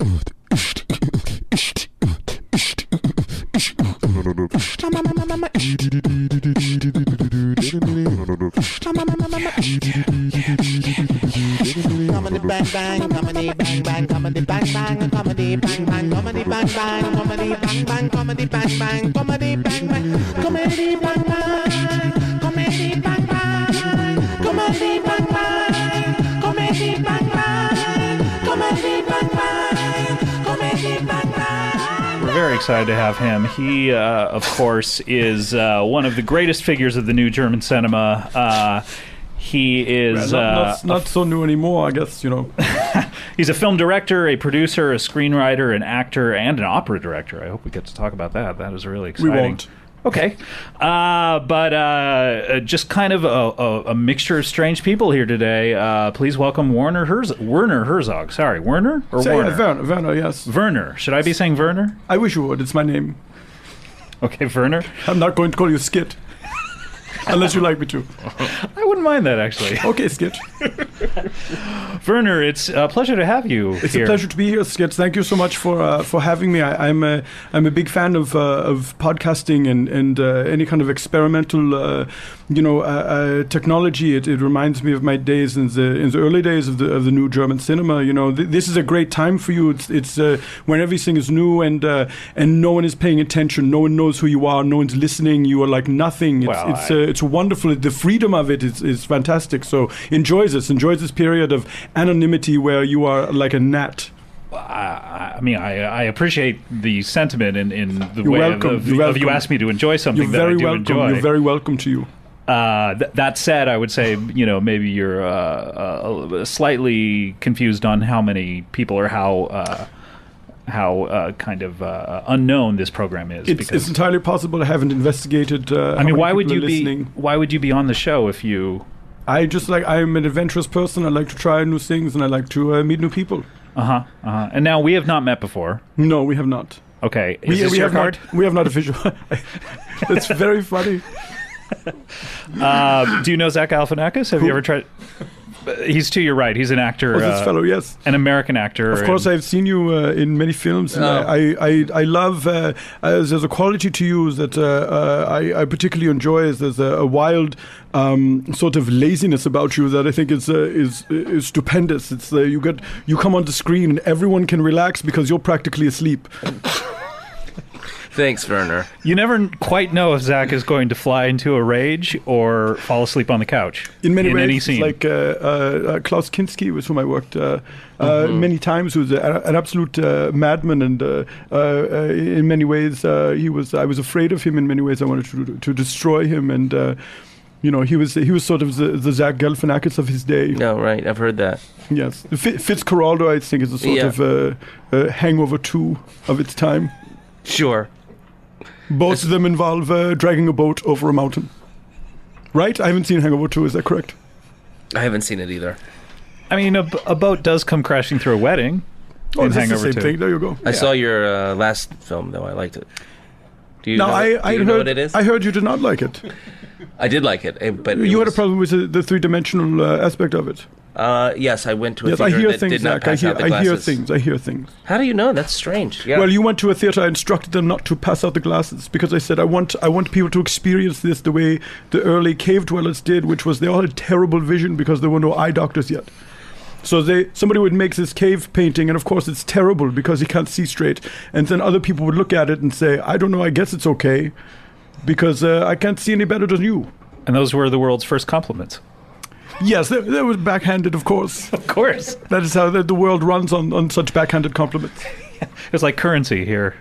Comedy bang bang, comedy bang bang, comedy bang bang, comedy bang bang, comedy bang bang, comedy bang bang, comedy bang bang, comedy bang bang, comedy bang bang, comedy bang bang, comedy bang bang, comedy bang bang, comedy bang bang, comedy bang bang. We're very excited to have him. He, of course, is one of the greatest figures of the new German cinema. He is not so new anymore, I guess, you know. He's a film director, a producer, a screenwriter, an actor, and an opera director. I hope we get to talk about that. That is really exciting. We won't. Okay. But just kind of a mixture of strange people here today. Please welcome Werner Herzog. Sorry, Werner or Werner? Werner, yes. Werner. Should I be saying Werner? I wish you would. It's my name. Okay, Werner. I'm not going to call you Skit. Unless you like me to. I wouldn't mind that, actually. Okay, Skit. Werner, it's a pleasure to have you It's here. a pleasure to be here, Skit. Thank you so much for having me. I'm a big fan of podcasting and any kind of experimental technology. It reminds me of my days in the early days of the new German cinema. You know, this is a great time for you. It's when everything is new and no one is paying attention. No one knows who you are. No one's listening. You are like nothing. It's wonderful. The freedom of it is fantastic. So enjoy this period of anonymity where you are like a gnat. I mean, I appreciate the sentiment in the You're way welcome. of you asked me to enjoy something that I do enjoy. You're very welcome to you. That said, I would say, maybe you're slightly confused on how many people or how kind of unknown this program is. It's entirely possible. I haven't investigated. Why would you be on the show if you? I'm an adventurous person. I like to try new things and I like to meet new people. And now we have not met before. No, we have not. Okay, is this your card? We have not official. That's very funny. Do you know Zach Galifianakis? Have you ever tried? He's to your right. He's an actor. This fellow, yes, an American actor. Of course, I've seen you in many films. And I love. There's a quality to you that I particularly enjoy. Is there's a wild sort of laziness about you that I think is stupendous. It's you come on the screen and everyone can relax because you're practically asleep. Thanks, Werner. You never quite know if Zach is going to fly into a rage or fall asleep on the couch. In many ways, any scene. Like Klaus Kinski, with whom I worked many times, who was an absolute madman, and in many ways, I was afraid of him. In many ways, I wanted to destroy him, and he was sort of the Zach Galifianakis of his day. No, right, I've heard that. Yes, Fitzcarraldo, I think, is a sort of Hangover 2 of its time. Sure. Both of them involve dragging a boat over a mountain. Right? I haven't seen Hangover 2, is that correct? I haven't seen it either. I mean, a boat does come crashing through a wedding. Oh, it's the same thing. There you go. I saw your last film, though. I liked it. Do you know what it is? I heard you did not like it. I did like it, but you had a problem with the three-dimensional aspect of it. Yes, I went to a theater that did not pass out the glasses. I hear things. How do you know? That's strange. Yeah. Well, you went to a theater. I instructed them not to pass out the glasses because I said I want people to experience this the way the early cave dwellers did, which was they all had terrible vision because there were no eye doctors yet. So somebody would make this cave painting, and of course it's terrible because he can't see straight. And then other people would look at it and say, I don't know, I guess it's okay because I can't see any better than you. And those were the world's first compliments. Yes, they were backhanded, of course. Of course. That is how the world runs on such backhanded compliments. It's like currency here.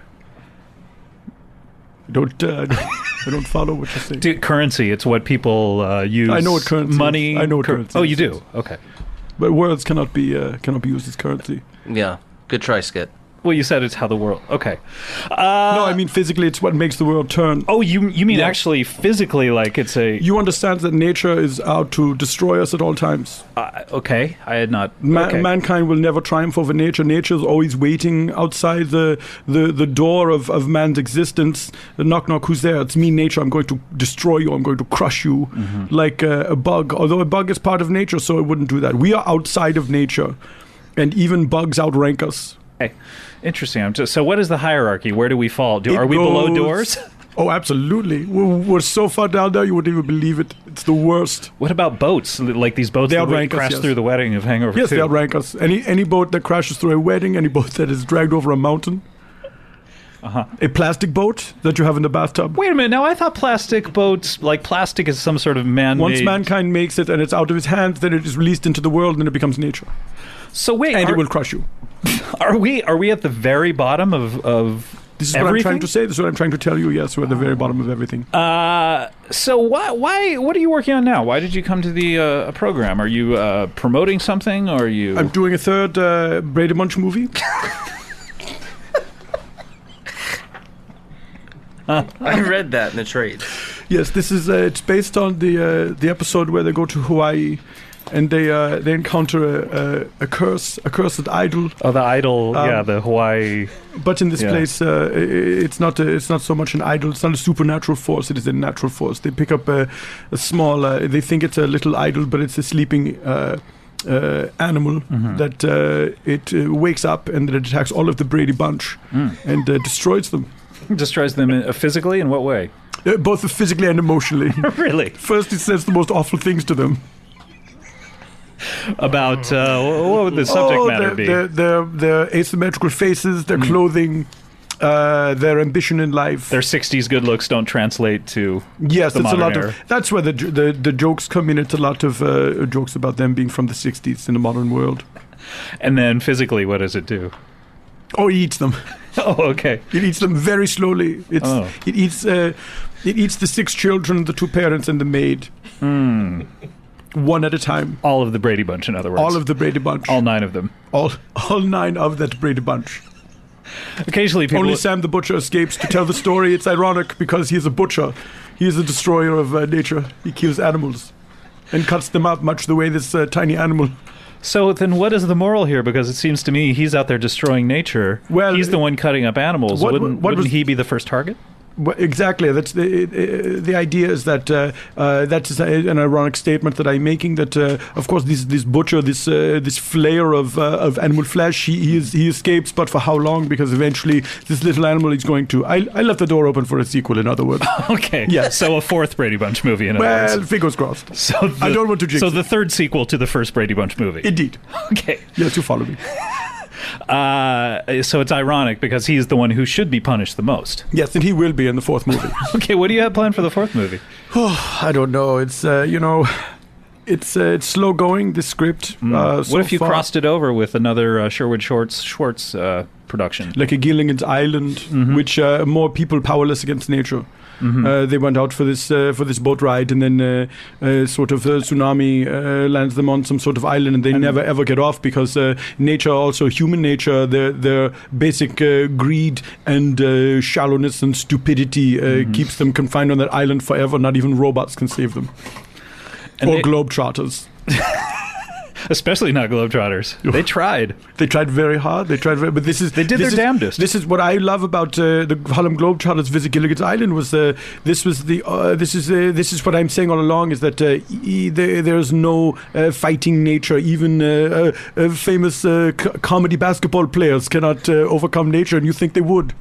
I don't follow what you're saying. Dude, currency, it's what people use. I know what currency money. is. I know what currency Oh, is. you do? Okay. But words cannot be used as currency. Yeah. Good try, Skit. Well, you said it's how the world... Okay. No, I mean physically it's what makes the world turn. Oh, you mean actually physically, like it's a... You understand that nature is out to destroy us at all times. Okay, I had not... Mankind will never triumph over nature. Nature is always waiting outside the door of man's existence. Knock, knock, who's there? It's me, nature. I'm going to destroy you. I'm going to crush you like a bug. Although a bug is part of nature, so it wouldn't do that. We are outside of nature, and even bugs outrank us. Okay. Interesting. So what is the hierarchy? Where do we fall? Are we below doors? Oh, absolutely. We're so far down there, you wouldn't even believe it. It's the worst. What about boats? Like these boats that crash through the wedding of Hangover 2? Yes, they outrank us. Any boat that crashes through a wedding, any boat that is dragged over a mountain. A plastic boat that you have in the bathtub. Wait a minute. Now, I thought plastic boats, like plastic is some sort of man-made... Once mankind makes it and it's out of his hands, then it is released into the world and then it becomes nature. So wait... And it will crush you. Are we at the very bottom of This is everything? what I'm trying to say. This is what I'm trying to tell you. Yes, we're at the very bottom of everything. So why? What are you working on now? Why did you come to the program? Are you promoting something, or are you... I'm doing a third Brady Bunch movie. I read that in the trade. Yes, this is it's based on the episode where they go to Hawaii and they encounter a cursed idol. Oh, the idol, the Hawaii. But in this place, it's not so much an idol. It's not a supernatural force. It is a natural force. They pick up a small. They think it's a little idol, but it's a sleeping animal that it wakes up and it attacks all of the Brady Bunch and destroys them. Destroys them physically? In what way? Both physically and emotionally. Really? First, it says the most awful things to them. About what would the subject matter be? Their asymmetrical faces, their clothing, their ambition in life. Their 60s good looks don't translate to yes, the it's a lot era. of. That's where the jokes come in. It's a lot of jokes about them being from the 60s in the modern world. And then physically, what does it do? Oh, it eats them. Oh, okay. It eats them very slowly. It eats the 6 children, the 2 parents, and the maid. One at a time. All of the Brady Bunch, in other words. All of the Brady Bunch. All 9 of them. All 9 of that Brady Bunch. Occasionally people... Only Sam the Butcher escapes to tell the story. It's ironic because he's a butcher. He is a destroyer of nature. He kills animals and cuts them up much the way this tiny animal... So then what is the moral here? Because it seems to me he's out there destroying nature. Well, he's the one cutting up animals. Wouldn't he be the first target? Well, exactly. That's the idea is that that's an ironic statement that I'm making. That of course this butcher, this flayer of animal flesh, he escapes, but for how long? Because eventually this little animal is going to. I left the door open for a sequel. In other words. Okay. Yeah. So a 4th Brady Bunch movie. In other words. Well, fingers crossed. So I don't want to jinx. So the 3rd sequel to the first Brady Bunch movie. Indeed. Okay. Yes, you follow me. So it's ironic because he's the one who should be punished the most. Yes, and he will be in the 4th movie. Okay, what do you have planned for the 4th movie? I don't know. It's it's slow going. This script. What if you crossed it over with another Sherwood Schwartz production, like a Gilligan's Island, which more people powerless against nature. They went out for this boat ride, and then sort of tsunami lands them on some sort of island, and they never ever get off because nature, also human nature, their basic greed and shallowness and stupidity keeps them confined on that island forever. Not even robots can save them, or globetrotters. Especially not Globetrotters. They tried. They tried very hard. They did their damnedest. This is what I love about the Harlem Globetrotters visit Gilligan's Island. This is what I'm saying all along is that there's no fighting nature. Even famous comedy basketball players cannot overcome nature, and you think they would.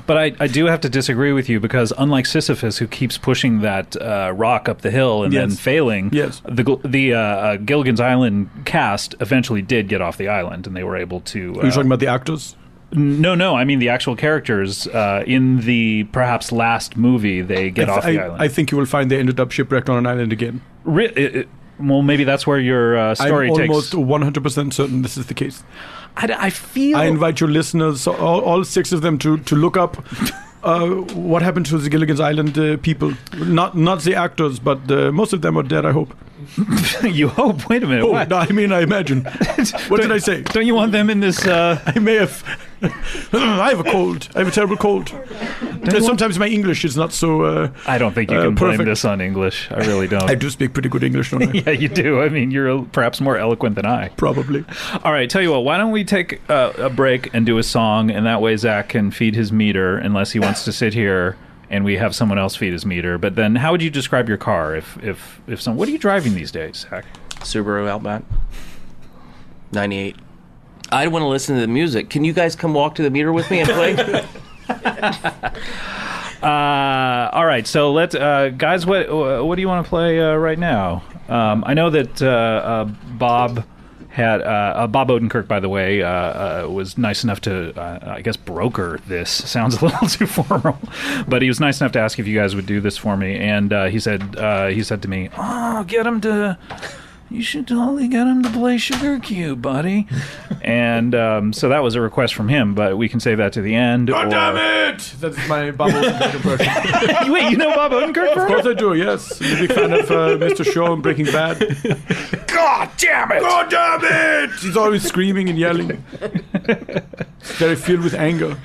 But I do have to disagree with you because unlike Sisyphus, who keeps pushing that rock up the hill and then failing, the Gilligan's Island cast eventually did get off the island, and they were able to... Are you talking about the actors? No, I mean the actual characters. In the perhaps last movie, they get off the island. I think you will find they ended up shipwrecked on an island again. Well, maybe that's where your story takes... I'm almost 100% certain this is the case. I feel... I invite your listeners, all 6 of them, to look up what happened to the Gilligan's Island people. Not the actors, but most of them are dead, I hope. You hope? Wait a minute. Oh, what? No, I mean, I imagine. What did I say? Don't you want them in this... I may have... I have a cold. I have a terrible cold. Sometimes my English is not so I don't think you can perfect. blame this on English. I really don't. I do speak pretty good English, don't I? Yeah, you do. I mean, you're perhaps more eloquent than I. Probably. All right, tell you what, why don't we take a break and do a song, and that way Zach can feed his meter, unless he wants to sit here and we have someone else feed his meter. But then how would you describe your car if what are you driving these days, Zach? Subaru Outback. 98. I want to listen to the music. Can you guys come walk to the meter with me and play? All right, so let's guys. What do you want to play right now? I know that Bob Odenkirk, by the way, was nice enough to, I guess, broker this. Sounds a little too formal, but he was nice enough to ask if you guys would do this for me. And he said to me, "Oh, get him to." You should totally get him to play Sugar Cube, buddy. And so that was a request from him, but we can save that to the end. God damn it! That's my Bob Odenkirk impression. Wait, you know Bob Odenkirk? Of course I do, yes. I'm a big fan of Mr. Shaw and Breaking Bad. God damn it! God damn it! He's always screaming and yelling. Very filled with anger.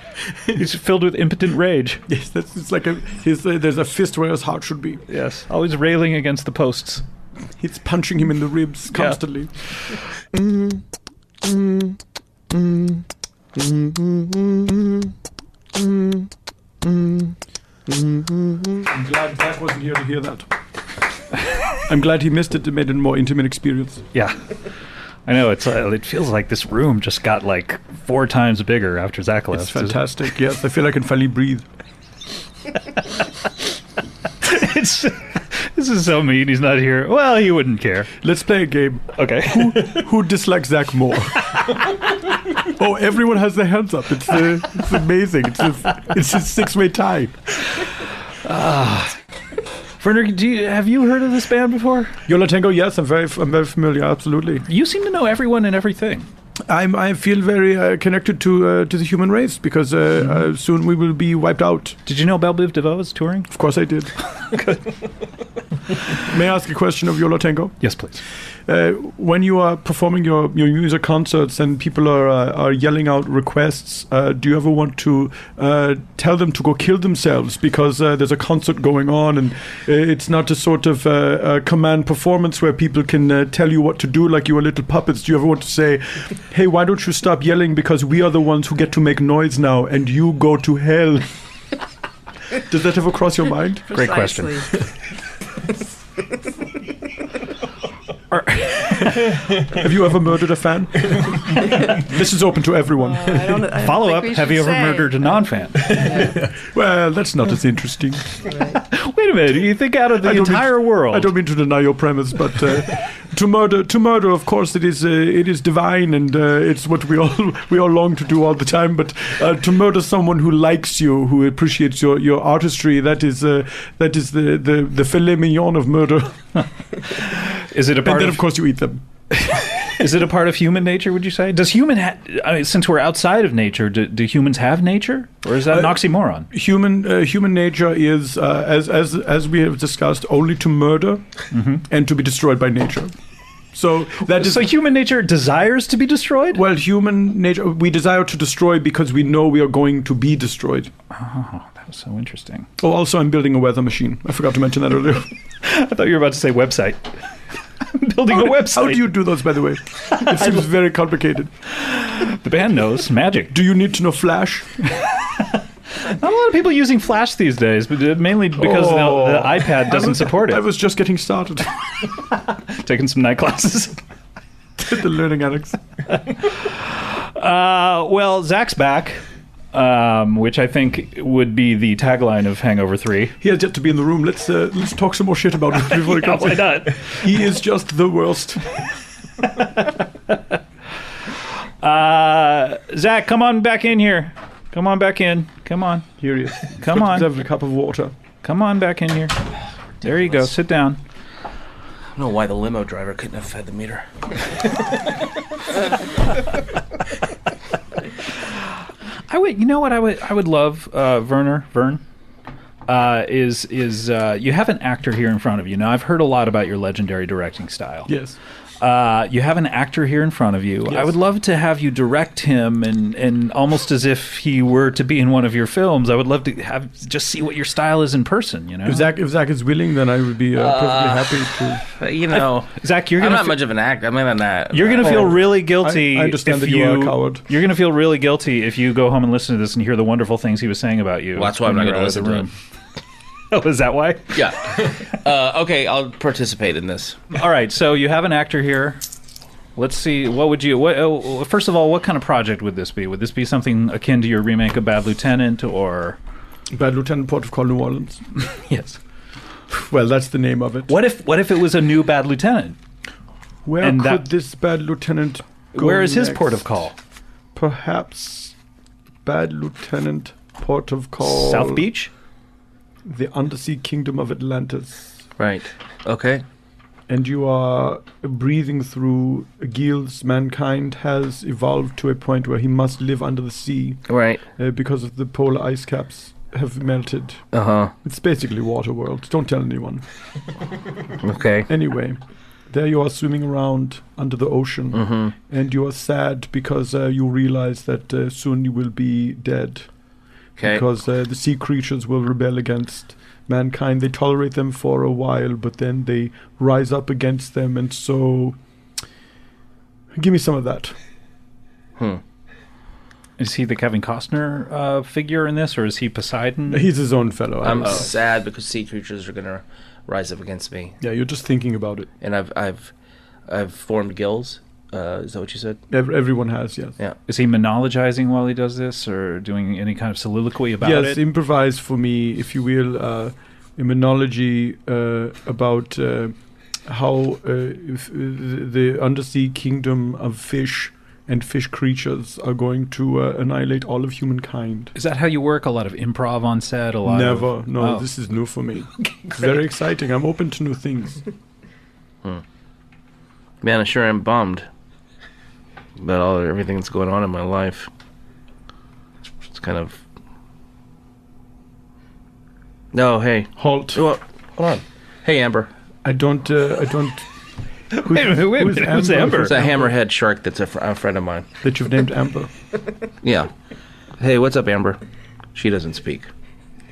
He's filled with impotent rage. Yes, it's like there's a fist where his heart should be. Yes, always railing against the posts. He's punching him in the ribs constantly. Yeah. I'm glad Zach wasn't here to hear that. I'm glad he missed it. It made it a more intimate experience. Yeah. I know, it feels like this room just got like 4 times bigger after Zach left. It's fantastic, yes. I feel I can finally breathe. This is so mean. He's not here. Well, he wouldn't care. Let's play a game. Okay. Who dislikes Zach more? Oh, everyone has their hands up. It's amazing. It's a 6-way tie. Werner, have you heard of this band before? Yo La Tengo, yes, I'm very familiar. Absolutely. You seem to know everyone and everything. I feel very connected to the human race because soon we will be wiped out. Did you know Belle Biv DeVoe is touring? Of course I did. Good. May I ask a question of Yo La Tengo? Yes, please. When you are performing your music concerts and people are yelling out requests, do you ever want to tell them to go kill themselves because there's a concert going on and it's not a sort of a command performance where people can tell you what to do like you are little puppets? Do you ever want to say, hey, why don't you stop yelling because we are the ones who get to make noise now and you go to hell? Does that ever cross your mind? Great question. Have you ever murdered a fan? This is open to everyone. Follow up, have you ever murdered a non-fan? Well, that's not as interesting. Right. Wait a minute, you think out of the entire world... I don't mean to deny your premise, but to murder, of course, it is divine and it's what we all long to do all the time, but to murder someone who likes you, who appreciates your artistry, that is the filet mignon of murder. Is it a part and then, of course, you eat them. Is it a part of human nature, would you say? Does since we're outside of nature, do humans have nature? Or is that an oxymoron? Human nature is, as we have discussed, only to murder and to be destroyed by nature. So human nature desires to be destroyed? Well, human nature, we desire to destroy because we know we are going to be destroyed. Oh, that was so interesting. Oh, also, I'm building a weather machine. I forgot to mention that earlier. I thought you were about to say website. I'm building a website. How do you do those, by the way? It seems very complicated. The band knows magic. Do you need to know Flash? Not a lot of people using Flash these days, but mainly because the iPad doesn't support it. I was just getting started. Taking some night classes. The learning annex. Well, Zach's back, which I think would be the tagline of Hangover 3. He has yet to be in the room. Let's talk some more shit about it before he comes in. Why not? He is just the worst. Zach, come on back in here. Come on back in. Come on. Here he is. Come on. Have a cup of water. Come on back in here. There you go. Sit down. I don't know why the limo driver couldn't have fed the meter. You know what I would love, Vern, is you have an actor here in front of you. Now, I've heard a lot about your legendary directing style. Yes. You have an actor here in front of you. Yes. I would love to have you direct him, and almost as if he were to be in one of your films. I would love to just see what your style is in person. You know, if Zach is willing, then I would be perfectly happy to. Zach, I'm not much of an actor. I'm not. You're going to feel really guilty. I understand that you are a coward. You're going to feel really guilty if you go home and listen to this and hear the wonderful things he was saying about you. Well, that's why I'm not going to listen to him. Oh, is that why? Yeah. Okay, I'll participate in this. All right, so you have an actor here. Let's see. What would you? First of all, what kind of project would this be? Would this be something akin to your remake of Bad Lieutenant, or Bad Lieutenant, Port of Call, New Orleans? Yes. Well, that's the name of it. What if it was a new Bad Lieutenant? Where could this Bad Lieutenant go? Where is his next? port of call? Perhaps Bad Lieutenant, Port of Call. South Beach? The undersea kingdom of Atlantis. Right. Okay. And you are breathing through gills. Mankind has evolved to a point where he must live under the sea. Right. Because of the polar ice caps have melted. Uh-huh. It's basically Waterworld. Don't tell anyone. Okay. Anyway, there you are swimming around under the ocean. Mm-hmm. And you are sad because you realize that soon you will be dead. Okay. Because the sea creatures will rebel against mankind. They tolerate them for a while, but then they rise up against them, and so give me some of that. Is he the Kevin Costner figure in this, or is he Poseidon? He's his own fellow. I'm sad because sea creatures are going to rise up against me. Yeah, you're just thinking about it. And I've formed gills. Is that what you said? Everyone has, yes. Yeah. Is he monologizing while he does this, or doing any kind of soliloquy about it? Yes, improvise for me, if you will, a monology about how if, the undersea kingdom of fish and fish creatures are going to annihilate all of humankind. Is that how you work? A lot of improv on set? Never. No, this is new for me. It's very exciting. I'm open to new things. Man, I sure am bummed about everything that's going on in my life. It's kind of... No, hey. Halt. Oh, hold on. Hey, Amber. I don't... Wait a minute. Who's Amber? It's a hammerhead shark that's a friend of mine. That you've named Amber. Yeah. Hey, what's up, Amber? She doesn't speak.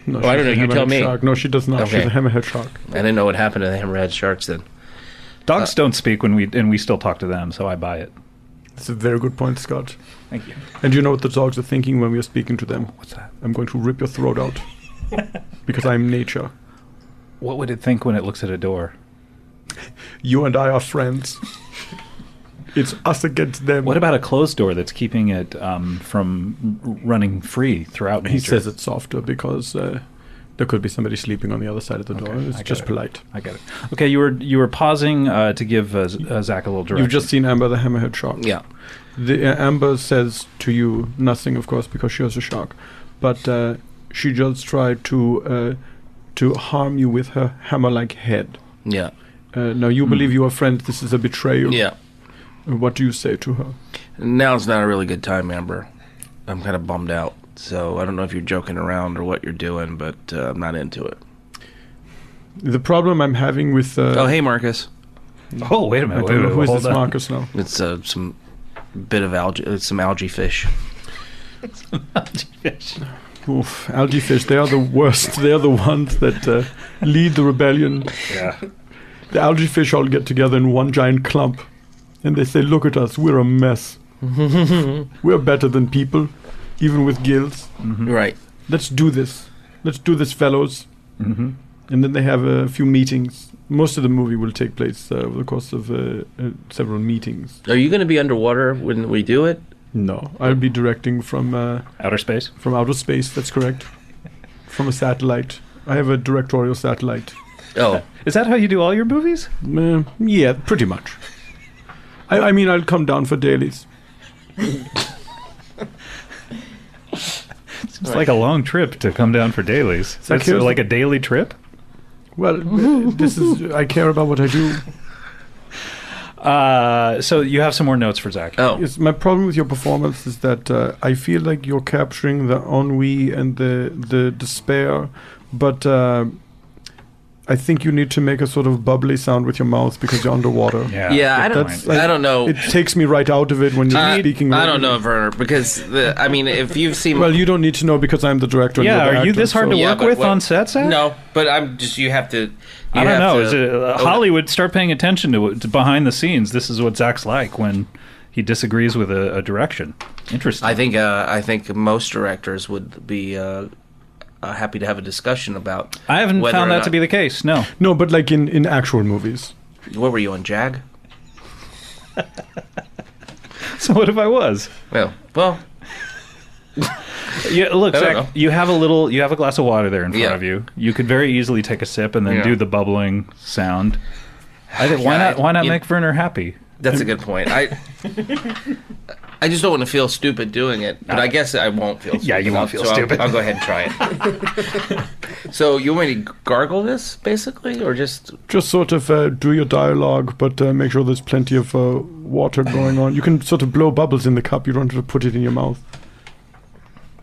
No, I don't know. she's a You tell hammerhead me. Shark. No, she does not. Okay. She's a hammerhead shark. I didn't know what happened to the hammerhead sharks then. Dogs don't speak when we still talk to them, so I buy it. That's a very good point, Scott. Thank you. And you know what the dogs are thinking when we are speaking to them? What's that? I'm going to rip your throat out. Because I'm nature. What would it think when it looks at a door? You and I are friends. It's us against them. What about a closed door that's keeping it from running free throughout nature? He says it's softer because there could be somebody sleeping on the other side of the door. Okay, It's just polite. I get it. Okay, you were pausing to give Zach a little direction. You've just seen Amber the hammerhead shark. Yeah. The Amber says to you nothing, of course, because she is a shark. But she just tried to harm you with her hammer-like head. Yeah. Now you believe you are friends. This is a betrayal. Yeah. What do you say to her? Now's not a really good time, Amber. I'm kind of bummed out. So I don't know if you're joking around or what you're doing, but I'm not into it. The problem I'm having with... oh, hey, Marcus. Oh, wait a minute. I don't know who is hold this on. Marcus now? It's some bit of algae, some algae fish. Oof, algae fish, they are the worst. They are the ones that lead the rebellion. Yeah. The algae fish all get together in one giant clump. And they say, look at us, we're a mess. We're better than people, even with gills. Mm-hmm. Right. Let's do this. Let's do this, fellows. Mm-hmm. And then they have a few meetings. Most of the movie will take place over the course of several meetings. Are you going to be underwater when we do it? No, I'll be directing from Outer space? from outer space, that's correct. From a satellite. I have a directorial satellite. Oh. Is that how you do all your movies? Yeah, pretty much. I mean, I'll come down for dailies. It's like a long trip to come down for dailies. like It's here's like a daily trip? Well, this is... I care about what I do. So you have some more notes for Zach. Oh. Yes, my problem with your performance is that I feel like you're capturing the ennui and the despair, but I think you need to make a sort of bubbly sound with your mouth because you're underwater. Yeah, I don't, That's like- I don't know. It takes me right out of it when you're speaking. I don't know, Werner, because, I mean, if you've seen... Well, you don't need to know because I'm the director. and Yeah, you're the are you actor, this hard so- to Yeah, work but with what- on set, Zach? No, but I'm just, you have to... I don't know. Is it, Hollywood, start paying attention to behind the scenes. This is what Zach's like when he disagrees with a direction. Interesting. I think most directors would be happy to have a discussion about... I haven't whether found or that not- to be the case, no. No, but like in actual movies. What were you on, JAG? So what if I was? Well. Yeah, look, I don't Zach, know. you have a glass of water there in front of you. You could very easily take a sip and then do the bubbling sound. I think why not make Werner happy? That's a good point. I just don't want to feel stupid doing it, but I guess I won't feel stupid. Yeah, you won't feel stupid. I'll go ahead and try it. So you want me to gargle this, basically, or just... Just sort of do your dialogue, but make sure there's plenty of water going on. You can sort of blow bubbles in the cup. You don't have to put it in your mouth.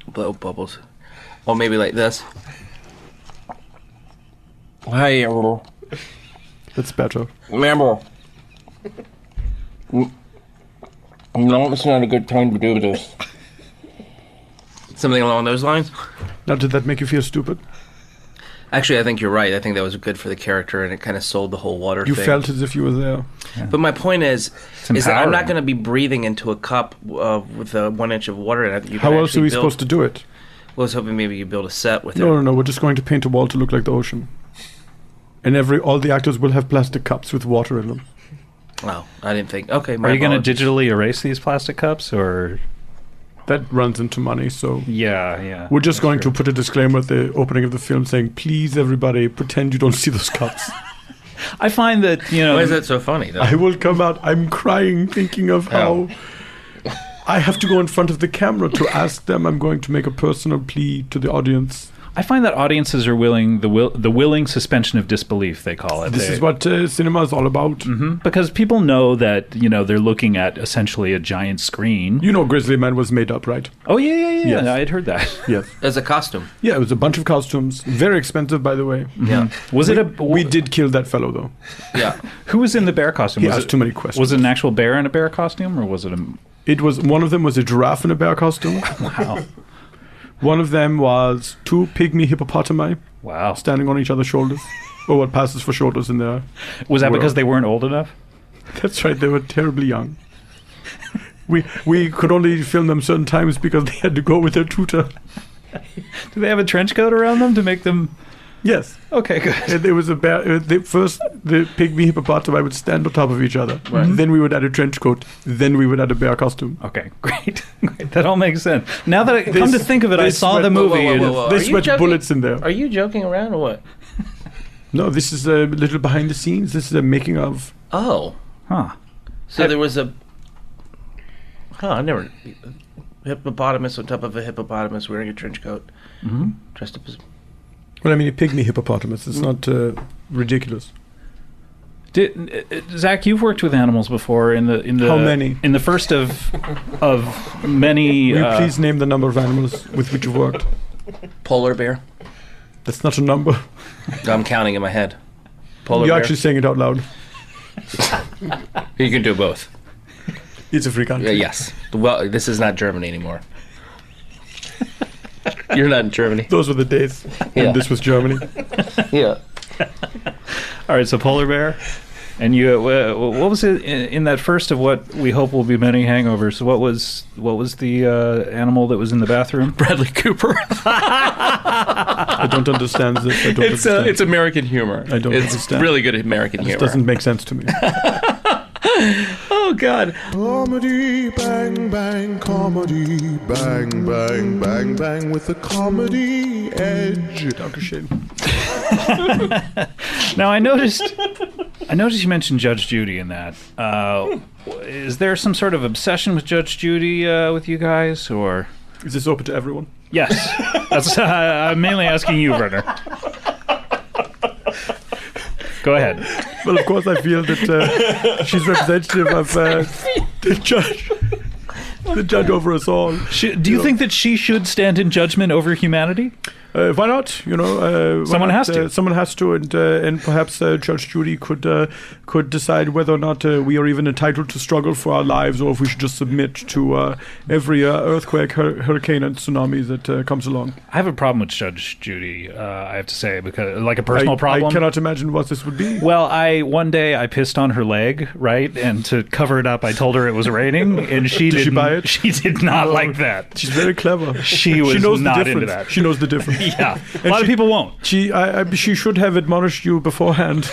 blow bubbles? Or maybe like this. Hi, That's better. remember. No, it's not a good time to do this. Something along those lines? Now, did that make you feel stupid? Actually, I think you're right. I think that was good for the character, and it kind of sold the whole water You thing. felt as if you were there. But my point is that I'm empowering. not going to be breathing into a cup with 1 inch of water in it. You How can else are actually we build- supposed to do it? Well, I was hoping maybe you build a set with No, it. no, no. We're just going to paint a wall to look like the ocean. And all the actors will have plastic cups with water in them. Oh, I didn't think. Okay, Are you going to digitally erase these plastic cups, or? That runs into money, so... Yeah. We're just going to put a disclaimer at the opening of the film saying, please, everybody, pretend you don't see those cups. I find that, Why is that so funny, though? I will come out, I'm crying, thinking of how I have to go in front of the camera to ask them. I'm going to make a personal plea to the audience. I find that audiences are willing, the willing suspension of disbelief, they call it. This is what cinema is all about. Mm-hmm. Because people know that, they're looking at essentially a giant screen. You know Grizzly Man was made up, right? Oh, yeah. Yes. I'd heard that. Yes. As a costume. Yeah, it was a bunch of costumes. Very expensive, by the way. Yeah. Was We did kill that fellow, though. Yeah. Who was in the bear costume? He Was asked too many questions. Was it an actual bear in a bear costume, or was it a... It was, one of them was a giraffe in a bear costume. Wow. One of them was 2 pygmy hippopotami Wow. standing on each other's shoulders. Or what passes for shoulders in there. Was that Well- because they weren't old enough? That's right, they were terribly young. We could only film them certain times because they had to go with their tutor. Do they have a trench coat around them to make them... Yes. Okay, good. And there was a bear. The pygmy hippopotami would stand on top of each other. Right. Then we would add a trench coat. Then we would add a bear costume. Okay, great. That all makes sense. Now that I come to think of it, I this saw went- the movie. whoa, and whoa, whoa. They Are you sweat joking? bullets in there. Are you joking around or what? No, this is a little behind the scenes. This is a making of. Oh. Huh. So there was a... I never... Hippopotamus on top of a hippopotamus wearing a trench coat. Mm-hmm. Dressed up as... Well, I mean, a pygmy hippopotamus. It's not ridiculous. Zach, you've worked with animals before in the How many? In the first of many. Will you please name the number of animals with which you've worked? Polar bear. That's not a number. I'm counting in my head. Polar You're bear. actually saying it out loud. You can do both. It's a free country. Yes. Well, this is not Germany anymore. You're not in Germany. Those were the days. Yeah. And this was Germany. Yeah. All right, so polar bear, and you. What was it in that first of what we hope will be many hangovers? What was the animal that was in the bathroom? Bradley Cooper. I don't understand this. I don't understand. It's American humor. I don't It's understand. really good American This humor. doesn't make sense to me. Oh God. Comedy, bang, bang, comedy, bang, bang, bang, bang, with the comedy edge. Dankeschön. Now I noticed you mentioned Judge Judy in that. Is there some sort of obsession with Judge Judy with you guys, or? Is this open to everyone? Yes, that's. I'm mainly asking you, Werner. Go ahead. Well, of course, I feel that she's representative of the judge over us all. Do you think that she should stand in judgment over humanity? Why not? Why Someone not? has to. Someone has to, and perhaps Judge Judy could decide whether or not we are even entitled to struggle for our lives, or if we should just submit to every earthquake, hurricane, and tsunami that comes along. I have a problem with Judge Judy. I have to say, because like a personal problem. I cannot imagine what this would be. Well, one day I pissed on her leg, right, and to cover it up, I told her it was raining, and Did she buy it? She did not like that. She's very clever. She was knows not the difference. into that. She knows the difference. Yeah, a lot of people won't. She should have admonished you beforehand.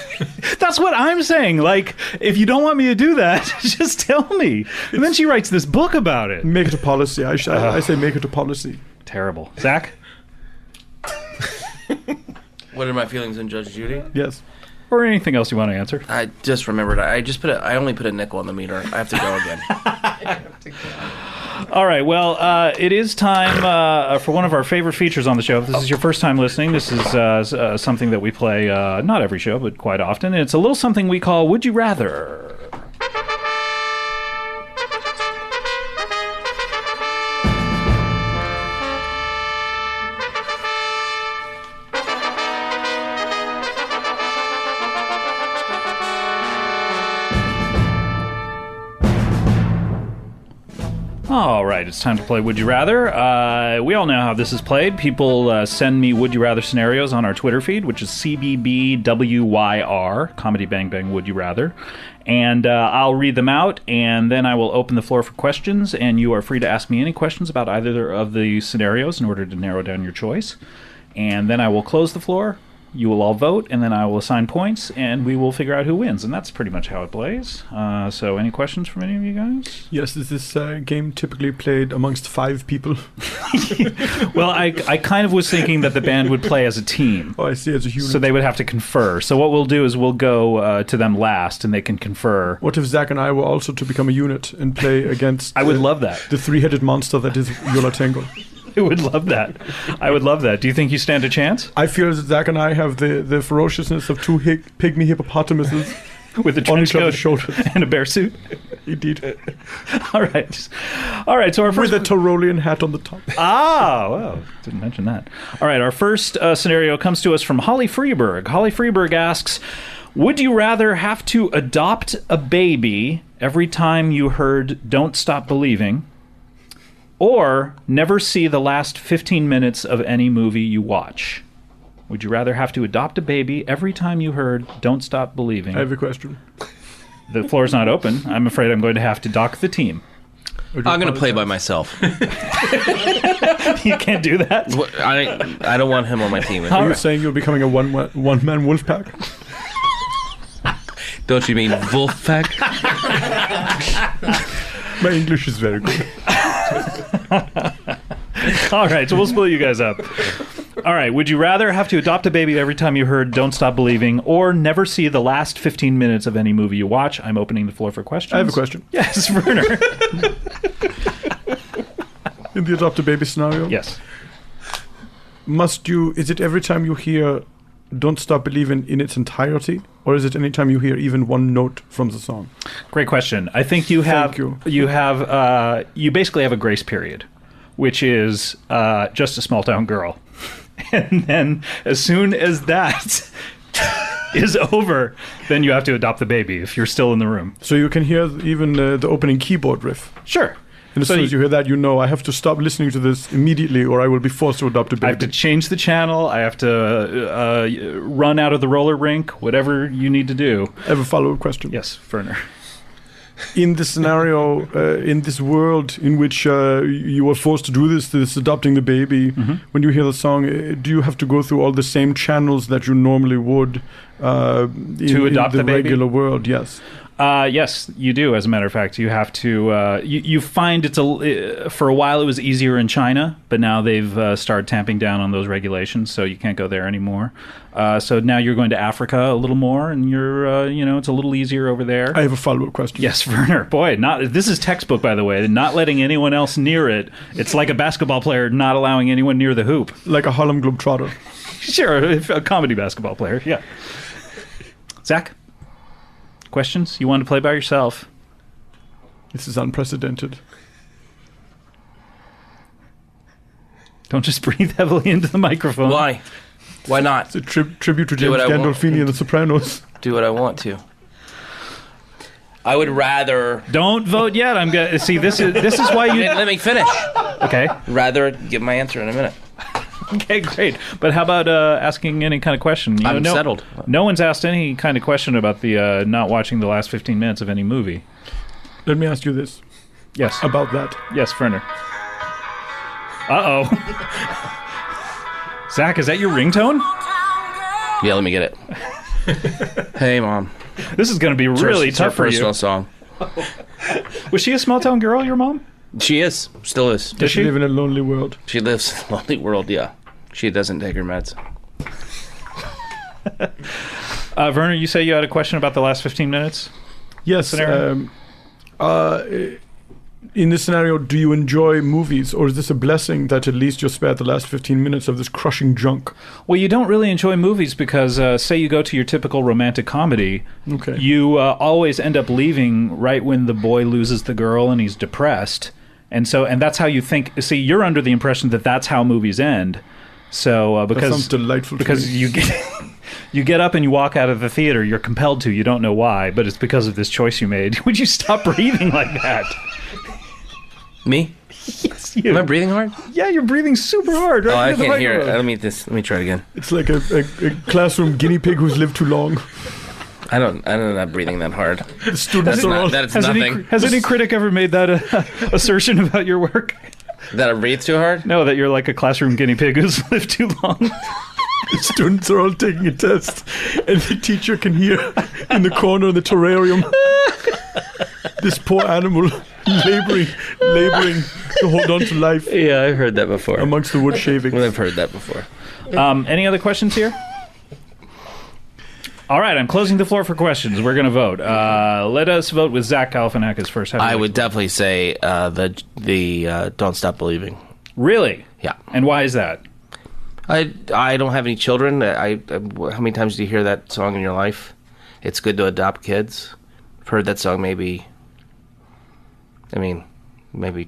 That's what I'm saying. Like, if you don't want me to do that, just tell me. And then she writes this book about it. Make it a policy. I say make it a policy. Terrible. Zach? What are my feelings on Judge Judy? Yes. Or anything else you want to answer? I just remembered. I only put a nickel on the meter. I have to go again. All right, well, it is time for one of our favorite features on the show. If this is your first time listening, this is something that we play not every show, but quite often. And it's a little something we call Would You Rather? All right, it's time to play Would You Rather. We all know how this is played. People send me Would You Rather scenarios on our Twitter feed, which is CBBWYR, Comedy Bang Bang Would You Rather. And I'll read them out, and then I will open the floor for questions, and you are free to ask me any questions about either of the scenarios in order to narrow down your choice. And then I will close the floor. You will all vote, and then I will assign points, and we will figure out who wins. And that's pretty much how it plays. So any questions from any of you guys? Yes, is this game typically played amongst 5 people? Well, I kind of was thinking that the band would play as a team. Oh, I see, as a unit. So they would have to confer. So what we'll do is we'll go to them last, and they can confer. What if Zach and I were also to become a unit and play against... I would love that. The 3-headed monster that is Yola Tango. I would love that. I would love that. Do you think you stand a chance? I feel that Zach and I have the ferociousness of 2 pygmy hippopotamuses with a trench coat and a bear suit. Indeed. All right. So our first with a Tyrolean hat on the top. Well, didn't mention that. All right. Our first scenario comes to us from Holly Freeberg. Holly Freeberg asks, would you rather have to adopt a baby every time you heard "Don't Stop Believing," or never see the last 15 minutes of any movie you watch? Would you rather have to adopt a baby every time you heard "Don't Stop Believing"? I have a question. The floor is not open. I'm afraid I'm going to have to dock the team. I'm going to play by myself. You can't do that? I don't want him on my team. Are you saying you're becoming a one-man wolf pack? Don't you mean wolf pack? My English is very good. All right, so we'll split you guys up. All right, would you rather have to adopt a baby every time you heard "Don't Stop Believing," or never see the last 15 minutes of any movie you watch? I'm opening the floor for questions. I have a question. Yes, Werner. In the adopt a baby scenario? Yes. Is it every time you hear "Don't Stop Believing" in its entirety, or is it any time you hear even one note from the song? Great question. I think you basically have a grace period, which is just a small town girl. And then as soon as that is over, then you have to adopt the baby if you're still in the room. So you can hear even the opening keyboard riff. Sure. And as soon as you hear that, you know I have to stop listening to this immediately, or I will be forced to adopt a baby. I have to change the channel. I have to run out of the roller rink, whatever you need to do. I have a follow-up question. Yes, Werner. In this scenario, in this world in which you are forced to do this adopting the baby, when you hear the song, do you have to go through all the same channels that you normally would to adopt the baby? Regular world? Yes. Yes, you do. As a matter of fact, you have to. You find for a while it was easier in China, but now they've started tamping down on those regulations, so you can't go there anymore. So now you're going to Africa a little more, and you're it's a little easier over there. I have a follow-up question. Yes, Werner. Boy, this is textbook, by the way. Not letting anyone else near it. It's like a basketball player not allowing anyone near the hoop. Like a Harlem Globetrotter. Sure, a comedy basketball player. Yeah. Zach? Questions? You want to play by yourself? This is unprecedented. Don't just breathe heavily into the microphone. Why? Why not? It's a tribute to James Gandolfini in The Sopranos. Do what I want to. I would rather... Don't vote yet. I'm gonna see. This is why you... Let me finish. Okay. Rather give my answer in a minute. Okay, great. But how about asking any kind of question? I'm settled. No one's asked any kind of question about the not watching the last 15 minutes of any movie. Let me ask you this. Yes. About that. Yes, Werner. Uh-oh. Zach, is that your ringtone? Yeah, let me get it. Hey, Mom. This is going to be really It's her tough for personal you. song. Was she a small town girl, your mom? She is. Still is. Does She she? live in a lonely world. She lives in a lonely world, yeah. She doesn't take her meds. Werner, you say you had a question about the last 15 minutes? Yes. Scenario? In this scenario, do you enjoy movies, or is this a blessing that at least you're spared the last 15 minutes of this crushing junk? Well, you don't really enjoy movies because, say you go to your typical romantic comedy, Okay. you always end up leaving right when the boy loses the girl and he's depressed. And that's how you think. See, you're under the impression that that's how movies end. So That sounds delightful to because me. you get up and you walk out of the theater. You're compelled to. You don't know why, but it's because of this choice you made. Would you stop breathing like that? Me? Yes, you. Am I breathing hard? Yeah, you're breathing super hard. Right Oh, I into the can't hear it. microphone. Let me try it again. It's like a classroom guinea pig who's lived too long. I'm not breathing that hard. The students are all... That's Has nothing. any critic ever made that assertion about your work? That I breathe too hard? No, that you're like a classroom guinea pig who's lived too long. The students are all taking a test, and the teacher can hear in the corner of the terrarium this poor animal laboring to hold on to life Yeah, I've heard that before. amongst the wood shavings. I've heard that before. Any other questions here? All right, I'm closing the floor for questions. We're going to vote. Let us vote with Zach Galifianakis first. How do you I like would to vote? definitely say the Don't Stop Believing. Really? Yeah. And why is that? I don't have any children. How many times do you hear that song in your life? It's good to adopt kids. I've heard that song maybe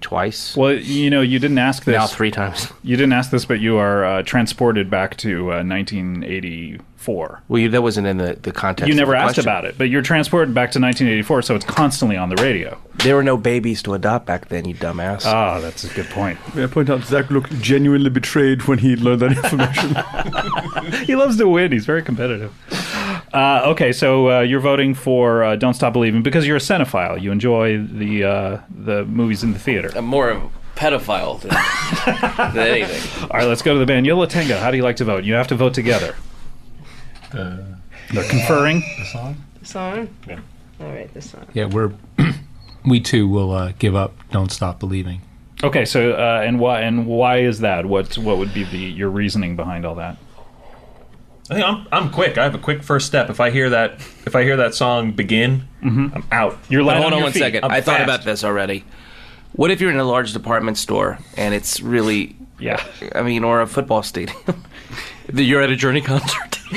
twice. Well, you didn't ask this. Now 3 times. You didn't ask this, but you are transported back to 1984. Well, that wasn't in the context. You of never the asked question. about it, but you're transported back to 1984, so it's constantly on the radio. There were no babies to adopt back then, you dumbass. Ah, that's a good point. May I point out, Zach looked genuinely betrayed when he learned that information. He loves to win. He's very competitive. Okay, so you're voting for Don't Stop Believing because you're a cinephile. You enjoy the movies in the theater. I'm more of a pedophile than anything. All right, let's go to the band. Yola Tenga, how do you like to vote? You have to vote together. They're conferring. Song? Yeah. All right, this song. Yeah, we too will give up Don't Stop Believing. Okay, so and why is that? What would be your reasoning behind all that? I think I'm quick. I have a quick first step. If I hear that song begin, I'm out. You're But light hold on your one feet. second. I'm I thought fast. about this already. What if you're in a large department store and it's really, Yeah. or a football stadium? You're at a Journey concert. In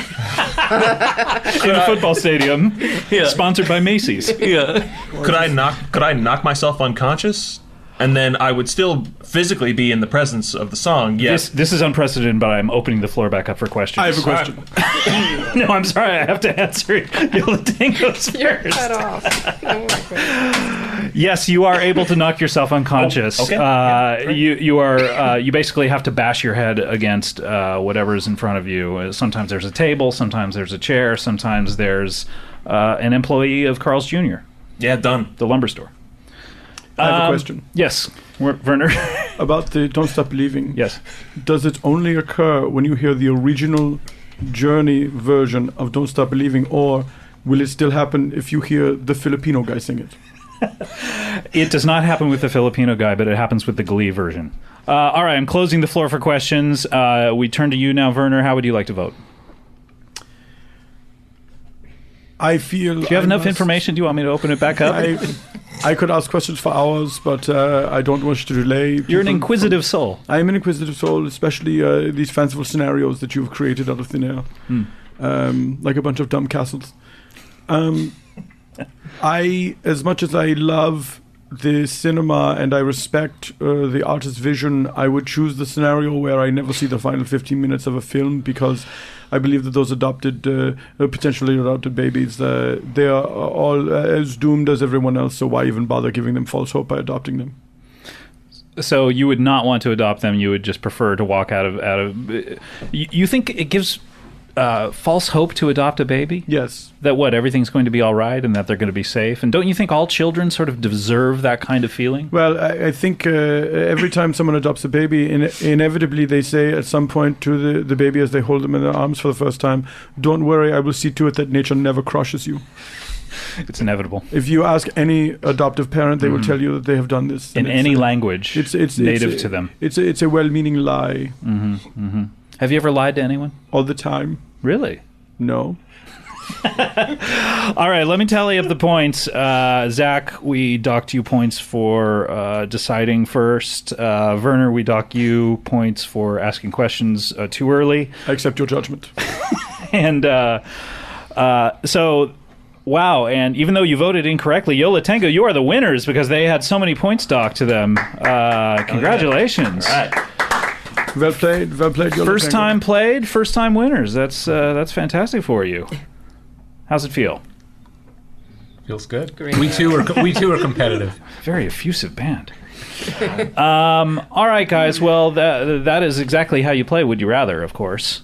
a football stadium, sponsored by Macy's. Yeah. Could I knock myself unconscious, and then I would still physically be in the presence of the song? Yes. This is unprecedented, but I'm opening the floor back up for questions. I have a question. No, I'm sorry. I have to answer Yola Tenga's You're first. cut off. Oh my goodness. Yes, you are able to knock yourself unconscious. Oh, okay. You basically have to bash your head against whatever is in front of you. Sometimes there's a table, sometimes there's a chair, sometimes there's an employee of Carl's Jr., Yeah, done. the lumber store. I have a question. Yes, Werner. About the Don't Stop Believing. Yes. Does it only occur when you hear the original Journey version of Don't Stop Believing, or will it still happen if you hear the Filipino guy sing it? It does not happen with the Filipino guy, but it happens with the Glee version. All right, I'm closing the floor for questions. We turn to you now, Werner. How would you like to vote? I feel... Do you have enough information? Do you want me to open it back up? I could ask questions for hours, but I don't wish to delay. You're an people inquisitive soul. I am an inquisitive soul, especially these fanciful scenarios that you've created out of thin air. Like a bunch of dumb castles. As much as I love the cinema and I respect the artist's vision, I would choose the scenario where I never see the final 15 minutes of a film, because I believe that those potentially adopted babies, they are all as doomed as everyone else, so why even bother giving them false hope by adopting them? So you would not want to adopt them. You would just prefer to walk out of. You think it gives false hope to adopt a baby? Yes. That everything's going to be all right and that they're going to be safe? And don't you think all children sort of deserve that kind of feeling? Well, I think every time someone adopts a baby, inevitably they say at some point to the baby as they hold them in their arms for the first time, "Don't worry, I will see to it that nature never crushes you." It's inevitable. If you ask any adoptive parent, they will tell you that they have done this. In any language it's native to them. It's a well-meaning lie. Mm-hmm, mm-hmm. Have you ever lied to anyone? All the time. Really? No. All right, let me tally up the points. Zach, we docked you points for deciding first. Werner, we dock you points for asking questions too early. I accept your judgment. And so, wow, and even though you voted incorrectly, Yola Tango, you are the winners because they had so many points docked to them. Congratulations. All right. Well played, Yola First Tango. time played, first time winners. That's fantastic for you. How's it feel? Feels good. Great. We too are competitive. Very effusive band. All right, guys. Well, that is exactly how you play Would You Rather, of course.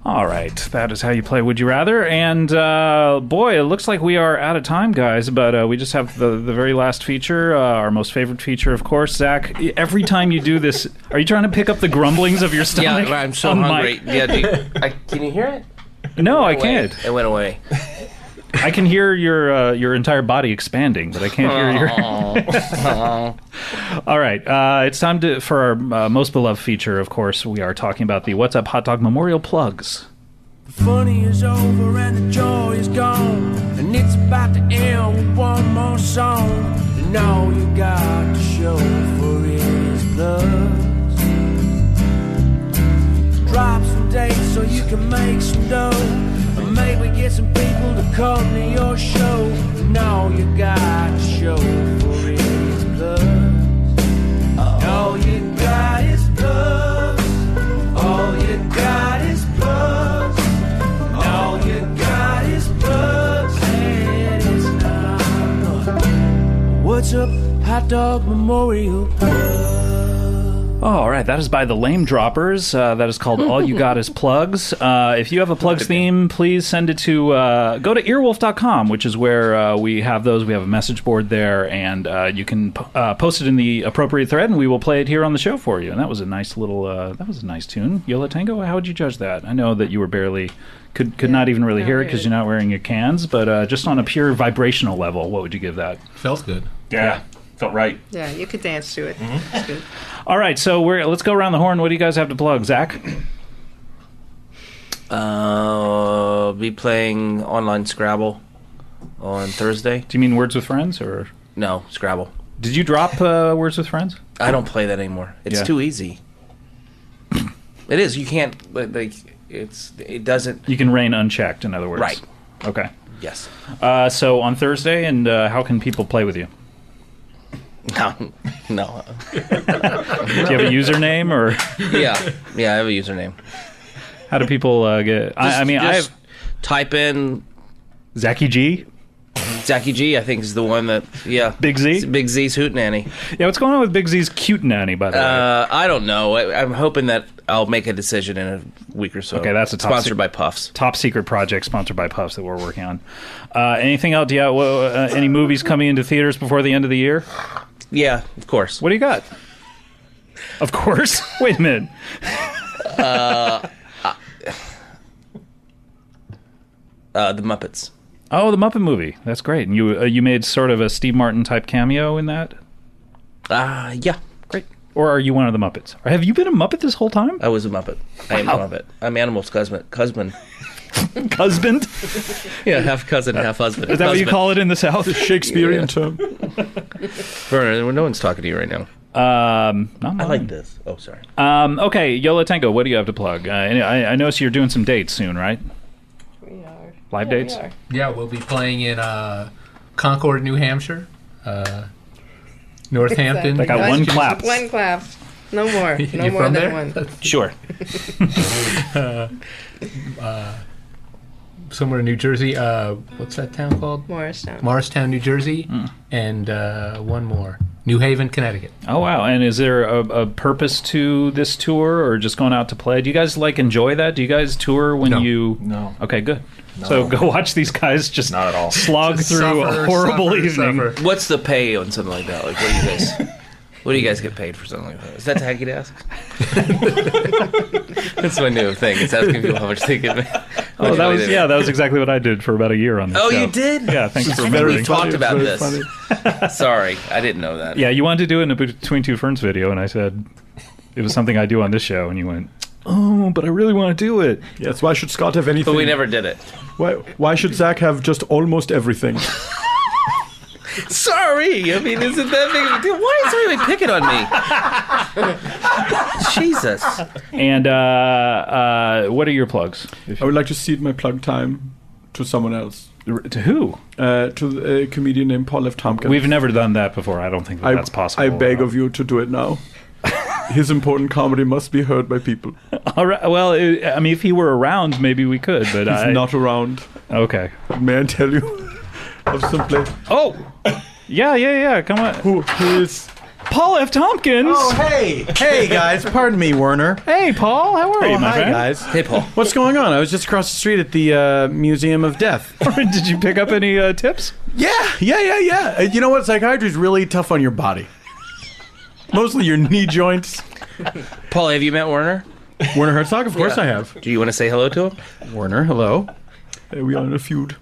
All right, that is how you play Would You Rather. And boy, it looks like we are out of time, guys, but we just have the very last feature, our most favorite feature, of course. Zach, every time you do this, are you trying to pick up the grumblings of your stomach? Yeah, I'm so on hungry. mic? Yeah, can you hear it? No, I It went can't. away. It went away. I can hear your entire body expanding, but I can't hear your... All right, it's time for our most beloved feature, of course. We are talking about the What's Up Hot Dog Memorial Plugs. The funny is over and the joy is gone, and it's about to end with one more song. And all you got to show for it is plugs. Drop some dates so you can make some dough, and maybe get some people to come to your show. And all you got to show for it is plugs. All you got is plugs. All you got is plugs. All you got is plugs, and it's not What's Up Hot Dog Memorial Plug. All right, that is by the Lame Droppers. That is called All You Got Is Plugs. If you have a plugs theme, please send it to, go to earwolf.com, which is where we have those. We have a message board there, and you can post it in the appropriate thread, and we will play it here on the show for you. And that was a nice little, that was a nice tune. Yola Tango, how would you judge that? I know that you were barely, could not even really not hear it because really. you're not wearing your cans, but just on a pure vibrational level, what would you give that? Felt good. Yeah. Felt right. Yeah, you could dance to it. It's good. All right, so let's go around the horn. What do you guys have to plug? Zach? Be playing online Scrabble on Thursday. Do you mean Words with Friends, or No, Scrabble. did you drop Words with Friends? I don't play that anymore. It's Yeah. too easy. It is. You can't. Like, it doesn't. You can reign unchecked, in other words. Right. Okay. Yes. So on Thursday, and how can people play with you? No. No. Do you have a username, or Yeah. I have a username. how do people get? I mean, I Just have type in Zachy G, Zachy G. I think is the one that. Yeah. Big Z. It's Big Z's Hootenanny. Yeah, what's going on with Big Z's cute nanny? By the way, I don't know. I'm hoping that I'll make a decision in a week or so. Okay, that's a top sponsored by Puffs. top secret project sponsored by Puffs that we're working on. Anything else? Do you have, any movies coming into theaters before the end of the year? Yeah, of course. What do you got? Of course. Wait a minute. The Muppets. Oh, the Muppet movie. That's great. And you made sort of a Steve Martin type cameo in that? Yeah. Great. Or are you one of the Muppets? Or have you been a Muppet this whole time? I was a Muppet. I am a Muppet. I'm Animal's cousin. Husband? Yeah, half cousin, half husband. Is that what you call it in the South? Shakespearean term. Werner, no one's talking to you right now. Not mine. I like this. Oh, sorry. Okay, Yola Tango, what do you have to plug? I notice you're doing some dates soon, right? We are. Live Yeah, we dates? are. Yeah, we'll be playing in Concord, New Hampshire, Northampton. They got one clap. One clap. No more. No You more from than there? one. Sure. Somewhere in New Jersey. What's that town called? Morristown. Morristown, New Jersey, and one more, New Haven, Connecticut. Oh wow! And is there a purpose to this tour, or just going out to play? Do you guys enjoy that? Do you guys tour when No. you? No. Okay, good. So go watch these guys just Not at all. slog through a horrible evening. What's the pay on something like that? Like, what do you guys get paid for something like that? Is that tacky to ask? That's my new thing. It's asking people how much they get. Oh, that was exactly what I did for about a year on this show. Oh, you did? Yeah, thanks for I think remembering. we talked about Very this. funny. Sorry, I didn't know that. Yeah, you wanted to do it in a Between Two Ferns video, and I said it was something I do on this show, and you went, "Oh, but I really want to do it." Yes, why should Scott have anything? But we never did it. Why should Zach have just almost everything? Sorry, I mean, isn't that big of a deal? Why is everybody picking on me? Jesus. And what are your plugs? I would like to cede my plug time to someone else. To who? To a comedian named Paul F. Tompkins. We've never done that before. I don't think that's possible. I beg of you to do it now. His important comedy must be heard by people. All right. Well, I mean, if he were around, maybe we could. But He's not around. Okay. May I tell you of some place? Oh, yeah. Come on. Who is? Paul F. Tompkins. Oh, hey guys, pardon me, Werner. Hey, Paul. How are you, my Hi, friend? guys. Hey, Paul. What's going on? I was just across the street at the Museum of Death. Did you pick up any tips? Yeah. You know what? Psychiatry's really tough on your body. Mostly your knee joints. Paul, have you met Werner? Werner Herzog? Of course I have. Do you want to say hello to him? Werner, hello. We are in a feud.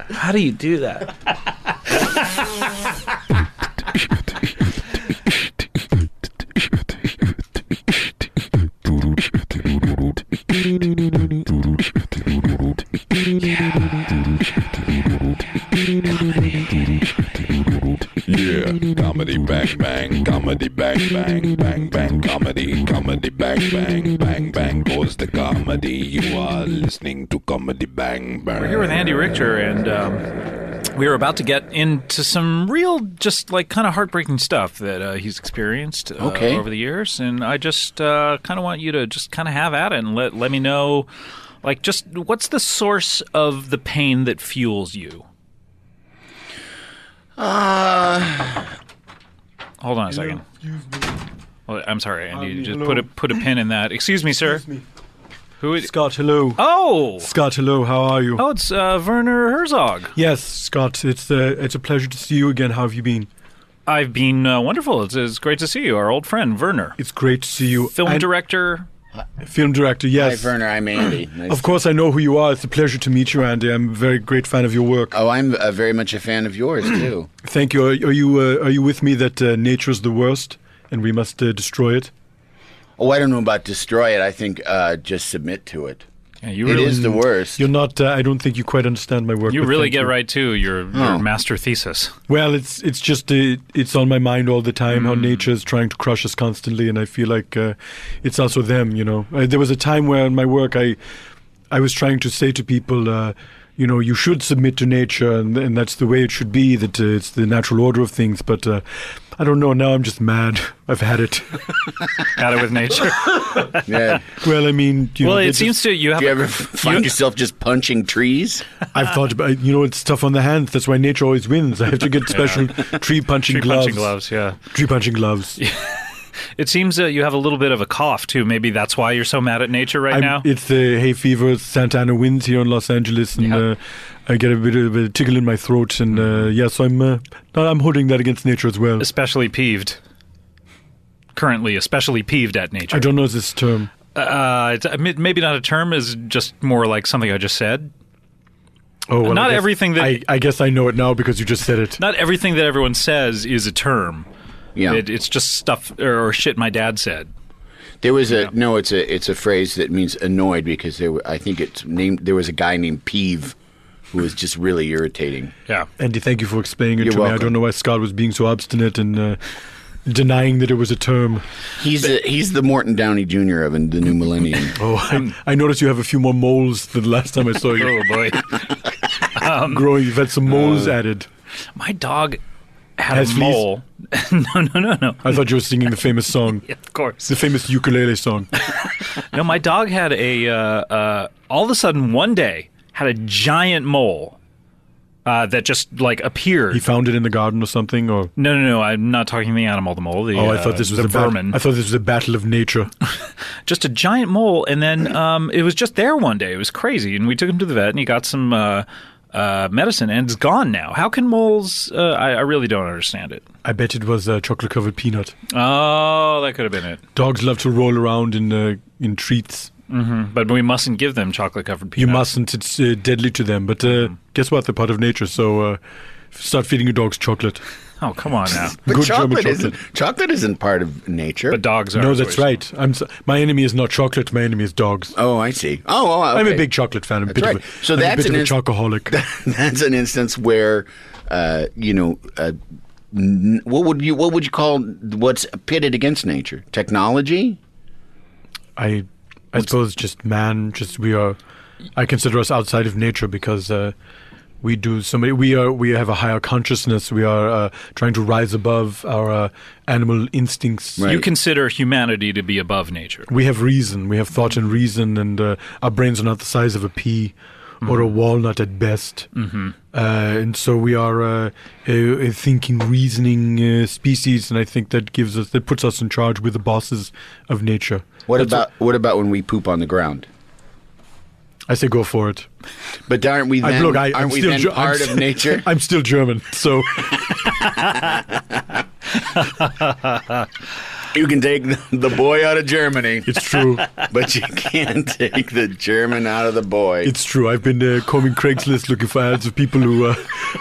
How do you do that? Yeah, comedy bang bang, comedy bang bang, bang bang, comedy bang bang, bang bang goes the comedy. You are listening to comedy bang bang. We're here with Andy Richter, and we are about to get into some real, just like kind of heartbreaking stuff that he's experienced over the years. And I just kind of want you to just kind of have at it and let me know, like, just what's the source of the pain that fuels you? Hold on a second. Oh, I'm sorry, Andy. Just put a pin in that. Excuse me, sir. Who is Scott, hello. Oh, Scott, hello. How are you? oh, it's Werner Herzog. Yes, Scott. It's a pleasure to see you again. How have you been? I've been wonderful. It's great to see you. Our old friend Werner, It's great to see you. film director. Film director, yes. Hi, Werner. I'm Andy. Nice Of course, I know who you are. It's a pleasure to meet you, Andy. I'm a very great fan of your work. Oh, I'm very much a fan of yours too. Thank you. Are you with me that nature's the worst and we must destroy it? Oh, I don't know about destroy it. I think just submit to it. Yeah, you It really, is the worst. You're not. I don't think you quite understand my work. you but really thank get you. right to your master thesis. Well, it's just it's on my mind all the time how nature is trying to crush us constantly, and I feel like it's also them. You know, there was a time where in my work I was trying to say to people. You should submit to nature, and that's the way it should be, that it's the natural order of things. But I don't know, now I'm just mad. I've had it. Had it with nature. Yeah. Well, I mean... It seems to... You have Do you ever find yourself just punching trees? I've thought about it's tough on the hands. That's why nature always wins. I have to get special tree-punching gloves. Tree-punching gloves, yeah. Tree-punching gloves. It seems that you have a little bit of a cough, too. Maybe that's why you're so mad at nature now? It's the hay fever, it's Santa Ana winds here in Los Angeles, and I get a bit of a tickle in my throat, and so I'm holding that against nature as well. Especially peeved. Currently, especially peeved at nature. I don't know this term. It's maybe not a term, is just more like something I just said. Oh, well, Not everything that... I guess I know it now because you just said it. Not everything that everyone says is a term. Yeah. It's just stuff or shit my dad said. There was it's a phrase that means annoyed because there was a guy named Peeve who was just really irritating. Yeah. Andy, thank you for explaining it You're to me. I welcome. don't know why Scott was being so obstinate and denying that it was a term. He's the Morton Downey Jr. of the new millennium. Oh, I noticed you have a few more moles than the last time I saw you. Oh, boy. Growing, you've had some moles added. My dog had Has a fleas? mole. No. I thought you were singing the famous song. Yeah, of course. The famous ukulele song. No, my dog had all of a sudden one day had a giant mole that just like appeared. He found it in the garden or something, or No. I'm not talking the animal, the mole. I thought this was the a vermin. I thought this was a battle of nature. Just a giant mole, and then it was just there one day. It was crazy, and we took him to the vet, and he got some medicine, and it's gone now. How can moles? I really don't understand it. I bet it was a chocolate-covered peanut. Oh, that could have been it. Dogs love to roll around in treats. Mm-hmm. But we mustn't give them chocolate-covered peanuts. You mustn't. It's deadly to them. But guess what? They're part of nature. So start feeding your dogs chocolate. Oh, come on now. But Good German chocolate isn't part of nature. But dogs are. No, that's right. My enemy is not chocolate. My enemy is dogs. Oh, I see. Oh, okay. I'm a big chocolate fan. I'm That's right. So I'm that's a bit an of a chocoholic. That's an instance where, what would you call what's pitted against nature? Technology? I suppose just man. I consider us outside of nature because we do so many. We have a higher consciousness. We are trying to rise above our animal instincts. Right. You consider humanity to be above nature. We have reason. We have thought and reason, and our brains are not the size of a pea or a walnut at best. Mm-hmm. And so we are a thinking, reasoning species, and I think that puts us in charge. We're the bosses of nature. What about when we poop on the ground? I say go for it. But aren't we then, I'm still part of nature? I'm still German, so you can take the boy out of Germany. It's true. But you can't take the German out of the boy. It's true. I've been combing Craigslist looking for ads of people who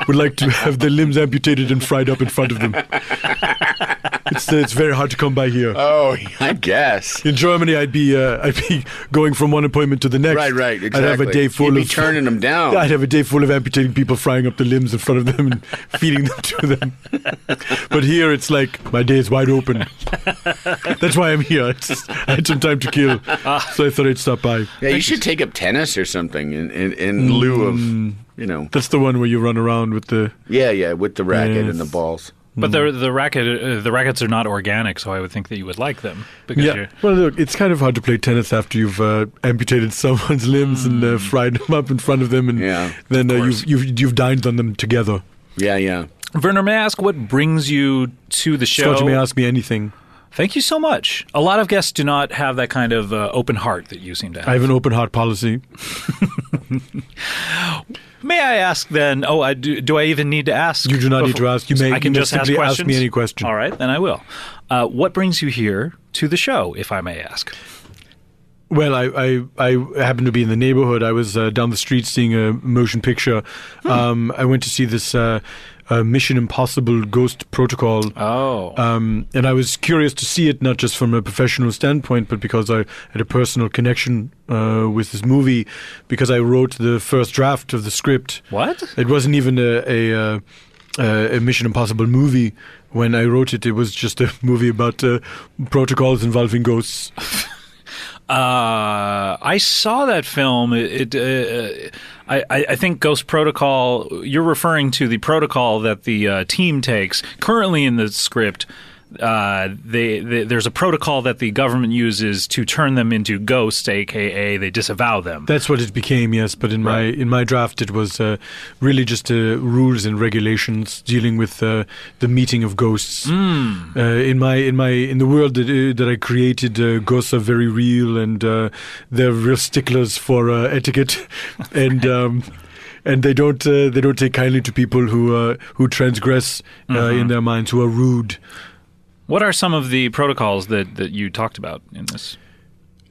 would like to have their limbs amputated and fried up in front of them. It's very hard to come by here. Oh, I guess. In Germany, I'd be going from one appointment to the next. Right, exactly. I'd have a day full You'd be turning them down. I'd have a day full of amputating people, frying up the limbs in front of them and feeding them to them. But here, it's like my day is wide open. That's why I'm here. I had some time to kill, so I thought I'd stop by. Yeah, you should take up tennis or something in lieu of, That's the one where you run around with the with the racket and the balls. But the rackets are not organic, so I would think that you would like them. Because well, look, it's kind of hard to play tennis after you've amputated someone's limbs and fried them up in front of them, and then you've dined on them together. Yeah. Werner, may I ask what brings you to the show? Scott, you may ask me anything. Thank you so much. A lot of guests do not have that kind of open heart that you seem to have. I have an open heart policy. May I ask then? Oh, do I even need to ask? You do not need to ask. I can just ask questions. Ask me any question. All right, then I will. What brings you here to the show, if I may ask? Well, I happened to be in the neighborhood. I was down the street seeing a motion picture. I went to see this Mission Impossible Ghost Protocol. Oh. And I was curious to see it, not just from a professional standpoint, but because I had a personal connection with this movie, because I wrote the first draft of the script. What? It wasn't even a Mission Impossible movie. When I wrote it, it was just a movie about protocols involving ghosts. I saw that film. I think Ghost Protocol, you're referring to the protocol that the team takes. Currently in the script, there's a protocol that the government uses to turn them into ghosts, a.k.a. they disavow them. That's what it became, yes. But in my draft, it was really just rules and regulations dealing with the meeting of ghosts. In the world that I created, ghosts are very real, and they're real sticklers for etiquette, and. And they don't take kindly to people who transgress in their minds, who are rude. What are some of the protocols that you talked about in this?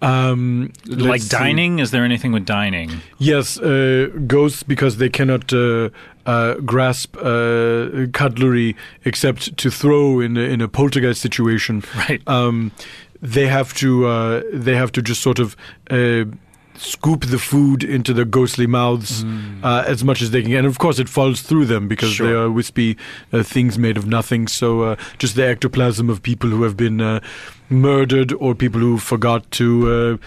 Like dining? Is there anything with dining? Yes, ghosts, because they cannot grasp cutlery except to throw in a poltergeist situation. Right. They have to just sort of scoop the food into their ghostly mouths as much as they can. And of course it falls through them because they are wispy things made of nothing. So just the ectoplasm of people who have been murdered, or people who forgot to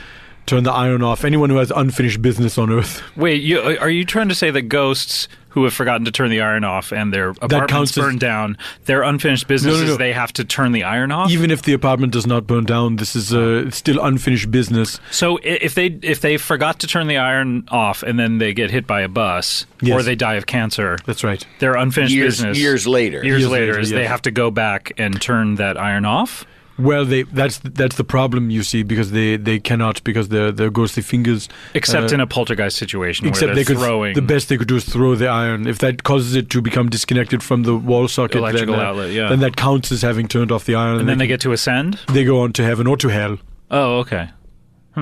turn the iron off. Anyone who has unfinished business on Earth. Wait, are you trying to say that ghosts who have forgotten to turn the iron off and their apartments burned down, their unfinished business is they have to turn the iron off? Even if the apartment does not burn down, this is it's still unfinished business. So if they forgot to turn the iron off and then they get hit by a bus or they die of cancer, that's right. Their unfinished business years later is they have to go back and turn that iron off. Well, that's the problem, you see, because they cannot, because they're ghostly fingers. Except in a poltergeist situation, except where they're throwing. The best they could do is throw the iron. If that causes it to become disconnected from the wall socket, electrical outlet, then that counts as having turned off the iron. And then they get to ascend? They go on to heaven or to hell. Oh, okay.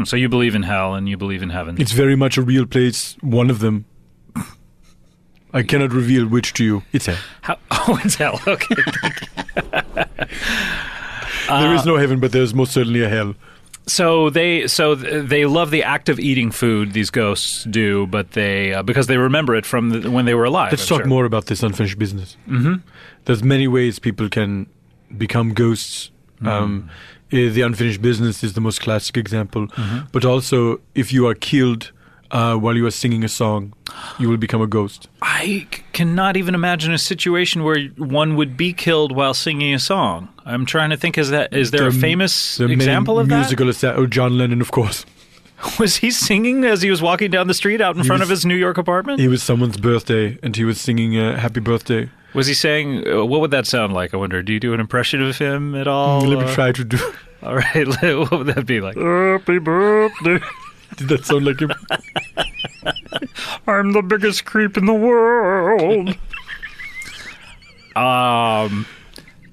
So you believe in hell and you believe in heaven. It's very much a real place, one of them. I cannot reveal which to you. It's hell. Oh, it's hell. Okay. There is no heaven, but there's most certainly a hell. So they love the act of eating food. These ghosts do, but they because they remember it from when they were alive. Let's talk more about this unfinished business. Mm-hmm. There's many ways people can become ghosts. Mm-hmm. The unfinished business is the most classic example. Mm-hmm. But also, if you are killed while you are singing a song, you will become a ghost. I cannot even imagine a situation where one would be killed while singing a song. I'm trying to think, is there a famous example of that? Musical, John Lennon, of course. Was he singing as he was walking down the street out in front of his New York apartment? It was someone's birthday, and he was singing Happy Birthday. Was he saying, what would that sound like, I wonder? Do you do an impression of him at all? Let me try to do. All right, what would that be like? Happy birthday. Did that sound like him? I'm the biggest creep in the world.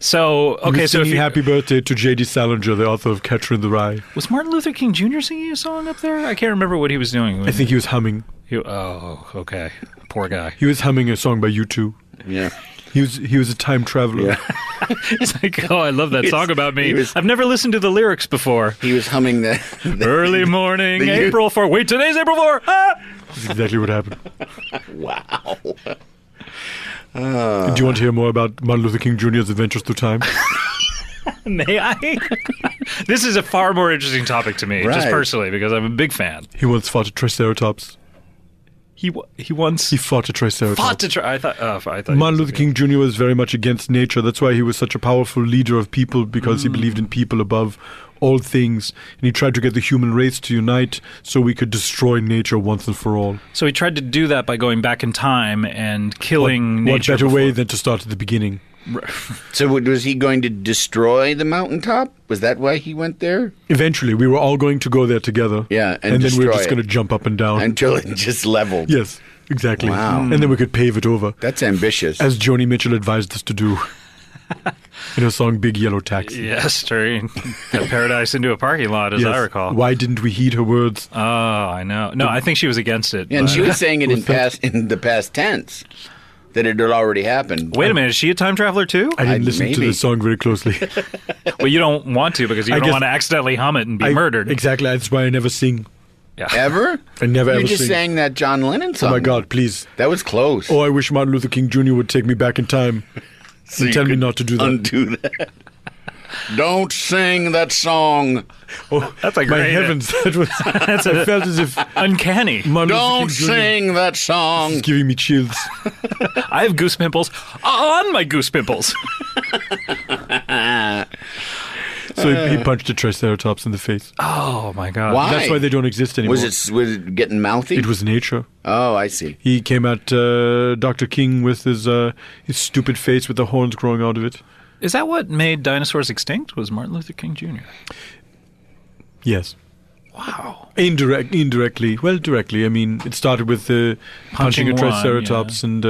So singing Happy Birthday to J.D. Salinger, the author of Catcher in the Rye. Was Martin Luther King Jr. singing a song up there? I can't remember what he was doing. I think he was humming. Okay. Poor guy. He was humming a song by U2. Yeah. He was a time traveler. Yeah. It's like, I love that song about me. I've never listened to the lyrics before. He was humming the early morning, April 4. Wait, today's April 4. Ah! That's exactly what happened. Wow. Do you want to hear more about Martin Luther King Jr.'s adventures through time? May I? This is a far more interesting topic to me, just personally, because I'm a big fan. He once fought a triceratops. He fought a triceratops. I thought Martin Luther King Jr. was very much against nature. That's why he was such a powerful leader of people, because he believed in people above all things, and he tried to get the human race to unite so we could destroy nature once and for all. So he tried to do that by going back in time and killing nature. What better way than to start at the beginning? So was he going to destroy the mountaintop? Was that why he went there? Eventually, we were all going to go there together. Yeah, and then we were just going to jump up and down. Until it just leveled. Yes, exactly. Wow. And then we could pave it over. That's ambitious. As Joni Mitchell advised us to do in her song Big Yellow Taxi. Yes, turning paradise into a parking lot, as I recall. Why didn't we heed her words? Oh, I know. No, I think she was against it. Yeah, and she was saying it in the past tense. That it had already happened. Wait a minute, is she a time traveler too? I didn't listen to the song very closely. Well, you don't want to because you don't want to accidentally hum it and be murdered. Exactly, that's why I never sing. Yeah. Ever? I never ever You just sing. sang that John Lennon song. Oh my God, please. That was close. Oh, I wish Martin Luther King Jr. would take me back in time and tell me not to do that. Undo that. Don't sing that song. Oh, that's like my heavens! That was. I felt as if uncanny. Don't sing that song. It's giving me chills. I have goose pimples on my goose pimples. So he punched a triceratops in the face. Oh my God! Why? That's why they don't exist anymore. Was it getting mouthy? It was nature. Oh, I see. He came at Dr. King with his stupid face with the horns growing out of it. Is that what made dinosaurs extinct? Was Martin Luther King Jr.? Yes. Wow. Indirectly. Well, directly. I mean, it started with punching a triceratops, and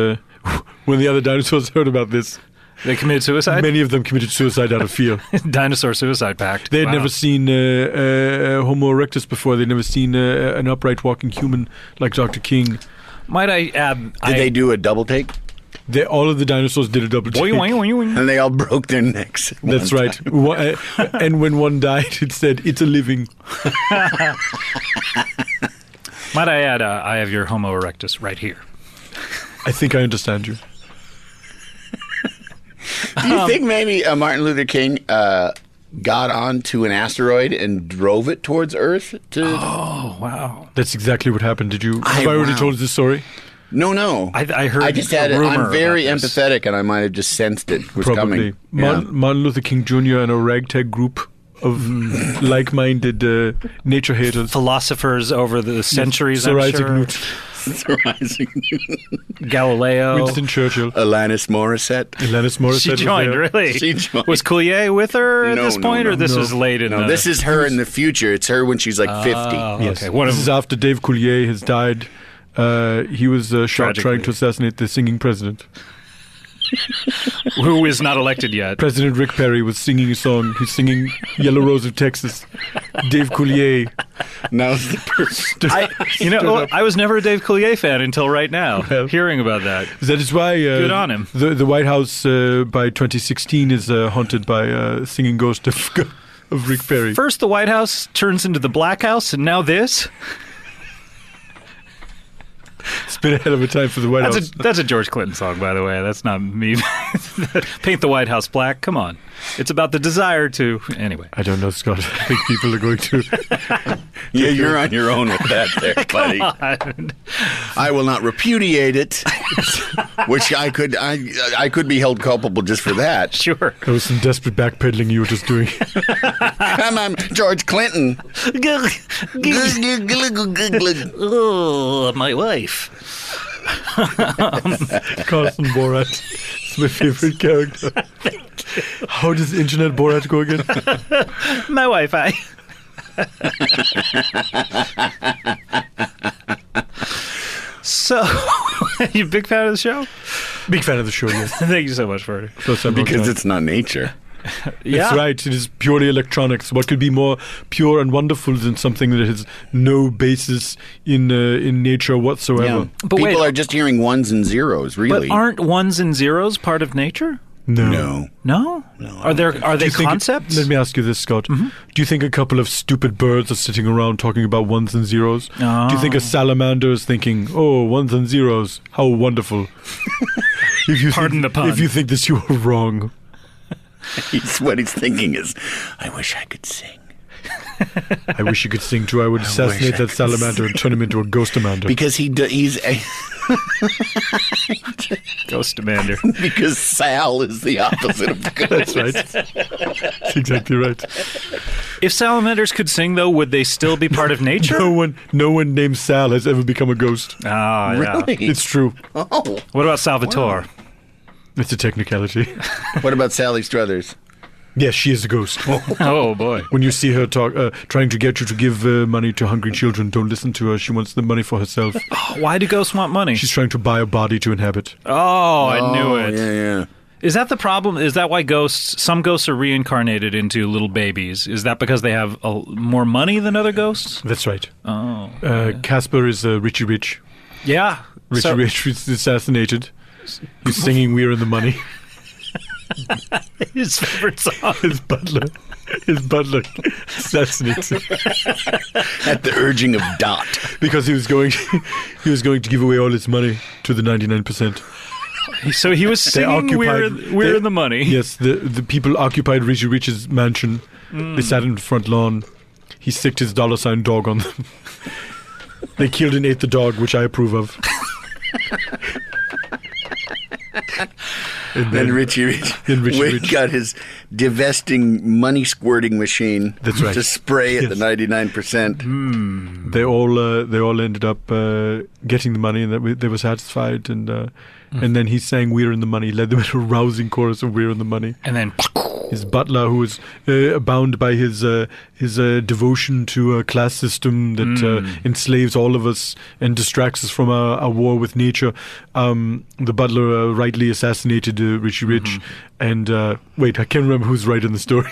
when the other dinosaurs heard about this, they committed suicide? Many of them committed suicide out of fear. Dinosaur suicide pact. They had never seen Homo erectus before. They'd never seen an upright walking human like Dr. King. Might I add... Did they do a double take? All of the dinosaurs did a double take. And they all broke their necks. That's right. And when one died, it said, "It's a living." Might I add, I have your Homo erectus right here. I think I understand you. Do you think maybe Martin Luther King got onto an asteroid and drove it towards Earth to... Oh, wow. That's exactly what happened. Have I already told this story? No. I heard I just a rumor I'm very about this. empathetic, and I might have just sensed it was Probably. coming. Yeah. Martin Luther King Jr. and a ragtag group of like-minded nature haters. Philosophers over the centuries, Sir I'm Isaac sure. Newton. Sir Isaac Newton. Galileo. Winston Churchill. Alanis Morissette. She joined, really? She joined. Was Coulier with her at No, this point, no, or this was late in No, the... this is her in the future. It's her when she's like 50. Yes. Okay. This is after Dave Coulier has died. He was shot Tragically. trying to assassinate the singing president. Who is not elected yet. President Rick Perry was singing a song. He's singing Yellow Rose of Texas. Dave Coulier. Now's the person. I was never a Dave Coulier fan until right now, hearing about that. That is why Good on him. The White House by 2016 is haunted by a singing ghost of Rick Perry. First the White House turns into the Black House, and now this? It's been a hell of a time for the White House. That's a George Clinton song, by the way. That's not me. Paint the White House black. Come on. It's about the desire to... Anyway. I don't know, Scott. I think people are going to... Yeah, you're on your own with that there, buddy. On. I will not repudiate it, which I could be held culpable just for that. Sure. That was some desperate backpedaling you were just doing. Come on, George Clinton. Oh, my wife. Carson Borat. It's my favorite character. How does Internet Borat go again? My wife, So, you a big fan of the show? Big fan of the show, yes. Thank you so much for it. Because it's not nature. That's right. It is purely electronics. What could be more pure and wonderful than something that has no basis in nature whatsoever? Yeah. But people are just hearing ones and zeros, really. But aren't ones and zeros part of nature? No. Are they concepts? Let me ask you this, Scott. Mm-hmm. Do you think a couple of stupid birds are sitting around talking about ones and zeros? Oh. Do you think a salamander is thinking, "Oh, ones and zeros, how wonderful"? Pardon the pun. If you think this, you are wrong. What he's thinking is, I wish I could sing. I wish you could sing too. I would assassinate that salamander and turn him into a ghostamander. Because he's a ghostamander. Because Sal is the opposite of ghost. That's right. That's exactly right. If salamanders could sing, though, would they still be part of nature? No one named Sal has ever become a ghost. Oh, yeah. Really? It's true. Oh. What about Salvatore? Wow. It's a technicality. What about Sally Struthers? Yes, she is a ghost. Oh, boy. When you see her trying to get you to give money to hungry children, don't listen to her. She wants the money for herself. Why do ghosts want money? She's trying to buy a body to inhabit. Oh, I knew it. Yeah. Is that the problem? Is that why some ghosts are reincarnated into little babies? Is that because they have more money than other ghosts? That's right. Oh. Casper is Richie Rich. Yeah. Richie Rich was assassinated. He's singing "We're in the Money." His favorite song. His butler assassinates him at the urging of Dot, because he was going to give away all his money to the 99%. So he was singing "We're in the Money." Yes, the people occupied Richie Rich's mansion. They sat in the front lawn. He sicked his $sign dog on them. They killed and ate the dog, which I approve of. And then Richie Rich got his divesting money squirting machine. That's right. To spray at the 99%. They all ended up getting the money, and they were satisfied. And then he sang "We're in the Money," led them in a rousing chorus of "We're in the Money." And then his butler, who was bound by his devotion to a class system that enslaves all of us and distracts us from our war with nature, the butler rightly assassinated Richie Rich. And wait, I can't remember who's right in the story.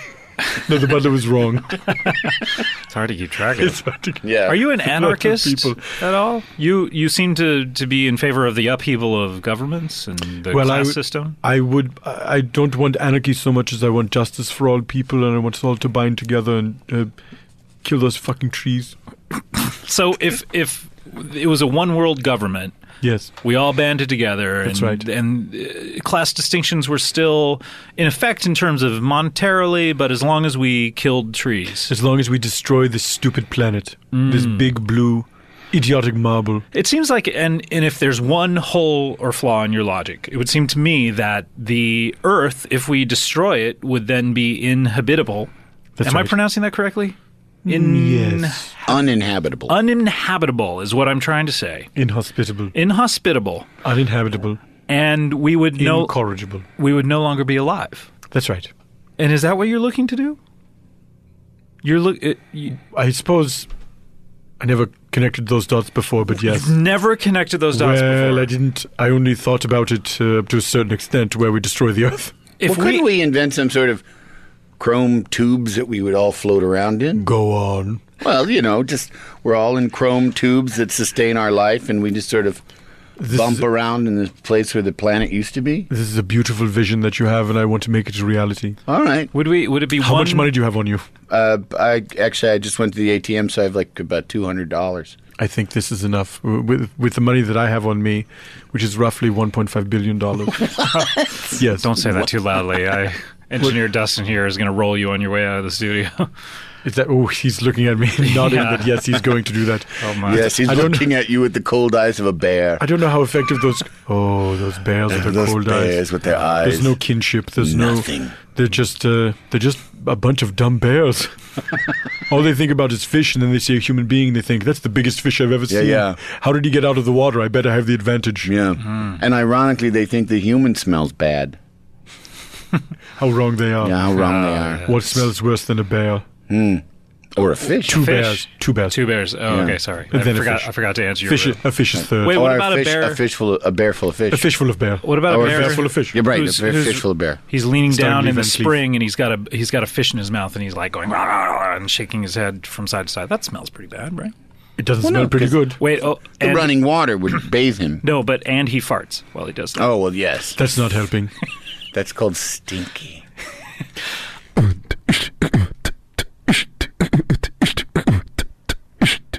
No, the butler was wrong. It's hard to keep track of. Yeah. Are you an anarchist at all? You seem to be in favor of the upheaval of governments and the class system? I don't want anarchy so much as I want justice for all people, and I want us all to bind together and kill those fucking trees. So if it was a one world government, Yes. We all banded together. That's and, right. And class distinctions were still in effect in terms of monetarily, but as long as we killed trees. As long as we destroy this stupid planet, this big blue idiotic marble. It seems like, and if there's one hole or flaw in your logic, it would seem to me that the Earth, if we destroy it, would then be inhabitable. That's Am I right. pronouncing that correctly? Yes. Uninhabitable. Uninhabitable is what I'm trying to say. Inhospitable. Inhospitable. Uninhabitable. And we would Incorrigible. we would no longer be alive. That's right. And is that what you're looking to do? I suppose I never connected those dots before, but yes. You've never connected those dots before. Well, I didn't. I only thought about it up to a certain extent where we destroy the Earth. Couldn't we invent some sort of chrome tubes that we would all float around in? Go on. Well, just we're all in chrome tubes that sustain our life, and we just sort of bump around in the place where the planet used to be. This is a beautiful vision that you have, and I want to make it a reality. All right. Would it be How much money do you have on you? I just went to the ATM, so I have like about $200. I think this is enough. With the money that I have on me, which is roughly $1.5 billion. Yes. Don't say that too loudly. Engineer Dustin here is going to roll you on your way out of the studio. Is that? Oh, he's looking at me, nodding that yes, he's going to do that. Oh my! Yes, he's looking at you with the cold eyes of a bear. I don't know how effective those. Oh, those bears with their Those cold bears eyes. with their eyes. There's no kinship. There's Nothing. They're just a bunch of dumb bears. All they think about is fish, and then they see a human being. They think that's the biggest fish I've ever seen. Yeah. How did he get out of the water? I bet I have the advantage. Yeah. And ironically, they think the human smells bad. How wrong they are. Yeah, how wrong they are. What smells worse than a bear? Or a fish. Two bears. Two bears. Oh, Yeah. okay, sorry. And then a I fish. forgot to answer your A fish is third. Wait, Or what about a fish, bear? A bear full of fish. A fish full of bear. What about Or a bear? bear full of fish. You're right. Who's- A who's- fish full of bear. He's leaning Starting down to in the Van Cleef. spring, and he's got a fish in his mouth, and he's like going rah, rah, rah, and shaking his head from side to side. That smells pretty bad, right? It doesn't Well, no, smell pretty 'cause- good. Wait, The and, running water would bathe him. No, and he farts while he does that. Oh, well, yes. That's not helping. That's called stinky.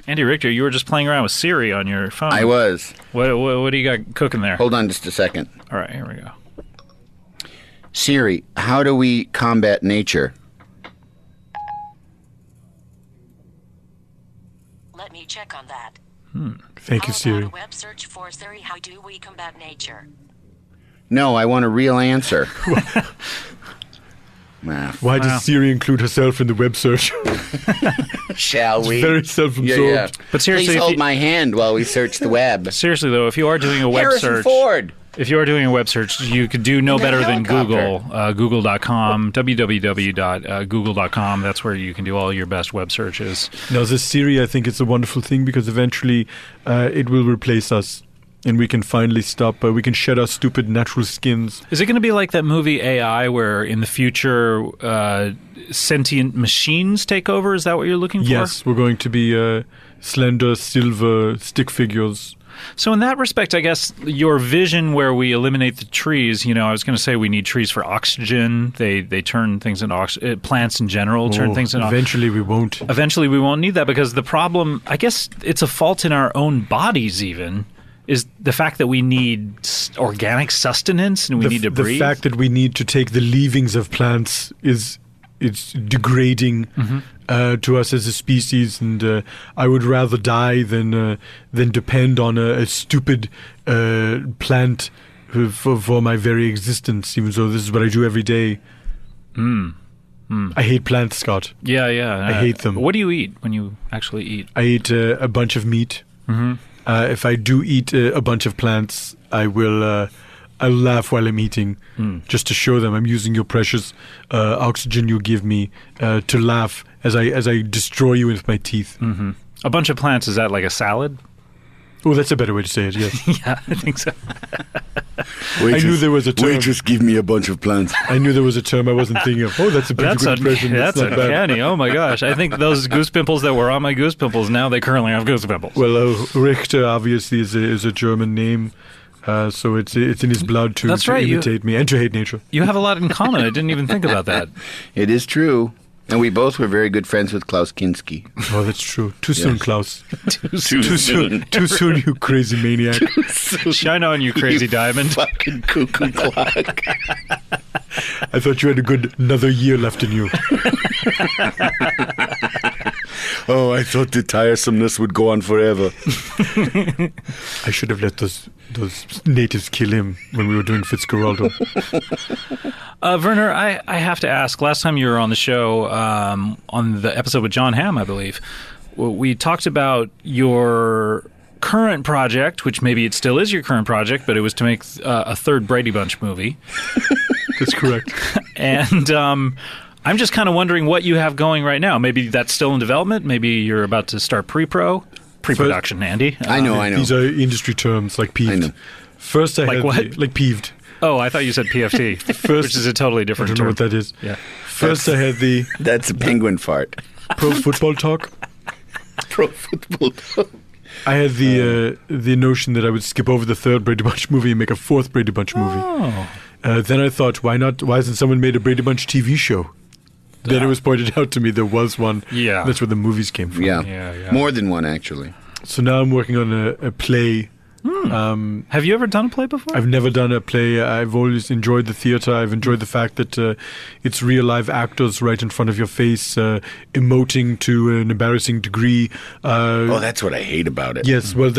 Andy Richter, you were just playing around with Siri on your phone. I was. What do you got cooking there? Hold on just a second. All right, here we go. Siri, how do we combat nature? Let me check on that. Thank you, How Siri. about a web search for Siri, how do we combat nature? No, I want a real answer. Why does Siri include herself in the web search? Shall we? Very self-absorbed. But seriously, Please if hold you- my hand while we search the web. Seriously though, if you are doing a web Harrison search, Ford. if you are doing a web search, you could do no And the better than helicopter. Google. Google.com, www.google.com. That's where you can do all your best web searches. Now, this Siri, I think it's a wonderful thing because eventually it will replace us. And we can finally stop. We can shed our stupid natural skins. Is it going to be like that movie AI, where in the future sentient machines take over? Is that what you're looking for? Yes, we're going to be slender, silver stick figures. So in that respect, I guess your vision where we eliminate the trees, I was going to say we need trees for oxygen. They turn things into plants in general turn things into Eventually we won't. Eventually we won't need that because the problem, I guess it's a fault in our own bodies even, is the fact that we need organic sustenance and we need to breathe. The fact that we need to take the leavings of plants it's degrading to us as a species, and I would rather die than depend on a stupid plant for my very existence, even though this is what I do every day. I hate plants, Scott. Yeah. I hate them. What do you eat when you actually eat? I eat a bunch of meat. If I do eat a bunch of plants, I'll laugh while I'm eating, just to show them I'm using your precious oxygen you give me to laugh as I destroy you with my teeth. A bunch of plants, is that like a salad? Oh, that's a better way to say it, yes. Yeah, I think so. I knew there was a term. Waitress, give me a bunch of plants. I knew there was a term I wasn't thinking of. Oh, that's a pretty good impression. That's not bad. uncanny. Oh my gosh. I think those goose pimples that were on my goose pimples, now they currently have goose pimples. Well, Richter obviously is a German name, so it's in his blood to right, imitate me and to hate nature. You have a lot in common. I didn't even think about that. It is true. And we both were very good friends with Klaus Kinski. Oh, that's true. Too soon, Klaus. Too soon. Too soon, you crazy maniac. Shine on, you crazy diamond. Fucking cuckoo clock. I thought you had a good another year left in you. Oh, I thought the tiresomeness would go on forever. I should have let those natives kill him when we were doing Fitzgeraldo. Werner, I have to ask, last time you were on the show, on the episode with John Hamm, I believe, we talked about your current project, which maybe it still is your current project, but it was to make a third Brady Bunch movie. That's correct. And I'm just kind of wondering what you have going right now. Maybe that's still in development. Maybe you're about to start pre-production, Andy. I know. These are industry terms like peeved. I know. First, I Like had what? like peeved. Oh, I thought you said PFT, which is a totally I different don't know term. what that is. Yeah. First, I had the That's a penguin fart. pro football talk. Pro football talk. I had the notion that I would skip over the third Brady Bunch movie and make a fourth Brady Bunch movie. Oh. Then I thought, why not? Why hasn't someone made a Brady Bunch TV show? Then it was pointed out to me there was one. Yeah. That's where the movies came from. Yeah. More than one, actually. So now I'm working on a play. Have you ever done a play before? I've never done a play. I've always enjoyed the theater. I've enjoyed the fact that it's real live actors right in front of your face, emoting to an embarrassing degree. That's what I hate about it. Yes, well,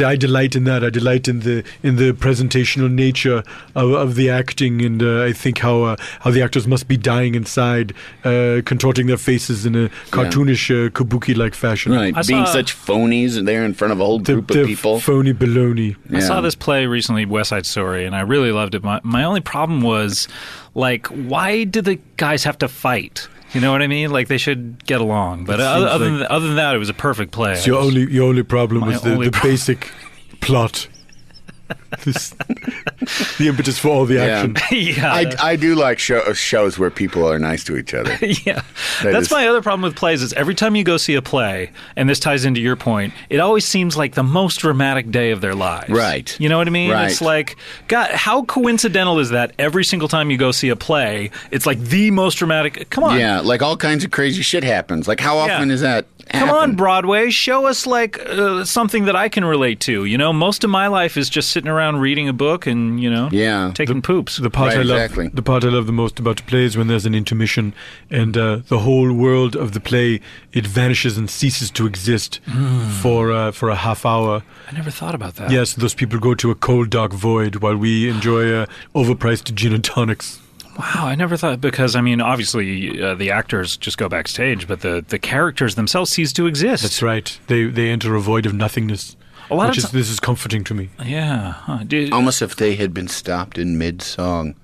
I delight in that. I delight in the presentational nature of the acting, and I think how the actors must be dying inside, contorting their faces in a cartoonish, kabuki-like fashion. Right, being such phonies there in front of a whole group of people. Phony baloney. I saw this play recently, West Side Story, and I really loved it. My only problem was, like, why do the guys have to fight? You know what I mean? Like, they should get along. But other than that, it was a perfect play. So your only problem was the basic plot. The impetus for all the action. Yeah. I do like shows where people are nice to each other. Yeah. That's my other problem with plays is every time you go see a play, and this ties into your point, it always seems like the most dramatic day of their lives. Right. You know what I mean? Right. It's like, God, how coincidental is that every single time you go see a play, it's like the most dramatic. Come on. Yeah, like all kinds of crazy shit happens. Like how often is that Come on, Broadway, show us like something that I can relate to. You know, most of my life is just sitting around reading a book and, you know, taking poops. The part I love the most about the play is when there's an intermission and the whole world of the play, it vanishes and ceases to exist for a half hour. I never thought about that. Yes, those people go to a cold, dark void while we enjoy overpriced gin and tonics. Wow, I never thought, because, I mean, obviously the actors just go backstage, but the characters themselves cease to exist. That's right. They enter a void of nothingness. This is comforting to me. Yeah. Huh. Almost if they had been stopped in mid-song.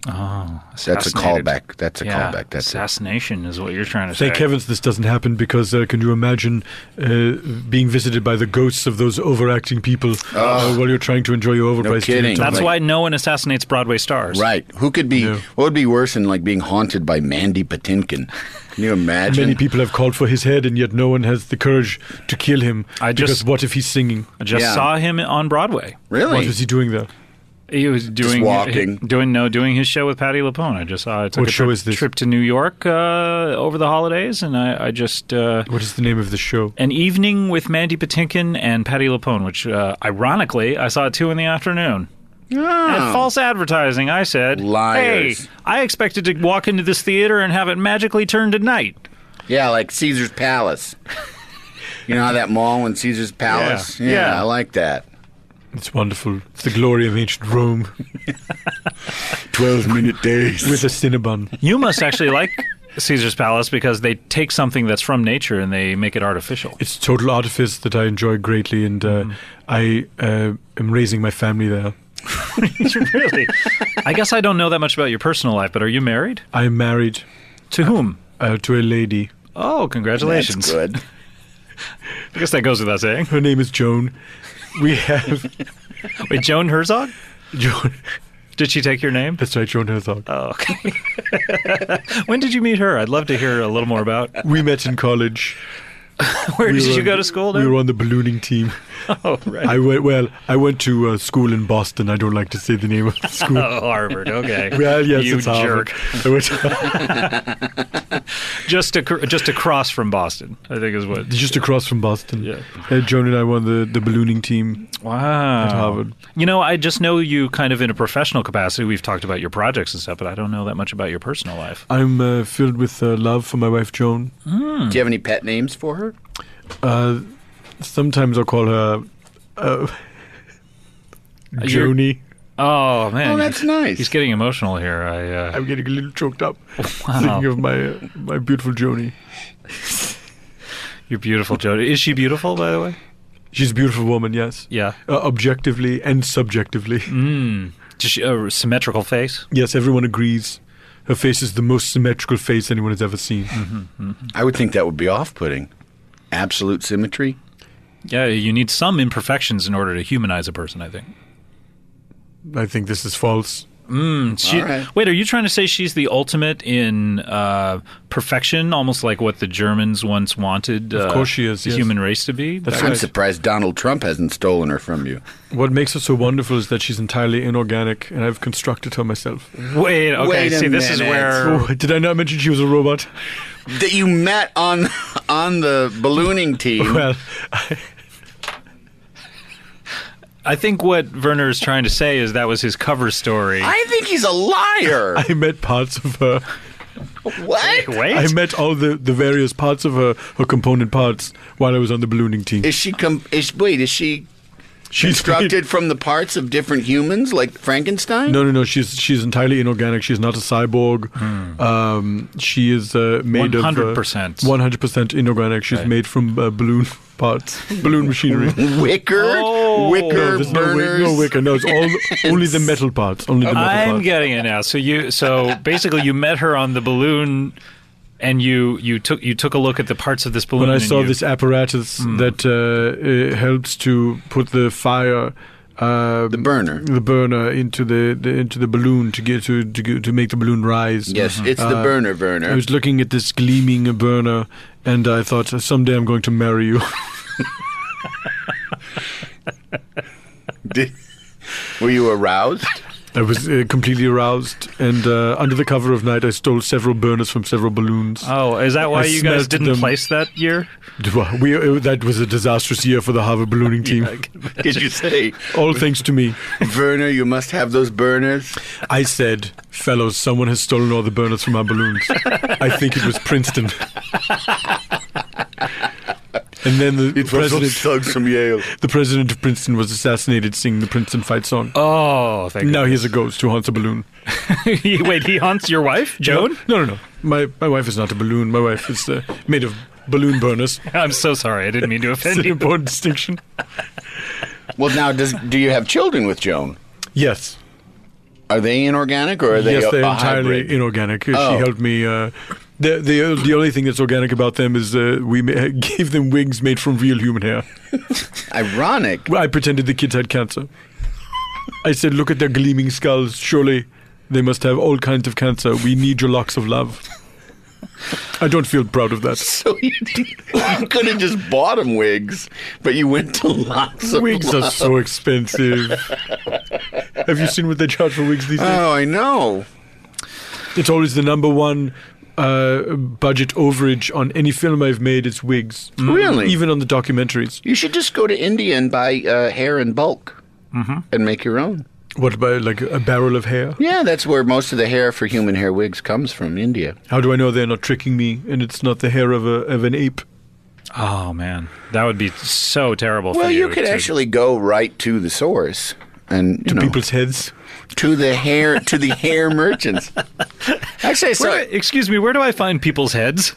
Oh, that's a callback. That's a callback. That's assassination is what you're trying to say. Thank heavens this doesn't happen, because can you imagine being visited by the ghosts of those overacting people while you're trying to enjoy your overpriced? No kidding. That's why no one assassinates Broadway stars. Right. Who could be? What would be worse than like being haunted by Mandy Patinkin? Can you imagine? Many people have called for his head, and yet no one has the courage to kill him. Because what if he's singing? I just saw him on Broadway. Really? What was he doing there? He was doing walking. doing his show with Patti LuPone. I just saw. I took a trip to New York over the holidays, and I just. What is the name of the show? An Evening with Mandy Patinkin and Patti LuPone, which ironically I saw at 2 p.m. And false advertising. I said, liars. Hey, I expected to walk into this theater and have it magically turn to night. Yeah, like Caesar's Palace. You know how that mall in Caesar's Palace? Yeah, I like that. It's wonderful. It's the glory of ancient Rome. 12-minute days. With a Cinnabon. You must actually like Caesar's Palace because they take something that's from nature and they make it artificial. It's total artifice that I enjoy greatly, and I am raising my family there. Really? I guess I don't know that much about your personal life, but are you married? I am married. To whom? To a lady. Oh, congratulations. That's good. I guess that goes without saying. Her name is Joan. We have... Wait, Joan Herzog? Joan. Did she take your name? That's right, Joan Herzog. Oh, okay. When did you meet her? I'd love to hear a little more about. We met in college. Where did you go to school? We were on the ballooning team. Oh, right. I went to school in Boston. I don't like to say the name of the school. Oh, Harvard. Okay. Well, yes, you it's Harvard. jerk. Just across from Boston, I think is what. Just across from Boston. Yeah. Joan and I won the ballooning team. Wow. At Harvard. You know, I just know you kind of in a professional capacity. We've talked about your projects and stuff, but I don't know that much about your personal life. I'm filled with love for my wife, Joan. Do you have any pet names for her? Sometimes I'll call her Joni. Oh, man. Oh, that's nice. He's getting emotional here. I'm getting a little choked up Wow. thinking of my beautiful Joni. Your beautiful Joni. Is she beautiful, by the way? She's a beautiful woman, yes. Yeah. Objectively and subjectively. Does she a symmetrical face? Yes, everyone agrees. Her face is the most symmetrical face anyone has ever seen. I would think that would be off-putting. Absolute symmetry. Yeah, you need some imperfections in order to humanize a person, I think. I think this is false. All right. Wait, are you trying to say she's the ultimate in perfection, almost like what the Germans once wanted Of course she is, the yes. human race to be? I'm surprised Donald Trump hasn't stolen her from you. What makes her so wonderful is that she's entirely inorganic, and I've constructed her myself. Wait, okay, Wait a see, this is minute. where... Oh, did I not mention she was a robot? That you met on the ballooning team. Well, I think what Werner is trying to say is that was his cover story. I think he's a liar. I met parts of her. What? Wait. I met all the various parts of her component parts while I was on the ballooning team. Is she constructed from the parts of different humans, like Frankenstein? No. She's entirely inorganic. She's not a cyborg. She is made 100%. 100% inorganic. She's made from balloon parts, balloon machinery. Wicker There's burners. no wicker. No, it's only the metal parts. Only the metal I'm parts. getting it now. So basically you met her on the balloon and you took a look at the parts of this balloon. When I and saw this apparatus that helps to put the fire, the burner into the balloon to make the balloon rise. Yes, it's the burner. I was looking at this gleaming burner, and I thought someday I'm going to marry you. Were you aroused? I was completely aroused, and under the cover of night, I stole several burners from several balloons. Oh, is that why I you guys smelted didn't them. place that year? That was a disastrous year for the Harvard ballooning team. Did you say, All thanks to me. Werner, you must have those burners? I said, fellows, someone has stolen all the burners from our balloons. I think it was Princeton. And then the thugs from Yale. The president of Princeton was assassinated singing the Princeton fight song. Oh, thank you. Now here's a ghost who haunts a balloon. Wait, he haunts your wife, Joan? No. My wife is not a balloon. My wife is made of balloon burners. I'm so sorry. I didn't mean to It's offend an you. important distinction. Well, now, do you have children with Joan? Yes. Are they inorganic or are they Yes, they're a entirely hybrid? inorganic. She Oh. helped me. The only thing that's organic about them is we gave them wigs made from real human hair. Ironic. Well, I pretended the kids had cancer. I said, look at their gleaming skulls. Surely they must have all kinds of cancer. We need your locks of love. I don't feel proud of that. So you could have just bought them wigs, but you went to lots of Wigs are so expensive. Have you seen what they charge for wigs these days? Oh, I know. It's always the number one budget overage on any film I've made. It's wigs. Really? Even on the documentaries. You should just go to India and buy hair in bulk and make your own. What about like a barrel of hair? Yeah, that's where most of the hair for human hair wigs comes from, India. How do I know they're not tricking me and it's not the hair of an ape? Oh, man. That would be so terrible for Well, you. you could actually go right to the source and To people's heads? to the hair merchants. Actually, I saw Excuse me, where do I find people's heads?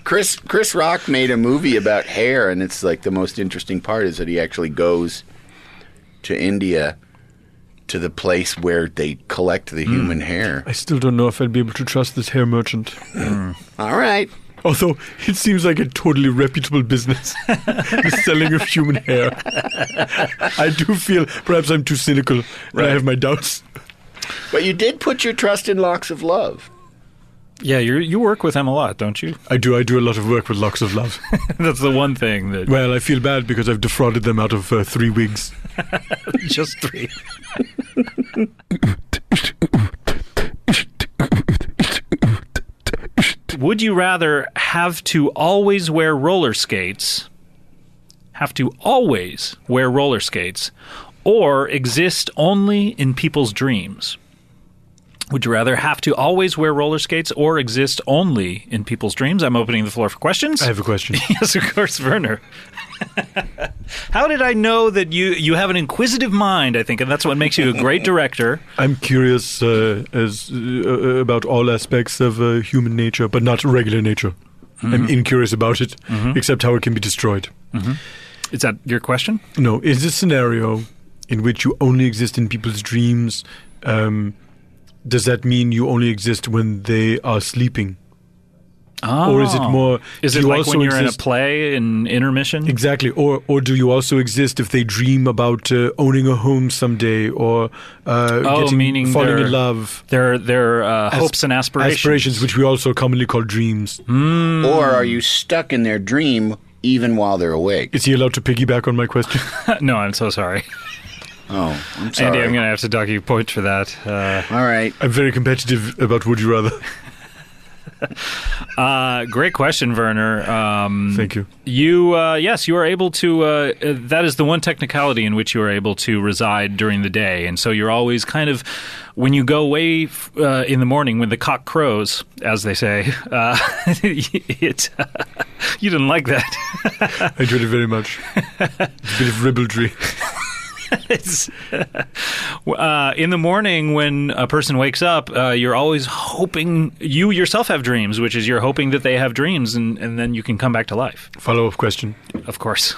Chris Rock made a movie about hair, and it's like the most interesting part is that he actually goes to India to the place where they collect the human hair. I still don't know if I'd be able to trust this hair merchant. All right. Although it seems like a totally reputable business, the selling of human hair. I do feel perhaps I'm too cynical and I have my doubts. But you did put your trust in locks of love. Yeah, you work with him a lot, don't you? I do a lot of work with Locks of Love. That's the one thing that... Well, I feel bad because I've defrauded them out of 3 wigs. Just 3. Would you rather have to always wear roller skates, or exist only in people's dreams? Would you rather have to always wear roller skates or exist only in people's dreams? I'm opening the floor for questions. I have a question. Yes, of course, Werner. How did I know that you have an inquisitive mind, I think, and that's what makes you a great director? I'm curious about all aspects of human nature, but not regular nature. Mm-hmm. I'm incurious about it, except how it can be destroyed. Mm-hmm. Is that your question? No. Is this scenario in which you only exist in people's dreams, does that mean you only exist when they are sleeping? Oh. Or is it more... Is it like when you're in a play in intermission? Exactly. Or do you also exist if they dream about owning a home someday or falling in love? Their hopes and aspirations. Aspirations, which we also commonly call dreams. Mm. Or are you stuck in their dream even while they're awake? Is he allowed to piggyback on my question? No, I'm so sorry. Oh, I'm sorry. Andy, I'm going to have to dock you points for that. All right. I'm very competitive about Would You Rather. Great question, Werner. Thank you. You are able to. That is the one technicality in which you are able to reside during the day, and so you're always kind of, when you go away in the morning when the cock crows, as they say. You didn't like that. I enjoyed it very much. It's a bit of ribaldry. In the morning when a person wakes up, you're always hoping you yourself have dreams, which is you're hoping that they have dreams, and then you can come back to life. Follow-up question. Of course.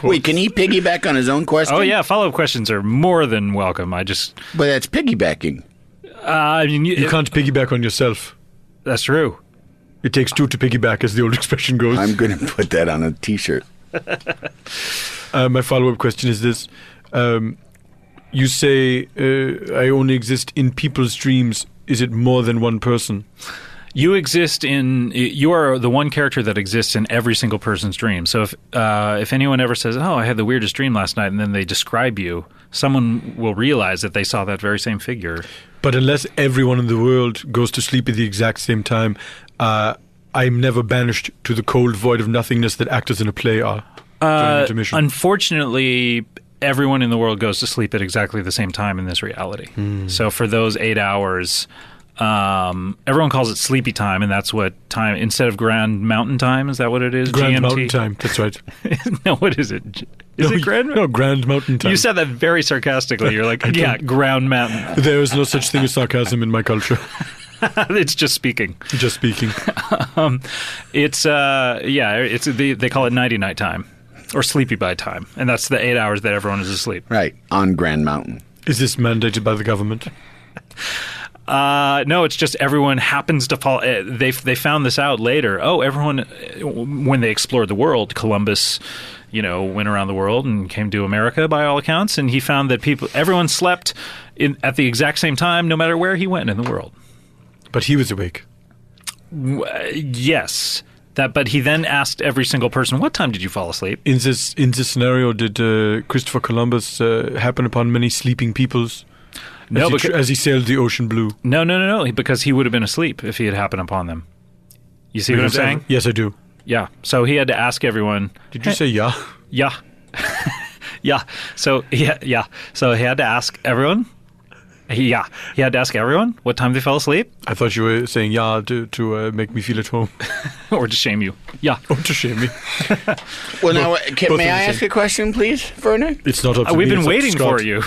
Wait, can he piggyback on his own question? Oh, yeah. Follow-up questions are more than welcome. But that's piggybacking. You can't piggyback on yourself. That's true. It takes two to piggyback, as the old expression goes. I'm going to put that on a T-shirt. My follow-up question is this. You say, I only exist in people's dreams. Is it more than one person? You are the one character that exists in every single person's dream. So if anyone ever says, oh, I had the weirdest dream last night, and then they describe you, someone will realize that they saw that very same figure. But unless everyone in the world goes to sleep at the exact same time, I'm never banished to the cold void of nothingness that actors in a play are. Unfortunately, everyone in the world goes to sleep at exactly the same time in this reality. So for those 8 hours, everyone calls it sleepy time, and that's what time, instead of Grand Mountain Time, is that what it is? Grand GMT? Mountain Time, that's right. No, what is it? Is it Grand? No, Grand Mountain Time. You said that very sarcastically. You're like, yeah, Ground Mountain. There is no such thing as sarcasm in my culture. It's just speaking. Just speaking. They call it nighty night time. Or sleepy by time. And that's the 8 hours that everyone is asleep. Right, on Grand Mountain. Is this mandated by the government? No, it's just everyone happens to fall. They found this out later. Oh, everyone, when they explored the world, Columbus, went around the world and came to America by all accounts, and he found that everyone slept at the exact same time, no matter where he went in the world. But he was awake. Yes. But he then asked every single person, what time did you fall asleep? In this scenario, did Christopher Columbus happen upon many sleeping peoples as he sailed the ocean blue? No, because he would have been asleep if he had happened upon them. You see what I'm saying? Yes, I do. Yeah. So he had to ask everyone. Did you say yeah? Yeah. Yeah. So yeah. So he had to ask everyone. He had to ask everyone what time they fell asleep. I thought you were saying yeah to make me feel at home. Or to shame you. Yeah. Or to shame me. Well, now, may I ask a question, please, Werner? It's not up to We've me. Been waiting for you.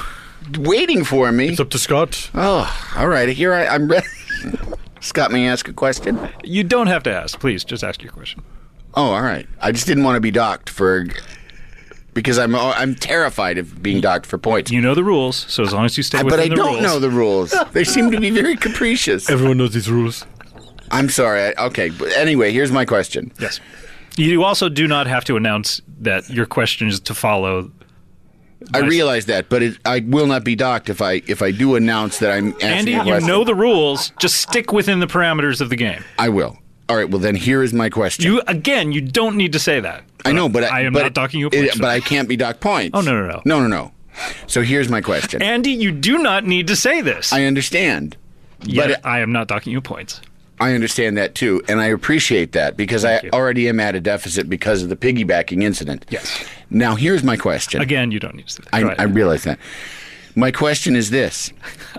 Waiting for me? It's up to Scott. Oh, all right. Here I'm ready. Scott, may I ask a question? You don't have to ask. Please, just ask your question. Oh, all right. I just didn't want to be docked because I'm terrified of being docked for points. You know the rules, so as long as you stay within the rules. But I don't know the rules. They seem to be very capricious. Everyone knows these rules. I'm sorry. Okay, but anyway, here's my question. Yes. You also do not have to announce that your question is to follow I realize that, but I will not be docked if I do announce that I'm asking Andy, a you question. know the rules. Just stick within the parameters of the game. I will. All right, well, then here is my question. You don't need to say that. I know, but I am not docking you points. But I can't be docked points. Oh, no. No. So here's my question. Andy, you do not need to say this. I understand. But I am not docking you points. I understand that, too, and I appreciate that because I already am at a deficit because of the piggybacking incident. Yes. Now, here's my question. Again, you don't need to say that. I realize that. My question is this,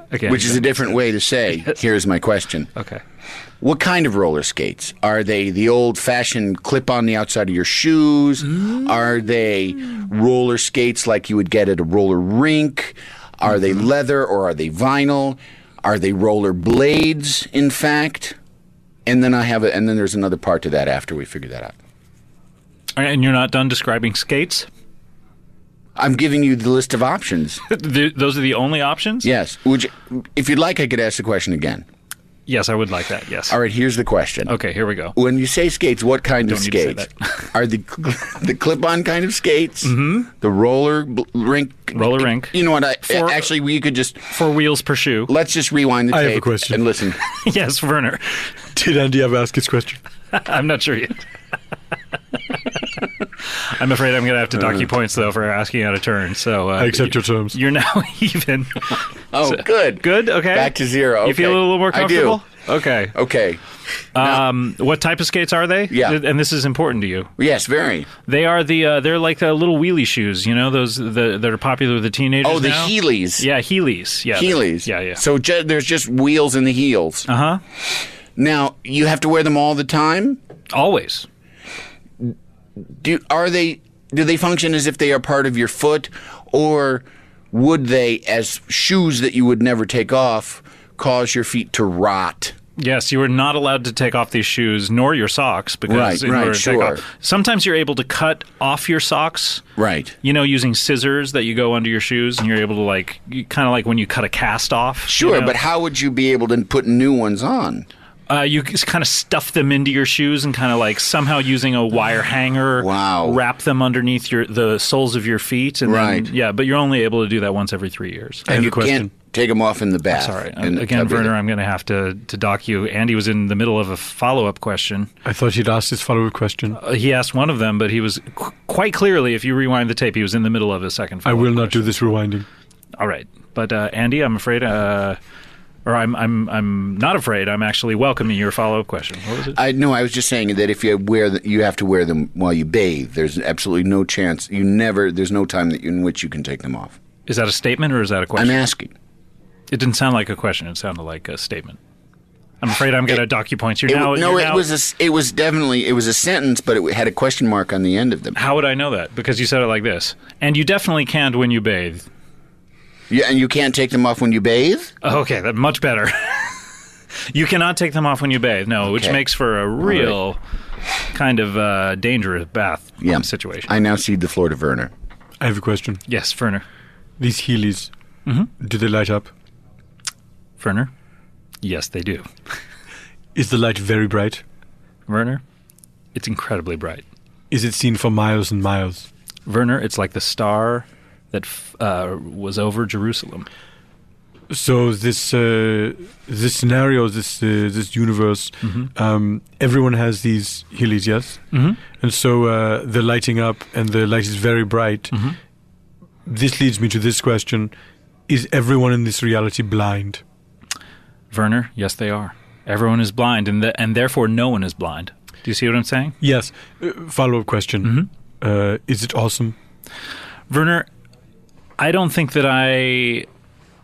which is a different way to say, here's my question. Okay. What kind of roller skates? Are they the old-fashioned clip on the outside of your shoes? Are they roller skates like you would get at a roller rink? Are they leather or are they vinyl? Are they roller blades, in fact? And then and then there's another part to that after we figure that out. And you're not done describing skates? I'm giving you the list of options. Those are the only options? Yes. If you'd like, I could ask the question again. Yes, I would like that, yes. All right, here's the question. Okay, here we go. When you say skates, what kind of skates? Are the clip-on kind of skates? Mm-hmm. The roller rink? Roller rink. You know what? Actually, we could just... 4 wheels per shoe. Let's just rewind the tape. I have a question. And listen. Yes, Werner. Did Andy ever ask his question? I'm not sure yet. I'm afraid I'm going to have to dock you points, though, for asking out of turn. So I accept your terms. You're now even. Oh, good. Good? Okay. Back to zero. Okay. You feel a little more comfortable? I do. Okay. What type of skates are they? Yeah. And this is important to you. Yes, very. They are they're like the little wheelie shoes, you know, those that are popular with the teenagers Oh, the now? Heelys. Yeah, Heelys. Yeah. Heelys. Yeah. So there's just wheels in the heels. Uh-huh. Now, you have to wear them all the time? Always. Do they function as if they are part of your foot, or would they, as shoes that you would never take off, cause your feet to rot? Yes, you are not allowed to take off these shoes, nor your socks, because in order to take off, sometimes you're able to cut off your socks. Right. You know, using scissors that you go under your shoes, and you're able to kind of like when you cut a cast off. Sure, you know? but how would you be able to put new ones on? You kind of stuff them into your shoes and kind of like somehow using a wire hanger, wrap them underneath the soles of your feet. And then, but you're only able to do that once every 3 years. And you can't take them off in the bath. Sorry. Again, Werner, I'm going to have to dock you. Andy was in the middle of a follow-up question. I thought he'd asked his follow-up question. He asked one of them, but he was quite clearly, if you rewind the tape, he was in the middle of a second follow-up I will not do this rewinding. All right. But Andy, I'm afraid... Or I'm not afraid. I'm actually welcoming your follow-up question. What was it? I was just saying that if you you have to wear them while you bathe. There's absolutely no chance. There's no time in which you can take them off. Is that a statement or is that a question? I'm asking. It didn't sound like a question. It sounded like a statement. I'm afraid I'm going to dock you points. It was a sentence, but it had a question mark on the end of them. How would I know that? Because you said it like this. And you definitely can't when you bathe. Yeah, and you can't take them off when you bathe? Okay, that's much better. You cannot take them off when you bathe, no, which makes for a real kind of dangerous bath situation. I now cede the floor to Werner. I have a question. Yes, Werner. These Heelys, do they light up? Werner? Yes, they do. Is the light very bright? Werner? It's incredibly bright. Is it seen for miles and miles? Werner, it's like the star that was over Jerusalem. So this scenario, this universe, everyone has these Heelys, yes? Mm-hmm. And so they're lighting up and the light is very bright. Mm-hmm. This leads me to this question. Is everyone in this reality blind? Werner, yes they are. Everyone is blind and therefore no one is blind. Do you see what I'm saying? Yes. Follow-up question. Mm-hmm. Is it awesome? Werner, I don't think that I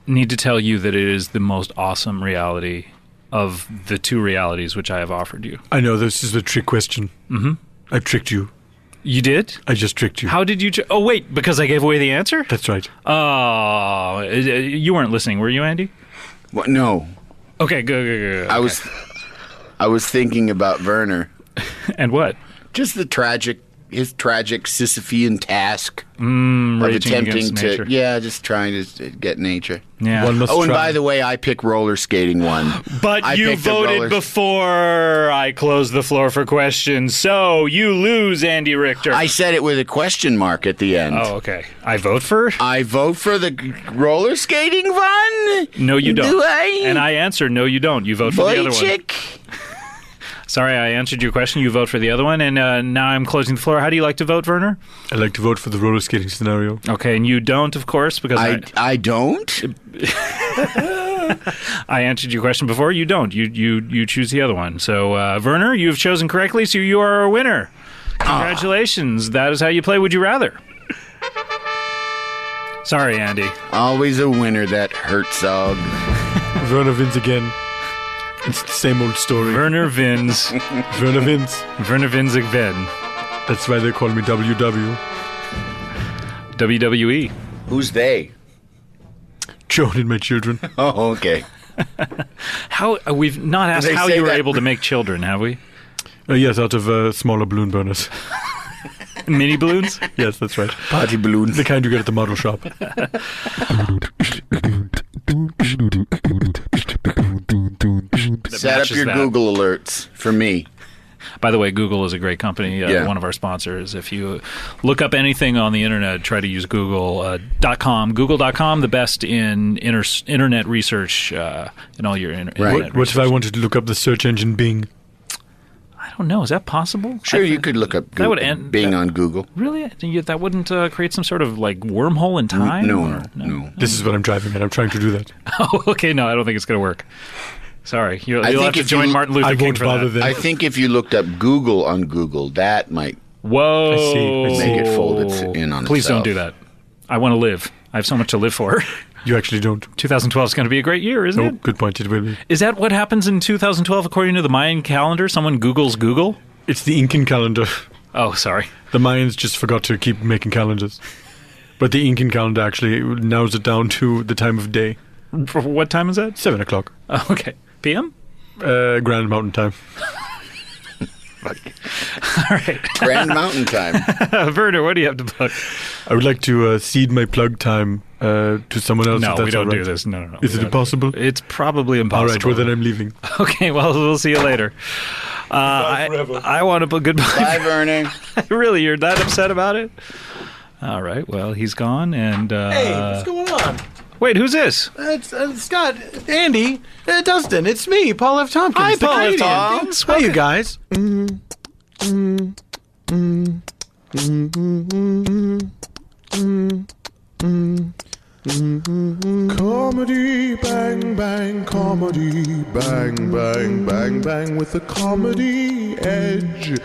need to tell you that it is the most awesome reality of the two realities which I have offered you. I know, this is a trick question. Mm-hmm. I tricked you. You did? I just tricked you. How did you... oh, wait, because I gave away the answer? That's right. Oh, you weren't listening, were you, Andy? What? No. Okay, good. I was thinking about Werner. And what? Just the tragic his tragic Sisyphean task of raging attempting against to, nature. just trying to get nature. Yeah. One must Oh, and try. by the way, I pick roller skating one. But I you picked the voted roller- before I closed the floor for questions, so you lose, Andy Richter. I said it with a question mark at the end. Oh, okay. I vote for? I vote for the roller skating one. No, you don't. Do I? And I answer, no, you don't. You vote for the other one. Boychik. Sorry, I answered your question. You vote for the other one, and now I'm closing the floor. How do you like to vote, Werner? I like to vote for the roller skating scenario. Okay, and you don't, of course, because I don't. I answered your question before. You don't. You choose the other one. So, Werner, you've chosen correctly, so you are a winner. Congratulations. That is how you play Would You Rather. Sorry, Andy. Always a winner, that Herzog. Werner wins again. It's the same old story. Werner wins. Werner wins. Werner wins again. That's why they call me WW. WWE. Who's they? Joan and my children. Oh, okay. How we've not asked They how say you were that- able to make children, have we? Yes, out of smaller balloon burners. Mini balloons? Yes, that's right. Party balloons. The kind you get at the model shop. Set up matches your that. Google alerts for me. By the way, Google is a great company, Yeah. one of our sponsors. If you look up anything on the internet, try to use Google.com. Google.com, the best in internet research in all your internet What if I wanted to look up the search engine Bing? I don't know. Is that possible? Sure, you could look up That would Google, end- Bing on Google. Really? That wouldn't create some sort of like wormhole in time? No. This is what I'm driving at. I'm trying to do that. Oh, okay. No, I don't think it's going to work. Sorry. You'll think have to if join you- Martin Luther I King won't for bother that. them. I think if you looked up Google on Google, that might Whoa. I see. make it fold in on Please itself. don't do that. I want to live. I have so much to live for. You actually don't. 2012 is going to be a great year, isn't Oh, it? good point. It will be. Is that what happens in 2012 according to the Mayan calendar? Someone Googles Google? It's the Incan calendar. Oh, sorry. The Mayans just forgot to keep making calendars. But the Incan calendar actually narrows it down to the time of day. For what time is that? 7 o'clock. Oh, okay. PM? Grand Mountain Time. All right. Grand Mountain Time. Werner, what do you have to plug? I would like to cede my plug time to someone else. No, if that's we don't all right. do this. No. Is we it don't. impossible? It's probably impossible. All right, well then I'm leaving. Okay, well, we'll see you later. I want to put goodbye. Bye, Werner. Really, you're that upset about it? All right, well, he's gone, and... Hey, what's going on? Wait, who's this? It's Scott, Andy, Dustin. It's me, Paul F. Tompkins. Hi, the Paul F. Canadian. Tompkins. How you guys? Comedy, bang, bang, comedy, bang, bang, bang, bang, with a comedy edge.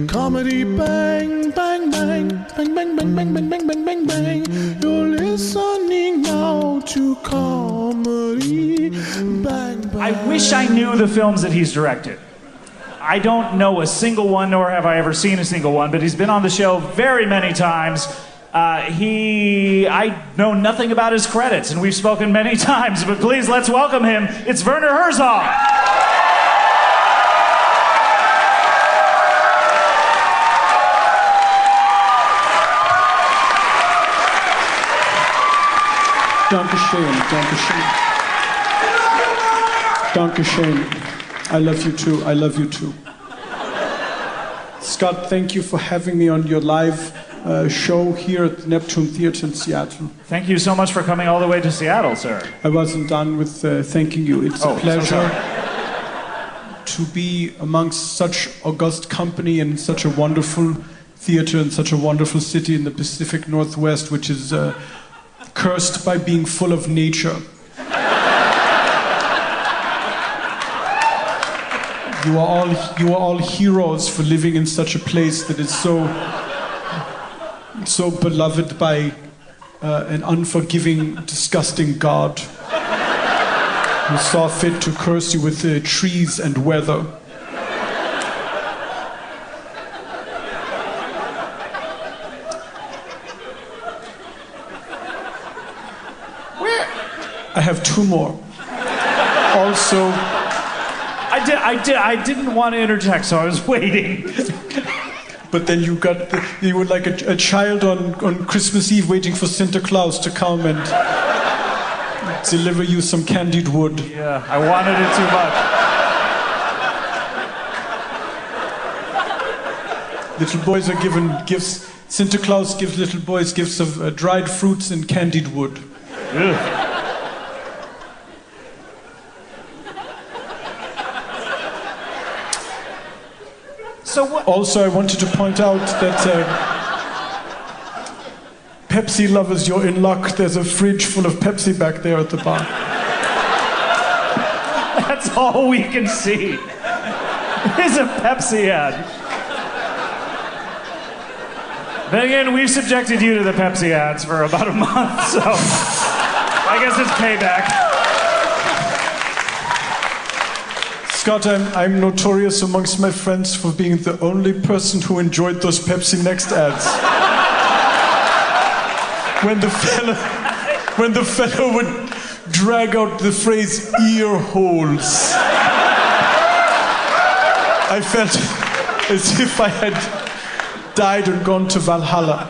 Comedy, bang, bang, bang, bang, bang, bang, bang, bang, bang, bang, bang, bang. You're listening now to comedy, bang, bang. I wish I knew the films that he's directed. I don't know a single one, nor have I ever seen a single one, but he's been on the show very many times. I know nothing about his credits, and we've spoken many times, but please let's welcome him. It's Werner Herzog. Dankeschön, Dankeschön. Dankeschön. I love you too, I love you too. Scott, thank you for having me on your live show here at the Neptune Theatre in Seattle. Thank you so much for coming all the way to Seattle, sir. I wasn't done with thanking you. It's Oh, a so pleasure sorry. to be amongst such august company and such a wonderful theatre in such a wonderful city in the Pacific Northwest, which is cursed by being full of nature. You are all heroes for living in such a place that is so beloved by an unforgiving, disgusting God who saw fit to curse you with trees and weather. I have two more. Also, I didn't want to interject, so I was waiting. but then you were like a child on Christmas Eve waiting for Santa Claus to come and deliver you some candied wood. Yeah, I wanted it too much. Little boys are given gifts. Santa Claus gives little boys gifts of dried fruits and candied wood. Ugh. Also, I wanted to point out that Pepsi lovers, you're in luck. There's a fridge full of Pepsi back there at the bar. That's all we can see. Is a Pepsi ad. Then again, we've subjected you to the Pepsi ads for about a month, so I guess it's payback. Scott, I'm notorious amongst my friends for being the only person who enjoyed those Pepsi Next ads. When the fellow would drag out the phrase ear holes, I felt as if I had died and gone to Valhalla.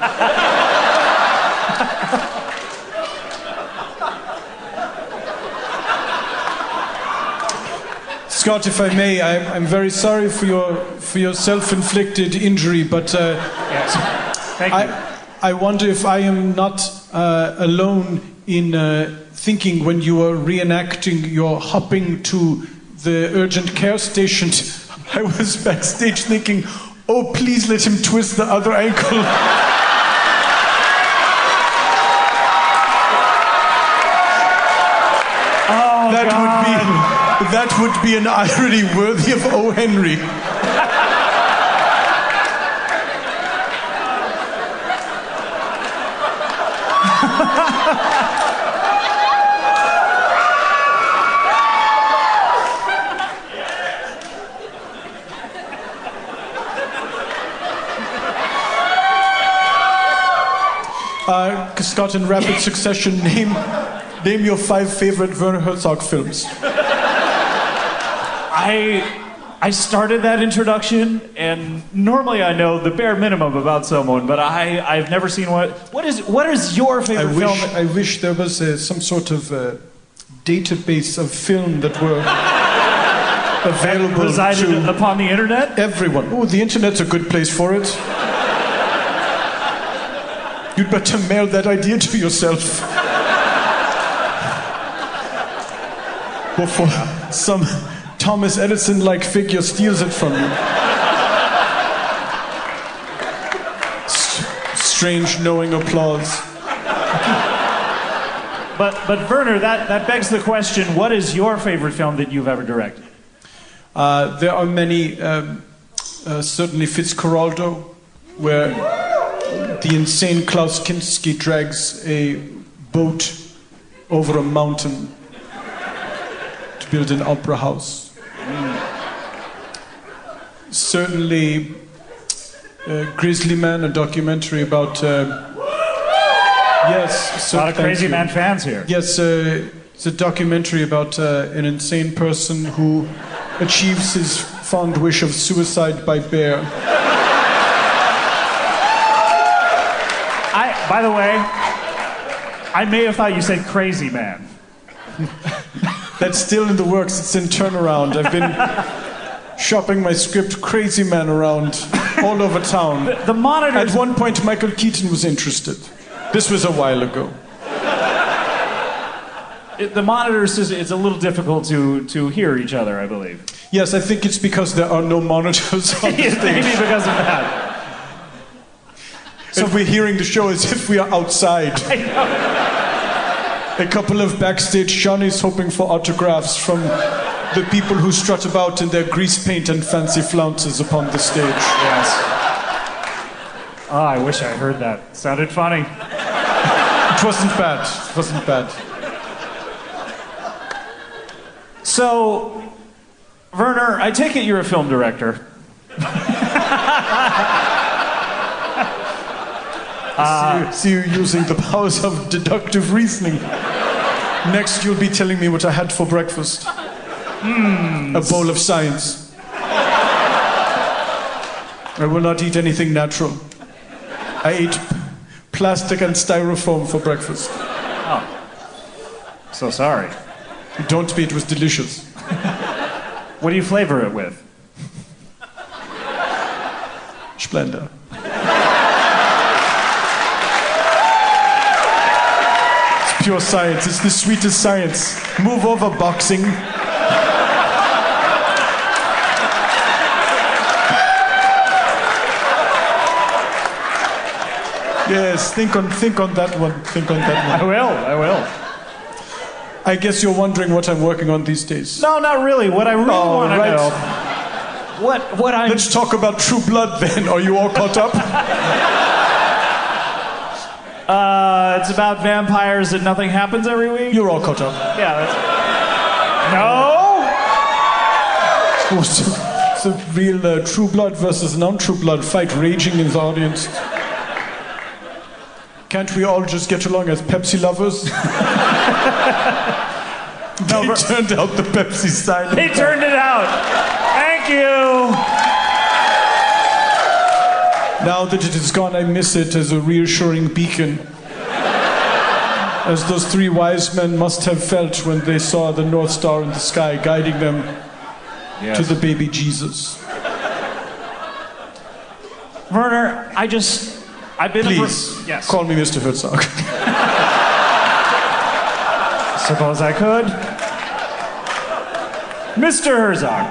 Scott, if I may, I'm very sorry for your self-inflicted injury, but Thank you. I wonder if I am not alone in thinking when you are reenacting your hopping to the urgent care station. I was backstage thinking, oh, please let him twist the other ankle. Oh, that would be an irony worthy of O. Henry. Scott, in rapid succession, name your 5 favorite Werner Herzog films. I started that introduction, and normally I know the bare minimum about someone, but I've never seen one. What is your favorite film? I wish there was some sort of database of film that were available resided upon the internet? Everyone. Oh, the internet's a good place for it. You'd better mail that idea to yourself. Before some Thomas Edison-like figure steals it from you. Strange knowing applause. But Werner, that begs the question, what is your favorite film that you've ever directed? There are many, certainly Fitzcarraldo, where the insane Klaus Kinski drags a boat over a mountain to build an opera house. Certainly Grizzly Man, a documentary about... yes. A lot of Crazy Man fans here. Yes, it's a documentary about an insane person who achieves his fond wish of suicide by bear. By the way, I may have thought you said Crazy Man. That's still in the works. It's in turnaround. I've been shopping my script Crazy Man around all over town. The monitor. At one point, Michael Keaton was interested. This was a while ago. The monitors, it's a little difficult to hear each other, I believe. Yes, I think it's because there are no monitors on the stage. Maybe because of that. So we're hearing the show as if we are outside. I know. A couple of backstage Johnnies hoping for autographs from the people who strut about in their grease paint and fancy flounces upon the stage. Yes. Oh, I wish I heard that. Sounded funny. It wasn't bad. It wasn't bad. So, Werner, I take it you're a film director. See you using the powers of deductive reasoning. Next, you'll be telling me what I had for breakfast. A bowl of science. I will not eat anything natural. I ate plastic and styrofoam for breakfast. Oh. So sorry. Don't be, it was delicious. What do you flavor it with? Splendor. It's pure science. It's the sweetest science. Move over, boxing. Yes, think on that one. Think on that one. I will. I guess you're wondering what I'm working on these days. No, not really. What I really want to right. know. What I'm. Let's talk about True Blood then. Are you all caught up? It's about vampires and nothing happens every week. You're all caught up. Yeah. No. It's a real True Blood versus non-True Blood fight raging in the audience. Can't we all just get along as Pepsi lovers? They turned out the Pepsi sign. They turned it out. Thank you. Now that it is gone, I miss it as a reassuring beacon. As those three wise men must have felt when they saw the North Star in the sky guiding them to the baby Jesus. Werner, I've been Please, call me Mr. Herzog. Suppose I could. Mr. Herzog,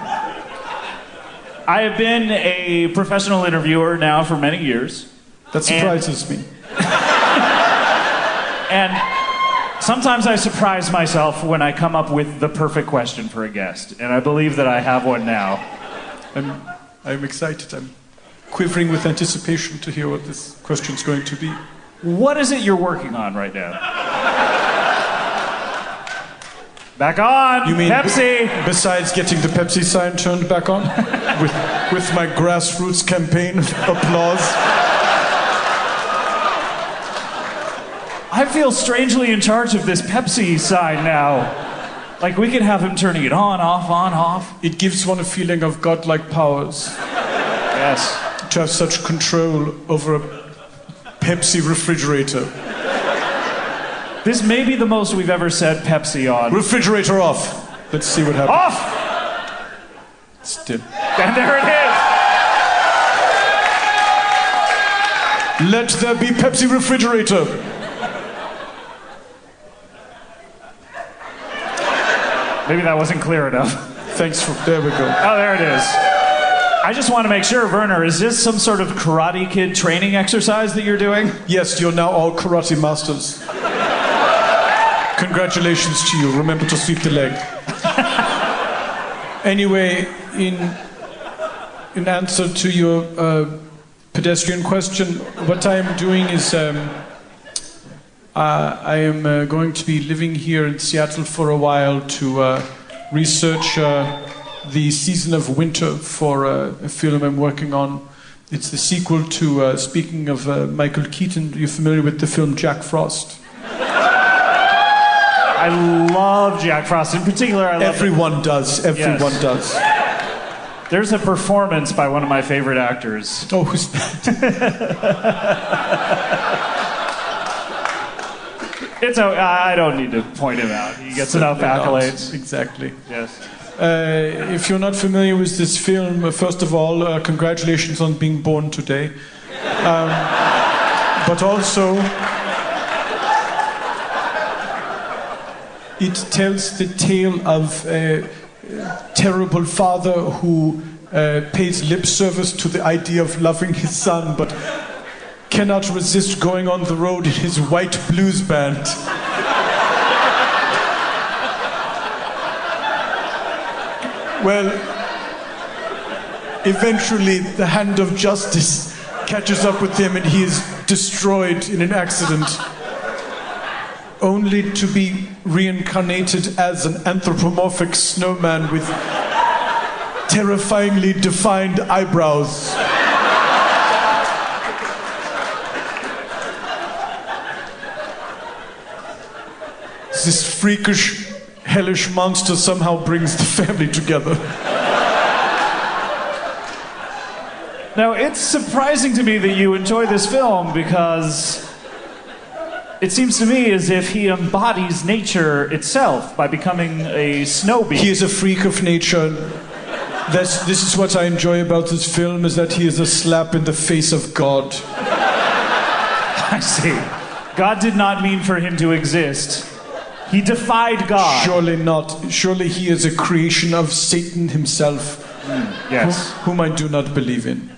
I have been a professional interviewer now for many years. That surprises me. And sometimes I surprise myself when I come up with the perfect question for a guest. And I believe that I have one now. I'm excited. I'm quivering with anticipation to hear what this question's going to be. What is it you're working on right now? Back on! You mean Pepsi! Besides getting the Pepsi sign turned back on? with my grassroots campaign applause? I feel strangely in charge of this Pepsi sign now. Like we could have him turning it on, off. It gives one a feeling of godlike powers. Yes. To have such control over a Pepsi refrigerator. This may be the most we've ever said Pepsi on. Refrigerator off. Let's see what happens. Off! Still. And there it is! Let there be Pepsi refrigerator. Maybe that wasn't clear enough. Thanks for... There we go. Oh, there it is. I just want to make sure, Werner, is this some sort of Karate Kid training exercise that you're doing? Yes, you're now all karate masters. Congratulations to you. Remember to sweep the leg. Anyway, in answer to your pedestrian question, what I am doing is I am going to be living here in Seattle for a while to research the season of winter for a film I'm working on. It's the sequel to, speaking of Michael Keaton, you're familiar with the film Jack Frost? I love Jack Frost. In particular, I love Everyone does. Everyone does. There's a performance by one of my favorite actors. Oh, who's that? I don't need to point him out. He gets enough accolades. Exactly. Yes. If you're not familiar with this film, first of all, congratulations on being born today. But also, it tells the tale of a terrible father who pays lip service to the idea of loving his son, but cannot resist going on the road in his white blues band. Well, eventually the hand of justice catches up with him and he is destroyed in an accident, only to be reincarnated as an anthropomorphic snowman with terrifyingly defined eyebrows. This freakish, hellish monster somehow brings the family together. Now, it's surprising to me that you enjoy this film because it seems to me as if he embodies nature itself by becoming a snow beast. He is a freak of nature. This is what I enjoy about this film, is that he is a slap in the face of God. I see. God did not mean for him to exist. He defied God. Surely not. Surely he is a creation of Satan himself. Yes. Whom I do not believe in.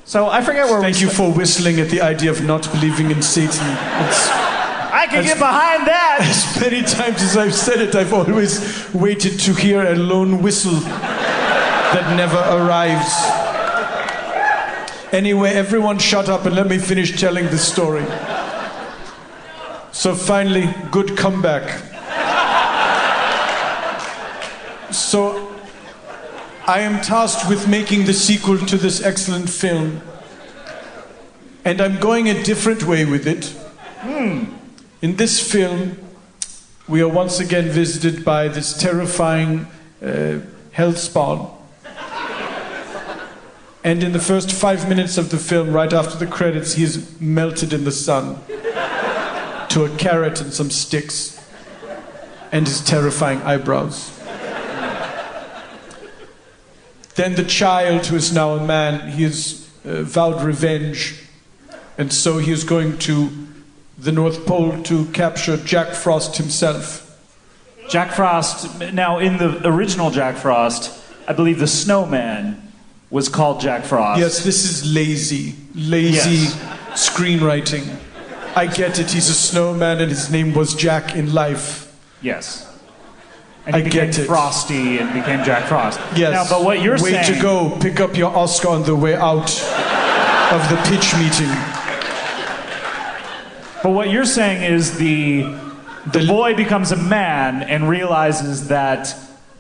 So I forget where Thank you for whistling at the idea of not believing in Satan. I can get behind that! As many times as I've said it, I've always waited to hear a lone whistle that never arrives. Anyway, everyone shut up and let me finish telling this story. So finally, good comeback. So I am tasked with making the sequel to this excellent film. And I'm going a different way with it. In this film, we are once again visited by this terrifying hellspawn. And in the first 5 minutes of the film, right after the credits, he is melted in the sun to a carrot and some sticks and his terrifying eyebrows. Then the child, who is now a man, he has vowed revenge, and so he is going to the North Pole to capture Jack Frost himself. Jack Frost, now in the original Jack Frost, I believe the snowman was called Jack Frost. Yes, this is lazy screenwriting. I get it, he's a snowman and his name was Jack in life. Yes. And he became get it. Frosty and became Jack Frost. Yes. Now, but what you're Way saying... to go, pick up your Oscar on the way out of the pitch meeting. But what you're saying is the boy becomes a man and realizes that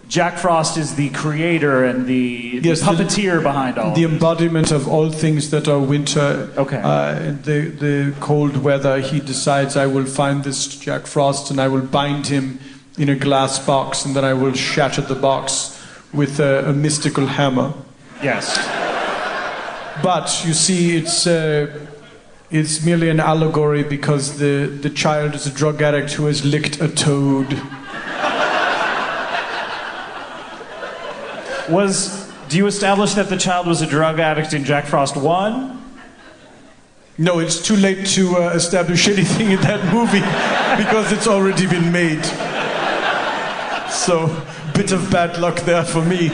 Jack Frost is the creator and the puppeteer behind all. The embodiment of all things that are winter. Okay. The cold weather. He decides, I will find this Jack Frost and I will bind him in a glass box, and then I will shatter the box with a mystical hammer. Yes. But you see, it's merely an allegory because the child is a drug addict who has licked a toad. Do you establish that the child was a drug addict in Jack Frost 1? No, it's too late to establish anything in that movie because it's already been made. So, bit of bad luck there for me.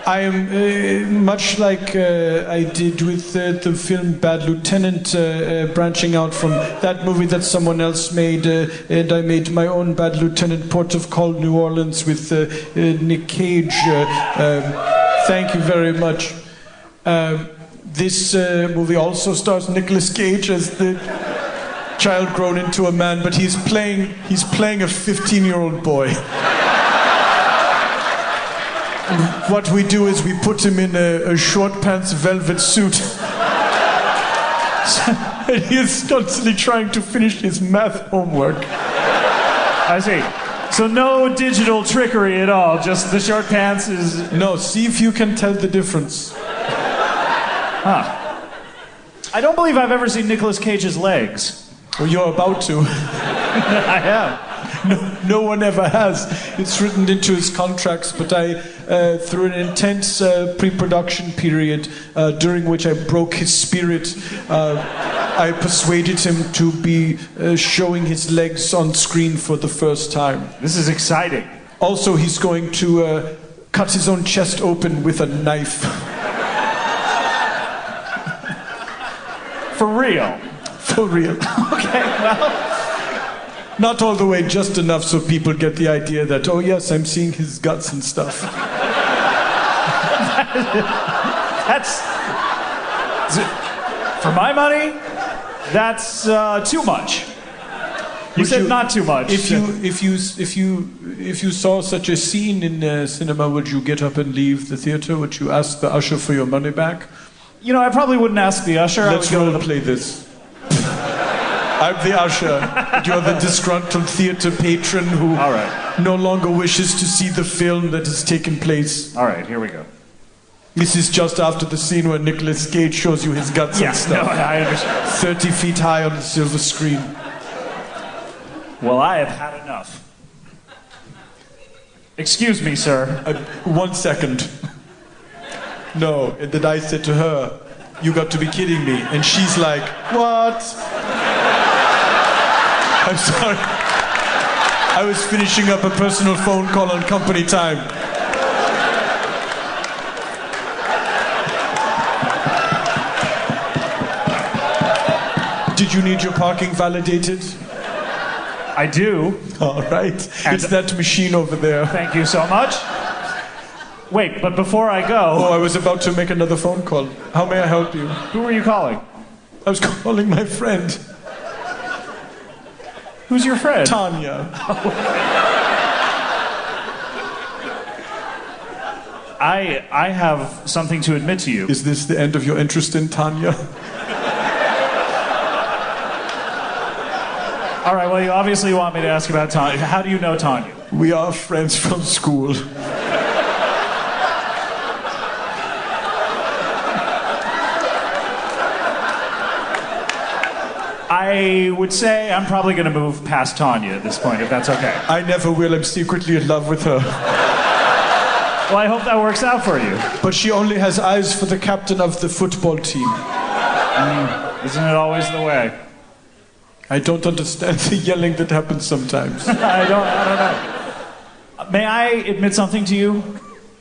I am much like I did with the film Bad Lieutenant, branching out from that movie that someone else made, and I made my own Bad Lieutenant, Port of Call, New Orleans, with Nick Cage. Thank you very much. This movie also stars Nicolas Cage as the child grown into a man, but he's playing a 15-year-old boy. What we do is we put him in a short-pants velvet suit. And he is constantly trying to finish his math homework. I see. So no digital trickery at all, just the short pants is... No, see if you can tell the difference. Huh. I don't believe I've ever seen Nicolas Cage's legs. Well, you're about to. I have. No one ever has. It's written into his contracts, but through an intense pre-production period, during which I broke his spirit, I persuaded him to be showing his legs on screen for the first time. This is exciting. Also, he's going to cut his own chest open with a knife. For real? For real. Okay, well... Not all the way, just enough so people get the idea that, oh yes, I'm seeing his guts and stuff. That's... For my money, that's too much. You said not too much. If you saw such a scene in cinema, would you get up and leave the theater? Would you ask the usher for your money back? You know, I probably wouldn't ask the usher. Let's role play this. I'm the usher. You're the disgruntled theater patron who no longer wishes to see the film that has taken place. All right, here we go. This is just after the scene where Nicolas Cage shows you his guts and stuff. No, I understand. 30 feet high on the silver screen. Well, I have had enough. Excuse me, sir. 1 second. No, and then I said to her, "You got to be kidding me." And she's like, "What?" I'm sorry. I was finishing up a personal phone call on company time. Did you need your parking validated? I do. All right. And it's that machine over there. Thank you so much. Wait, but before I go... Oh, I was about to make another phone call. How may I help you? Who were you calling? I was calling my friend. Who's your friend? Tanya. I have something to admit to you. Is this the end of your interest in Tanya? All right, well, you obviously want me to ask about Tanya. How do you know Tanya? We are friends from school. I would say I'm probably going to move past Tanya at this point, if that's okay. I never will. I'm secretly in love with her. Well, I hope that works out for you. But she only has eyes for the captain of the football team. Isn't it always the way? I don't understand the yelling that happens sometimes. I don't know. May I admit something to you?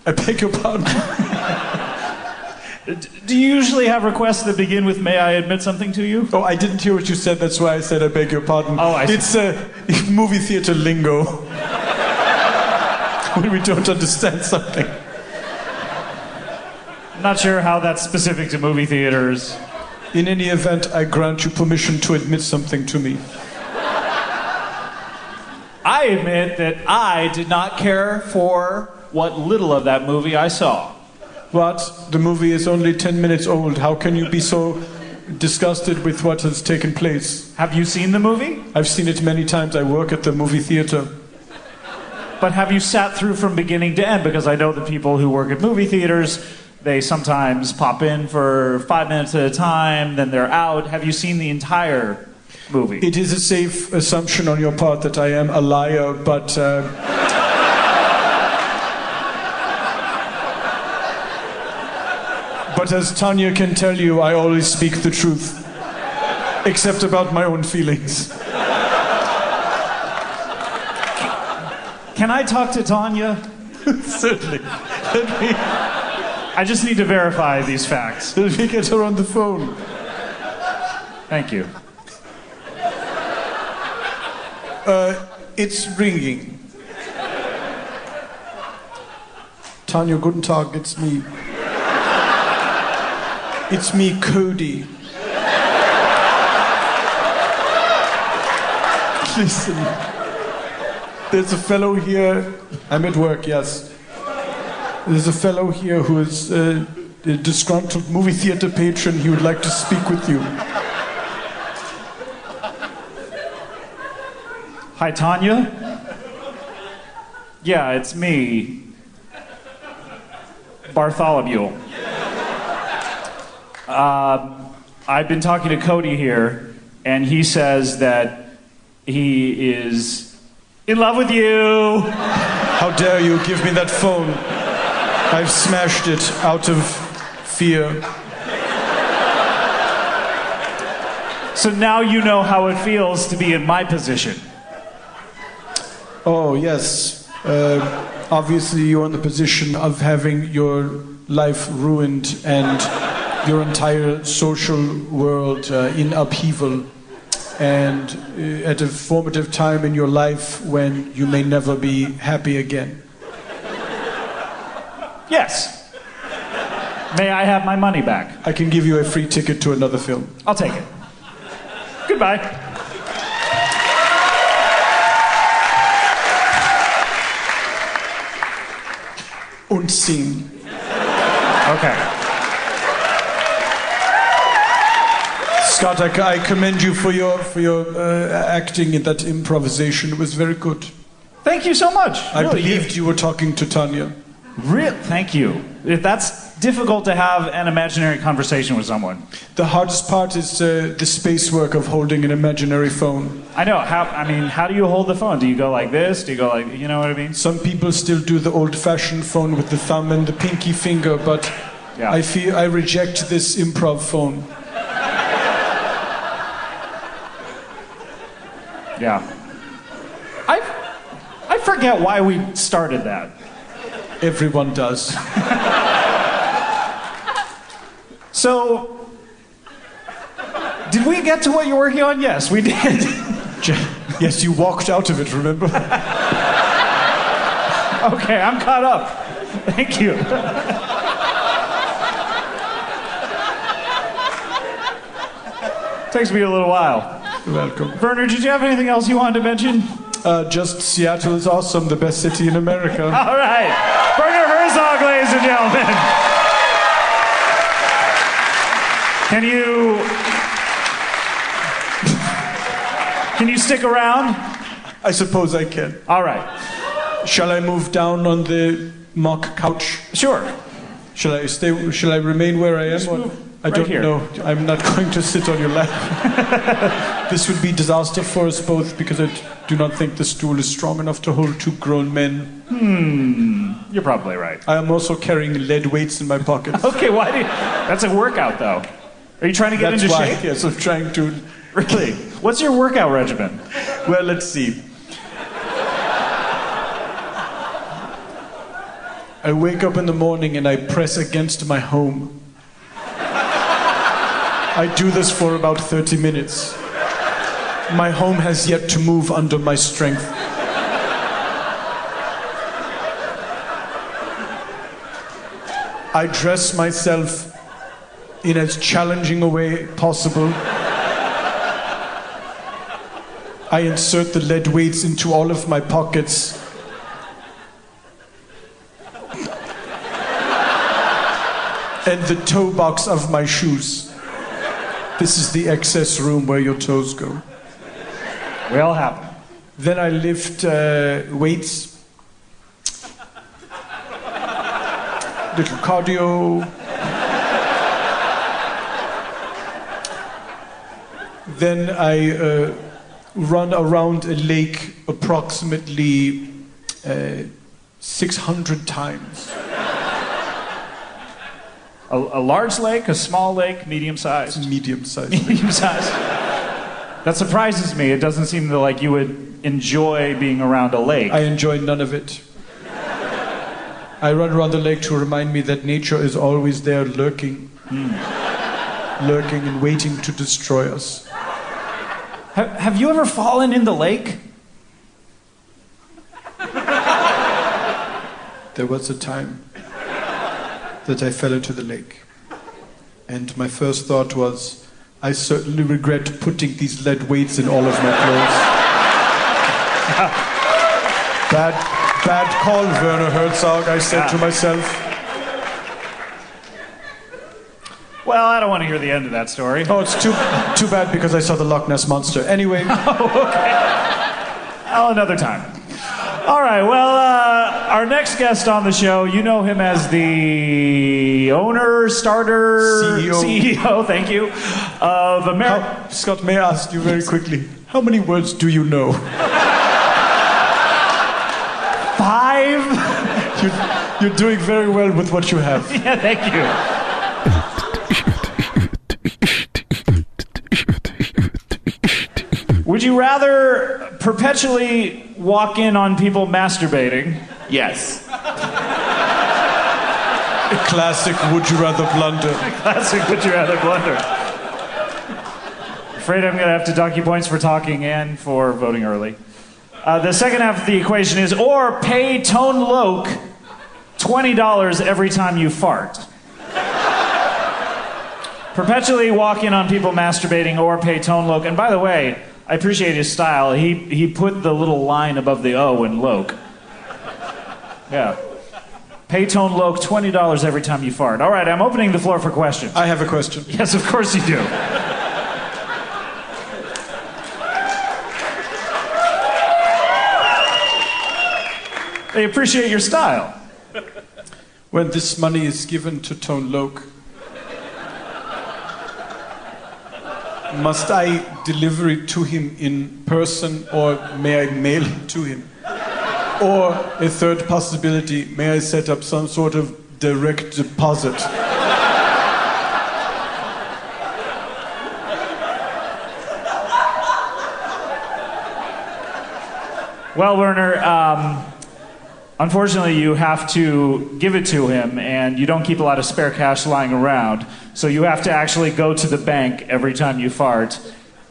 I beg your pardon. Do you usually have requests that begin with "May I admit something to you"? Oh, I didn't hear what you said. That's why I said I beg your pardon. Oh, I see. It's movie theater lingo. When we don't understand something. I'm not sure how that's specific to movie theaters. In any event, I grant you permission to admit something to me. I admit that I did not care for what little of that movie I saw. What? The movie is only 10 minutes old. How can you be so disgusted with what has taken place? Have you seen the movie? I've seen it many times. I work at the movie theater. But have you sat through from beginning to end? Because I know the people who work at movie theaters, they sometimes pop in for 5 minutes at a time, then they're out. Have you seen the entire movie? It is a safe assumption on your part that I am a liar, but... But as Tanya can tell you, I always speak the truth. Except about my own feelings. Can I talk to Tanya? Certainly. I just need to verify these facts. Let me get her on the phone. Thank you. It's ringing. Tanya, guten Tag, it's me. It's me, Cody. Listen, there's a fellow here. I'm at work, yes. There's a fellow here who is a disgruntled movie theater patron. He would like to speak with you. Hi, Tanya? Yeah, it's me, Bartholomew. I've been talking to Cody here, and he says that he is in love with you. How dare you give me that phone? I've smashed it out of fear. So now you know how it feels to be in my position. Oh, yes. Obviously, you're in the position of having your life ruined and your entire social world in upheaval, and at a formative time in your life when you may never be happy again. Yes. May I have my money back? I can give you a free ticket to another film. I'll take it. Goodbye. Und scene. Okay. Scott, I commend you for your acting in that improvisation. It was very good. Thank you so much. I Really, believed you were talking to Tanya. Thank you. That's difficult to have an imaginary conversation with someone. The hardest part is the space work of holding an imaginary phone. I know. How do you hold the phone? Do you go like this? Do you go like, you know what I mean? Some people still do the old-fashioned phone with the thumb and the pinky finger, but Yeah. I feel I reject this improv phone. Yeah. I forget why we started that. Everyone does. So, did we get to what you're working on? Yes, we did. Yes, you walked out of it, remember? Okay, I'm caught up. Thank you. Takes me a little while. You're welcome. Werner, did you have anything else you wanted to mention? Just Seattle is awesome, the best city in America. All right. Werner Herzog, ladies and gentlemen. Can you stick around? I suppose I can. All right. Shall I move down on the mock couch? Sure. Shall I stay? Shall I remain where I am? I don't know. I'm not going to sit on your lap. This would be disaster for us both because I do not think the stool is strong enough to hold two grown men. You're probably right. I am also carrying lead weights in my pockets. Okay, why do you... That's a workout, though. Are you trying to get into shape? Yes, I'm trying to... Really? What's your workout regimen? Well, let's see. I wake up in the morning and I press against my home. I do this for about 30 minutes. My home has yet to move under my strength. I dress myself in as challenging a way possible. I insert the lead weights into all of my pockets. And the toe box of my shoes. This is the excess room where your toes go. We all have them. Then I lift weights. Little cardio. Then I run around a lake approximately 600 times. A large lake, a small lake, medium-sized? Medium-sized. Medium-sized. That surprises me. It doesn't seem like you would enjoy being around a lake. I enjoy none of it. I run around the lake to remind me that nature is always there lurking. Lurking and waiting to destroy us. Have you ever fallen in the lake? There was a time that I fell into the lake. And my first thought was, I certainly regret putting these lead weights in all of my clothes. Bad call, Werner Herzog, I said to myself. Well, I don't want to hear the end of that story. Oh, it's too bad because I saw the Loch Ness Monster. Anyway. Oh, okay. Oh, another time. All right, well, our next guest on the show, you know him as the owner, starter... CEO, thank you, of America... Scott, may I ask you very quickly, how many words do you know? 5? You're doing very well with what you have. Yeah, thank you. Would you rather perpetually walk in on people masturbating? Yes. A classic would you rather blunder. Classic would you rather blunder. Afraid I'm going to have to dock you points for talking and for voting early. The second half of the equation is, or pay Tone Loc $20 every time you fart. Perpetually walk in on people masturbating or pay Tone Loc. And by the way, I appreciate his style. He put the little line above the O in Loc. Yeah. Pay Tone Loc $20 every time you fart. All right, I'm opening the floor for questions. I have a question. Yes, of course you do. They appreciate your style. When this money is given to Tone Loc, must I deliver it to him in person, or may I mail it to him? Or a third possibility, may I set up some sort of direct deposit? Well, Werner, unfortunately, you have to give it to him, and you don't keep a lot of spare cash lying around, so you have to actually go to the bank every time you fart.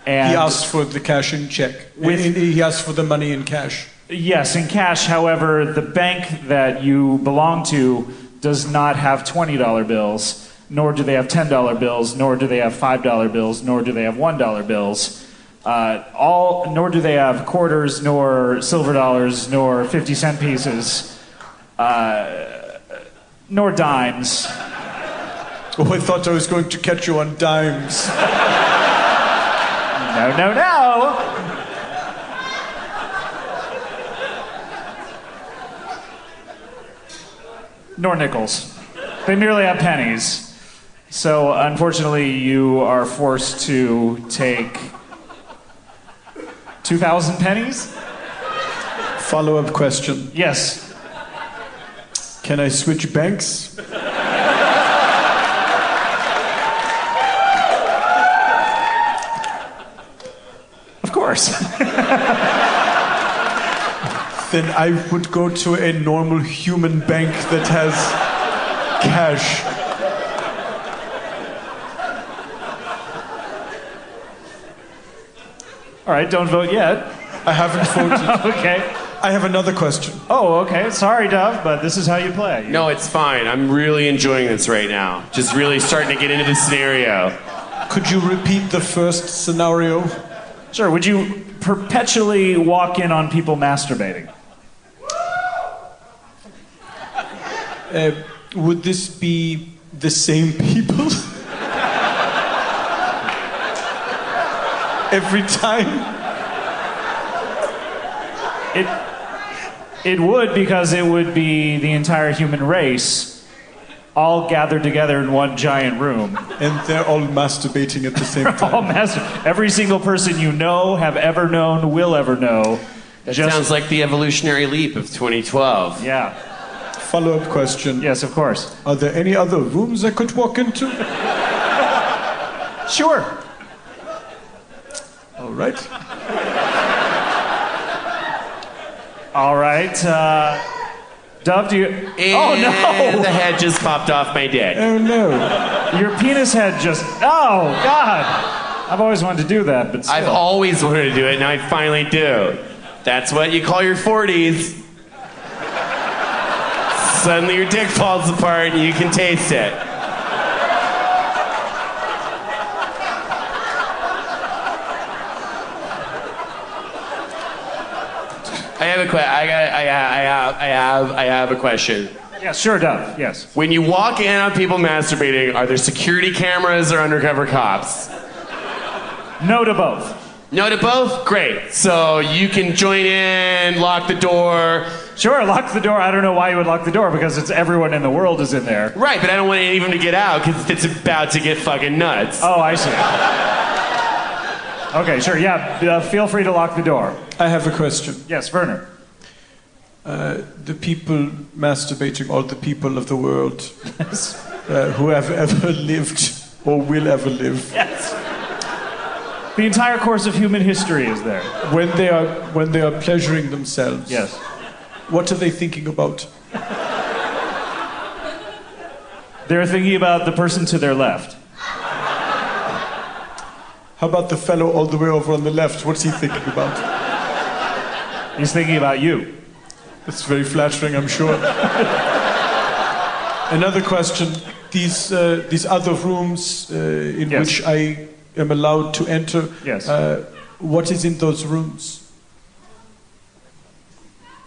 And he asks for the cash in check. He asks for the money in cash. Yes, in cash. However, the bank that you belong to does not have $20 bills, nor do they have $10 bills, nor do they have $5 bills, nor do they have $1 bills. Nor do they have quarters, nor silver dollars, nor 50-cent pieces, nor dimes. Oh, I thought I was going to catch you on dimes. No. Nor nickels. They merely have pennies. So, unfortunately, you are forced to take 2,000 pennies? Follow-up question. Yes. Can I switch banks? Of course. Then I would go to a normal human bank that has cash. All right, don't vote yet. I haven't voted. Okay. I have another question. Oh, okay. Sorry, Dove, but this is how you play. No, it's fine. I'm really enjoying this right now. Just really starting to get into the scenario. Could you repeat the first scenario? Sure. Would you perpetually walk in on people masturbating? Would this be the same people? Every time? It would, because it would be the entire human race all gathered together in one giant room. And they're all masturbating at the same time. Every single person you know, have ever known, will ever know. That sounds like the evolutionary leap of 2012. Yeah. Follow-up question. Yes, of course. Are there any other rooms I could walk into? Sure. All right. All right. Dove, do you... And oh, no! The head just popped off my dick. Oh, no. Your penis head just... Oh, God. I've always wanted to do that, but still. I've always wanted to do it, and I finally do. That's what you call your 40s. Suddenly your dick falls apart and you can taste it. I have a question. Yeah, sure, Dove. Yes. When you walk in on people masturbating, are there security cameras or undercover cops? No to both. No to both? Great. So you can join in, lock the door. Sure, lock the door. I don't know why you would lock the door, because it's everyone in the world is in there. Right, but I don't want any of them to get out because it's about to get fucking nuts. Oh, I see. Okay, sure. Yeah, feel free to lock the door. I have a question. Yes, Werner. The people masturbating, all the people of the world who have ever lived or will ever live. Yes. The entire course of human history is there. When they are pleasuring themselves. Yes. What are they thinking about? They're thinking about the person to their left. How about the fellow all the way over on the left? What's he thinking about? He's thinking about you. That's very flattering, I'm sure. Another question. These other rooms in Yes. which I am allowed to enter. Yes. What is in those rooms?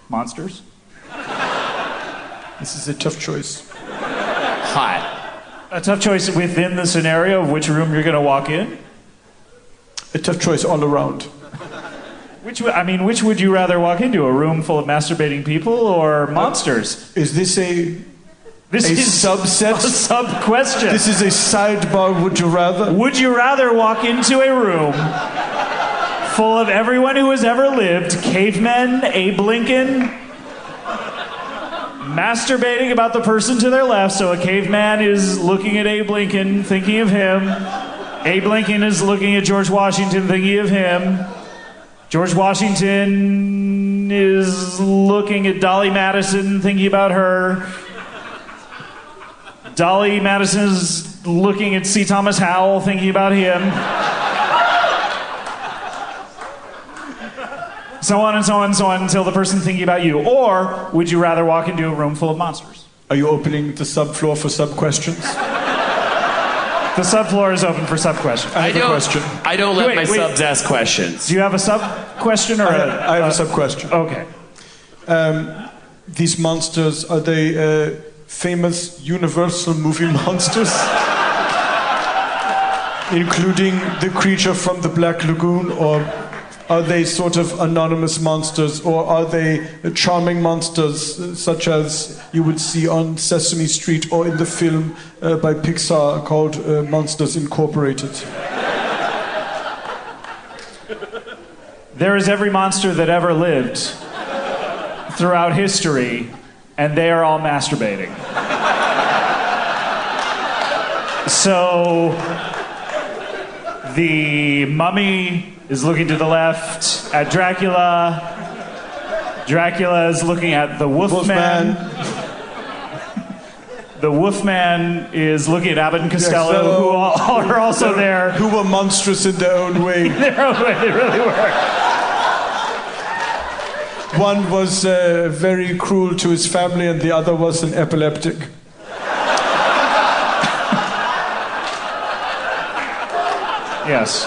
Monsters? This is a tough choice. Hot. A tough choice within the scenario of which room you're going to walk in? A tough choice all around. Which would you rather walk into? A room full of masturbating people or monsters? Is this a subset? A sub-question. This is a sidebar, would you rather? Would you rather walk into a room full of everyone who has ever lived, cavemen, Abe Lincoln, masturbating about the person to their left, so a caveman is looking at Abe Lincoln, thinking of him. Abe Lincoln is looking at George Washington, thinking of him. George Washington is looking at Dolly Madison, thinking about her. Dolly Madison is looking at C. Thomas Howell, thinking about him. So on and so on and so on until the person thinking about you. Or would you rather walk into a room full of monsters? Are you opening the subfloor for sub-questions? The subfloor is open for sub-questions. I have a question. I don't let my subs ask questions. Do you have a sub-question or I have a sub-question. Okay. These monsters, are they famous Universal movie monsters? Including the creature from the Black Lagoon, or are they sort of anonymous monsters, or are they charming monsters such as you would see on Sesame Street or in the film by Pixar called Monsters Incorporated? There is every monster that ever lived throughout history, and they are all masturbating. So the mummy is looking to the left at Dracula. Dracula is looking at the Wolfman. The Wolfman is looking at Abbott and Costello, who all are also there. Who were monstrous in their own way. In their own way, they really were. One was very cruel to his family, and the other was an epileptic. Yes.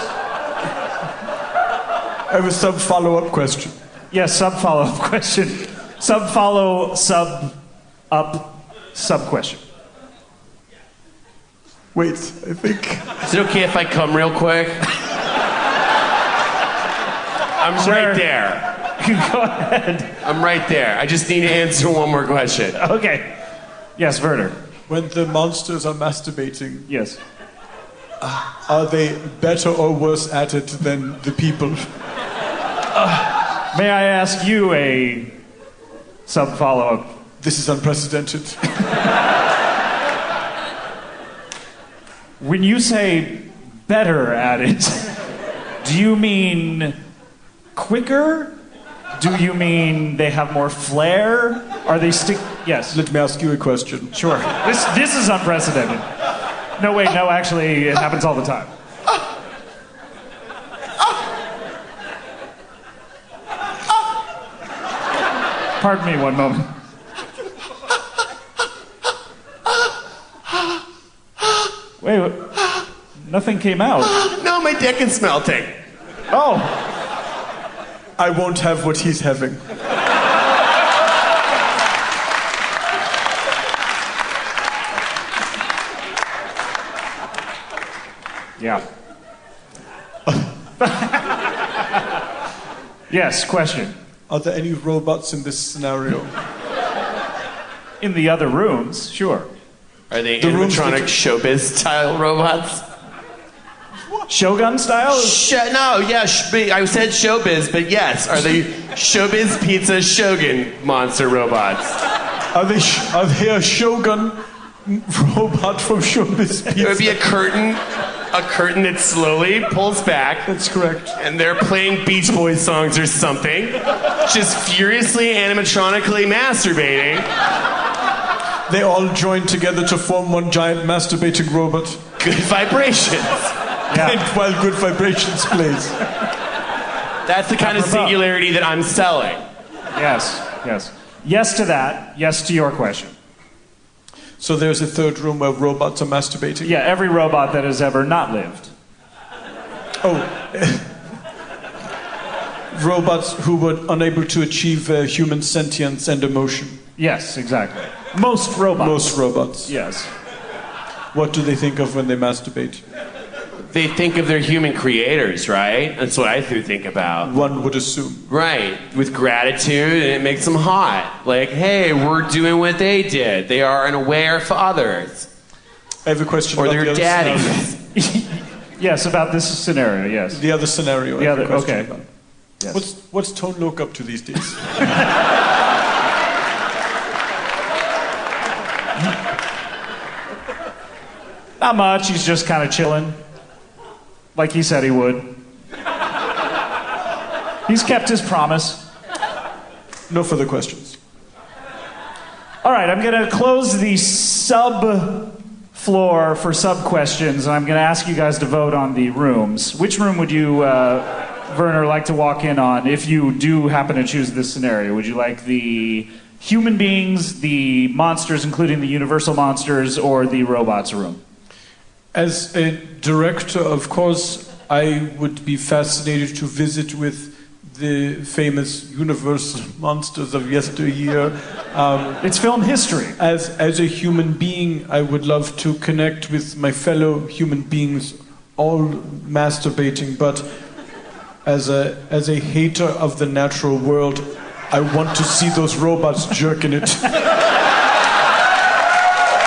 I have a sub-follow-up question. Yes, sub-follow-up question. Sub-follow, sub-up, sub-question. Wait, I think... Is it okay if I come real quick? I'm right there. Go ahead. I'm right there. I just need to answer one more question. Okay. Yes, Werner. When the monsters are masturbating... Yes. Are they better or worse at it than the people? May I ask you a sub-follow-up? This is unprecedented. When you say better at it, do you mean quicker? Do you mean they have more flair? Are they Yes. Let me ask you a question. Sure. This is unprecedented. No, wait, no, actually, it happens all the time. Pardon me one moment. Wait, nothing came out. No, my dick is melting. Oh. I won't have what he's having. Yeah. Yes, question. Are there any robots in this scenario? In the other rooms, sure. Are they animatronic showbiz-style robots? Shogun style? I said showbiz, but yes. Are they showbiz pizza Shogun monster robots? Are they a Shogun robot from showbiz pizza? It would be a curtain that slowly pulls back. That's correct. And they're playing Beach Boys songs or something. Just furiously animatronically masturbating. They all join together to form one giant masturbating robot. Good vibrations. Yeah. And while Good Vibrations plays. That's the kind of singularity that I'm selling. Yes, yes. Yes to that. Yes to your question. So there's a third room where robots are masturbating? Yeah, every robot that has ever not lived. Oh. Robots who were unable to achieve human sentience and emotion. Yes, exactly. Most robots. Most robots. Yes. What do they think of when they masturbate? they think of their human creators, right? That's what I think about. One would assume. Right, with gratitude, and it makes them hot. Like, hey, we're doing what they did. They are unaware fathers. I have a question or about their the other daddies. scenario. Yes, about this scenario, yes. The other scenario. The I have a other, question okay. about. Yes. What's Tone Loc up to these days? Not much. He's just kind of chilling, like he said he would. He's kept his promise. No further questions. All right, I'm going to close the sub-floor for sub-questions, and I'm going to ask you guys to vote on the rooms. Which room would you, Werner, like to walk in on if you do happen to choose this scenario? Would you like the human beings, the monsters, including the universal monsters, or the robots room? As a director, of course, I would be fascinated to visit with the famous universal monsters of yesteryear. It's film history. As a human being, I would love to connect with my fellow human beings, all masturbating. But as a hater of the natural world, I want to see those robots jerking it.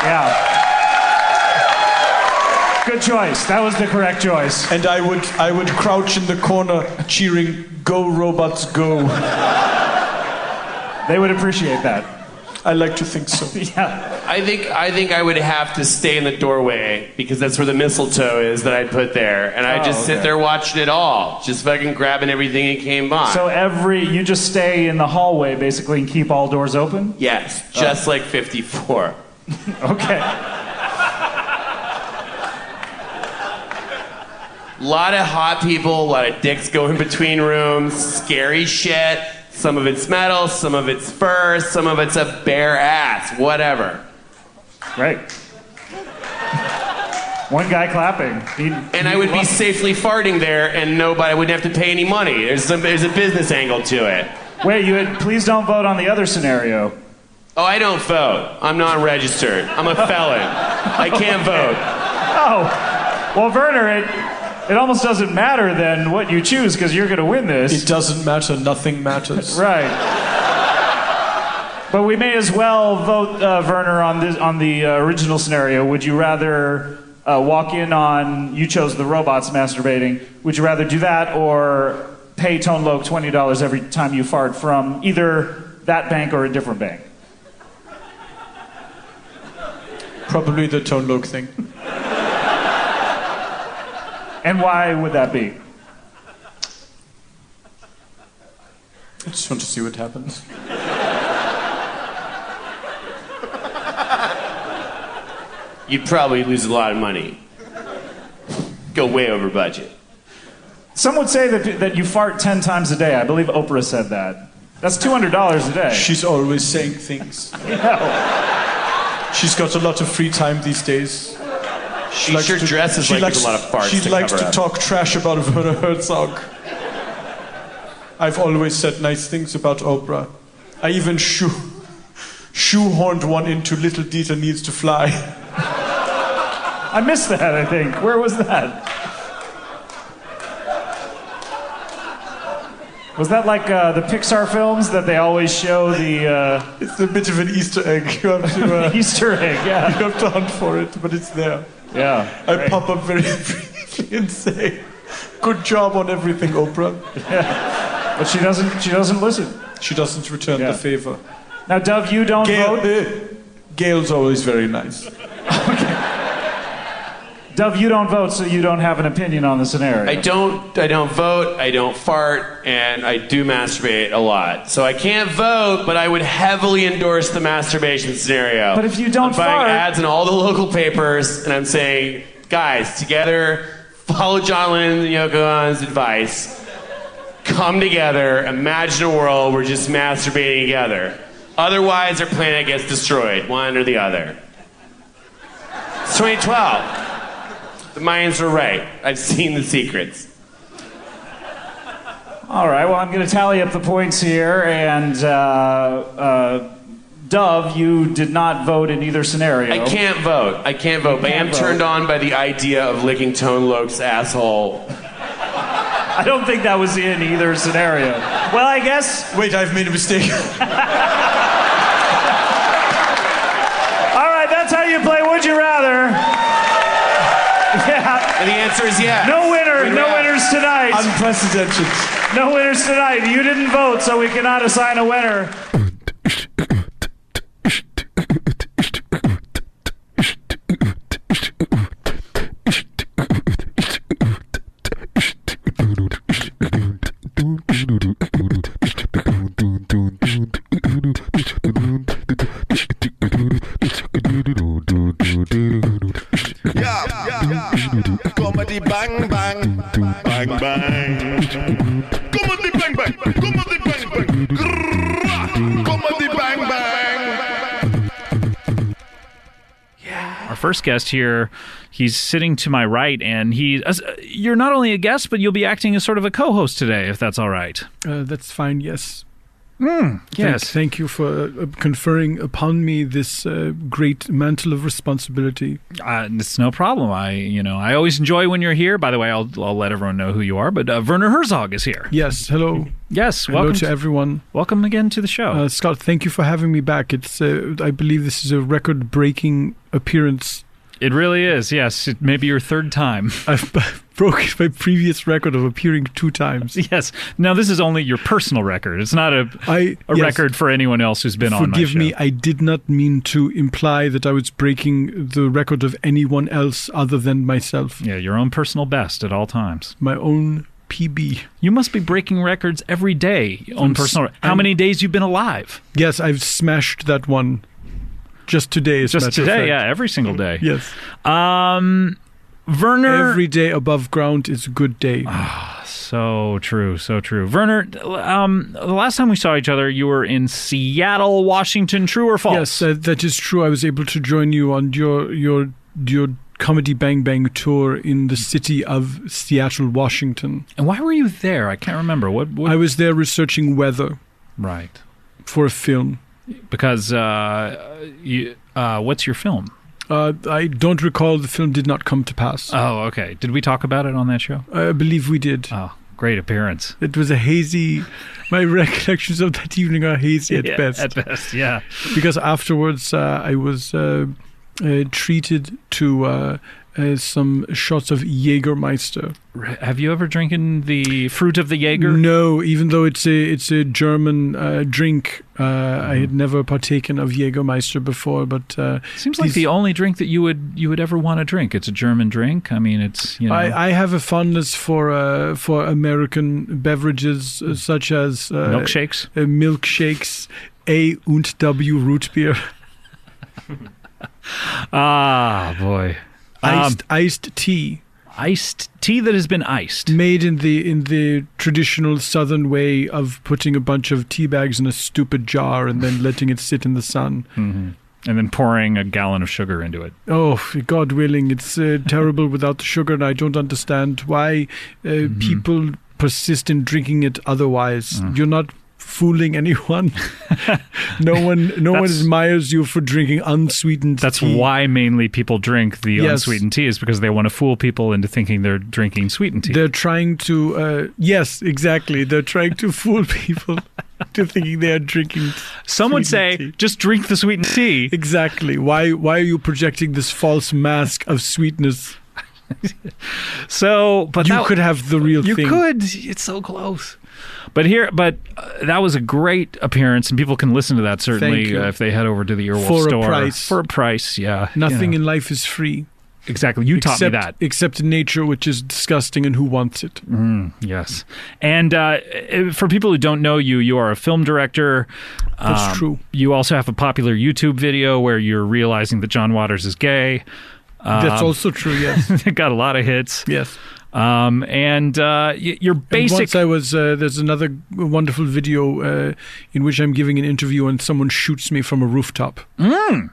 Yeah. Good choice. That was the correct choice. And I would crouch in the corner cheering, "Go robots, go." They would appreciate that. I like to think so. Yeah. I think I would have to stay in the doorway because that's where the mistletoe is that I'd put there, and I'd just sit there watching it all, just fucking grabbing everything that came by. So you just stay in the hallway basically and keep all doors open? Yes, just like 54. Okay. A lot of hot people, a lot of dicks go in between rooms, scary shit. Some of it's metal, some of it's fur, some of it's a bare ass, whatever. Right. One guy clapping. And I would be safely farting there, and I wouldn't have to pay any money. There's a business angle to it. Wait, please don't vote on the other scenario. Oh, I don't vote. I'm not registered. I'm a felon. I can't vote. Oh, well, Werner, it almost doesn't matter then what you choose because you're going to win this. It doesn't matter. Nothing matters. Right. But we may as well vote, Werner, on the original scenario. Would you rather walk in on, you chose the robots masturbating, would you rather do that or pay Tone Loc $20 every time you fart from either that bank or a different bank? Probably the Tone Loc thing. And why would that be? I just want to see what happens. You'd probably lose a lot of money. Go way over budget. Some would say that you fart 10 times a day. I believe Oprah said that. That's $200 a day. She's always saying things. Yeah. She's got a lot of free time these days. She sure dresses like there's a lot of farts She to likes cover to up. talk trash about Werner Herzog. I've always said nice things about Oprah. I even shoehorned one into Little Dieter Needs to Fly. I missed that, I think. Where was that? Was that like the Pixar films that they always show the... It's a bit of an Easter egg. You have to, Easter egg, yeah. You have to hunt for it, but it's there. Yeah. I pop up very briefly and say, "Good job on everything, Oprah." Yeah. But she doesn't listen. She doesn't return the favor. Now, Dove, you don't vote? Gail's always very nice. Okay. Dove, you don't vote, so you don't have an opinion on the scenario. I don't vote, I don't fart, and I do masturbate a lot. So I can't vote, but I would heavily endorse the masturbation scenario. But if you don't I'm buying fart... ads in all the local papers, and I'm saying, guys, together, follow John Lennon and Yoko Ono's advice. Come together, imagine a world we're just masturbating together. Otherwise, our planet gets destroyed, one or the other. It's 2012. The Mayans were right. I've seen The Secrets. All right, well, I'm going to tally up the points here, and Dove, Dove, you did not vote in either scenario. I can't vote, but I am turned on by the idea of licking Tone Loc's asshole. I don't think that was in either scenario. Well, I guess... Wait, I've made a mistake. All right, that's how you play Would You Rather. Yeah. And the answer is yes. No winners tonight. Unprecedented. No winners tonight. You didn't vote, so we cannot assign a winner. Comedy bang bang bang bang. Comedy bang bang. Comedy bang bang. Comedy bang bang. Yeah. Our first guest here, he's sitting to my right, and you're not only a guest, but you'll be acting as sort of a co-host today, if that's all right. That's fine. Yes. Yes. Thank you for conferring upon me this great mantle of responsibility. It's no problem. I always enjoy when you're here. By the way, I'll let everyone know who you are. But Werner Herzog is here. Yes. Hello. Yes. Hello Welcome to everyone. Welcome again to the show, Scott. Thank you for having me back. It's I believe this is a record-breaking appearance. It really is. Yes. It may be your third time. I've broken my previous record of appearing 2 times. Yes. Now, this is only your personal record. It's not a record for anyone else who's been on my show. Forgive me, I did not mean to imply that I was breaking the record of anyone else other than myself. Yeah, your own personal best at all times. My own PB. You must be breaking records every day on personal. How many days you've been alive? Yes, I've smashed that one. Just today, just today, yeah, every single day. Yes. Werner. Every day above ground is a good day. So true, so true. Werner, the last time we saw each other, you were in Seattle, Washington. True or false? Yes, that is true. I was able to join you on your Comedy Bang Bang tour in the city of Seattle, Washington. And why were you there? I can't remember. What? I was there researching weather. Right. For a film. Because what's your film? I don't recall. The film did not come to pass. Oh, okay. Did we talk about it on that show? I believe we did. Oh, great appearance. It was a hazy... My recollections of that evening are hazy at best. At best, yeah. Because afterwards I was treated to some shots of Jägermeister. Have you ever drinking the fruit of the Jaeger? No, even though it's a German drink. I had never partaken of Jägermeister before, but seems like the only drink that you would ever want to drink. It's a German drink. I mean, it's I have a fondness for American beverages such as milkshakes, A und W root beer. Ah, boy. Iced tea. Iced tea that has been iced. Made in the traditional Southern way of putting a bunch of tea bags in a stupid jar and then letting it sit in the sun. Mm-hmm. And then pouring a gallon of sugar into it. Oh, God willing. It's terrible without the sugar, and I don't understand why people persist in drinking it otherwise. You're not fooling anyone. No one admires you for drinking unsweetened tea. That's why mainly people drink the unsweetened tea, is because they want to fool people into thinking they're drinking sweetened tea. They're trying to yes, exactly. They're trying to fool people to thinking they are drinking Some would say tea. Just drink the sweetened tea. Exactly. Why are you projecting this false mask of sweetness? But you could have the real thing. You could. It's so close. But that was a great appearance, and people can listen to that certainly if they head over to the Earwolf store for a price. Yeah, nothing in life is free. Exactly, you taught me that. Except nature, which is disgusting, and who wants it? Yes, and for people who don't know you, you are a film director. That's true. You also have a popular YouTube video where you're realizing that John Waters is gay. That's also true. Yes, it got a lot of hits. Yes. Your basic. And once I was there's another wonderful video in which I'm giving an interview and someone shoots me from a rooftop. And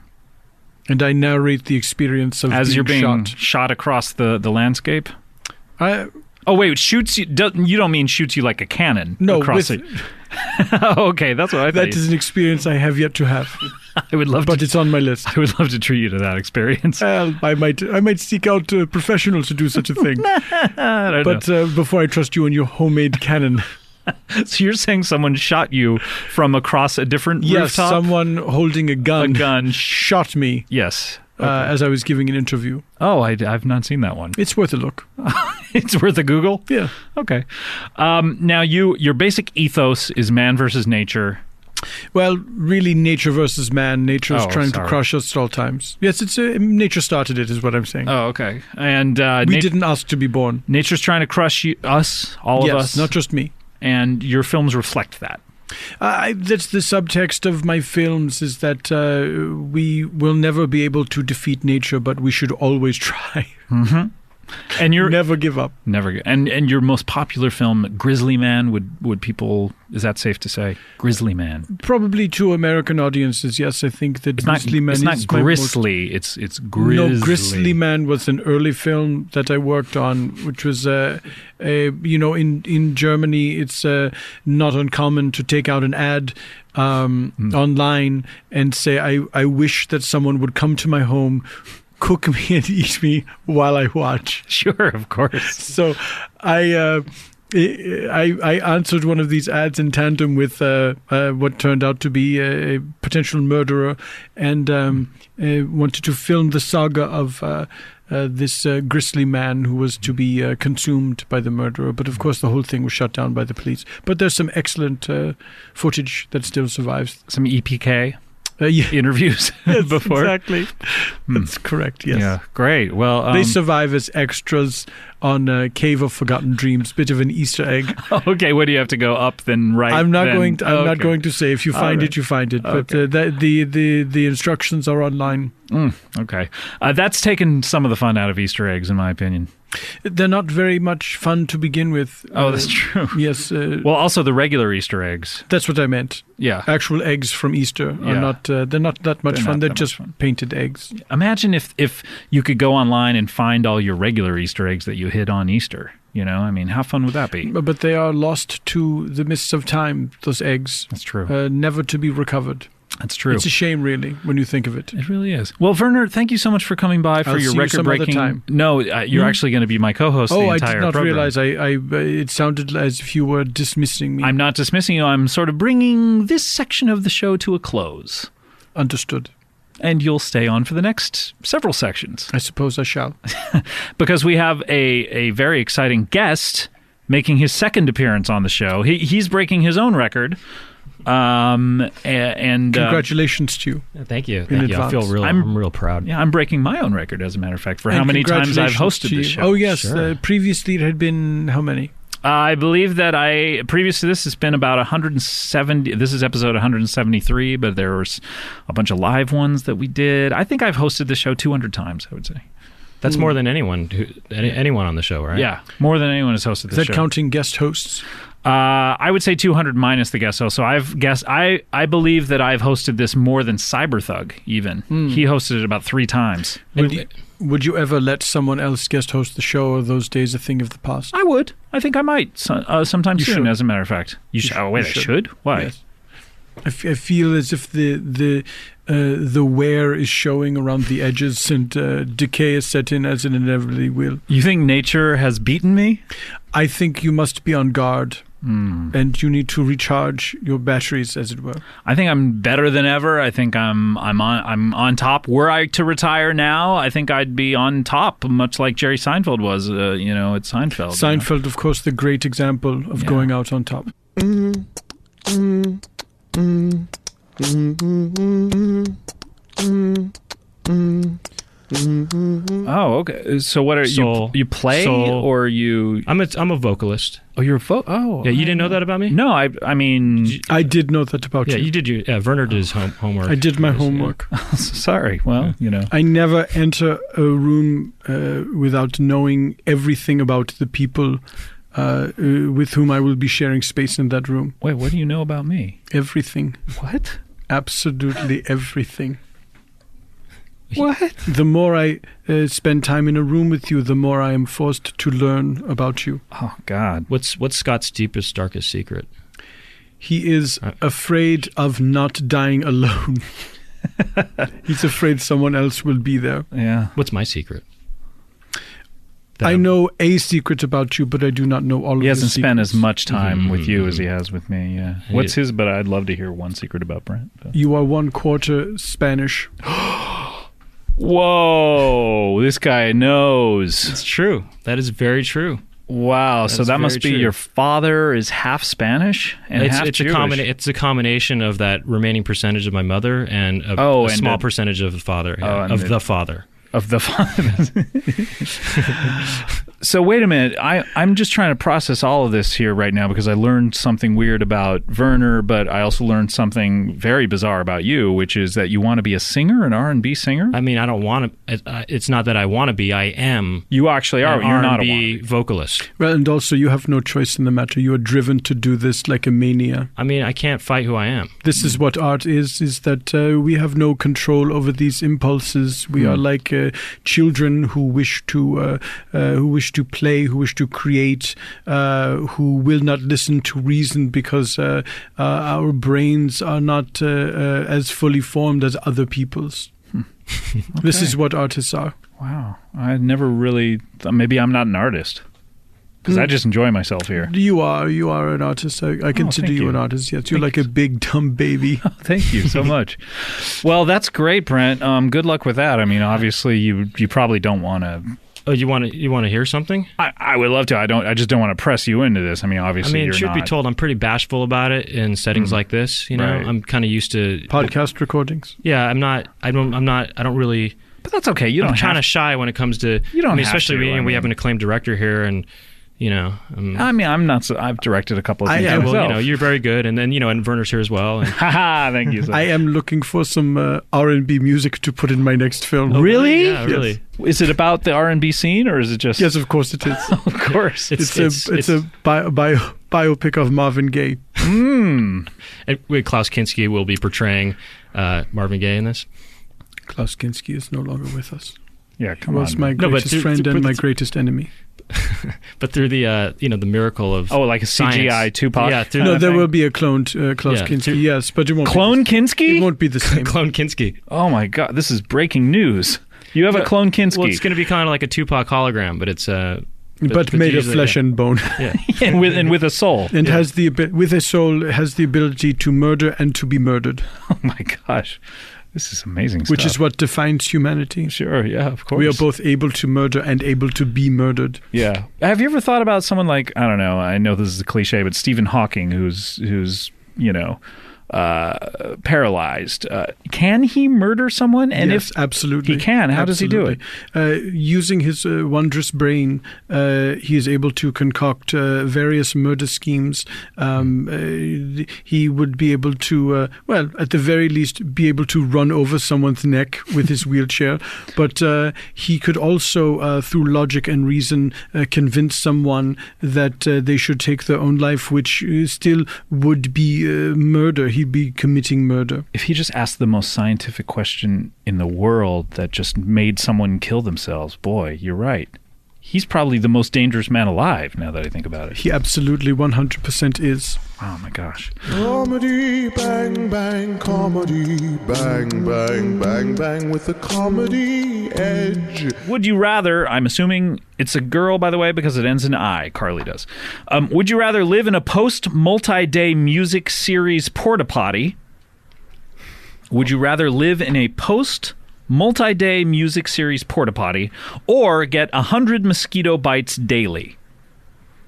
I narrate the experience of as you're being shot across the landscape. Oh wait, shoots you? You don't mean shoots you like a cannon? No, across it. Okay, that's what I thought. That is an experience I have yet to have. I would love, but it's on my list. I would love to treat you to that experience. Well, I might seek out professionals to do such a thing. I don't know. Before I trust you and your homemade cannon. So you're saying someone shot you from across a different yes, rooftop? someone holding a gun shot me. Yes. As I was giving an interview. Oh, I've not seen that one. It's worth a look. It's worth a Google? Yeah. Okay. Now, your basic ethos is man versus nature. Well, really, nature versus man. Nature is trying to crush us at all times. Yes, it's nature started it, is what I'm saying. Oh, okay. And we didn't ask to be born. Nature's trying to crush us, all of us. Yes, not just me. And your films reflect that. That's the subtext of my films, is that we will never be able to defeat nature, but we should always try. Mm-hmm. And you're never give up. Never. And your most popular film, Grizzly Man, would people? Is that safe to say? Grizzly Man. Probably to American audiences, yes. I think that Grizzly Man. It's not Grizzly. It's Grizzly. No, Grizzly Man was an early film that I worked on, which was in Germany, it's not uncommon to take out an ad online and say, I wish that someone would come to my home, cook me and eat me while I watch. Sure, of course. So I answered one of these ads in tandem with what turned out to be a potential murderer, and wanted to film the saga of this grisly man who was to be consumed by the murderer. But of course, the whole thing was shut down by the police. But there's some excellent footage that still survives. Some EPK interviews yes, before. Exactly. That's correct, yes. Yeah, great. Well, they survive as extras on Cave of Forgotten Dreams. Bit of an Easter egg. Okay, what do you have to go up then right? I'm not then? going to. I'm not going to say. If you find it, you find it. Okay. But the instructions are online. Okay, that's taken some of the fun out of Easter eggs, in my opinion. They're not very much fun to begin with. Oh, that's true. Yes. Well, also the regular Easter eggs. That's what I meant. Yeah. Actual eggs from Easter are not. They're not that much fun. They're just painted eggs. Imagine if you could go online and find all your regular Easter eggs that you hid on Easter. You know, I mean, how fun would that be? But they are lost to the mists of time. Those eggs. That's true. Never to be recovered. That's true. It's a shame, really, when you think of it. It really is. Well, Werner, thank you so much for coming by for your record-breaking. Time. No, you're actually going to be my co-host. The entire I did not program. realize. It sounded as if you were dismissing me. I'm not dismissing you. I'm sort of bringing this section of the show to a close. Understood. And you'll stay on for the next several sections. I suppose I shall. Because we have a very exciting guest making his second appearance on the show. He's breaking his own record. And congratulations to you. Thank you. I feel I'm real proud. Yeah, I'm breaking my own record, as a matter of fact, for how many times I've hosted this show. Oh yes, sure. Previously it had been how many? I believe that previous to this, it's been about 170. This is episode 173, but there was a bunch of live ones that we did. I think I've hosted the show 200 times, I would say. That's more than anyone on the show, right? Yeah, more than anyone has hosted the show. Is that counting guest hosts? I would say 200 minus the guest host. So I believe that I've hosted this more than Cyberthug even. He hosted it about 3 times. Would you ever let someone else guest host the show, or are those days a thing of the past? I would. I think I might sometime soon, should. as a matter of fact. I should? Why? Yes. I feel as if the wear is showing around the edges, and decay is set in, as it inevitably will. You think nature has beaten me? I think you must be on guard. And you need to recharge your batteries, as it were. I think I'm better than ever. I think I'm on top. Were I to retire now, I think I'd be on top, much like Jerry Seinfeld was. At Seinfeld. Seinfeld, of course, the great example of going out on top. Oh, okay. So what are you play or you? I'm a vocalist. Oh, you're a yeah. You didn't know that about me? No, I mean, I did know that about you. Yeah, you did. Werner did his homework. I did my homework. Sorry. Well, I never enter a room without knowing everything about the people with whom I will be sharing space in that room. Wait, what do you know about me? Everything. What? Absolutely everything. What? The more I spend time in a room with you, the more I am forced to learn about you. Oh, God. What's Scott's deepest, darkest secret? He is afraid of not dying alone. He's afraid someone else will be there. Yeah. What's my secret? I know a secret about you, but I do not know all of the He hasn't spent as much time Mm-hmm. with you as he has with me, yeah. What's his, but I'd love to hear one secret about Brent. You are 1/4 Spanish. Whoa, this guy knows. It's true. That is very true. Wow, so that must be true. Your father is half Spanish and half Jewish. It's a combination of that remaining percentage of my mother and a small percentage of the father. Yeah, of the father. Of the father. So wait a minute. I'm just trying to process all of this here right now because I learned something weird about Werner, but I also learned something very bizarre about you, which is that you want to be a singer, an R&B singer? I mean, I don't want to. It's not that I want to be. I am. You actually are. You're not a R&B vocalist. Well, and also you have no choice in the matter. You are driven to do this like a mania. I mean, I can't fight who I am. This is what art is that we have no control over these impulses. We are like children who wish to play, who wish to create, who will not listen to reason because our brains are not as fully formed as other people's. Okay. This is what artists are. Wow. I never really... Maybe I'm not an artist. Because I just enjoy myself here. You are an artist. I consider you an artist. Yes, you're like a big dumb baby. Thank you so much. Well, that's great, Brent. Good luck with that. I mean, obviously, you probably don't want to. Oh, you want to hear something? I would love to. I just don't want to press you into this. I mean, obviously, you're truth not. be told, I'm pretty bashful about it in settings like this. You know, Right. I'm kind of used to podcast recordings. Yeah, I'm not. I don't really. But that's okay. You don't. I'm kind of shy when it comes to. You don't. I mean, especially we have an acclaimed director here, and. You know, I mean, I'm not. I've directed a couple of things myself. Well, you know, you're very good, and then and Werner's here as well. Haha, thank you. I am looking for some R&B music to put in my next film. Oh, really? Yeah, really. Yes. Is it about the R&B scene, or is it just? Yes, of course it is. Of course, it's a biopic of Marvin Gaye. And Klaus Kinski will be portraying Marvin Gaye in this. Klaus Kinski is no longer with us. Yeah, come he on. was my greatest friend and my greatest enemy. But through the the miracle of like a CGI science. Tupac. Yeah, there will be a cloned Klaus Kinski. Yes, but it won't. Clone Kinski? It won't be the same. Clone Kinski. Oh my God, this is breaking news. You have a clone Kinski. Well, it's going to be kind of like a Tupac hologram, but it's but made of flesh and bone. Yeah, and with a soul. And has with a soul has the ability to murder and to be murdered. Oh my gosh. This is amazing stuff. Which is what defines humanity. Sure, yeah, of course. We are both able to murder and able to be murdered. Yeah. Have you ever thought about someone like, I don't know, I know this is a cliche, but Stephen Hawking, who's paralyzed. Can he murder someone? And yes, absolutely. He can. How does he do it? Using his wondrous brain, he is able to concoct various murder schemes. He would be able to, at the very least, be able to run over someone's neck with his wheelchair. But he could also, through logic and reason, convince someone that they should take their own life, which still would be murder. He'd be committing murder. If he just asked the most scientific question in the world that just made someone kill themselves, boy, you're right. He's probably the most dangerous man alive, now that I think about it. He absolutely 100% is. Oh, my gosh. Comedy, bang, bang, comedy, bang, bang, bang, bang, with the comedy edge. Would you rather, I'm assuming it's a girl, by the way, because it ends in I, Carly does. Would you rather live in a post-multi-day music series porta potty? Would you rather live in a post-multi-day music series porta potty or get 100 mosquito bites daily?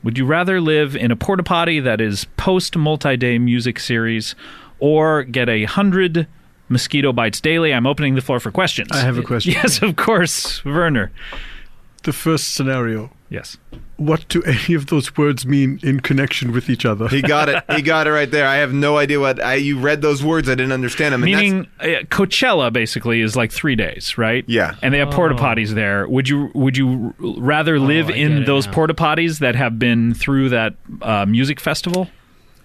Would you rather live in a porta potty that is post-multi-day music series or get 100 mosquito bites daily? I'm opening the floor for questions. I have a question. Yes, of course, Werner. The first scenario. Yes. What do any of those words mean in connection with each other? He got it. He got it right there. I have no idea what you read those words. I didn't understand them. Meaning, Coachella basically is like 3 days, right? Yeah. And they have porta potties there. Would you rather live in those porta potties that have been through that music festival?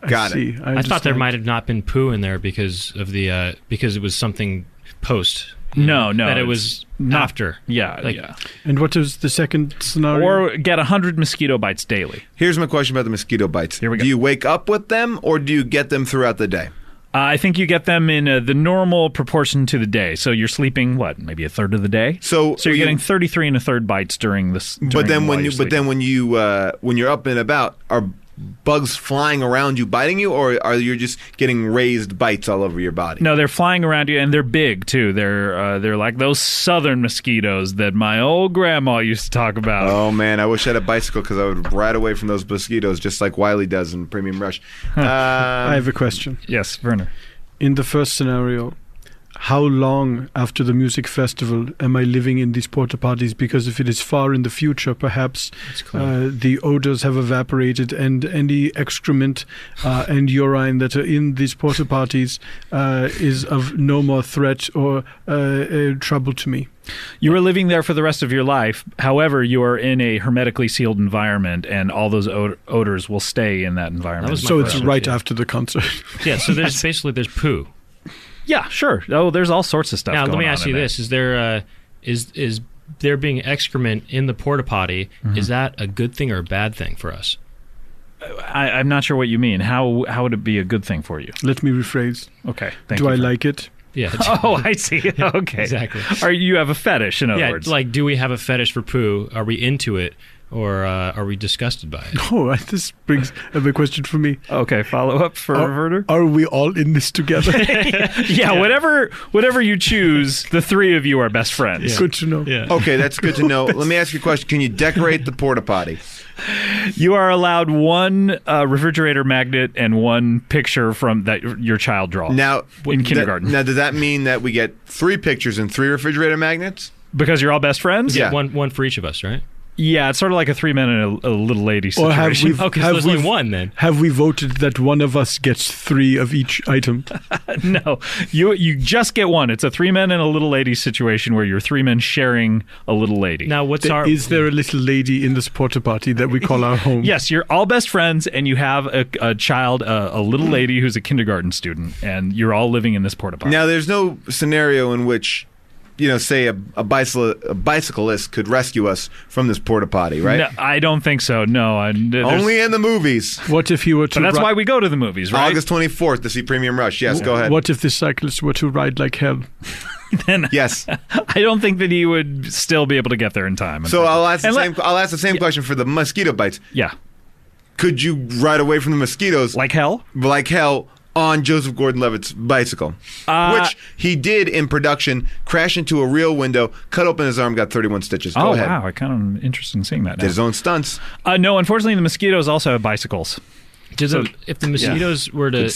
Got it. I thought there might have not been poo in there because of the because it was something post. No, that it was after. Yeah, yeah. And what is the second scenario? Or get 100 mosquito bites daily. Here's my question about the mosquito bites. Here we go. Do you wake up with them or do you get them throughout the day? I think you get them in the normal proportion to the day. So you're sleeping maybe a third of the day. So you're getting 33 1/3 bites during this. But then when you're up and about, are bugs flying around you biting you, or are you just getting raised bites all over your body? No, they're flying around you, and they're big too. They're like those southern mosquitoes that my old grandma used to talk about. Oh man, I wish I had a bicycle because I would ride away from those mosquitoes just like Wiley does in Premium Rush. I have a question. Yes, Werner. In the first scenario, how long after the music festival am I living in these porta potties? Because if it is far in the future, perhaps the odors have evaporated, and any excrement and urine that are in these porta potties is of no more threat or trouble to me. You are living there for the rest of your life. However, you are in a hermetically sealed environment, and all those odors will stay in that environment. So it's right after the concert. Yeah, so there's there's poo. Yeah, sure. Oh, there's all sorts of stuff now, going on. Now, let me ask you this. Is there is there being excrement in the porta potty, is that a good thing or a bad thing for us? I'm not sure what you mean. How would it be a good thing for you? Let me rephrase. Okay. Do I like it? Yeah. Oh, I see. Okay. Exactly. You have a fetish, in other words. Like, do we have a fetish for poo? Are we into it? Or are we disgusted by it? Oh, this brings up a question for me. Okay, follow up for Werner. Are we all in this together? Yeah, whatever you choose, the three of you are best friends. Yeah. Good to know. Yeah. Okay, that's good to know. Let me ask you a question. Can you decorate the porta potty? You are allowed one refrigerator magnet and one picture from that your child draws. Now in kindergarten. Now, does that mean that we get 3 pictures and 3 refrigerator magnets? Because you're all best friends? Yeah, one for each of us, right? Yeah, it's sort of like a 3 men and a little lady situation. Okay, so there's only one then. Have we voted that one of us gets 3 of each item? No, you just get one. It's a 3 men and a little lady situation where you're 3 men sharing a little lady. Now, Is there a little lady in this porta potty that we call our home? Yes, you're all best friends, and you have a child, a little lady who's a kindergarten student, and you're all living in this porta potty. Now, there's no scenario in which, say a bicyclist could rescue us from this porta potty, right? No, I don't think so. No, only in the movies. What if he were to? But that's why we go to the movies, right? August 24th to see Premium Rush. Yes, go ahead. What if the cyclist were to ride like hell? Then yes, I don't think that he would still be able to get there in time. So I'll ask the same question for the mosquito bites. Yeah, could you ride away from the mosquitoes like hell? Like hell. On Joseph Gordon-Levitt's bicycle, which he did in production, crash into a real window, cut open his arm, got 31 stitches. Go ahead. Wow, I kind of am interested in seeing that now. Did his own stunts. No, unfortunately, the mosquitoes also have bicycles. If the mosquitoes were to,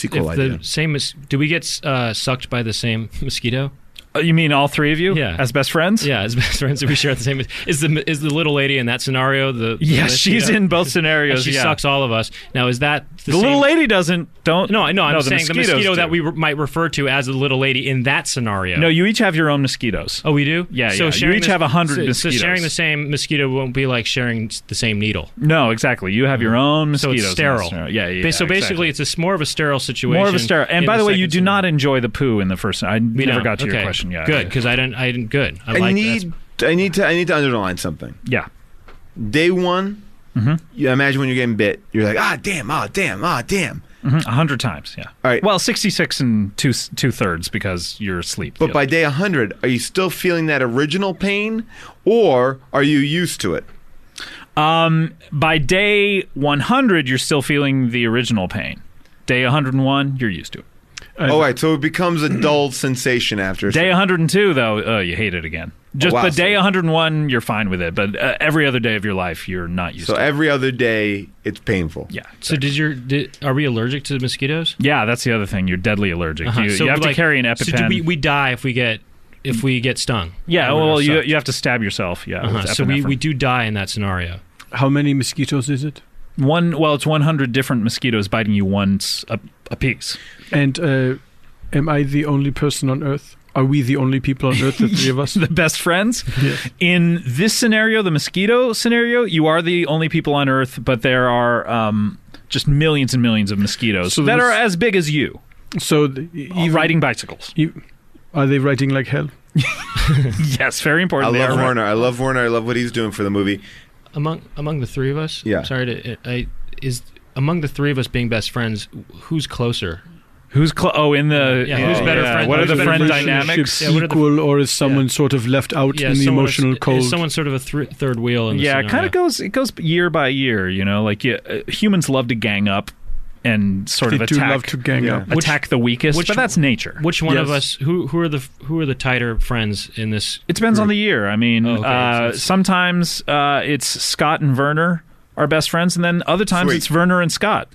do we get sucked by the same mosquito? You mean all 3 of you? Yeah. As best friends? Yeah, as best friends. We share the same. Is the little lady in that scenario Yes, she's in both scenarios. She sucks all of us. Now, is that the little lady don't? No, I know. I'm saying the mosquito do. that we might refer to as the little lady in that scenario. No, you each have your own mosquitoes. Oh, we do? Yeah, so you each have 100 mosquitoes. So sharing the same mosquito won't be like sharing the same needle. No, exactly. You have your own mosquitoes. So it's sterile. Yeah. So basically, it's more of a sterile situation. More of a sterile. And by the way, you do not enjoy the poo in the first. I never got to your question. Yeah, good, because I didn't. Good. I need to underline something. Yeah. Day one, you imagine when you're getting bit, you're like, damn. 100 times, yeah. All right. Well, 66 and 2/3 because you're asleep. But by day 100, are you still feeling that original pain, or are you used to it? By day 100, you're still feeling the original pain. Day 101, you're used to it. All right, so it becomes a dull sensation after. Day 102, though, you hate it again. Just the day 101, you're fine with it, but every other day of your life, you're not used to it. So every other day, it's painful. Yeah. Exactly. So are we allergic to mosquitoes? Yeah, that's the other thing. You're deadly allergic. You have to carry an EpiPen. So do we die if we get stung? Yeah, well, you have to stab yourself. Yeah. So we do die in that scenario. How many mosquitoes is it? It's 100 different mosquitoes biting you once a piece. And am I the only person on Earth? Are we the only people on Earth, the 3 of us? The best friends? Yes. In this scenario, the mosquito scenario, you are the only people on Earth, but there are just millions and millions of mosquitoes that are as big as you. So riding bicycles. Are they riding like hell? Yes, very important. I love Werner. I love Werner. I love what he's doing for the movie. Among the 3 of us? Yeah. Sorry, among the 3 of us being best friends, who's closer? Who's in the who's better friend? What are the friend relationships dynamics? equal, or is someone sort of left out in the emotional cold? Is someone sort of a third wheel? In the it kind of goes year by year. Like humans love to gang up and sort of attack the weakest, but that's nature. Which one of us? Who are the tighter friends in this? It depends group? on the year. I mean, sometimes it's Scott and Werner are best friends, and then other times it's Werner and Scott.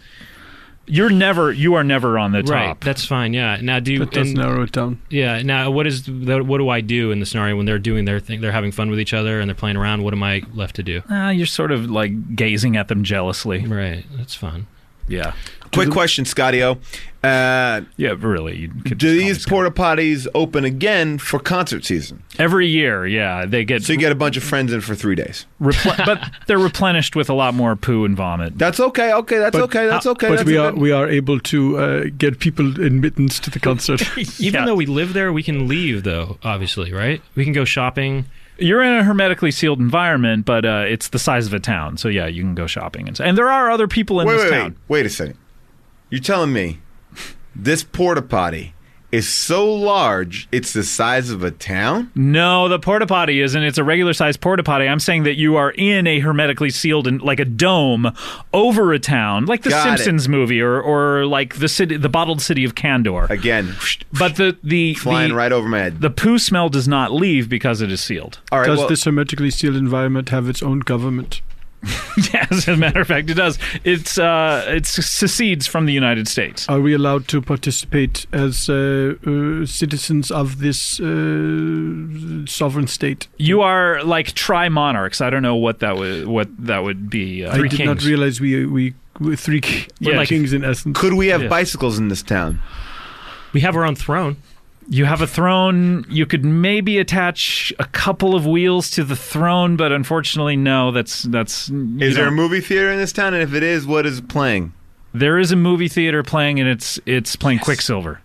You are never on the top. Right, that's fine. Yeah. Now, that does narrow it down. Yeah. Now, what do I do in the scenario when they're doing their thing? They're having fun with each other and they're playing around. What am I left to do? You're sort of like gazing at them jealously. Right. That's fun. Yeah. Quick question, Scotty-O. Really. Do these porta potties open again for concert season? Every year, yeah. They get so you get a bunch of friends in for 3 days. But they're replenished with a lot more poo and vomit. That's okay. That's okay. But we are able to get people admittance to the concert. Even though we live there, we can leave, though, obviously, right? We can go shopping. You're in a hermetically sealed environment, but it's the size of a town. So, yeah, you can go shopping. And there are other people in this town. Wait a second. You're telling me this porta potty is so large it's the size of a town? No, the porta potty isn't. It's a regular sized porta potty. I'm saying that you are in a hermetically sealed, like a dome, over a town, like the Simpsons movie, or like the bottled city of Candor. Again, but the flying right over my head. The poo smell does not leave because it is sealed. All right, does this hermetically sealed environment have its own government? Yes, as a matter of fact, it does. It secedes from the United States. Are we allowed to participate as citizens of this sovereign state? You are like tri-monarchs. I don't know what that would be. I did not realize we were three kings in essence. Could we have bicycles in this town? We have our own throne. You have a throne. You could maybe attach a couple of wheels to the throne, but unfortunately, no. That's. Is there a movie theater in this town? And if it is, what is playing? There is a movie theater playing, and it's playing Quicksilver.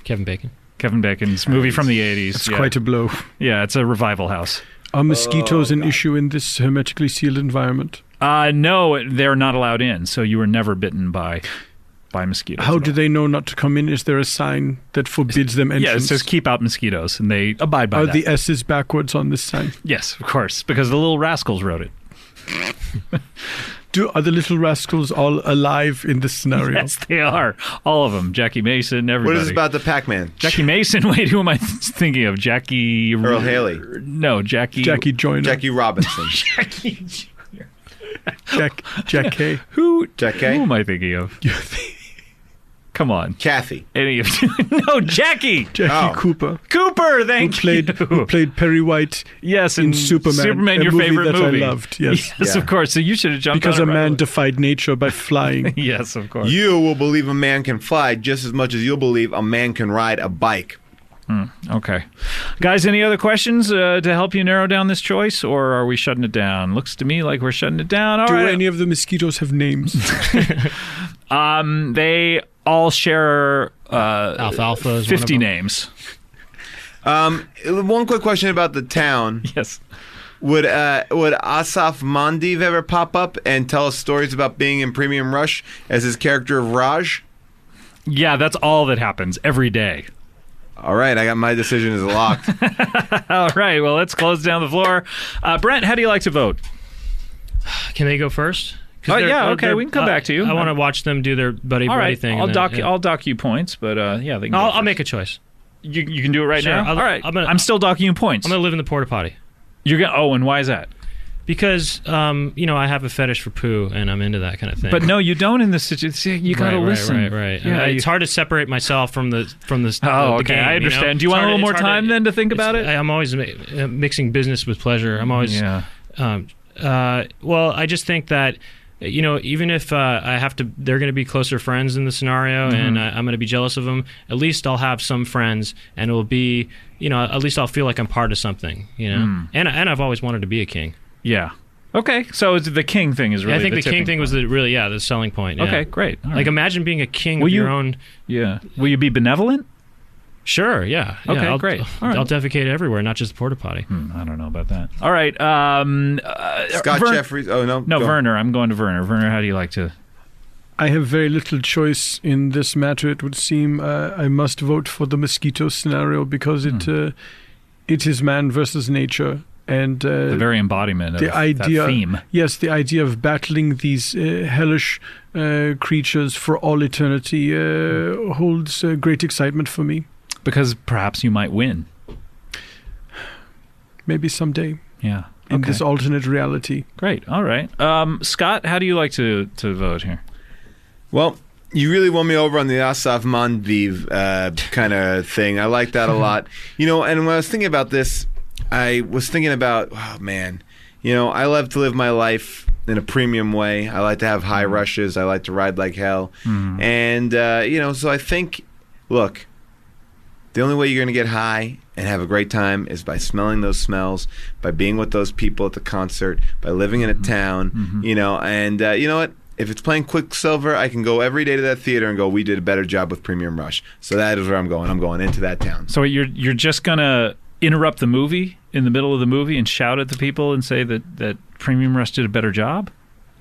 Kevin Bacon's movie from the 80s. It's quite a blow. Yeah, it's a revival house. Are mosquitoes an issue in this hermetically sealed environment? No, they're not allowed in. So you were never bitten by mosquitoes. How do they know not to come in? Is there a sign that forbids them entrance? Yeah, it says keep out mosquitoes, and they abide by that. Are the S's backwards on this sign? Yes, of course, because the little rascals wrote it. Are the little rascals all alive in this scenario? Yes, they are. All of them. Jackie Mason, everybody. What is it about the Pac-Man? Jackie Mason? Wait, who am I thinking of? Jackie... Earl Haley. No, Jackie Joyner. Jackie Robinson. Jackie... Jack K. Jack K? Who am I thinking of? Come on. Kathy. Any of No, Jackie. Cooper. Cooper, thank you. Who played Perry White in Superman, your favorite movie. I loved, yes. Yes, of course. So you should have jumped because on a man defied nature by flying. Yes, of course. You will believe a man can fly just as much as you'll believe a man can ride a bike. Okay. Guys, any other questions to help you narrow down this choice, or are we shutting it down? Looks to me like we're shutting it down. All right. Do any of the mosquitoes have names? They all share Alfalfa is 50 names. One quick question about the town. Yes. Would Asaf Mandev ever pop up and tell us stories about being in Premium Rush as his character of Raj? Yeah, that's all that happens every day. All right, I got my decision is locked. All right, well, let's close down the floor. Brent, how do you like to vote? Can they go first? Oh, yeah, okay, we can come back to you. I want to watch them do their buddy thing. I'll dock you points, but yeah, they can I'll make a choice. You can do it right now? All right, I'm still docking you points. I'm going to live in the porta potty. And why is that? Because I have a fetish for poo, and I'm into that kind of thing. But no, you don't in this situation. You got to listen. Right. Yeah, it's hard to separate myself from the. Oh, okay. Game, I understand. Do you want a little more time then to think about it? I'm always mixing business with pleasure. I'm always. Yeah. Well, I just think that. Even if I have to, they're going to be closer friends in the scenario, and I'm going to be jealous of them. At least I'll have some friends, and it will be, at least I'll feel like I'm part of something, And I've always wanted to be a king. Yeah. Okay. So the king thing is really. I think the king thing was the selling point. Yeah. Okay. Great. All like right. imagine being a king of your own. Yeah. Will you be benevolent? Sure, yeah. Okay, great. All right. I'll defecate everywhere, not just the porta potty. I don't know about that. All right. Scott Jeffries. Oh, no. No, Werner. I'm going to Werner. Werner, how do you like to... I have very little choice in this matter, it would seem. I must vote for the mosquito scenario because it is man versus nature. And the very embodiment of the idea, that theme. Yes, the idea of battling these hellish creatures for all eternity holds great excitement for me. Because perhaps you might win. Maybe someday. Yeah. In this alternate reality. Great. All right. Scott, how do you like to vote here? Well, you really won me over on the Asaf Manviv kind of thing. I like that a lot. And when I was thinking about this, I was thinking about, oh, man, I love to live my life in a premium way. I like to have high rushes. I like to ride like hell. And, so I think, look, the only way you're going to get high and have a great time is by smelling those smells, by being with those people at the concert, by living in a town, and you know what? If it's playing Quicksilver, I can go every day to that theater and go, we did a better job with Premium Rush. So that is where I'm going. I'm going into that town. So you're just going to interrupt the movie in the middle of the movie and shout at the people and say that Premium Rush did a better job?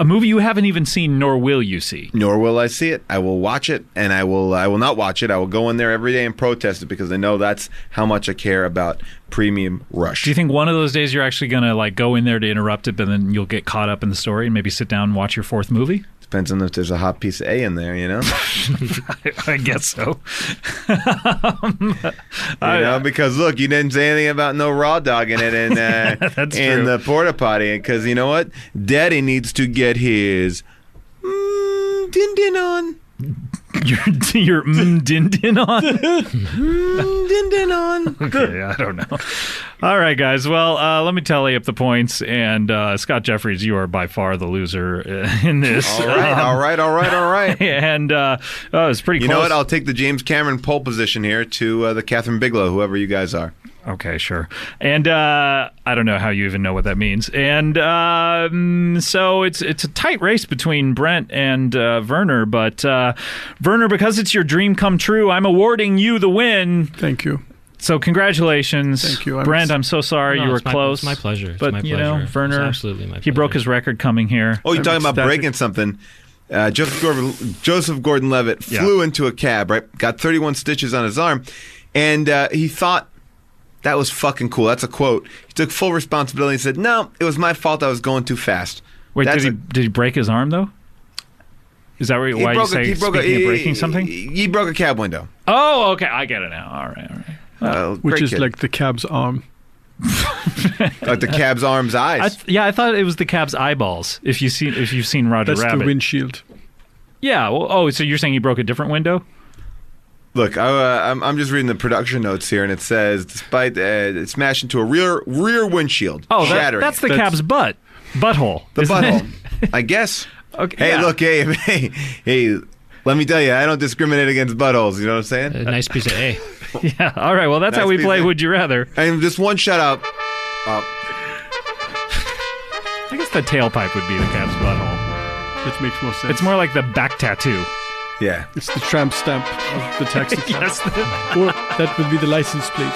A movie you haven't even seen, nor will you see. Nor will I see it. I will watch it, and I will not watch it. I will go in there every day and protest it because I know that's how much I care about Premium Rush. Do you think one of those days you're actually going to go in there to interrupt it, but then you'll get caught up in the story and maybe sit down and watch your fourth movie? Depends on if there's a hot piece of A in there, I guess so. Because look, you didn't say anything about no raw dog in it in the porta potty. Because you know what? Daddy needs to get his din din on. Your din din on? Din din on. Okay, I don't know. All right, guys. Well, let me tally up the points. And Scott Jeffries, you are by far the loser in this. All right. And it was pretty close. You know what? I'll take the James Cameron pole position here to the Catherine Bigelow, whoever you guys are. Okay, sure. And I don't know how you even know what that means. And so it's a tight race between Brent and Werner. But Werner, because it's your dream come true, I'm awarding you the win. Thank you. So congratulations. Thank you. Brent, I'm so sorry you were close. It's my pleasure. It's but, my pleasure. Werner, absolutely my pleasure. He broke his record coming here. Oh, you're talking about breaking something. Joseph Gordon-Levitt flew into a cab, right? Got 31 stitches on his arm. And he thought, that was fucking cool. That's a quote. He took full responsibility and said, no, it was my fault. I was going too fast. Wait, did he break his arm, though? Is that why you say speaking of breaking something? He broke a cab window. Oh, okay. I get it now. All right. Which is like the cab's arm. Like the cab's arm's eyes. I thought it was the cab's eyeballs. If you've seen Roger Rabbit. That's the windshield. Yeah. Well, so you're saying he broke a different window? Look, I'm just reading the production notes here, and it says, despite it smashed into a rear windshield. Oh, that's the cab's butthole. The butthole, I guess. Okay. Hey, look, hey, let me tell you, I don't discriminate against buttholes. You know what I'm saying? A nice piece of A. Yeah. All right. Well, that's how we play Would You Rather. And just one shout out. I guess the tailpipe would be the cab's butthole. Which makes more sense. It's more like the back tattoo. Yeah. It's the tramp stamp of the taxi cab. Yes. Or that would be the license plate.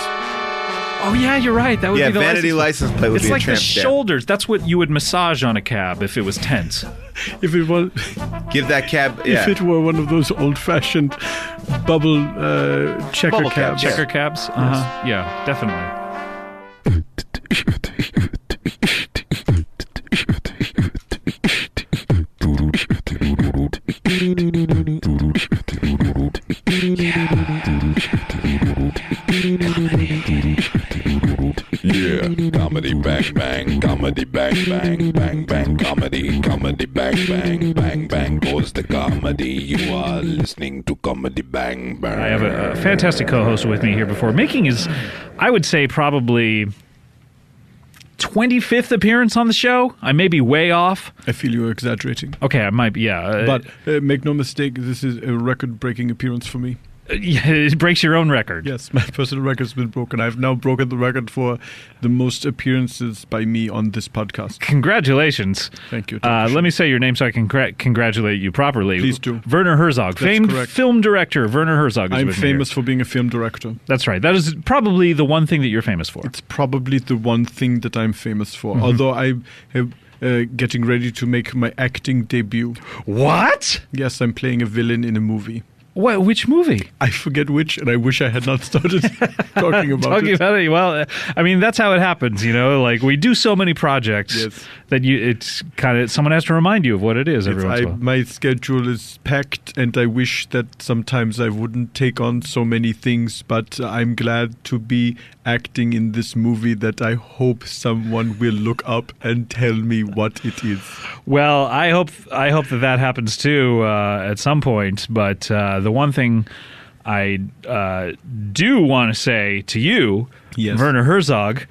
Oh, yeah, you're right. That would be the vanity license plate would it's be like a tramp the stamp. shoulders. That's what you would massage on a cab if it was tense. If it was... Give that cab... Yeah. If it were one of those old-fashioned bubble checker cabs. Checker cabs? Uh-huh. Yes. Yeah, definitely. Yeah, comedy bang bang, comedy bang bang, bang bang, comedy bang bang, bang bang goes the comedy. You are listening to Comedy Bang Bang. I have a fantastic co-host with me here before making his, I would say, probably 25th appearance on the show. I may be way off. I feel you're exaggerating. Okay, I might be, yeah. But make no mistake, this is a record-breaking appearance for me. Yeah, it breaks your own record. Yes, my personal record's been broken. I've now broken the record for the most appearances by me on this podcast. Congratulations. Thank you. Let me say your name so I can congratulate you properly. Please do. Werner Herzog, famed correct. film director. Werner Herzog is I'm with me famous here. for being a film director. That's right. That is probably the one thing that you're famous for. It's probably the one thing that I'm famous for. Although I getting ready to make my acting debut. What? Yes, I'm playing a villain in a movie. What? Which movie? I forget which, and I wish I had not started talking about it. Well, I mean, that's how it happens, you know. Like we do so many projects that it's kind of someone has to remind you of what it is every once in a while. My schedule is packed, and I wish that sometimes I wouldn't take on so many things. But I'm glad to be acting in this movie that I hope someone will look up and tell me what it is. Well, I hope that happens too at some point. But the one thing I do want to say to you, Werner Herzog,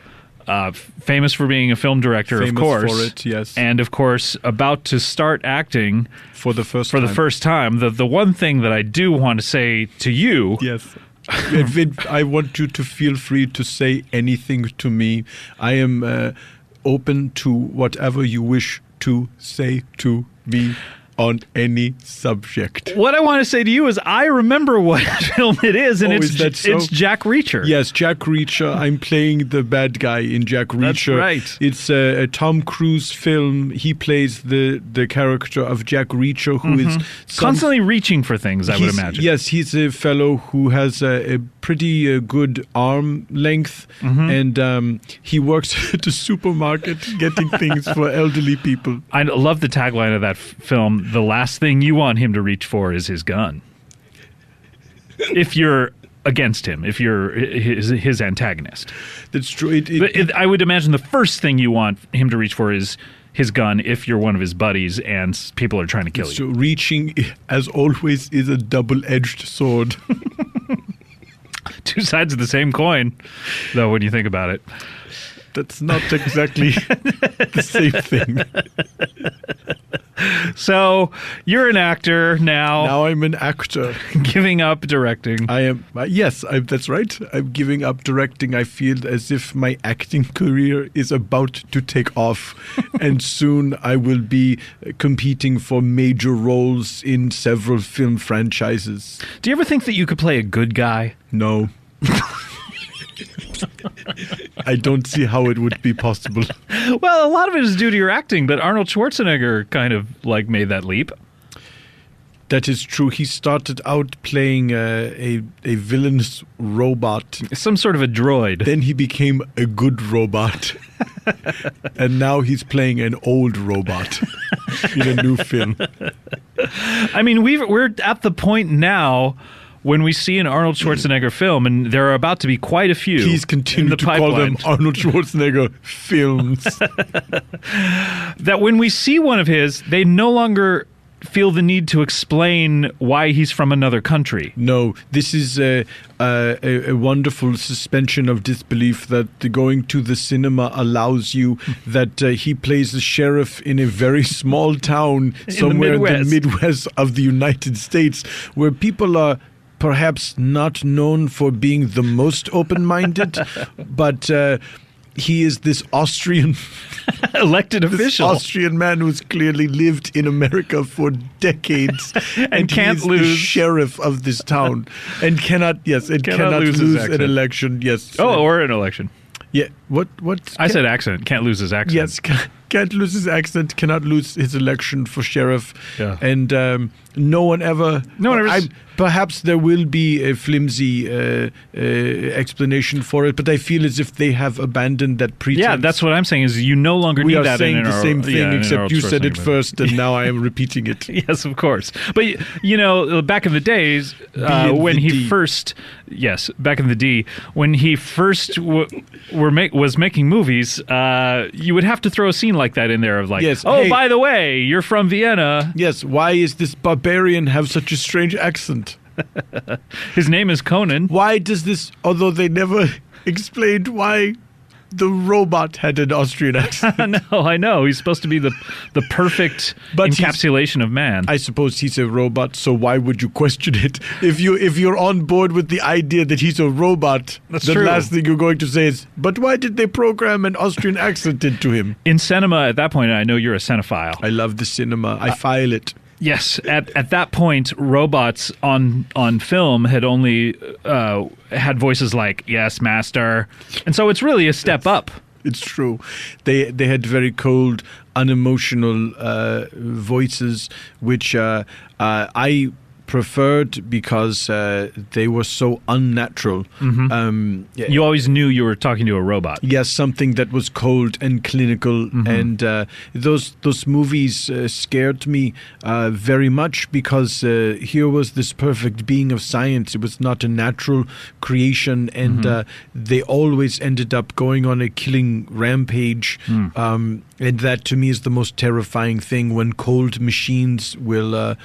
famous for being a film director, of course, for it, yes, and of course about to start acting for the first time. The one thing that I do want to say to you, yes. I want you to feel free to say anything to me. I am open to whatever you wish to say to me on any subject. What I want to say to you is I remember what film it is, and it's Jack Reacher. Yes, Jack Reacher. I'm playing the bad guy in Jack Reacher. That's right. It's a Tom Cruise film. He plays the character of Jack Reacher, who is constantly reaching for things, I would imagine. Yes, he's a fellow who has a pretty good arm length, and he works at a supermarket getting things for elderly people. I love the tagline of that film. The last thing you want him to reach for is his gun. If you're against him, if you're his antagonist. That's true. I would imagine the first thing you want him to reach for is his gun if you're one of his buddies and people are trying to kill you. So reaching, as always, is a double-edged sword. Two sides of the same coin, though, when you think about it. That's not exactly the same thing. So you're an actor now. Now I'm an actor. Giving up directing. I am. Yes, that's right. I'm giving up directing. I feel as if my acting career is about to take off, and soon I will be competing for major roles in several film franchises. Do you ever think that you could play a good guy? No. I don't see how it would be possible. Well, a lot of it is due to your acting, but Arnold Schwarzenegger kind of like made that leap. That is true. He started out playing a villainous robot. Some sort of a droid. Then he became a good robot. And now he's playing an old robot in a new film. I mean, we're at the point now when we see an Arnold Schwarzenegger film, and there are about to be quite a few. Please continue to call them Arnold Schwarzenegger films. That when we see one of his, they no longer feel the need to explain why he's from another country. No, this is a wonderful suspension of disbelief that going to the cinema allows you that he plays the sheriff in a very small town somewhere in the Midwest of the United States, where people are perhaps not known for being the most open-minded, but he is this Austrian elected official, Austrian man who's clearly lived in America for decades and can't lose the sheriff of this town and cannot lose an election. Yes. Or an election. Yeah. What? I said accent. Can't lose his accent. Yes. Can't lose his accent. Cannot lose his election for sheriff. Yeah. And no one ever. Perhaps there will be a flimsy explanation for it, but I feel as if they have abandoned that pretense. Yeah, that's what I'm saying. Is you no longer need that. We are saying the same thing, except you said it first, and now I am repeating it. Yes, of course. But you know, back in the days when he first, back in the D, when he first was making movies, you would have to throw a scene like that in there of like, hey, by the way, you're from Vienna. Yes. Why is this barbarian have such a strange accent? His name is Conan. Why does this, although they never explained why the robot had an Austrian accent. No, I know. He's supposed to be the perfect encapsulation of man. I suppose he's a robot, so why would you question it? If you're on board with the idea that he's a robot, the last thing you're going to say is, but why did they program an Austrian accent into him? In cinema, at that point, I know you're a cinephile. I love the cinema. I file it. Yes, at that point, robots on film had only had voices like "Yes, master," and so it's really a step up It's true. They had very cold, unemotional voices, which I preferred because they were so unnatural. You always knew you were talking to a robot. Yes, something that was cold and clinical, and those movies scared me very much because here was this perfect being of science. It was not a natural creation, and they always ended up going on a killing rampage. And that to me is the most terrifying thing, when cold machines will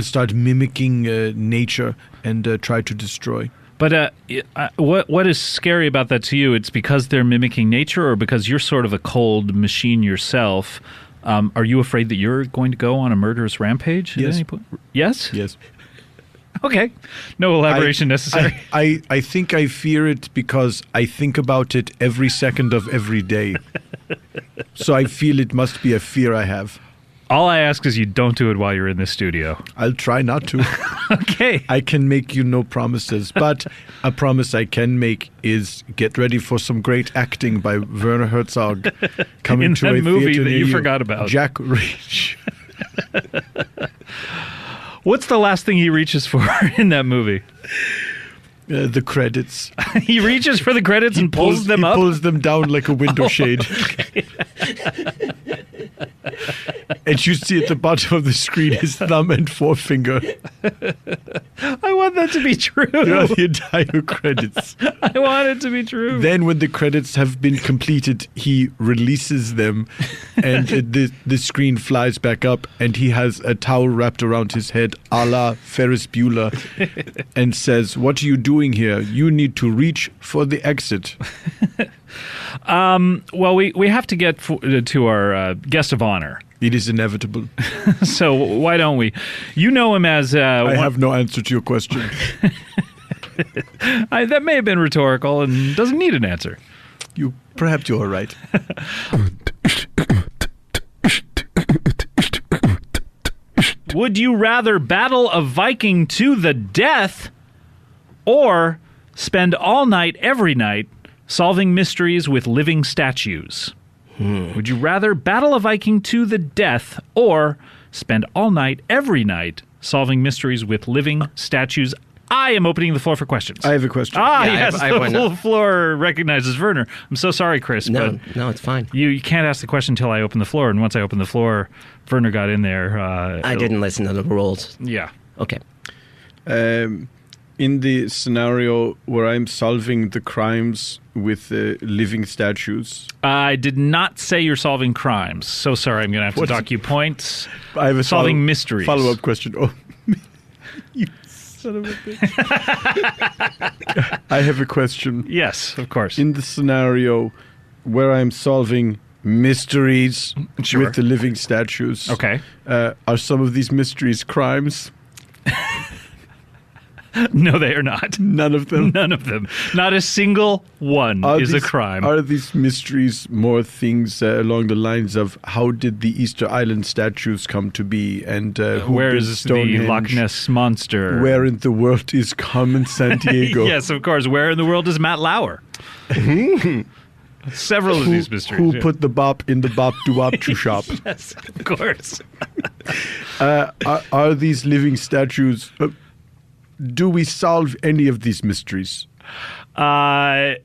start mimicking nature and try to destroy. But what is scary about that to you? It's because they're mimicking nature, or because you're sort of a cold machine yourself? Are you afraid that you're going to go on a murderous rampage at any point? Yes? Yes. Okay. No elaboration necessary. I think I fear it because I think about it every second of every day. So I feel it must be a fear I have. All I ask is you don't do it while you're in this studio. I'll try not to. Okay. I can make you no promises, but a promise I can make is get ready for some great acting by Werner Herzog coming in to that a movie theater that near you forgot about. Jack Reach. What's the last thing he reaches for in that movie? The credits. He reaches for the credits and pulls them up? He pulls them down like a window shade. And you see at the bottom of the screen his thumb and forefinger. I want that to be true. Throughout the entire credits. I want it to be true. Then when the credits have been completed, he releases them and the screen flies back up and he has a towel wrapped around his head a la Ferris Bueller and says, "What are you doing here? You need to reach for the exit." Well, we have to get to our guest of honor. It is inevitable. So why don't we? You know him as... I have no answer to your question. That may have been rhetorical and doesn't need an answer. Perhaps you're right. Would you rather battle a Viking to the death or spend all night, every night, solving mysteries with living statues? Would you rather battle a Viking to the death or spend all night, every night, solving mysteries with living statues? I am opening the floor for questions. I have a question. Yes, the full floor recognizes Werner. I'm so sorry, Chris. No, but it's fine. You can't ask the question until I open the floor, and once I open the floor, Werner got in there. I didn't listen to the rules. Yeah. Okay. In the scenario where I'm solving the crimes with living statues. I did not say you're solving crimes. So sorry, I'm going to have to dock you points. I have a solving mysteries. Follow-up question. Oh, you son of a bitch. I have a question. Yes, of course. In the scenario where I'm solving mysteries with the living statues. Okay. Are some of these mysteries crimes? No, they are not. None of them? None of them. Not a single one is a crime. Are these mysteries more things along the lines of how did the Easter Island statues come to be, and who where built is Stonehenge? the Loch Ness Monster? Where in the world is Carmen Sandiego? Yes, of course. Where in the world is Matt Lauer? Several of these mysteries. Who put the bop in the bop doo-wop shop? Yes, of course. Are these living statues... do we solve any of these mysteries? Yes,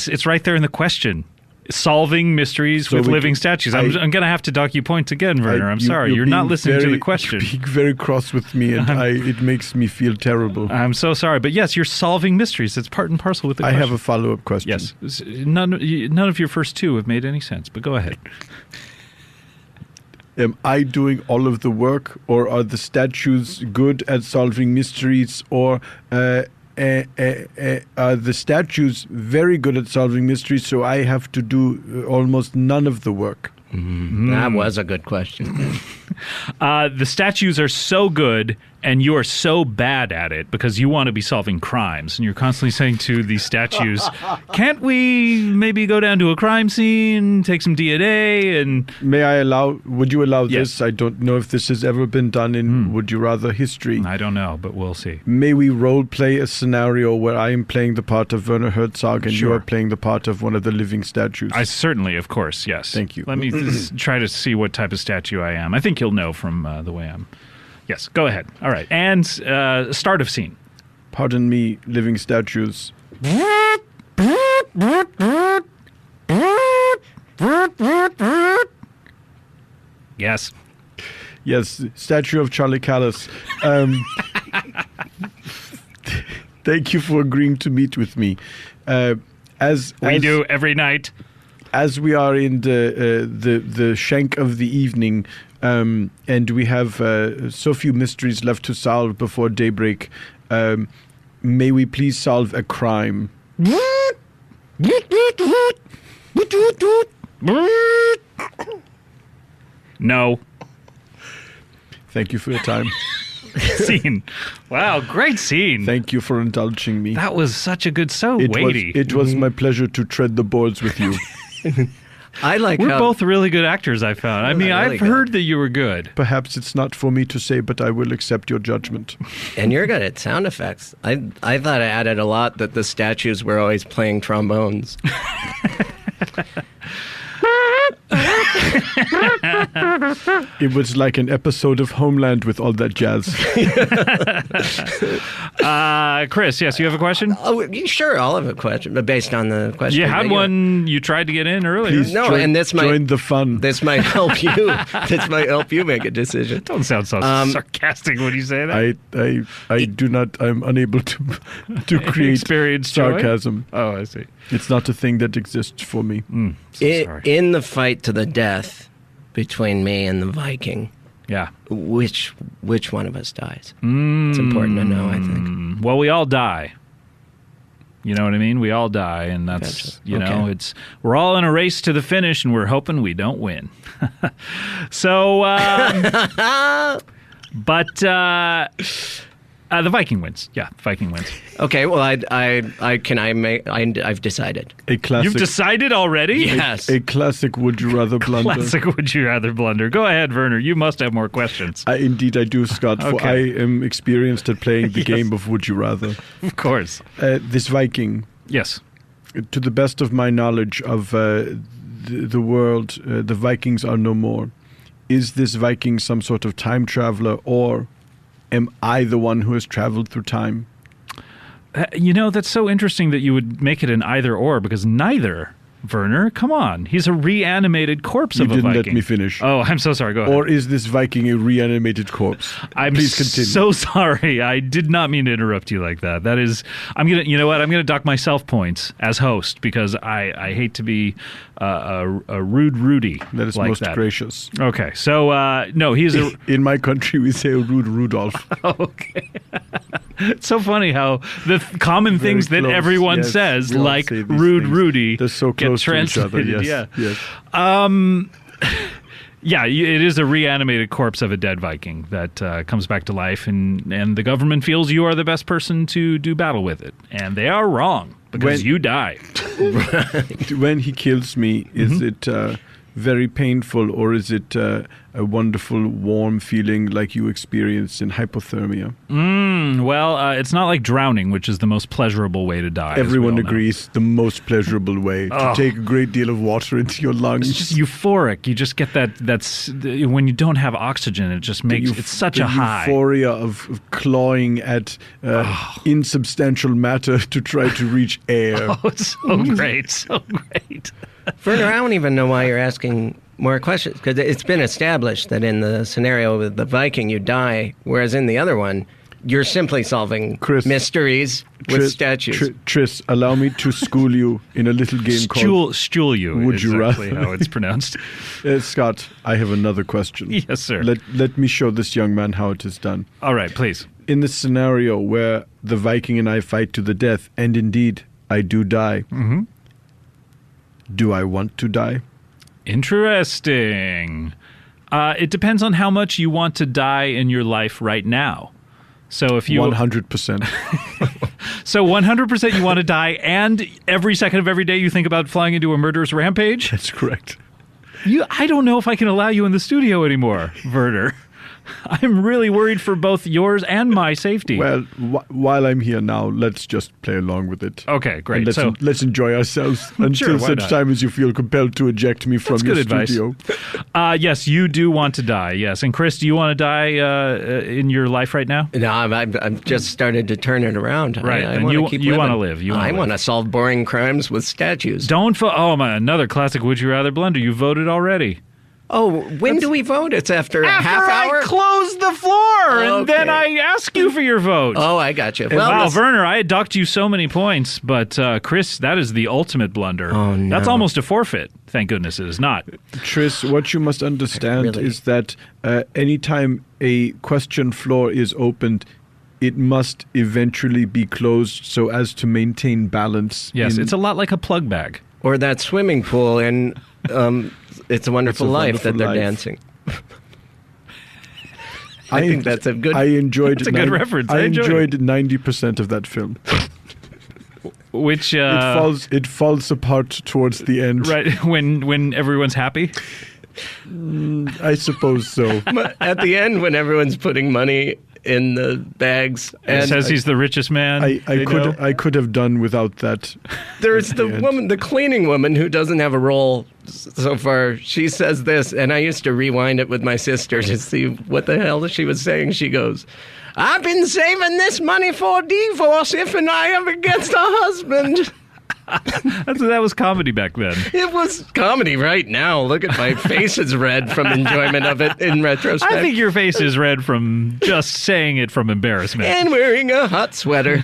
it's right there in the question. Solving mysteries with living statues. I'm going to have to dock you points again, Werner. I'm sorry. You're not listening to the question. You're being very cross with me, and it makes me feel terrible. I'm so sorry. But yes, you're solving mysteries. It's part and parcel with the question. I have a follow-up question. Yes. None of your first two have made any sense, but go ahead. Am I doing all of the work, or are the statues good at solving mysteries, or are the statues very good at solving mysteries, so I have to do almost none of the work? That was a good question. The statues are so good, and you are so bad at it because you want to be solving crimes, and you're constantly saying to these statues, "Can't we maybe go down to a crime scene, take some DNA?" And would you allow this? I don't know if this has ever been done in Would You Rather history. I don't know, but we'll see. May we role play a scenario where I am playing the part of Werner Herzog and you are playing the part of one of the living statues? I certainly, of course, yes. Thank you. Let me just try to see what type of statue I am. I think you'll know from the way I'm. Yes, go ahead. All right. And start of scene. Pardon me, living statues. Yes. Yes, statue of Charlie Callis. Thank you for agreeing to meet with me. As we do every night. As we are in the shank of the evening, and we have so few mysteries left to solve before daybreak, may we please solve a crime? No. Thank you for your time. Scene. Wow, great scene. Thank you for indulging me. That was such a good, weighty. It was my pleasure to tread the boards with you. We're both really good actors, I found. I mean, really I've heard that you were good. Perhaps it's not for me to say, but I will accept your judgment. And you're good at sound effects. I thought I added a lot that the statues were always playing trombones. It was like an episode of Homeland with all that jazz. Chris, yes, you have a question? Oh, sure, I'll have a question, but based on the question. You had one you tried to get in earlier. Please join the fun. This might help you. This might help you make a decision. Don't sound so sarcastic when you say that. I do not. I'm unable to create experience sarcasm. Joy? Oh, I see. It's not a thing that exists for me. Sorry. In the fight to the death between me and the Viking, which one of us dies? It's important to know, I think. Well, we all die. You know what I mean? We all die, and that's we're all in a race to the finish, and we're hoping we don't win. So, the Viking wins. Yeah, Viking wins. Okay, well, I've decided. A classic. You've decided already? Yes. A classic Would You Rather blunder. Classic Would You Rather blunder. Go ahead, Werner. You must have more questions. Indeed, I do, Scott. For I am experienced at playing the game of Would You Rather. Of course. This Viking. Yes. To the best of my knowledge of the world, the Vikings are no more. Is this Viking some sort of time traveler, or am I the one who has traveled through time? That's so interesting that you would make it an either or, because neither, Werner, come on. He's a reanimated corpse of a Viking. You didn't let me finish. Oh, I'm so sorry. Go ahead. Or is this Viking a reanimated corpse? Please continue. So sorry. I did not mean to interrupt you like that. That is, I'm going to dock myself points as host, because I hate to be a rude Rudy. That is like most that. gracious. Okay. So, no, he's a... In my country, we say a rude Rudolph. Okay. It's so funny how the common Very things that close. everyone Yes, says, we all like say these rude things. Rudy, They're so get close to each other. translated. Yes. Yeah, it is a reanimated corpse of a dead Viking that comes back to life, and the government feels you are the best person to do battle with it. And they are wrong, because you die. When he kills me, is it very painful, or is it a wonderful, warm feeling like you experienced in hypothermia? Well, it's not like drowning, which is the most pleasurable way to die. Everyone agrees the most pleasurable way to take a great deal of water into your lungs. It's just euphoric. You just get that's when you don't have oxygen, it just makes it's such a high euphoria of clawing at insubstantial matter to try to reach air. Oh, it's so great, so great. Werner, I don't even know why you're asking more questions, because it's been established that in the scenario with the Viking, you die, whereas in the other one, you're simply solving mysteries with statues. Tris, allow me to school you in a little game called Stool you. Would You Rather? How it's pronounced. Scott, I have another question. Yes, sir. Let me show this young man how it is done. All right, please. In the scenario where the Viking and I fight to the death, and indeed I do die, do I want to die? Interesting. It depends on how much you want to die in your life right now. So if you 100%. So 100% you want to die, and every second of every day you think about flying into a murderous rampage? That's correct. I don't know if I can allow you in the studio anymore, Werner. I'm really worried for both yours and my safety. Well, while I'm here now, let's just play along with it. Okay, great. And let's enjoy ourselves until such time as you feel compelled to eject me from your studio. Yes, you do want to die, yes. And Chris, do you want to die in your life right now? No, I've just started to turn it around. Right, I and want you to keep want to living. live. I want to solve boring crimes with statues. Another classic Would You Rather blunder. You voted already. Oh, when do we vote? It's after a half hour? I close the floor, and then I ask you for your vote. Oh, I got you. Wow, Werner, I had docked you so many points, but Chris, that is the ultimate blunder. Oh, no. That's almost a forfeit. Thank goodness it is not. Tris, what you must understand is that anytime a question floor is opened, it must eventually be closed so as to maintain balance. Yes, it's a lot like a plug bag. Or that swimming pool in It's a Wonderful Life that they're dancing. I think that's a good. I enjoyed. That's a good reference. I enjoyed 90% of that film. Which it falls apart towards the end. Right when everyone's happy. I suppose so. At the end, when everyone's putting money in the bags, and says he's the richest man. I could have done without that. There's the woman, the cleaning woman, who doesn't have a role so far. She says this, and I used to rewind it with my sister to see what the hell she was saying. She goes, "I've been saving this money for divorce if and I ever gets a husband." That was comedy back then. It was comedy right now. Look at my face is red from enjoyment of it in retrospect. I think your face is red from just saying it from embarrassment. And wearing a hot sweater.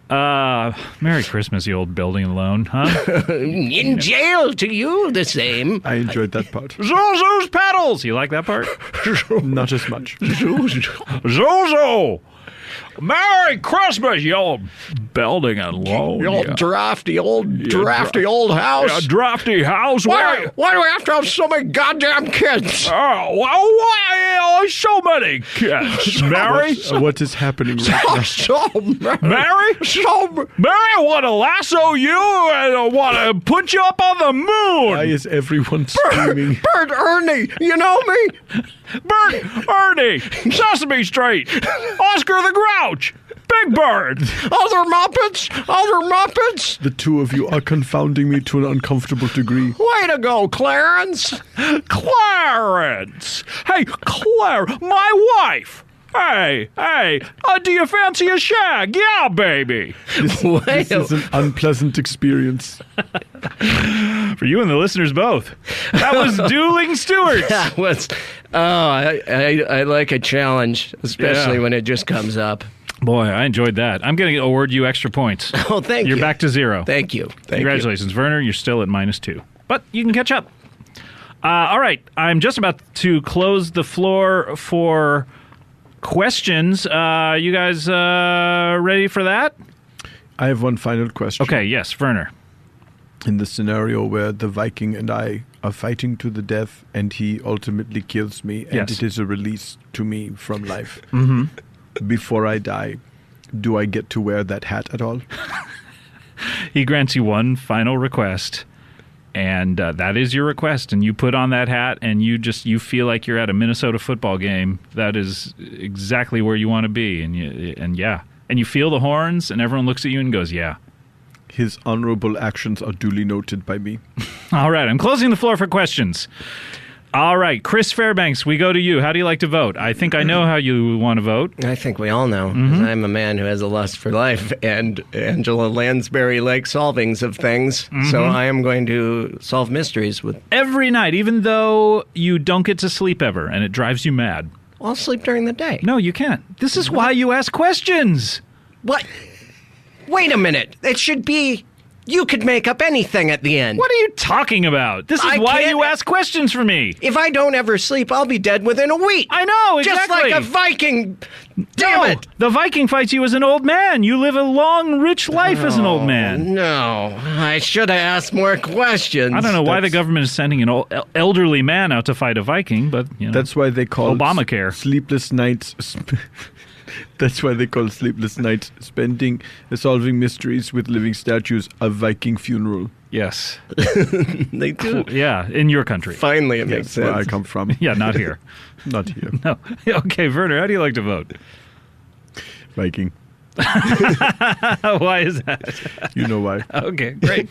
Merry Christmas, you old building loan, huh? In jail to you, the same. I enjoyed that part. Zozo's paddles! You like that part? Not as much. Zozo! Merry Christmas, you old building and loan. You old drafty old house. Yeah, drafty house. Why do we have to have so many goddamn kids? Oh, why so many kids, Mary? What is happening right now? Mary? Mary, I want to lasso you and I want to put you up on the moon. Why is everyone screaming? Bert Ernie, you know me? Bert Ernie, Sesame Street, Oscar the Grouch, Big Bird. Other Muppets. The two of you are confounding me to an uncomfortable degree. Way to go, Clarence. Clarence. Hey, Claire, my wife. Hey, do you fancy a shag? Yeah, baby. This is an unpleasant experience. For you and the listeners both. That was Dueling Stewards. That was, I like a challenge, especially when it just comes up. Boy, I enjoyed that. I'm going to award you extra points. Oh, thank you. You're back to 0. Thank you. Congratulations, Werner. You're still at -2. But you can catch up. All right. I'm just about to close the floor for questions. You guys ready for that? I have one final question. Okay, yes, Werner. In the scenario where the Viking and I are fighting to the death and he ultimately kills me and it is a release to me from life. Mm-hmm. Before I die, do I get to wear that hat at all? He grants you one final request, and that is your request. And you put on that hat, and you feel like you're at a Minnesota football game. That is exactly where you want to be, and you feel the horns, and everyone looks at you and goes, "Yeah." His honorable actions are duly noted by me. All right, I'm closing the floor for questions. All right, Chris Fairbanks, we go to you. How do you like to vote? I think I know how you want to vote. I think we all know. I'm a man who has a lust for life, and Angela Lansbury likes solvings of things. So I am going to solve mysteries with every night, even though you don't get to sleep ever, and it drives you mad. I'll sleep during the day. No, you can't. This is why you ask questions. What? Wait a minute. It should be You could make up anything at the end. What are you talking about? This is why you ask questions for me. If I don't ever sleep, I'll be dead within a week. I know, exactly. Just like a Viking. Damn it. The Viking fights you as an old man. You live a long, rich life as an old man. No, I should have asked more questions. I don't know why the government is sending an elderly man out to fight a Viking, but that's why they call Obamacare sleepless nights. That's why they call sleepless nights solving mysteries with living statues a Viking funeral. Yes. They do. Yeah, in your country. Finally, it makes sense. Where I come from. Yeah, not here. Not here. No. Okay, Werner, how do you like to vote? Viking. Why is that? You know why. Okay, great.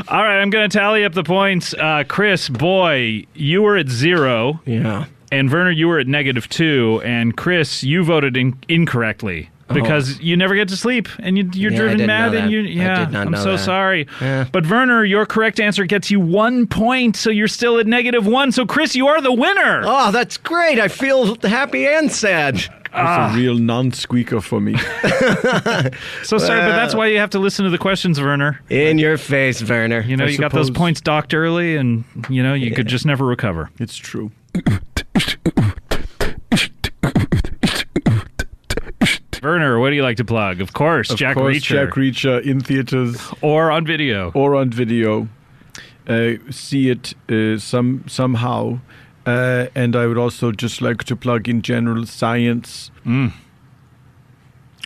All right, I'm going to tally up the points. Chris, boy, you were at 0. Yeah. And Werner, you were at -2. And Chris, you voted incorrectly. Because you never get to sleep, and you're driven mad, and I did not I'm know so that. sorry. Yeah. But Werner, your correct answer gets you 1 point, so you're still at -1. So Chris, you are the winner. Oh, that's great. I feel happy and sad. It's a real non-squeaker for me. So sorry, but that's why you have to listen to the questions, Werner. In your face, Werner. You know, you got those points docked early, and you could just never recover. It's true. Werner, what do you like to plug? Of course, Jack Reacher. Jack Reacher in theaters. Or on video. See it somehow. And I would also just like to plug in general science.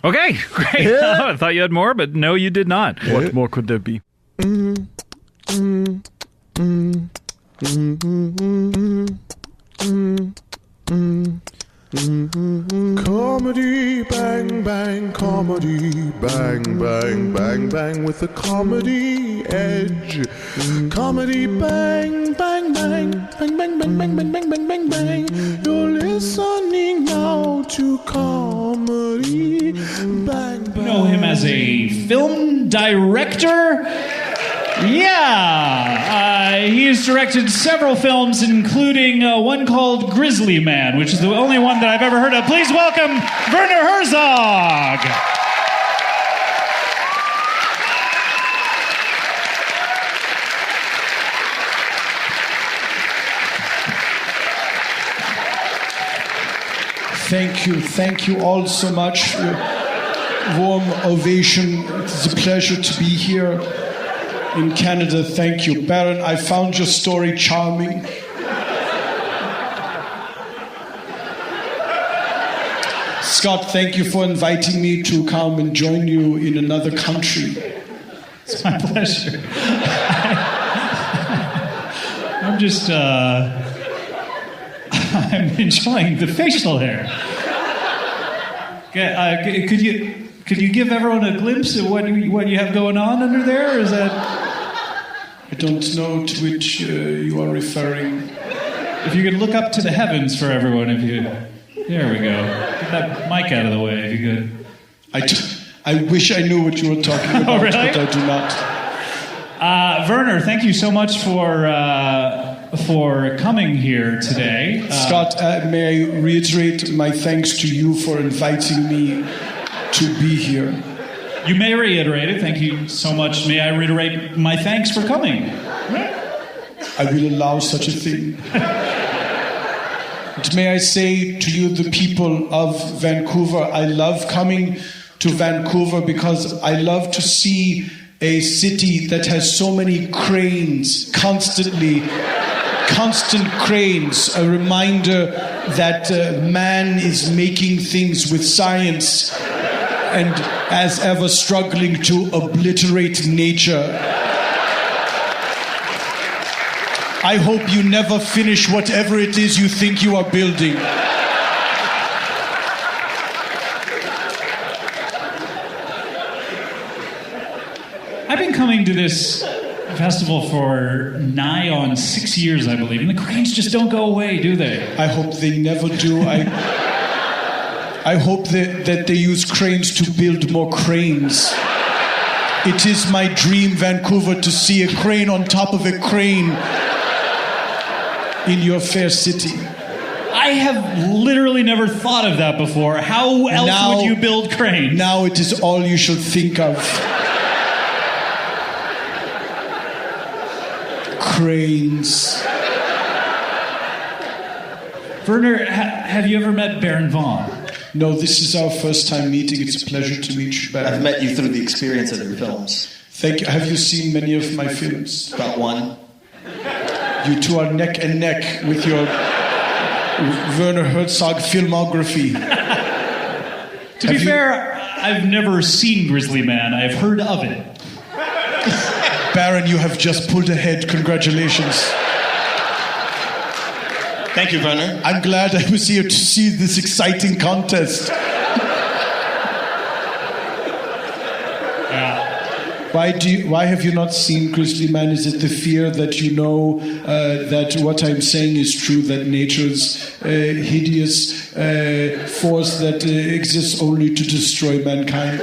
Okay, great. I thought you had more, but no, you did not. What more could there be? Comedy, bang, bang, comedy, bang, bang, bang, bang, with a comedy edge. Comedy, bang, bang, bang, bang, bang, bang, bang, bang, bang, bang, bang, bang. You're listening now to comedy, bang, bang. You know him as a film director? Yeah, he has directed several films, including one called Grizzly Man, which is the only one that I've ever heard of. Please welcome Werner Herzog. Thank you all so much. Warm ovation. It's a pleasure to be here in Canada. Thank you. Baron, I found your story charming. Scott, thank you for inviting me to come and join you in another country. It's my pleasure. I'm just, I'm enjoying the facial hair. Could you give everyone a glimpse of what you have going on under there? Or is that? I don't know to which you are referring. If you could look up to the heavens for everyone, there we go. Get that mic out of the way, if you could. I wish I knew what you were talking about, Oh, really? but I do not. Werner, thank you so much for coming here today. Scott, may I reiterate my thanks to you for inviting me to be here. You may reiterate it. Thank you so much. May I reiterate my thanks for coming? I will allow such a thing. But may I say to you, the people of Vancouver, I love coming to Vancouver because I love to see a city that has so many cranes, constant cranes, a reminder that man is making things with science and as ever struggling to obliterate nature. I hope you never finish whatever it is you think you are building. I've been coming to this festival for nigh on 6 years, I believe, and the cranes just don't go away, do they? I hope they never do. I hope that they use cranes to build more cranes. It is my dream, Vancouver, to see a crane on top of a crane in your fair city. I have literally never thought of that before. How else would you build cranes? Now it is all you should think of. cranes. Werner, have you ever met Baron Vaughn? No, this is our first time meeting. It's a pleasure to meet you, Baron. I've met you through the experience of your films. Thank you. Have you seen many of my films? About one. You two are neck and neck with your Werner Herzog filmography. To be fair, I've never seen Grizzly Man. I've heard of it. Baron, you have just pulled ahead. Congratulations. Thank you, Werner. I'm glad I was here to see this exciting contest. Why have you not seen Grizzly Man? Is it the fear that you know that what I'm saying is true, that nature's hideous force that exists only to destroy mankind?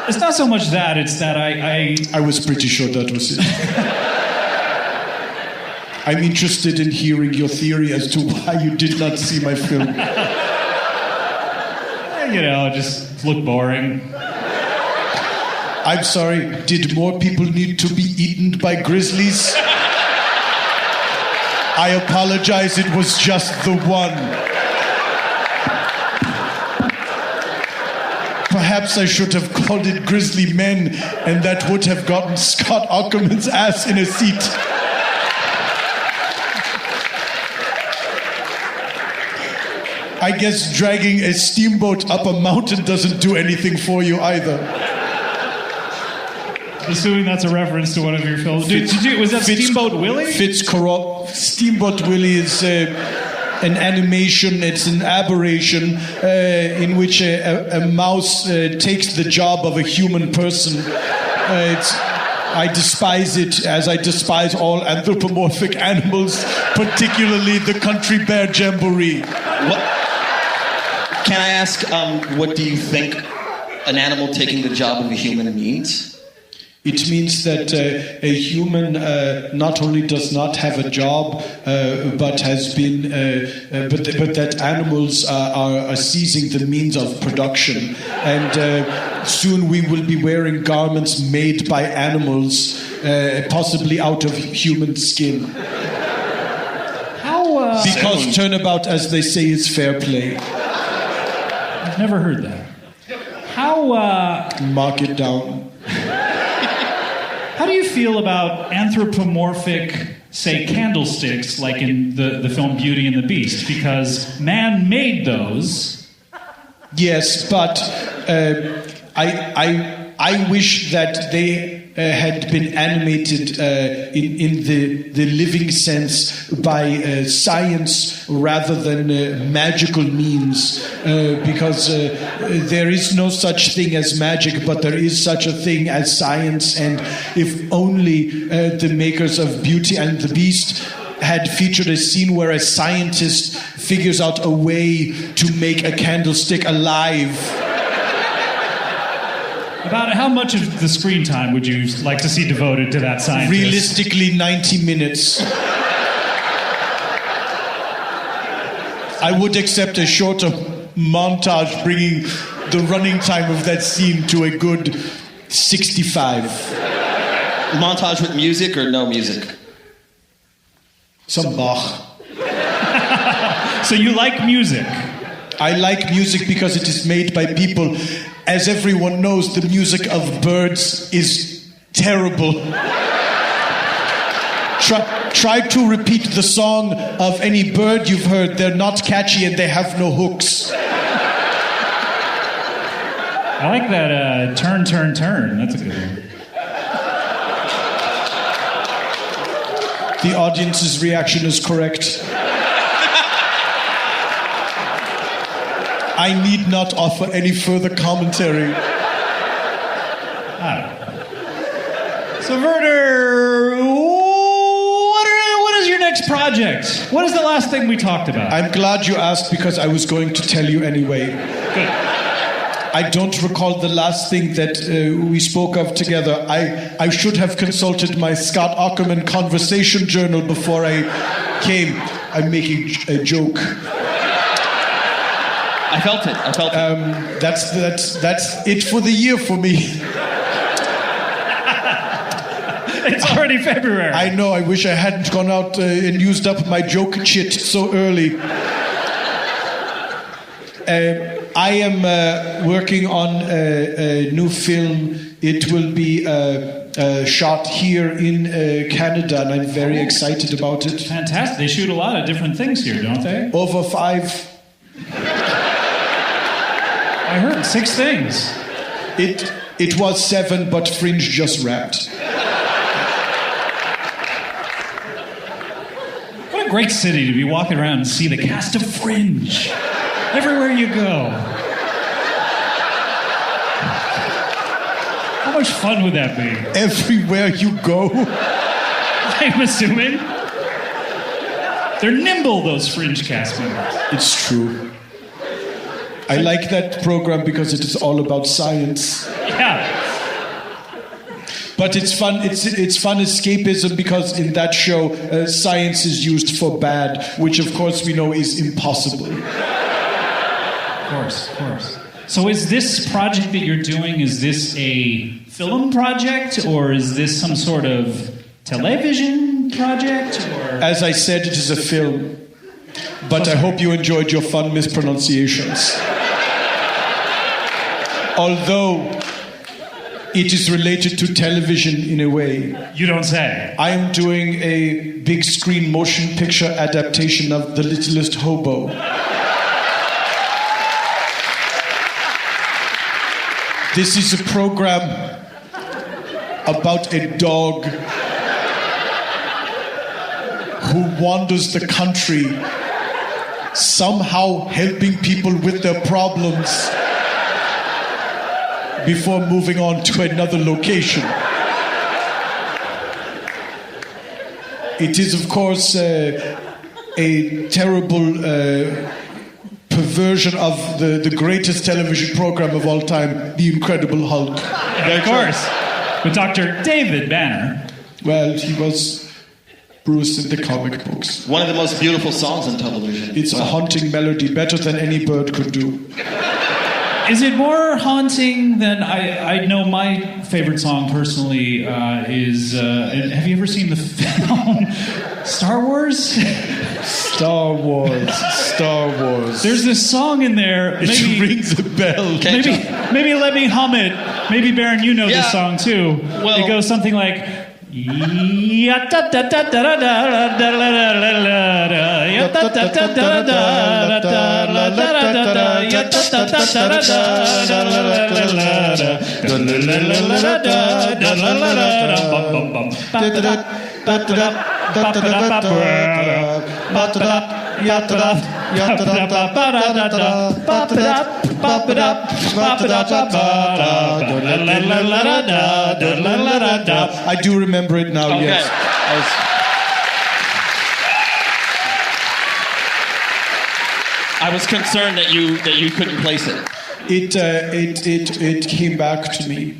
It's not so much that, it's that I was pretty sure that was it. I'm interested in hearing your theory as to why you did not see my film. You know, just look boring. I'm sorry, did more people need to be eaten by grizzlies? I apologize, it was just the one. Perhaps I should have called it Grizzly Men, and that would have gotten Scott Aukerman's ass in a seat. I guess dragging a steamboat up a mountain doesn't do anything for you either. Assuming that's a reference to one of your films. Was that Steamboat Willie? Steamboat Willie is an animation, it's an aberration in which a mouse takes the job of a human person. I despise it as I despise all anthropomorphic animals, particularly the country bear jamboree. Can I ask, what do you think an animal taking the job of a human means? It means that a human not only does not have a job, but has been, but that animals are seizing the means of production, and soon we will be wearing garments made by animals, possibly out of human skin. Because turnabout, as they say, is fair play. I've never heard that. Mark it down. How do you feel about anthropomorphic, say, candlesticks, like in the film Beauty and the Beast? Because man made those. Yes, but I wish that they had been animated in the living sense by science rather than magical means, because there is no such thing as magic, but there is such a thing as science, and if only the makers of Beauty and the Beast had featured a scene where a scientist figures out a way to make a candlestick alive. About how much of the screen time would you like to see devoted to that scientist? Realistically, 90 minutes. I would accept a shorter montage bringing the running time of that scene to a good 65. Montage with music or no music? Some Bach. So you like music? I like music because it is made by people. As everyone knows, the music of birds is terrible. Try to repeat the song of any bird you've heard. They're not catchy and they have no hooks. I like that turn, turn, turn. That's a good one. The audience's reaction is correct. I need not offer any further commentary. So, Werner, what is your next project? What is the last thing we talked about? I'm glad you asked because I was going to tell you anyway. Good. I don't recall the last thing that we spoke of together. I should have consulted my Scott Aukerman conversation journal before I came. I'm making a joke. I felt it. That's it for the year for me. It's already February. I know. I wish I hadn't gone out and used up my joke chit so early. I am working on a new film. It will be shot here in Canada, and I'm very excited about it. Fantastic. They shoot a lot of different things here, don't they? Over 5. I heard 6 things. It was 7, but Fringe just wrapped. What a great city to be walking around and see the cast of Fringe everywhere you go. How much fun would that be? Everywhere you go? I'm assuming. They're nimble, those Fringe cast members. It's true. I like that program because it is all about science. Yeah. But it's fun. It's fun escapism because in that show, science is used for bad, which of course we know is impossible. Of course. So is this project that you're doing, is this a film project or is this some sort of television project? Or? As I said, it is a film. But I hope you enjoyed your fun mispronunciations. Although it is related to television in a way. You don't say. I am doing a big screen motion picture adaptation of The Littlest Hobo. This is a program about a dog who wanders the country, somehow helping people with their problems before moving on to another location. It is, of course, a terrible perversion of the greatest television program of all time, The Incredible Hulk. Of course. With Dr. David Banner. Well, he was Bruce in the comic books. One of the most beautiful songs on television. It's a haunting melody, better than any bird could do. Is it more haunting than I know? My favorite song personally is. Have you ever seen the film Star Wars? Star Wars. There's this song in there. It rings a bell. Maybe let me hum it. Maybe Baron, you know this song too. Well, it goes something like. I do remember it now, okay. Yes. I was concerned that you couldn't place it. It came back to me.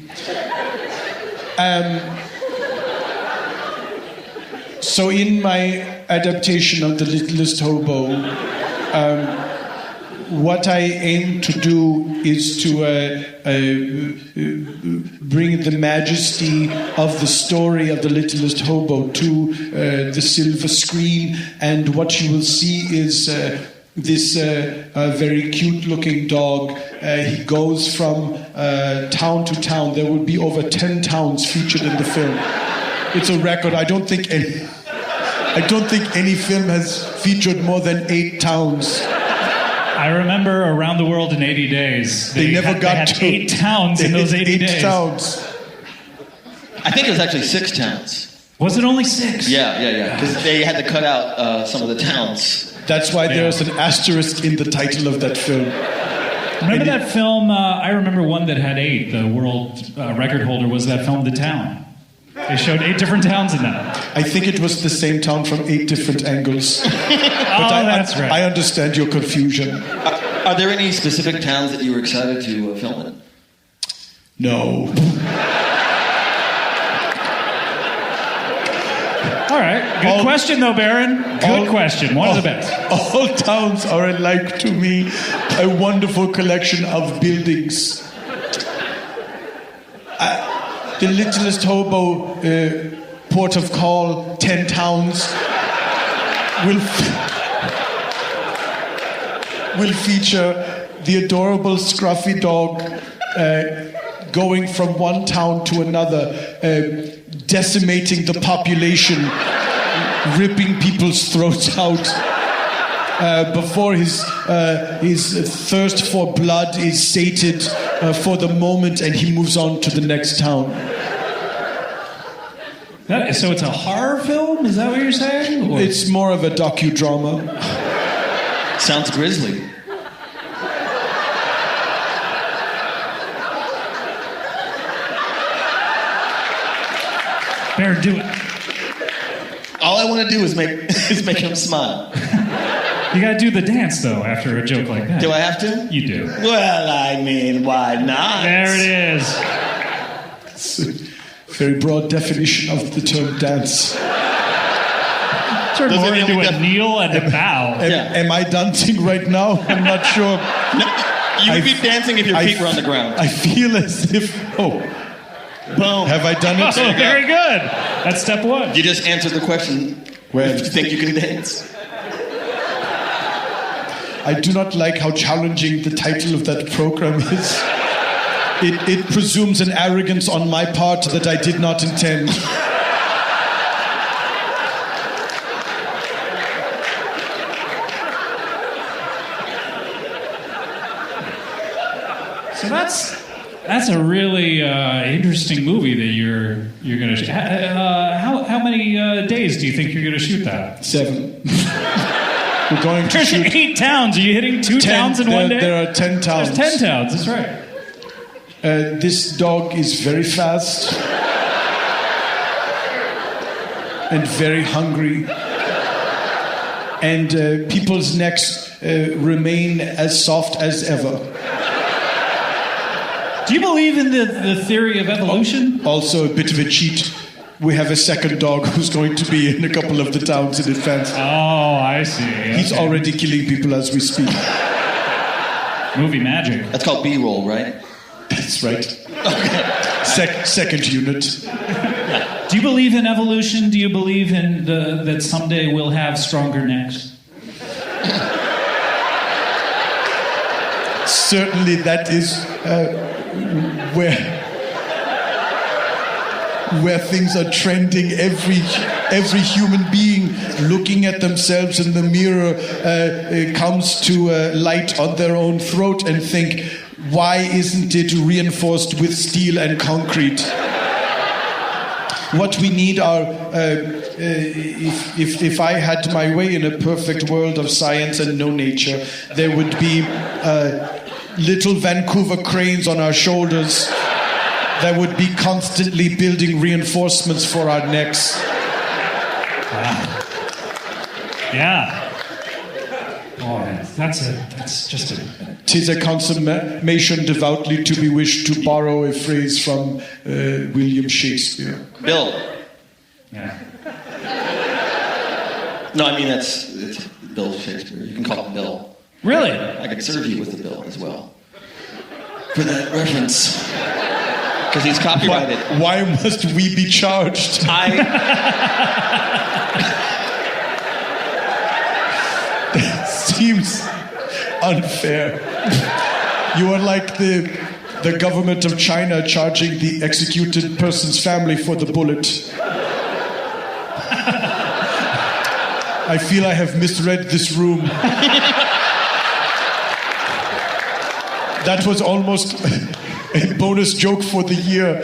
So in my adaptation of The Littlest Hobo, what I aim to do is to bring the majesty of the story of The Littlest Hobo to the silver screen, and what you will see is this very cute-looking dog. He goes from town to town. There will be over 10 towns featured in the film. It's a record. I don't think any film has featured more than 8 towns. I remember Around the World in 80 Days. They never got had to 8 towns in those 80 days. 8 towns. I think it was actually 6 towns. Was it only 6? Yeah. Because they had to cut out some of the towns. That's why there's an asterisk in the title of that film. Remember that film? I remember one that had 8. The world record holder was that film, The Town. They showed 8 different towns in that. I think it was the same town from 8 different angles. That's right. I understand your confusion. Are there any specific towns that you were excited to film in? No. All right. Good question, though, Baron. Good question. One of the best. All towns are alike to me. A wonderful collection of buildings. The Littlest Hobo port of call, 10 towns, will feature the adorable scruffy dog going from one town to another, decimating the population, ripping people's throats out before his thirst for blood is sated for the moment, and he moves on to the next town. So it's a horror film? Is that what you're saying? Or? It's more of a docudrama. Sounds grisly. Bear, do it. All I want to do is make him smile. You gotta do the dance, though, after a joke like that. Do I have to? You do. Well, I mean, why not? There it is. It's a very broad definition of the term dance. Turn more into a kneel and a bow. Am I dancing right now? I'm not sure. No, you would be dancing if your feet were on the ground. I feel as if... Oh. Boom. Have I done it? Oh, very good. That's step one. You just answered the question. When? Do you think you can dance? I do not like how challenging the title of that program is. It presumes an arrogance on my part that I did not intend. So that's a really interesting movie that you're going to shoot. How many days do you think you're going to shoot that? 7. We're going to There's shoot 8 towns. Are you hitting 2 towns in one day? There are 10 towns. There's 10 towns. That's right. This dog is very fast and very hungry, and people's necks remain as soft as ever. Do you believe in the theory of evolution? Also, a bit of a cheat. We have a second dog who's going to be in a couple of the towns in advance. Oh, I see. Okay. He's already killing people as we speak. Movie magic. That's called B-roll, right? That's right. Second unit. Do you believe in evolution? Do you believe in that someday we'll have stronger necks? Certainly, that is where things are trending. Every human being looking at themselves in the mirror comes to light on their own throat and think, why isn't it reinforced with steel and concrete? What we need are, if I had my way in a perfect world of science and no nature, there would be little Vancouver cranes on our shoulders that would be constantly building reinforcements for our necks. Wow. Yeah. Oh, that's just a... 'Tis a consummation devoutly to be wished, to borrow a phrase from William Shakespeare. Bill. Yeah. No, I mean it's Bill Shakespeare. You can call him Bill. Really? I could serve you with the bill as well. For that reference. Because he's copyrighted. Why must we be charged? That seems unfair. You are like the government of China charging the executed person's family for the bullet. I feel I have misread this room. That was almost a bonus joke for the year.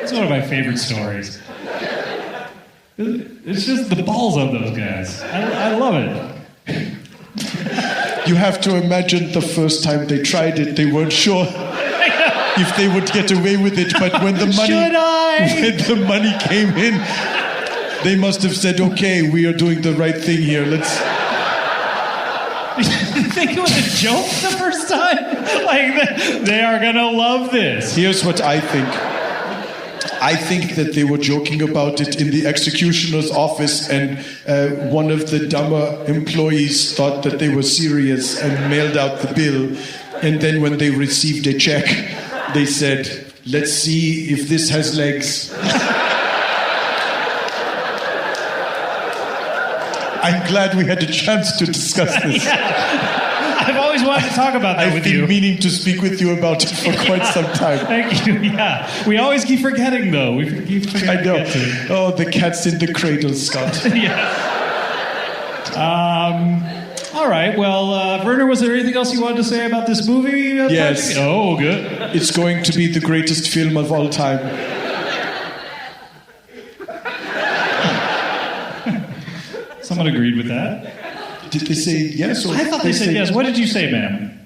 It's one of my favorite stories. It's just the balls of those guys. I love it. You have to imagine the first time they tried it, they weren't sure if they would get away with it, but when the money came in, they must have said, okay, we are doing the right thing here. Let's... You think it was a joke the first time? Like, they are going to love this. Here's what I think. I think that they were joking about it in the executioner's office, and one of the dumber employees thought that they were serious and mailed out the bill. And then when they received a check, they said, let's see if this has legs. I'm glad we had a chance to discuss this. I've always wanted to talk about that with you. I've been meaning to speak with you about it for quite some time. Thank you. Yeah. We always keep forgetting, though. We keep forgetting. I know. Oh, the cat's in the cradle, Scott. Yes. All right. Well, Werner, was there anything else you wanted to say about this movie? Yes. Oh, good. It's going to be the greatest film of all time. Someone agreed with that. Did they say yes? Or I thought they said yes. What did you say, ma'am?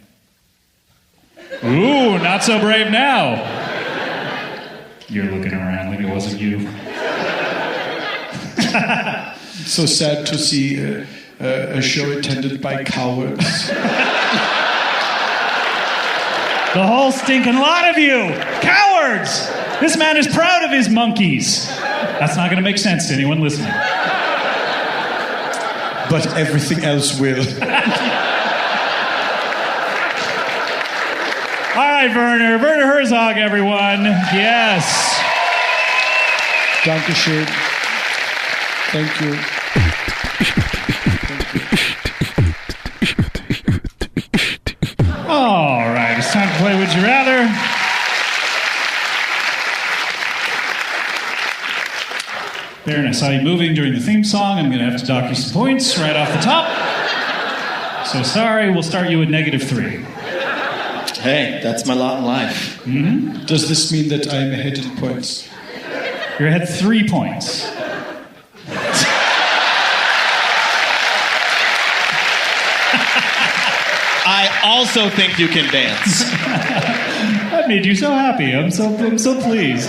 Ooh, not so brave now. You're looking around like it wasn't you. So sad to see a show attended by cowards. The whole stinking lot of you! Cowards! This man is proud of his monkeys. That's not going to make sense to anyone listening. But everything else will. All right, Werner. Werner Herzog, everyone. Yes. Dankeschön. Thank you. All right, it's time to play Would You Rather. Baron, I saw you moving during the theme song. I'm going to have to dock you some points right off the top. So sorry, we'll start you at -3. Hey, that's my lot in life. Mm-hmm. Does this mean that I'm ahead in points? You're ahead 3 points. I also think you can dance. That made you so happy. I'm so pleased.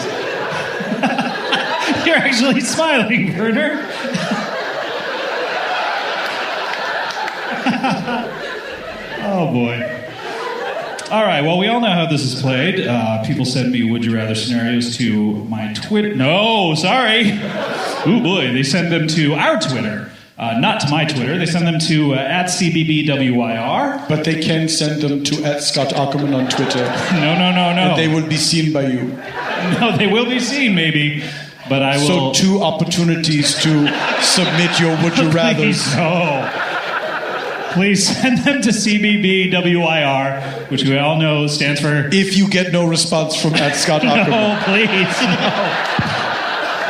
You're actually smiling, Werner. Oh, boy. All right, well, we all know how this is played. People send me Would You Rather scenarios to my Twitter. No, sorry. Oh, boy, they send them to our Twitter. Not to my Twitter. They send them to @CBBWIR. But they can send them to @Scott Ackerman on Twitter. No. And they will be seen by you. No, they will be seen, maybe. But I will... So 2 opportunities to submit your Would You Rathers. Please, no. Please send them to CBBWIR, which we all know stands for... If you get no response from @Scott Ackerman. No, please,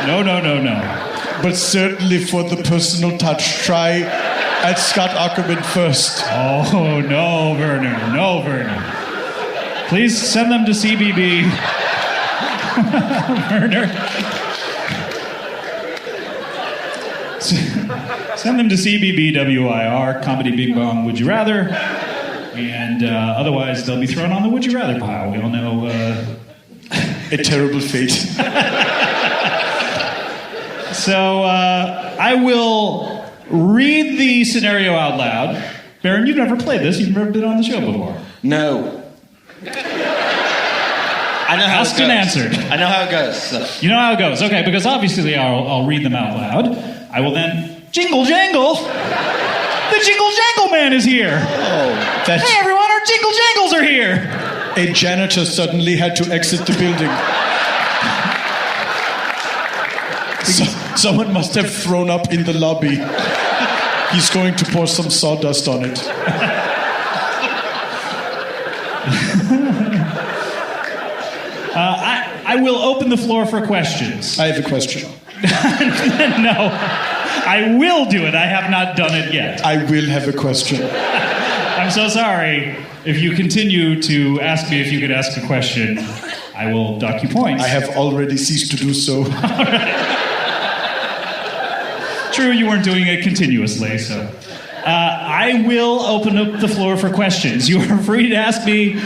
no. No. But certainly for the personal touch, try @Scott Ackerman first. Oh, no, Werner. No, Werner. Please send them to CBB. Werner. Send them to CBBWIR, Comedy Bing Bong Would You Rather. And otherwise, they'll be thrown on the Would You Rather pile. We all know... A terrible fate. So I will read the scenario out loud. Baron, you've never played this. You've never been on the show before. No. I know how Asked it goes. and answered. I know how it goes. So. You know how it goes. Okay, because obviously I'll read them out loud. I will then jingle jangle. The Jingle Jangle Man is here. Oh, that's... Hey everyone, our Jingle Jangles are here. A janitor suddenly had to exit the building. Someone must have thrown up in the lobby. He's going to pour some sawdust on it. I will open the floor for questions. I have a question. No, I will do it. I have not done it yet. I will have a question. I'm so sorry. If you continue to ask me if you could ask a question, I will dock you points. I have already ceased to do so. True, you weren't doing it continuously, so. I will open up the floor for questions. You are free to ask me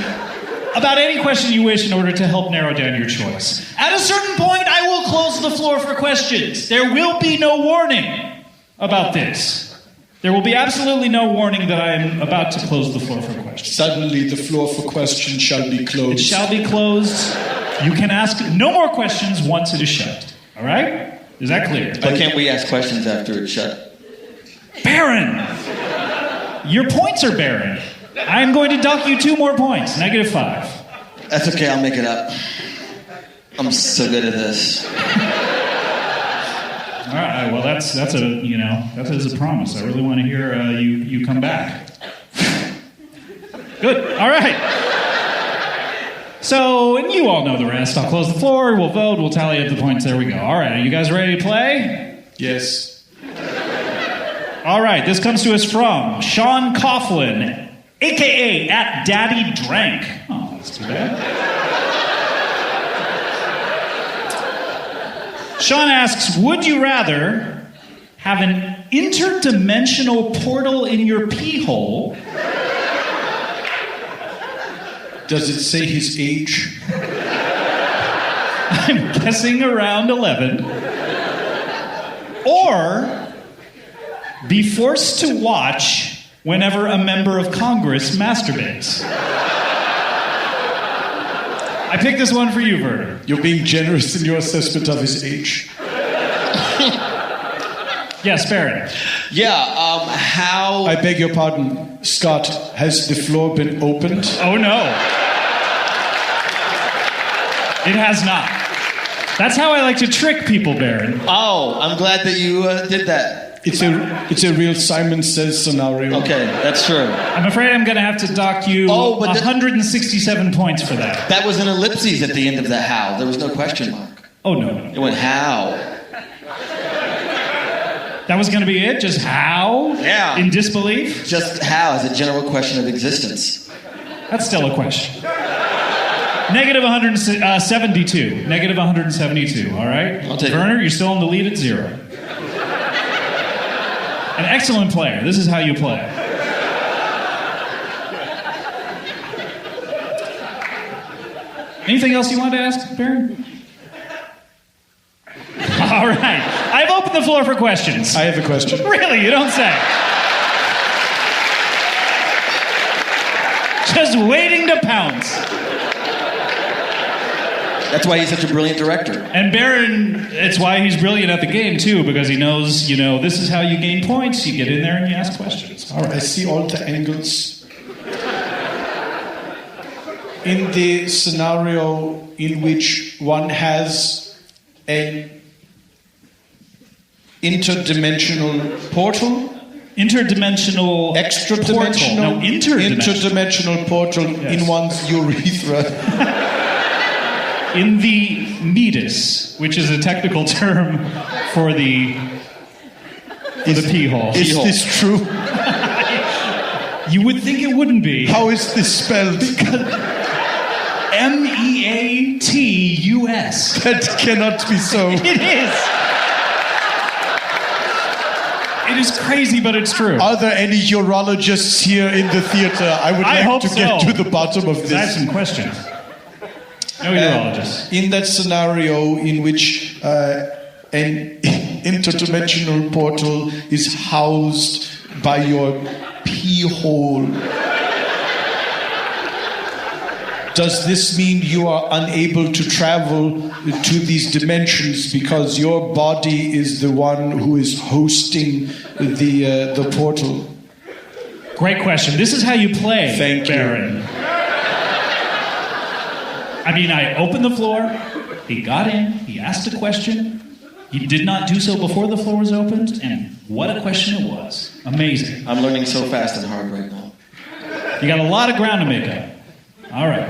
about any question you wish in order to help narrow down your choice. At a certain point, I will close the floor for questions. There will be no warning about this. There will be absolutely no warning that I am about to close the floor for questions. Suddenly, the floor for questions shall be closed. It shall be closed. You can ask no more questions once it is shut. All right? Is that clear? But can't we ask questions after it's shut? Baron! Your points are barren. I'm going to dock you 2 more points. -5. That's okay, I'll make it up. I'm so good at this. All right. Well, that's a that is a promise. I really want to hear you come back. Good. All right. So, and you all know the rest. I'll close the floor. We'll vote. We'll tally up the points. There we go. All right. Are you guys ready to play? Yes. All right. This comes to us from Sean Coughlin, a.k.a. at Daddy Drank. Oh, that's too bad. Sean asks, would you rather have an interdimensional portal in your pee hole? Does it say his age? I'm guessing around 11. Or be forced to watch whenever a member of Congress masturbates. I picked this one for you, Werner. You're being generous in your assessment of his age. Yes, Baron. Yeah, how... I beg your pardon, Scott, has the floor been opened? Oh, no. It has not. That's how I like to trick people, Baron. Oh, I'm glad that you did that. It's a real Simon Says scenario. Okay, that's true. I'm afraid I'm going to have to dock you 167 points for that. That was an ellipses at the end of the how. There was no question mark. Oh, no. It went how. That was going to be it? Just how? Yeah. In disbelief? Just how is a general question of existence. That's still a question. -172. -172, all right? I'll take Werner, you're still in the lead at 0. An excellent player. This is how you play. Anything else you want to ask, Baron? All right. I've opened the floor for questions. I have a question. Really? You don't say. Just waiting to pounce. That's why he's such a brilliant director. And Baron, it's why he's brilliant at the game, too, because he knows, this is how you gain points. You get in there and you ask questions. All right, I see all the angles. In the scenario in which one has an interdimensional portal... Interdimensional extra-dimensional... Portal. No, interdimensional portal in one's urethra... In the meatus, which is a technical term for the pee hole. Is this true? You would think it wouldn't be. How is this spelled? MEATUS. That cannot be so. It is. It is crazy, but it's true. Are there any urologists here in the theater? I would like to get to the bottom of this. I have some questions. No urologist. In that scenario in which an interdimensional portal is housed by your pee hole, does this mean you are unable to travel to these dimensions because your body is the one who is hosting the portal? Great question. This is how you play, Thank Baron. you. I mean, I opened the floor, he got in, he asked a question, he did not do so before the floor was opened, and what a question it was. Amazing. I'm learning so fast and hard right now. You got a lot of ground to make up. All right.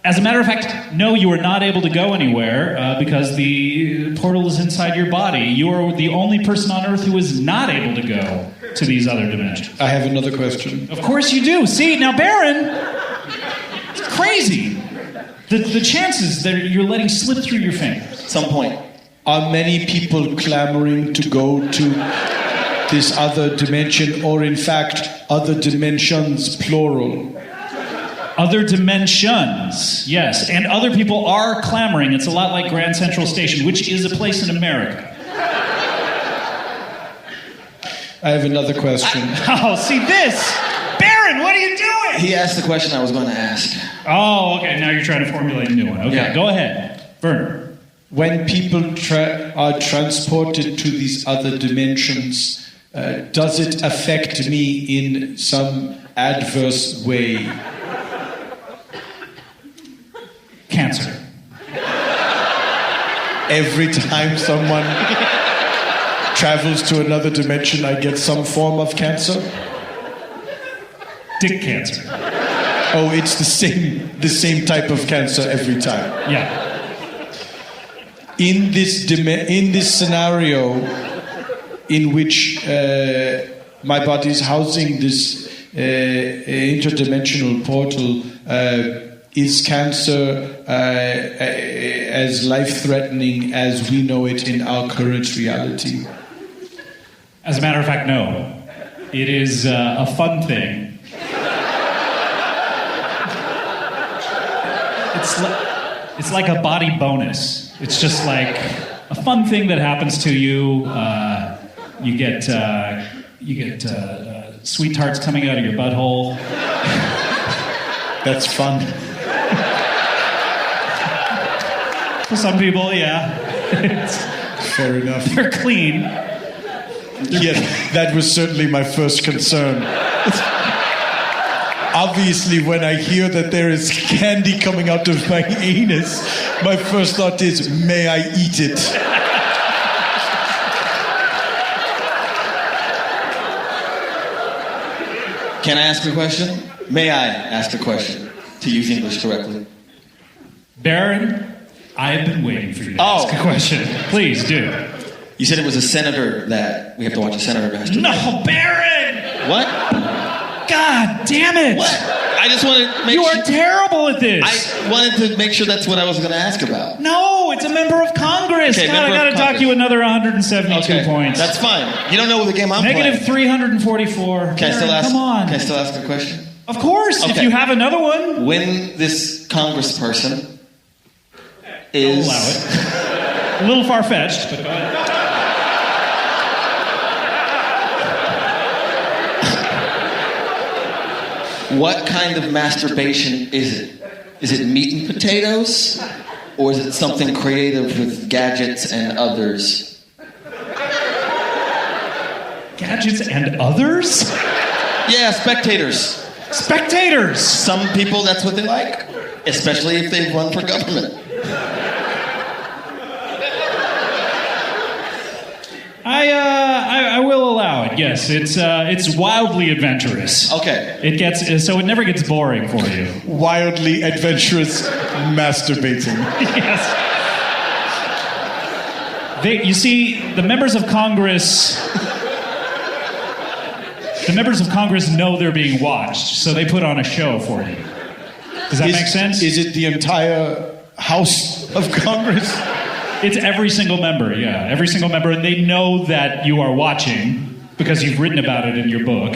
As a matter of fact, no, you are not able to go anywhere because the portal is inside your body. You are the only person on Earth who is not able to go to these other dimensions. I have another question. Of course you do. See, now, Baron, it's crazy. The chances that you're letting slip through your fingers. At some point. Are many people clamoring to go to this other dimension, or in fact, other dimensions, plural? Other dimensions, yes. And other people are clamoring. It's a lot like Grand Central Station, which is a place in America. I have another question. Oh, see this? Baron, what are you doing? He asked the question I was going to ask. Oh, okay. Now you're trying to formulate a new one. Okay, Yeah. Go ahead. Werner. When people are transported to these other dimensions, does it affect me in some adverse way? Cancer. Every time someone travels to another dimension, I get some form of cancer? Dick cancer. Oh, it's the same type of cancer every time. Yeah. In this scenario, in which my body is housing this interdimensional portal, is cancer as life-threatening as we know it in our current reality? As a matter of fact, no. It is a fun thing. It's like a body bonus. It's just like a fun thing that happens to you. You get sweet tarts coming out of your butthole. That's fun. For some people, yeah. Fair enough. They're clean. Yes, that was certainly my first concern. Obviously, when I hear that there is candy coming out of my anus, my first thought is, may I eat it? Can I ask a question? May I ask a question to use English correctly? Baron, I've been waiting for you to ask a question. Please do. You said it was a senator that we have to watch a senator masturbate. No, Baron! What? God damn it! What? I just wanted to make You sure. are terrible at this! I wanted to make sure that's what I was going to ask about. No, it's a member of Congress! Okay, God, I gotta dock you another 172 points. That's fine. You don't know the game I'm Negative playing. 344. Can I still ask? Come on. Can I still ask a question? Of course, if you have another one. When this congressperson is... I'll allow it. A little far-fetched, but go ahead. What kind of masturbation is it? Is it meat and potatoes? Or is it something creative with gadgets and others? Gadgets and others? Yeah, spectators. Spectators! Some people, that's what they like. Especially if they run for government. I will allow it. Yes, it's wildly adventurous. Okay. It gets so it never gets boring for you. Wildly adventurous masturbating. Yes. You see, the members of Congress know they're being watched, so they put on a show for you. Does that make sense? Is it the entire House of Congress? It's every single member, yeah. Every single member, and they know that you are watching because you've written about it in your book.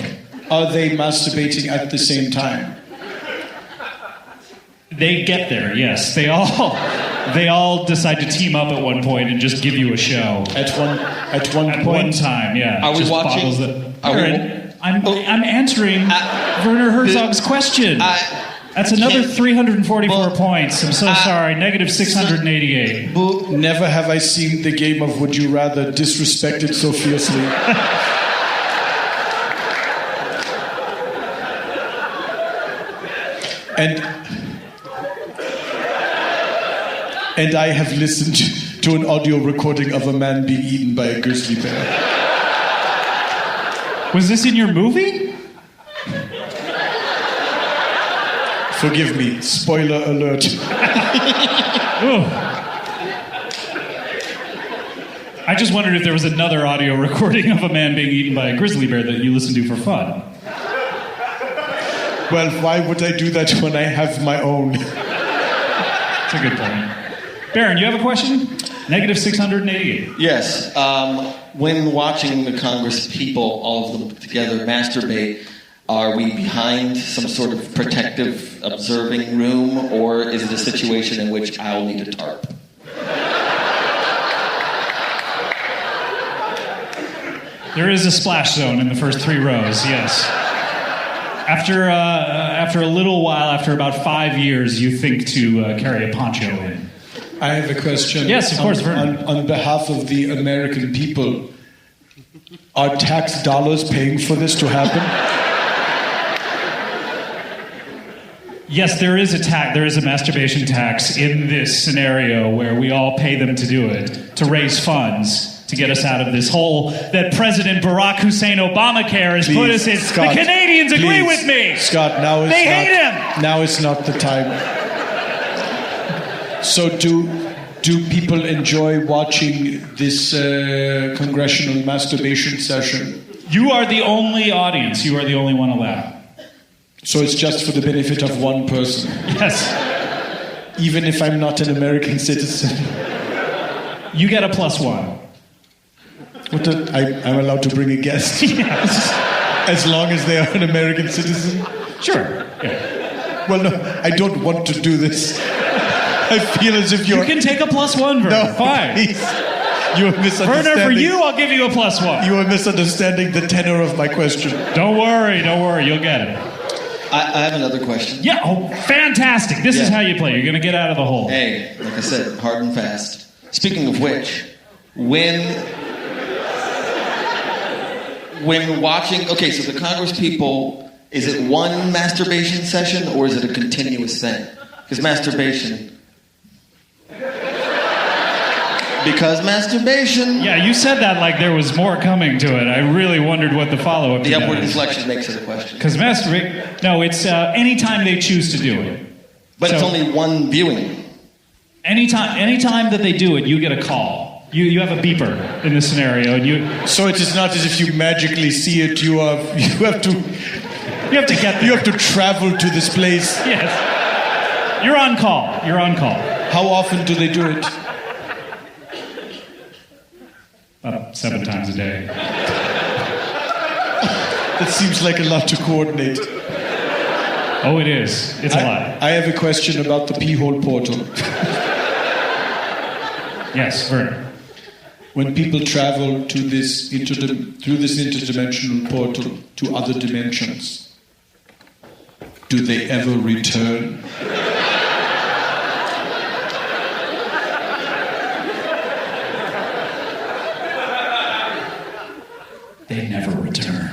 Are they masturbating at the same time? They get there, yes. They all decide to team up at one point and just give you a show. At one point? One time, yeah. Are we watching? I'm answering Werner Herzog's question. That's another 344 points. I'm so sorry. Negative 688. Never have I seen the game of Would You Rather disrespected so fiercely. And I have listened to an audio recording of a man being eaten by a grizzly bear. Was this in your movie? Forgive me, spoiler alert. I just wondered if there was another audio recording of a man being eaten by a grizzly bear that you listened to for fun. Well, why would I do that when I have my own? That's a good point. Baron, you have a question? Negative 688. Yes. When watching the Congress people, all of them together, masturbate, are we behind some sort of protective observing room, or is it a situation in which I'll need a tarp? There is a splash zone in the first 3 rows, yes. After a little while, after about 5 years, you think to carry a poncho in. I have a question. Yes, of course. On behalf of the American people, are tax dollars paying for this to happen? Yes, there is a masturbation tax in this scenario where we all pay them to do it, to raise funds, to get us out of this hole that President Barack Hussein Obamacare has put us in. Scott, the Canadians agree with me! Scott, now is they not, hate him! Now is not the time. So do people enjoy watching this congressional masturbation session? You are the only audience. You are the only one allowed. So it's just for the benefit of one person? Yes. Even if I'm not an American citizen? You get a +1. I'm allowed to bring a guest? Yes. As long as they are an American citizen? Sure. Yeah. Well, no, I don't want to do this. I feel as if you're... You can take a +1, Werner. No, fine. Please. You are misunderstanding... Werner, for you, I'll give you a +1. You are misunderstanding the tenor of my question. Don't worry, you'll get it. I have another question. Yeah, fantastic. This is how you play. You're going to get out of the hole. Hey, like I said, hard and fast. Speaking of which, when watching... Okay, so the Congress people, is it one masturbation session or is it a continuous thing? Because masturbation... Yeah, you said that like there was more coming to it. I really wondered what the follow-up The to upward that is. inflection makes it a question. Because no, it's anytime they choose to do it. But it's only one viewing. Anytime that they do it, you get a call. You have a beeper in this scenario, and So it is not as if you magically see it. You have to get there. You have to travel to this place. Yes. You're on call. How often do they do it? 7 times a day. That seems like a lot to coordinate. Oh, it is. It's a lot. I have a question about the pee-hole portal. Yes, Werner. When people travel to through this interdimensional portal to other dimensions, do they ever return? They never return.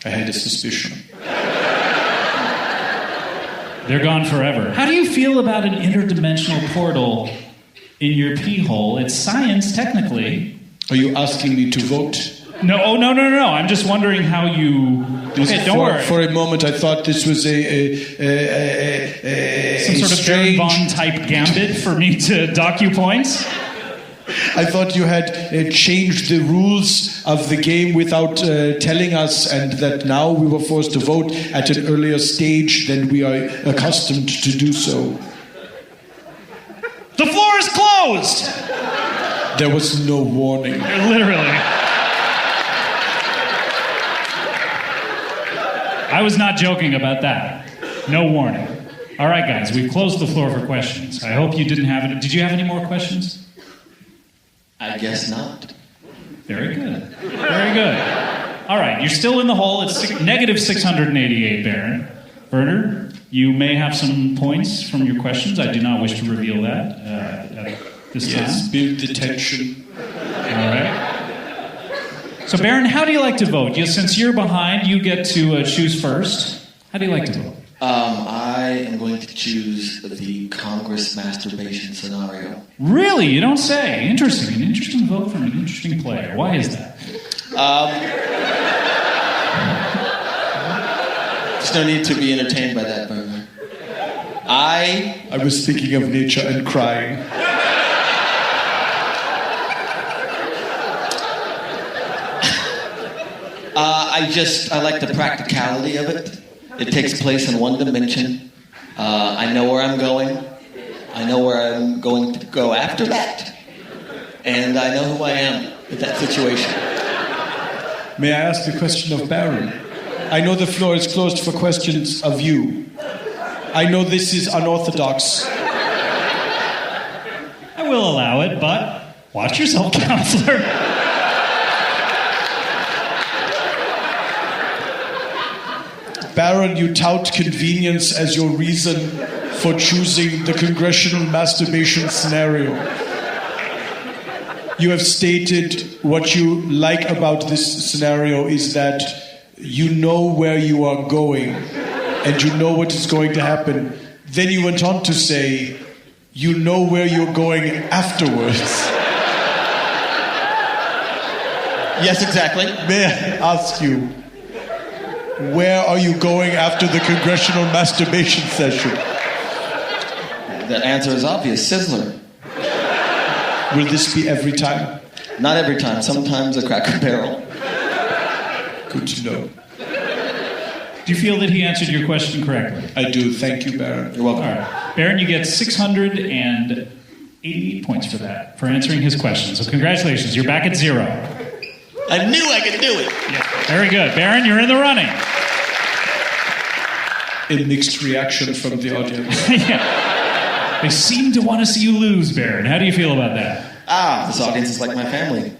I had a suspicion. They're gone forever. How do you feel about an interdimensional portal in your pee hole? It's science, technically. Are you asking me to vote? No, no. I'm just wondering how you... Okay, don't worry. For a moment, I thought this was some sort of Baron Von type gambit for me to dock you points. I thought you had changed the rules of the game without telling us, and that now we were forced to vote at an earlier stage than we are accustomed to do so. The floor is closed! There was no warning. Literally. I was not joking about that. No warning. All right, guys, we've closed the floor for questions. I hope you didn't have it. Did you have any more questions? I guess not. Very good. Very good. All right, you're still in the hole. It's negative 688, Baron. Werner, you may have some points from your questions. I do not wish to reveal that at this time. Yes, build the tension. All right. So, Baron, how do you like to vote? Since you're behind, you get to choose first. How do you like to vote? I am going to choose the Congress masturbation scenario. Really? You don't say. Interesting. An interesting vote from an interesting player. Why is that? There's no need to be entertained by that, Werner. I was thinking of nature and crying. I like the practicality of it. It takes place in one dimension. I know where I'm going. I know where I'm going to go after that. And I know who I am in that situation. May I ask a question of Baron? I know the floor is closed for questions of you. I know this is unorthodox. I will allow it, but watch yourself, counselor. Baron, you tout convenience as your reason for choosing the congressional masturbation scenario. You have stated what you like about this scenario is that you know where you are going. and you know what is going to happen. Then you went on to say, you know where you're going afterwards. Yes, exactly. May I ask you, where are you going after the congressional masturbation session? The answer is obvious, Sizzler. Will this be every time? Not every time. Sometimes a Cracker Barrel. Good to know. Do you feel that he answered your question correctly? I do. Thank you, Baron. You're welcome. All right. Baron, you get 688 points for that, for answering his question. So congratulations. You're back at 0. I knew I could do it. Yeah. Very good. Baron, you're in the running. A mixed reaction from the audience. Yeah. They seem to want to see you lose, Baron. How do you feel about that? This audience is like my family.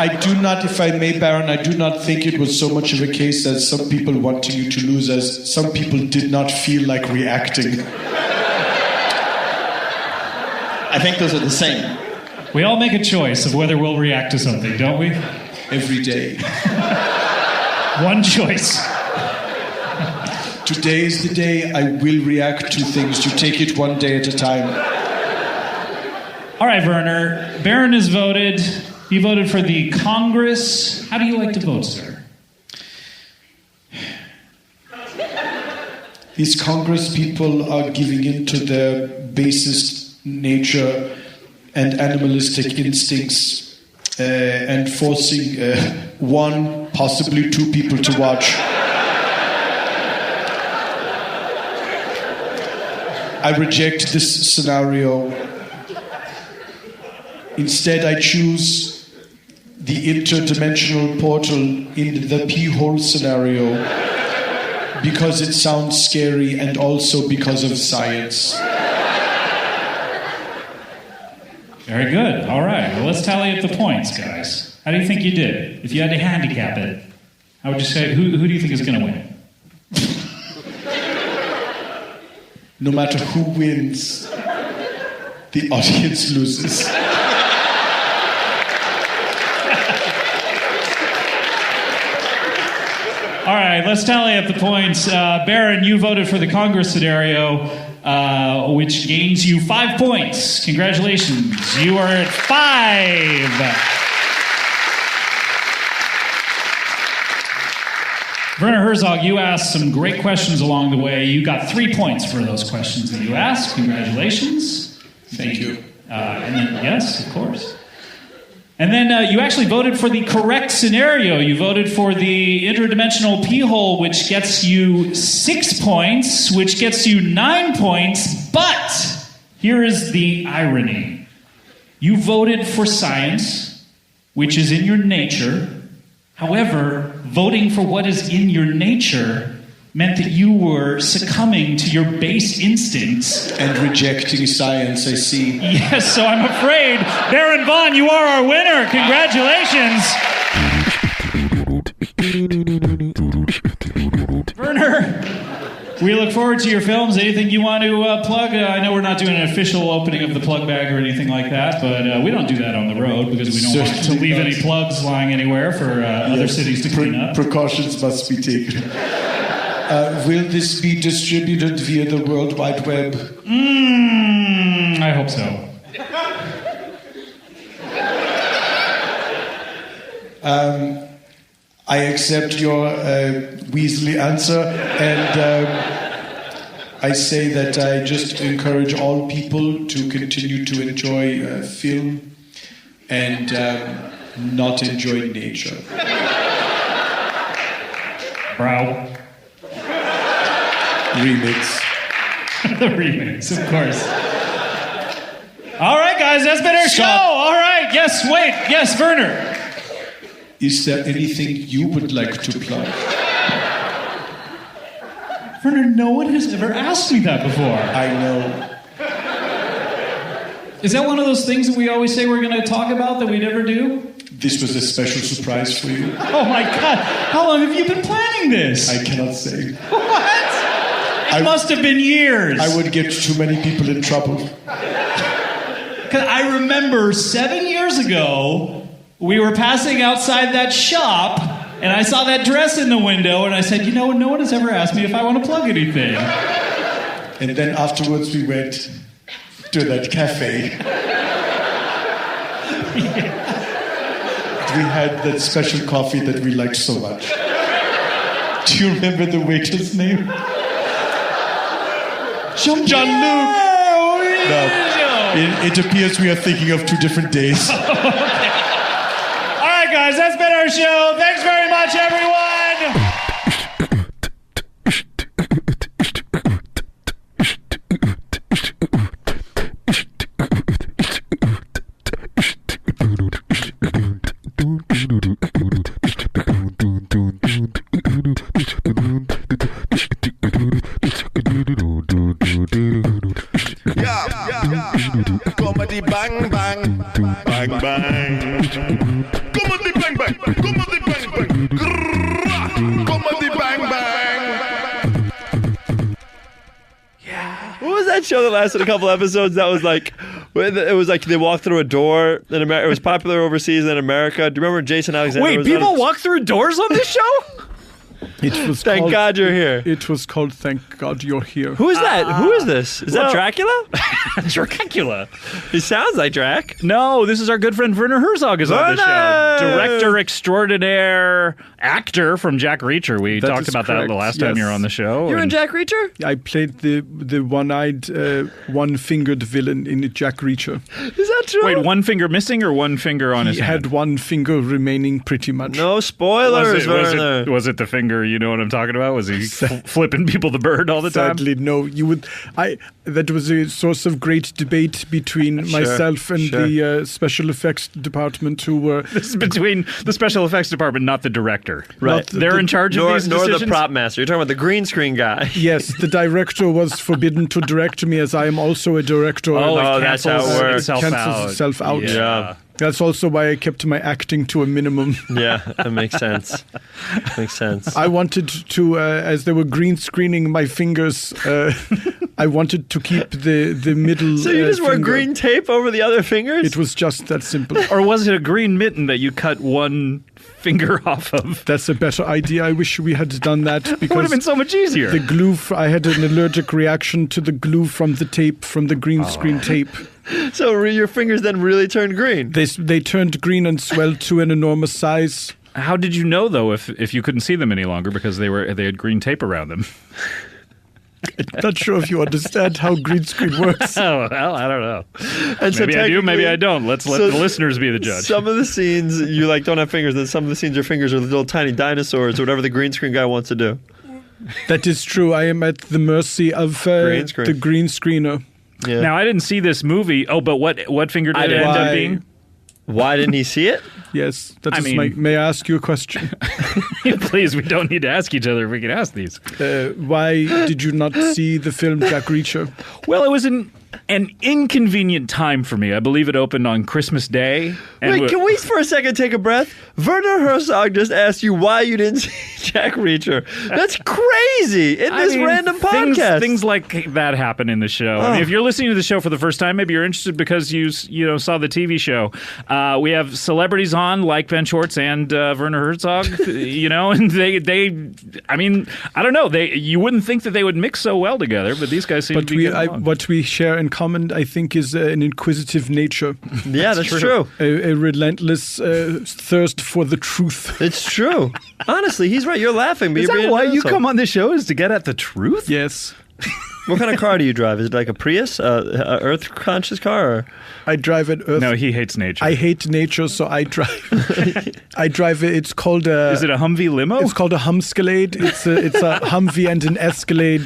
I do not, if I may, Baron, I do not think it was so much of a case as some people wanting you to lose, as some people did not feel like reacting. I think those are the same. We all make a choice of whether we'll react to something, don't we? Every day. One choice. Today is the day I will react to things. You take it one day at a time. All right, Werner. Baron has voted. He voted for the Congress. How do you like to vote, sir? These Congress people are giving in to their basest nature and animalistic instincts and forcing one, possibly two people to watch. I reject this scenario. Instead, I choose the interdimensional portal in the P-hole scenario because it sounds scary and also because of science. Very good. All right. Well, let's tally up the points, guys. How do you think you did? If you had to handicap it, how would you say, who do you think is going to win? No matter who wins, the audience loses. All right, let's tally up the points. Baron, you voted for the Congress scenario, which gains you 5 points. Congratulations. You are at 5. Werner Herzog, you asked some great questions along the way. You got 3 points for those questions that you asked. Congratulations. Thank you. And then, yes, of course. And then you actually voted for the correct scenario. You voted for the interdimensional P-hole, which gets you 6 points, which gets you 9 points. But here is the irony. You voted for science, which is in your nature. However, voting for what is in your nature meant that you were succumbing to your base instincts. And rejecting science, I see. Yes, so I'm afraid, Baron Vaughn, you are our winner. Congratulations. Werner, we look forward to your films. Anything you want to plug? I know we're not doing an official opening of the plug bag or anything like that, but we don't do that on the road because we don't want to leave any plugs lying anywhere for other cities to clean up. Precautions must be taken. Will this be distributed via the World Wide Web? I hope so. I accept your Weasley answer, and I say that I just encourage all people to continue to enjoy film and not enjoy nature. Brow. Remix. The remix, of course. All right, guys, that's been our show. All right, yes, wait, yes, Werner. Is there anything you would like to plug? Werner, no one has ever asked me that before. I know. Is that one of those things that we always say we're going to talk about that we never do? This was a special surprise for you. Oh my God. How long have you been planning this? I cannot say. What? It must have been years. I would get too many people in trouble. Because I remember 7 years ago, we were passing outside that shop, and I saw that dress in the window, and I said, you know, no one has ever asked me if I want to plug anything. And then afterwards we went to that cafe. We had that special coffee that we liked so much. Do you remember the waiter's name? Jean-Luc. No, it appears we are thinking of two different days. All right, guys, that's been our show. Thanks very much, everyone. Comedy bang bang, bang bang. Comedy bang bang, comedy bang bang. Comedy bang bang. What was that show that lasted a couple episodes? That was like, it was like they walked through a door in America. It was popular overseas in America. Do you remember Jason Alexander? Wait, people walk through doors on this show? Thank God you're here. It was called Thank God You're Here. Who is that? Who is this? Is that Dracula? Dracula. He sounds like Drac. No, this is our good friend Werner Herzog is on the show. Director extraordinaire, actor from Jack Reacher. We talked about that the last time you were on the show. You're in Jack Reacher? I played the one-eyed, one-fingered villain in Jack Reacher. Is that true? Wait, one finger missing or one finger on his He hand? had one finger remaining pretty much. No spoilers, Werner. Was it the finger, you know what I'm talking about? Was he flipping people the bird all the time? Sadly, no. That was a source of great debate between myself and the special effects department who were... This is between the special effects department, not the director. Right. They're in charge of these Nor decisions? the prop master. You're talking about the green screen guy. Yes, the director was forbidden to direct me as I am also a director. Oh, that's how it works. It cancels itself out. Yeah. That's also why I kept my acting to a minimum. Yeah, that makes sense. Makes sense. I wanted to, as they were green screening my fingers, I wanted to keep the middle. So you just wore finger. green tape over the other fingers? It was just that simple. Or was it a green mitten that you cut one finger off of? That's a better idea. I wish we had done that because it would have been so much easier. The glue. I had an allergic reaction to the glue from the tape, from the green screen tape. So your fingers then really turned green? They turned green and swelled to an enormous size. How did you know though if you couldn't see them any longer because they had green tape around them? I'm not sure if you understand how green screen works. Oh, well, I don't know. And maybe I do, maybe I don't. Let's let the listeners be the judge. Some of the scenes you don't have fingers, and some of the scenes your fingers are little tiny dinosaurs or whatever the green screen guy wants to do. That is true. I am at the mercy of the green screener. Yeah. Now, I didn't see this movie. Oh, but what finger did it end up being? Why didn't he see it? Yes. May I ask you a question? Please, we don't need to ask each other if we can ask these. Why did you not see the film Jack Reacher? Well, it was an inconvenient time for me. I believe it opened on Christmas Day. Wait, can we for a second take a breath? Werner Herzog just asked you why you didn't see Jack Reacher. That's crazy in this random podcast. Things like that happen in the show. I mean, if you're listening to the show for the first time, maybe you're interested because you saw the TV show. We have celebrities on like Ben Schwartz and Werner Herzog, and they I mean, I don't know. You wouldn't think that they would mix so well together, but these guys seem to be getting along. What we share in common, I think, is an inquisitive nature. Yeah, that's true. A relentless thirst for the truth. It's true. Honestly, he's right. You're laughing, but is that why you come on this show? Is to get at the truth? Yes. What kind of car do you drive? Is it like a Prius, a Earth-conscious car? Or? I drive an Earth. No, he hates nature. I hate nature, so I drive. I drive it. It's called a. Is it a Humvee limo? It's called a Humscalade. It's a Humvee and an Escalade.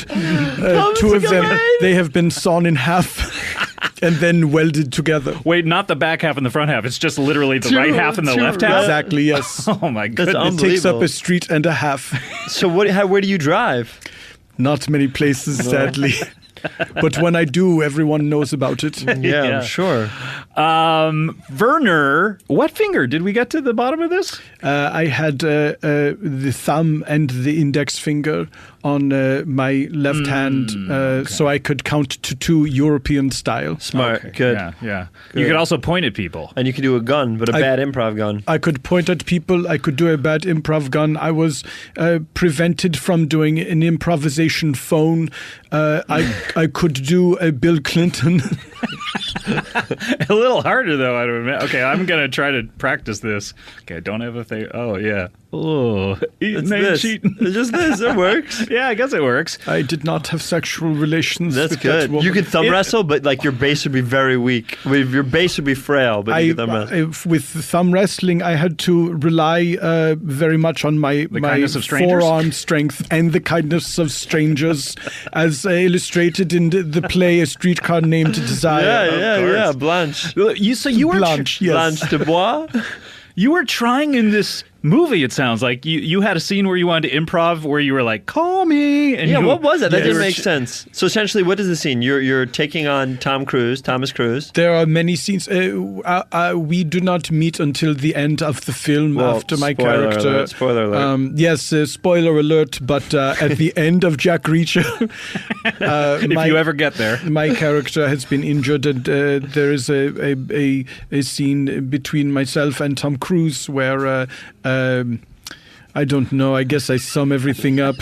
Two of them. They have been sawn in half. And then welded together. Wait, not the back half and the front half. It's just literally the right half and the left half? Exactly, yes. Oh, my goodness. It takes up a street and a half. So where do you drive? Not many places, sadly. But when I do, everyone knows about it. Yeah, I'm sure. Werner, what finger? Did we get to the bottom of this? I had the thumb and the index finger on my left hand, so I could count to 2 European style. Smart, good. Yeah. Good. You could also point at people. And you could do a gun, but a bad improv gun. I could point at people. I could do a bad improv gun. I was prevented from doing an improvisation phone. I could do a Bill Clinton. A little harder, though, I'd admit. Okay, I'm going to try to practice this. Okay, I don't have a thing. Oh, yeah. Oh, it's this. Cheating. It's just this. It works. Yeah, I guess it works. I did not have sexual relations That's with good. that woman. You could thumb wrestle, but like your base would be very weak. Your base would be frail, but you could thumb wrestle. With thumb wrestling, I had to rely very much on my forearm strength and the kindness of strangers, as illustrated in the play A Streetcar Named Desire. Yeah, Blanche. You were Blanche, yes. Blanche de Bois? You were trying in this movie, it sounds like. You had a scene where you wanted to improv where you were like, call me. And what was it? That didn't make sense. So essentially, what is the scene? You're taking on Thomas Cruise. There are many scenes. We do not meet until the end of the film after my character. Spoiler alert. Yes, spoiler alert, but at the end of Jack Reacher. If you ever get there. My character has been injured, and there is a scene between myself and Tom Cruise where I don't know. I guess I sum everything up.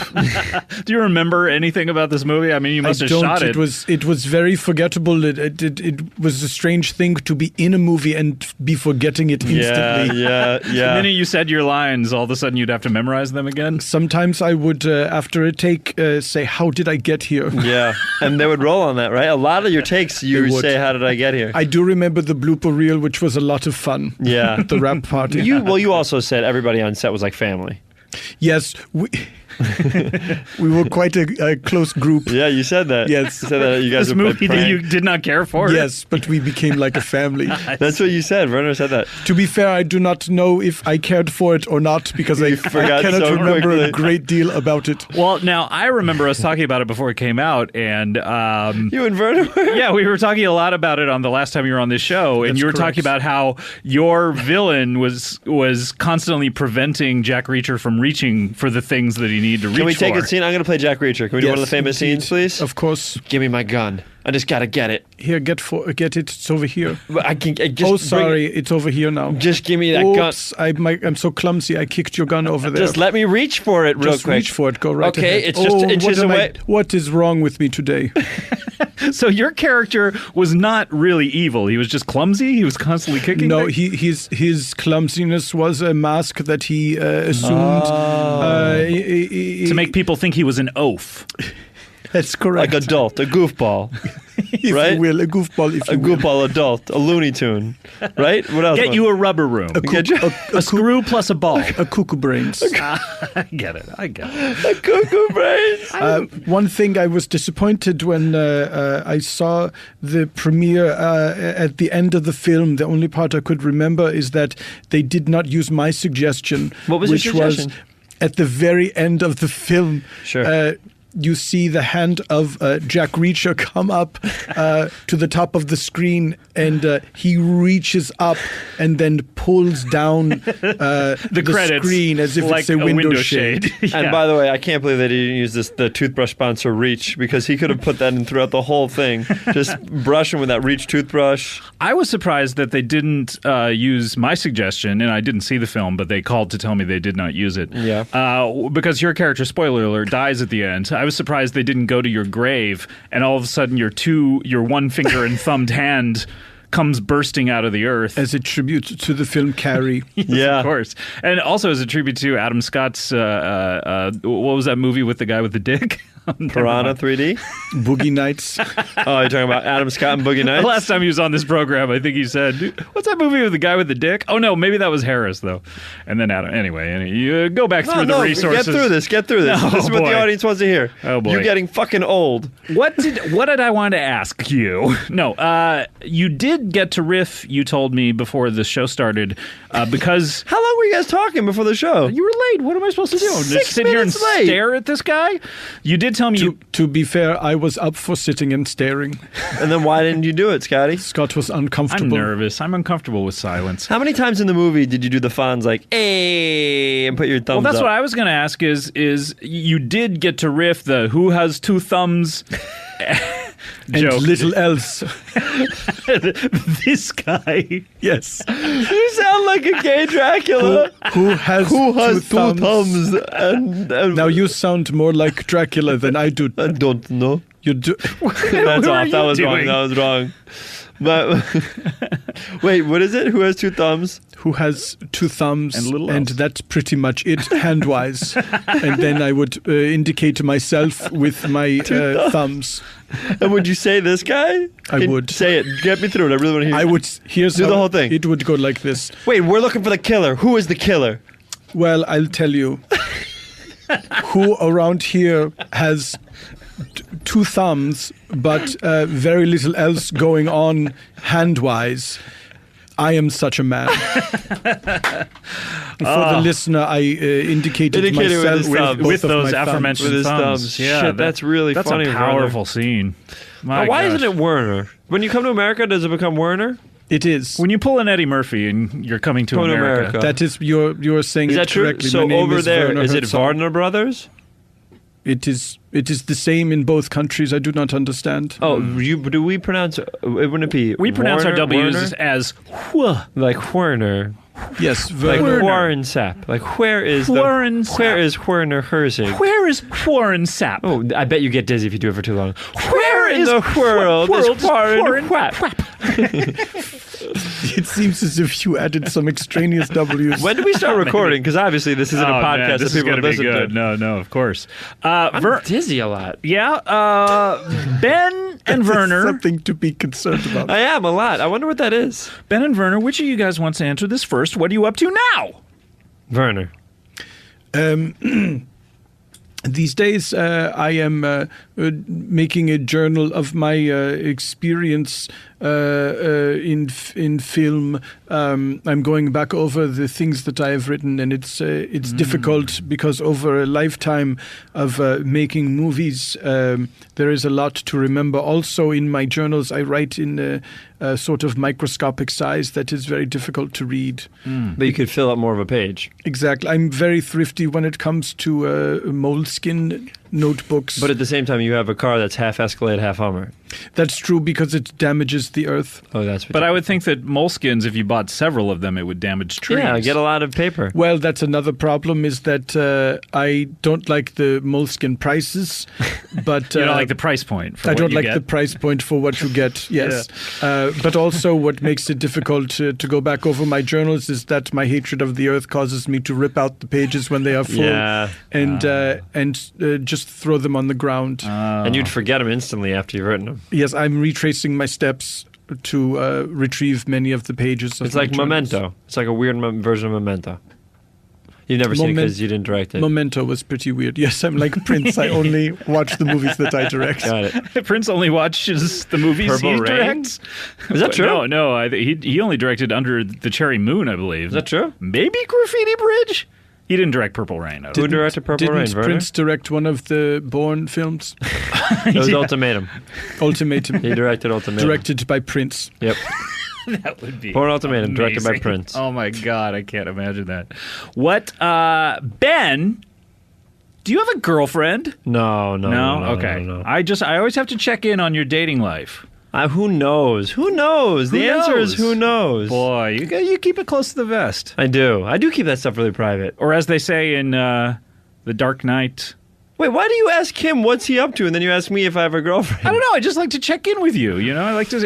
Do you remember anything about this movie? I mean, you must have shot it. It was very forgettable. It was a strange thing to be in a movie and be forgetting it instantly. Yeah. The minute you said your lines, all of a sudden you'd have to memorize them again? Sometimes I would, after a take, say, how did I get here? Yeah, and they would roll on that, right? A lot of your takes, you say, how did I get here? I do remember the blooper reel, which was a lot of fun. Yeah. The rap party. You also said everybody on set was like family. Yes, we were quite a close group. Yeah, you said that. Yes. You said that you guys this movie that you did not care for. Yes, but we became like a family. That's what you said. Werner said that. To be fair, I do not know if I cared for it or not because I cannot remember quickly. a great deal about it. Well, now, I remember us talking about it before it came out, and... you and Werner were? Yeah, we were talking a lot about it on the last time you were on this show, and you were talking about how your villain was constantly preventing Jack Reacher from reaching for the things that he needed to reach for. Can we take a scene? I'm going to play Jack Reacher. Can we do one of the famous scenes, please? Of course. Give me my gun. I just got to get it. Here, get it. It's over here. I just sorry. It's over here now. Just give me that gun. I'm so clumsy. I kicked your gun over there. Just let me reach for it real quick. Just reach for it. Go right ahead. Okay, it's just inches away. What is wrong with me today? So your character was not really evil. He was just clumsy? He was constantly kicking No, things? his clumsiness was a mask that he assumed. To make people think he was an oaf. That's correct. Like adult, a goofball. If right? you will, a goofball. If you will. Goofball adult, a Looney Tune, right? What else? Get you a rubber room. A screw plus a ball. A cuckoo brains. I get it. A cuckoo brains. One thing I was disappointed when I saw the premiere at the end of the film. The only part I could remember is that they did not use my suggestion. What was your suggestion? Was at the very end of the film. Sure. You see the hand of Jack Reacher come up to the top of the screen, and he reaches up and then pulls down the credits, screen as if like it's a window shade. Yeah. And by the way, I can't believe that he didn't use the toothbrush sponsor Reach, because he could have put that in throughout the whole thing. Just brushing with that Reach toothbrush. I was surprised that they didn't use my suggestion, and I didn't see the film, but they called to tell me they did not use it. Yeah. Because your character, spoiler alert, dies at the end. I was surprised they didn't go to your grave, and all of a sudden your one finger and thumbed hand comes bursting out of the earth. As a tribute to the film Carrie. Yes, yeah. Of course. And also as a tribute to Adam Scott's, what was that movie with the guy with the dick? Piranha 3D? Boogie Nights. Oh, you're talking about Adam Scott and Boogie Nights? The last time he was on this program, I think he said, what's that movie with the guy with the dick? Oh, no, maybe that was Harris, though. And then Adam. Anyway, you go back through the resources. Get through this. No, this is what the audience wants to hear. Oh, boy. You're getting fucking old. What did I want to ask you? No, you did did get to riff, you told me before the show started, because... How long were you guys talking before the show? You were late. What am I supposed to do? 6 Just sit here and minutes late. stare at this guy? You did tell me... To be fair, I was up for sitting and staring. And then why didn't you do it, Scotty? Scott was uncomfortable. I'm nervous. I'm uncomfortable with silence. How many times in the movie did you do the Fonz like, hey, and put your thumbs up? Well, that's what I was going to ask is you did get to riff the who has two thumbs joke. And little else. This guy. Yes. You sound like a gay Dracula. Who has two two thumbs? And now you sound more like Dracula than I do. I don't know. You do. That's off. That was wrong. That was wrong. But wait, what is it? Who has two thumbs? Who has two thumbs, and that's pretty much it, hand-wise. And then I would indicate to myself with my thumbs. And would you say this guy? I would. Say it. Get me through it. I really want to hear it. I would. Here's do how the whole thing. It would go like this. Wait, we're looking for the killer. Who is the killer? Well, I'll tell you. Who around here has two thumbs, but very little else going on hand-wise? I am such a man. For the listener, I indicated myself with those aforementioned thumbs. Yeah, shit, that's really funny. That's a powerful scene. Why isn't it Werner? When you come to America, does it become Werner? It is. When you pull an Eddie Murphy and you're coming to America. That is, you're saying is it that true? correctly. So My name over is there, Werner is it Herzog. Warner Brothers? It is the same in both countries. I do not understand. Oh, do we pronounce it? Wouldn't it be? We pronounce our W's Werner? as Hua. Like Werner. Yes, like Werner. Warren Sapp. Like where is Where is Werner Herzog? Where is Warren Sapp? Oh, I bet you get dizzy if you do it for too long. Where in the world is Warren Whap? It seems as if you added some extraneous W's. When do we start recording? Because obviously this isn't a podcast this that people is listen be good. to. No, of course. I'm dizzy a lot. Yeah, Ben and Werner. Something to be concerned about. I am a lot. I wonder what that is. Ben and Werner, which of you guys wants to answer this first? What are you up to now? Werner. These days, I am making a journal of my experience in film. I'm going back over the things that I have written, and it's difficult because over a lifetime of making movies, there is a lot to remember. Also, in my journals, I write in a sort of microscopic size that is very difficult to read. But you could fill up more of a page. Exactly. I'm very thrifty when it comes to moleskin notebooks. But at the same time, you have a car that's half Escalade, half Hummer. That's true because it damages the earth. Oh, that's what But I would think that moleskins, if you bought several of them, it would damage trees. Yeah, get a lot of paper. Well, that's another problem is that I don't like the moleskin prices. But you don't like the price point for I what don't you like get? the price point for what you get, yes. But also what makes it difficult to go back over my journals is that my hatred of the earth causes me to rip out the pages when they are full and just throw them on the ground. And you'd forget them instantly after you've written them. Yes, I'm retracing my steps to retrieve many of the pages. It's like Memento. It's like a weird version of Memento. You've never seen it because you didn't direct it. Memento was pretty weird. Yes, I'm like Prince. I only watch the movies that I direct. Got it. Prince only watches the movies Purple he Rain? directs. Is that true? No. He only directed Under the Cherry Moon, I believe. Is that true? Maybe Graffiti Bridge? He didn't direct Purple Rain. Who directed Purple Rain, Didn't Werner? Prince direct one of the Bourne films? It was Ultimatum. Ultimatum. He directed Ultimatum. Directed by Prince. Yep. That would be Bourne Ultimatum, directed by amazing. Prince. Oh my God, I can't imagine that. What, Ben? Do you have a girlfriend? No. Okay. No. I always have to check in on your dating life. Who knows? Who knows? The answer is who knows? Boy, you keep it close to the vest. I do. I do keep that stuff really private. Or as they say in The Dark Knight. Wait, why do you ask him what's he up to, and then you ask me if I have a girlfriend? I don't know. I just like to check in with you. You know, I like to.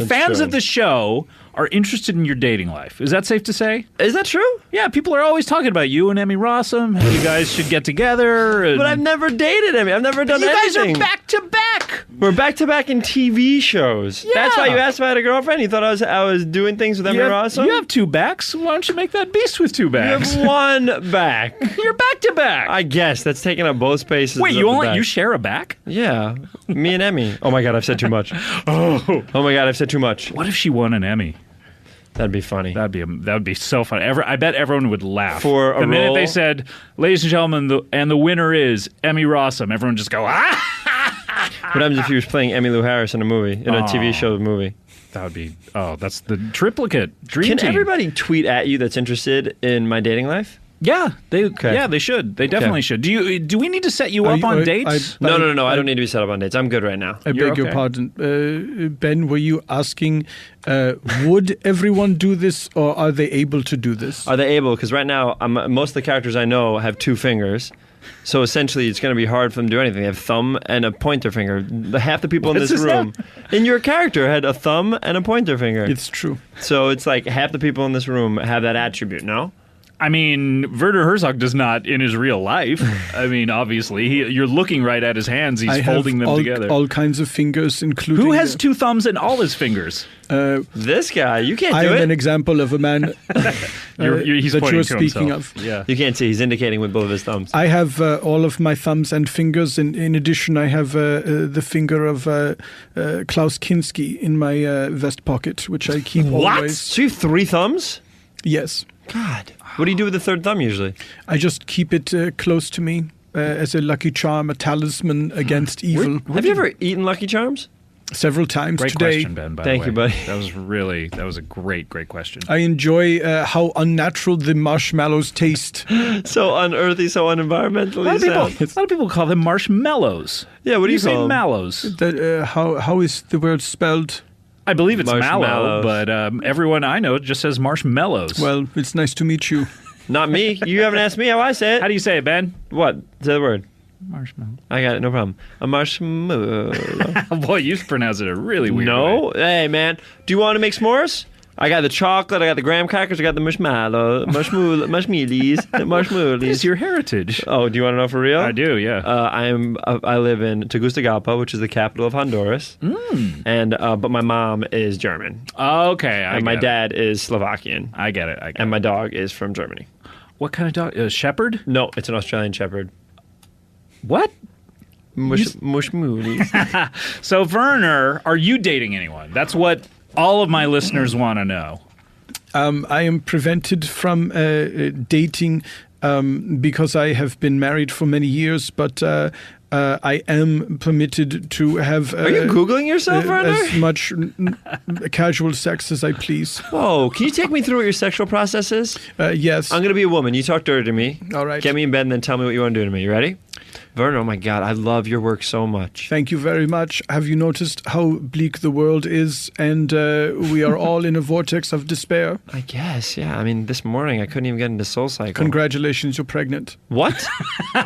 Fans true. of the show are interested in your dating life. Is that safe to say? Is that true? Yeah, people are always talking about you and Emmy Rossum. How you guys should get together. And But I've never dated Emmy. I've never done you guys anything. are back to back. We're back to back in TV shows. Yeah. That's why you asked if I had a girlfriend. You thought I was doing things with Emmy Rossum. You have 2 backs. Why don't you make that beast with 2 backs? You have 1 back. You're back to back. I guess that's taking up both spaces. Wait, of you the only back. you share a back? Yeah, me and Emmy. Oh my God, I've said too much. Oh my God, I've said too much. What if she won an Emmy? That'd be funny. That would be so funny. I bet everyone would laugh For a the minute role? they said, "Ladies and gentlemen, the winner is Emmy Rossum." Everyone just go, "Ah!" What happens if he was playing Emmylou Harris in a movie, in a TV show movie? That would be. Oh, that's the triplicate dream Can team. everybody tweet at you that's interested in my dating life? Yeah, they should. They definitely should. Do we need to set you up on dates? No. I don't need to be set up on dates. I'm good right now. I beg your pardon. Ben, were you asking, would everyone do this, or are they able to do this? Are they able? Because right now, most of the characters I know have 2 fingers. So essentially, it's going to be hard for them to do anything. They have thumb and a pointer finger. Half the people in this room, in your character, had a thumb and a pointer finger. It's true. So it's like half the people in this room have that attribute, no? I mean, Werner Herzog does not in his real life. I mean, obviously, you're looking right at his hands. He's folding them together. All kinds of fingers, including. Who has 2 thumbs and all his fingers? This guy. You can't do it. I am an example of a man he's that pointing you're to speaking himself. of. Yeah. You can't see. He's indicating with both of his thumbs. I have all of my thumbs and fingers, and in addition, I have the finger of Klaus Kinski in my vest pocket, which I keep always. So you have 3 thumbs? Yes. God. What do you do with the 3rd thumb usually? I just keep it close to me as a lucky charm, a talisman against evil. Have you ever eaten Lucky Charms? Several times Great today. question, Ben, by the Thank way. you, buddy. That was a great question. I enjoy how unnatural the marshmallows taste. So unearthly, so unenvironmentally A lot of people call them marshmallows. Yeah, what do you say call them? mallows? How is the word spelled? I believe it's mallow, Marshmallows. but everyone I know just says marshmallows. Well, it's nice to meet you. Not me. You haven't asked me how I say it. How do you say it, Ben? What? Say the word. Marshmallow. I got it. No problem. A marshmallow. Boy, you pronounce it a really weird No. way. Hey, man. Do you want to make s'mores? I got the chocolate. I got the graham crackers. I got the marshmallows. The marshmallows. This is your heritage. Oh, do you want to know for real? I do, yeah. I live in Tegucigalpa, which is the capital of Honduras. And but my mom is German. Okay, and my dad is Slovakian. I get it. And my dog is from Germany. What kind of dog? A shepherd? No, it's an Australian shepherd. What? Mushmoolies. So, Werner, are you dating anyone? That's what all of my listeners want to know. I am prevented from dating because I have been married for many years, but I am permitted to have. Are you Googling yourself, Werner? As much casual sex as I please. Oh, can you take me through what your sexual process is? Yes. I'm going to be a woman. You talk dirty to me. All right. Get me in bed and then tell me what you want to do to me. You ready? Werner, oh my God, I love your work so much. Thank you very much. Have you noticed how bleak the world is, and we are all in a vortex of despair? I guess, yeah. I mean, this morning I couldn't even get into Soul Cycle. Congratulations, you're pregnant. What?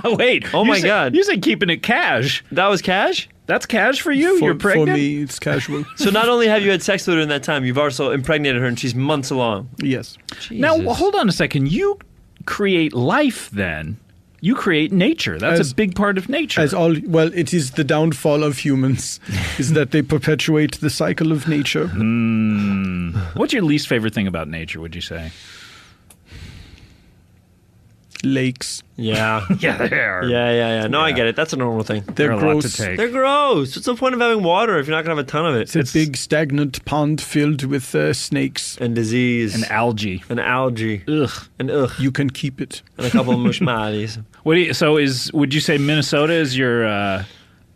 Wait. Oh my God. You said keeping it cash. That was cash? That's cash for you? You're pregnant? For me, it's casual. So not only have you had sex with her in that time, you've also impregnated her and she's months along. Yes. Jesus. Now, hold on a second. You create life then. You create nature. That's a big part of nature. It is the downfall of humans, is that they perpetuate the cycle of nature. What's your least favorite thing about nature, would you say? Lakes. Yeah. Yeah, they are. Yeah. No, I get it. That's a normal thing. They're a lot gross. to take. They're gross. What's the point of having water if you're not going to have a ton of it? It's a big stagnant pond filled with snakes. And disease. And algae. Ugh. And ugh. You can keep it. And a couple of mushmallies. Would you say Minnesota is your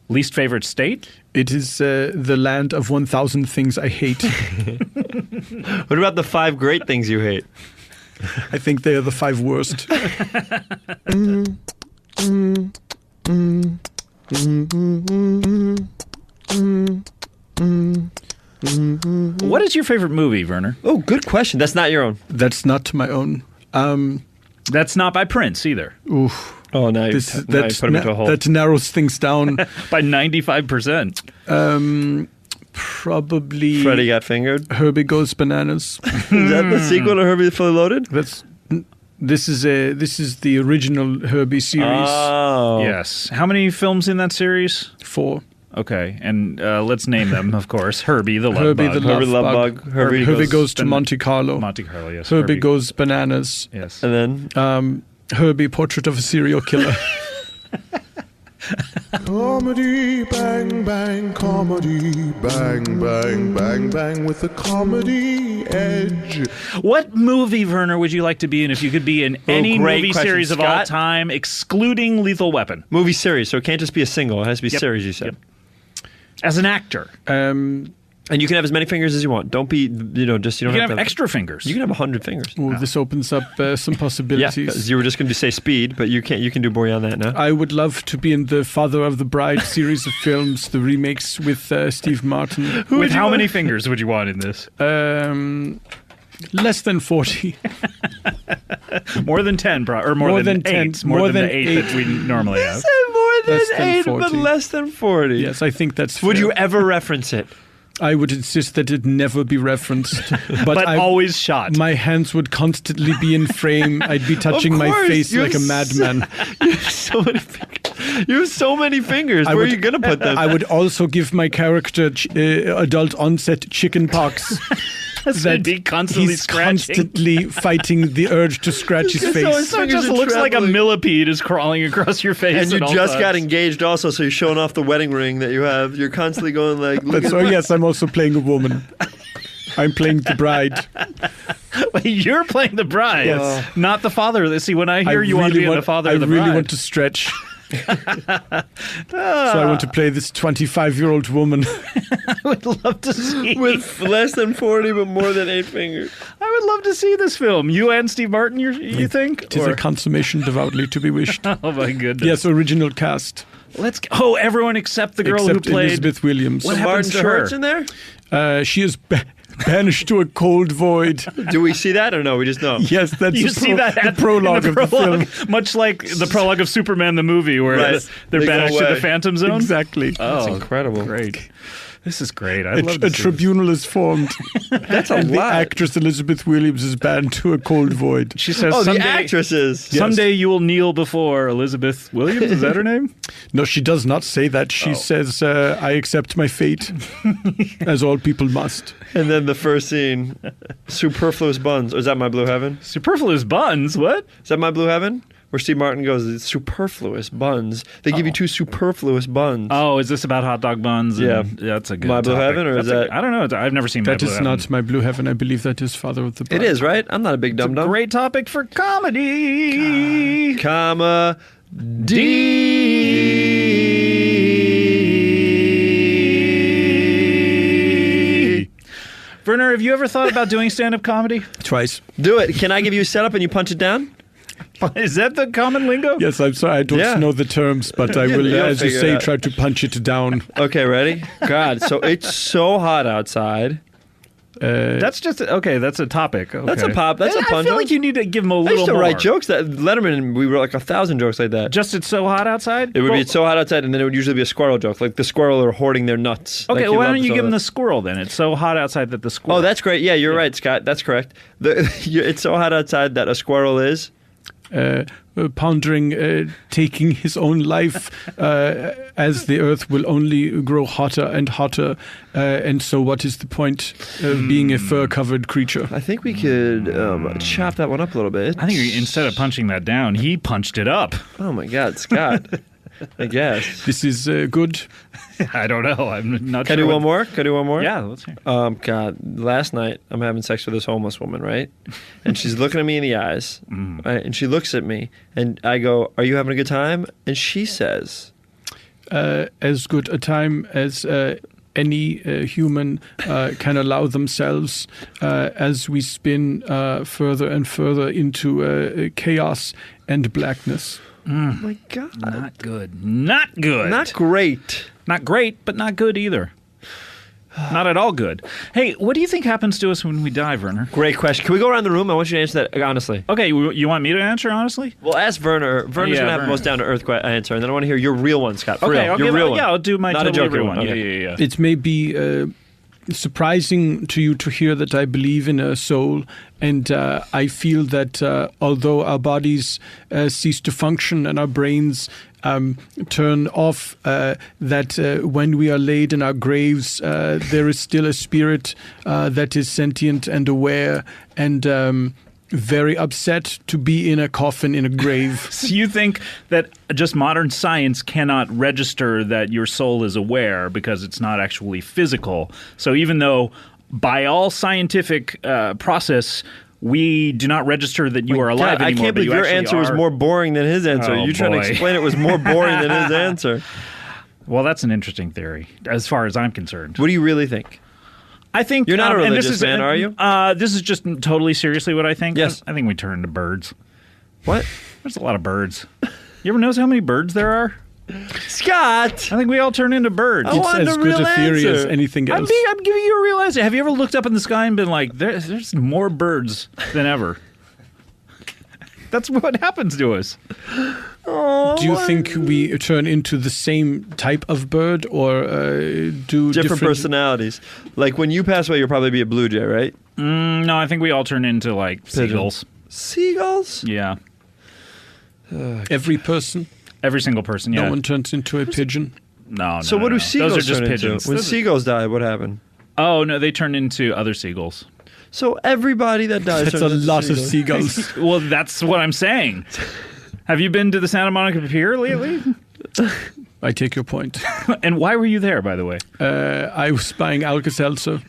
least favorite state? It is the land of 1,000 things I hate. What about the 5 great things you hate? I think they are the 5 worst. What is your favorite movie, Werner? Oh, good question. That's not your own. That's not my own. That's not by Prince either. Oof. Oh, now you put him into a hole. That narrows things down. By 95%. Probably Freddy Got Fingered. Herbie Goes Bananas. Is that the sequel to Herbie Fully Loaded? This is the original Herbie series. Oh. Yes. How many films in that series? 4. Okay, and let's name them, of course. Herbie the Love Herbie Bug. the Love Bug. Herbie goes to Monte Carlo. Monte Carlo, yes. Herbie Goes Bananas. Yes. And then? Herbie Portrait of a Serial Killer. Comedy, bang, bang, comedy, bang, bang, bang, bang, with a comedy edge. What movie, Werner, would you like to be in if you could be in any great movie question, series of all Scott. time, excluding Lethal Weapon? Movie series, so it can't just be a single. It has to be series, you said. As an actor. And you can have as many fingers as you want. Don't be, you don't You can have have to extra fingers. You can have 100 fingers. Oh, this opens up some Yeah, possibilities. 'cause you were just going to say Speed, but you can't. You can do more beyond that now. I would love to be in the Father of the Bride series of films, the remakes with Steve Martin. With how many fingers would you want in this? Less than 40. More than 10, or more than 10. 8. More than 8 that we normally have. More than Less than 8, 40. but less than 40. Yes, I think that's fair. Would you ever reference it? I would insist that it never be referenced. But always shot. My hands would constantly be in frame. I'd be touching my course, face you like a have madman. You have so many fingers. You have so many fingers. Where are you going to put them? I would also give my character adult onset chicken pox. That'd be constantly he's scratching. constantly fighting the urge to scratch his face. So it just looks like a millipede is crawling across your face. And you at all just times. got engaged also, so you're showing off the wedding ring that you have. You're constantly going like... look But at so yes, I'm also playing a woman. I'm playing the bride. Wait, you're playing the bride, Yes. not the father. See, when I hear you want to be the father of the I really bride. want to stretch. So I want to play this 25-year-old woman. I would love to see. With less than 40, but more than 8 fingers. I would love to see this film. You and Steve Martin, you think? It is a consummation devoutly to be wished. Oh my goodness. Yes, original cast. Let's go. Oh, everyone except the girl Except who played Elizabeth Williams. What happens to her? in there? She is banished to a cold void. Do we see that or no? We just know. Yes, that's You the see that the at prologue in the of the prologue, film. much like the prologue of Superman the movie, where Right. they're They go banished to away. the Phantom Zone. Exactly. That's incredible. Great. This is great. I A love to see this. tribunal is formed. That's a and the lot. actress Elizabeth Williams is banned to a cold void. She says, Oh, someday, the actresses. someday you will kneel before Elizabeth Williams. Is that her name? No, she does not say that. She says, I accept my fate, as all people must. And then the first scene, superfluous buns. Or is that My Blue Heaven? Superfluous buns? What? Is that My Blue Heaven? Where Steve Martin goes, it's superfluous buns. They give you 2 superfluous buns. Oh, is this about hot dog buns? Yeah. That's a good My Blue topic. Heaven, or is That's that... I don't know. I've never seen My That Blue is Heaven. not My Blue Heaven. I believe that is Father of the Bride. It is, right? I'm not a big It's a dum-dum. great topic for comedy. Comma D. Werner, have you ever thought about doing stand-up comedy? Twice. Do it. Can I give you a setup and you punch it down? Is that the common lingo? Yes, I'm sorry. I don't know the terms, but I will, You'll as you figure it say, out. try to punch it down. Okay, ready? God, so it's so hot outside. That's just okay. That's a topic. Okay. That's a pop. That's a I punch. feel like you need to give them a I little used to more. write jokes that Letterman. We wrote like 1,000 jokes like that. Just it's so hot outside. It would be it's so hot outside, and then it would usually be a squirrel joke, like the squirrel are hoarding their nuts. Okay, like why don't you love give them that. the squirrel then? It's so hot outside that the squirrel. Oh, that's great. Yeah, you're right, Scott. That's correct. It's so hot outside that a squirrel is. Pondering taking his own life as the earth will only grow hotter and hotter. And so what is the point of being a fur-covered creature? I think we could chop that one up a little bit. I think instead of punching that down, he punched it up. Oh, my God, Scott. I guess. This is good. I don't know. I'm not Can I sure. do one more? Can I do one more? Yeah, let's hear. God, last night I'm having sex with this homeless woman, right? And she's looking at me in the eyes, right? And she looks at me, and I go, "Are you having a good time?" And she says, as good a time as any human can allow themselves as we spin further and further into chaos and blackness. "Oh my God, Not good. Not good. not great." Not great, but not good either. Not at all good. Hey, what do you think happens to us when we die, Werner? Great question. Can we go around the room? I want you to answer that honestly. Okay, you want me to answer honestly? Well, ask Werner. Werner's gonna have the most down to earth answer, and then I want to hear your real one, Scott. For Okay, real. I'll your give real it, one. yeah, I'll do my Not a totally joker real one. one. Okay. Yeah. It may be surprising to you to hear that I believe in a soul, and I feel that although our bodies cease to function and our brains turn off, that when we are laid in our graves, there is still a spirit that is sentient and aware and very upset to be in a coffin in a grave. So you think that just modern science cannot register that your soul is aware because it's not actually physical. So even though by all scientific process we do not register that you are alive anymore. I can't believe your answer was more boring than his answer. Oh, You're trying to explain it was more boring than his answer. Well, that's an interesting theory as far as I'm concerned. What do you really think? I think you're not a religious man, are you? This is just totally seriously what I think. Yes. I think we turn to birds. What? There's a lot of birds. You ever notice how many birds there are? Scott! I think we all turn into birds. It's as good a theory as anything else. I'm giving you a real answer. Have you ever looked up in the sky and been like, there's more birds than ever? That's what happens to us. Do you think we turn into the same type of bird, or do different personalities? Like when you pass away, you'll probably be a blue jay, right? No, I think we all turn into like seagulls. Seagulls? Yeah. Every person? Every single person, yeah. No one turns into a pigeon? No. So what do seagulls Those are just turn pigeons. into? When seagulls die, what happened? Oh, no, they turn into other seagulls. So everybody that dies That's a lot of seagulls. Well, that's what I'm saying. Have you been to the Santa Monica Pier lately? I take your point. And why were you there, by the way? I was buying Alka-Seltzer.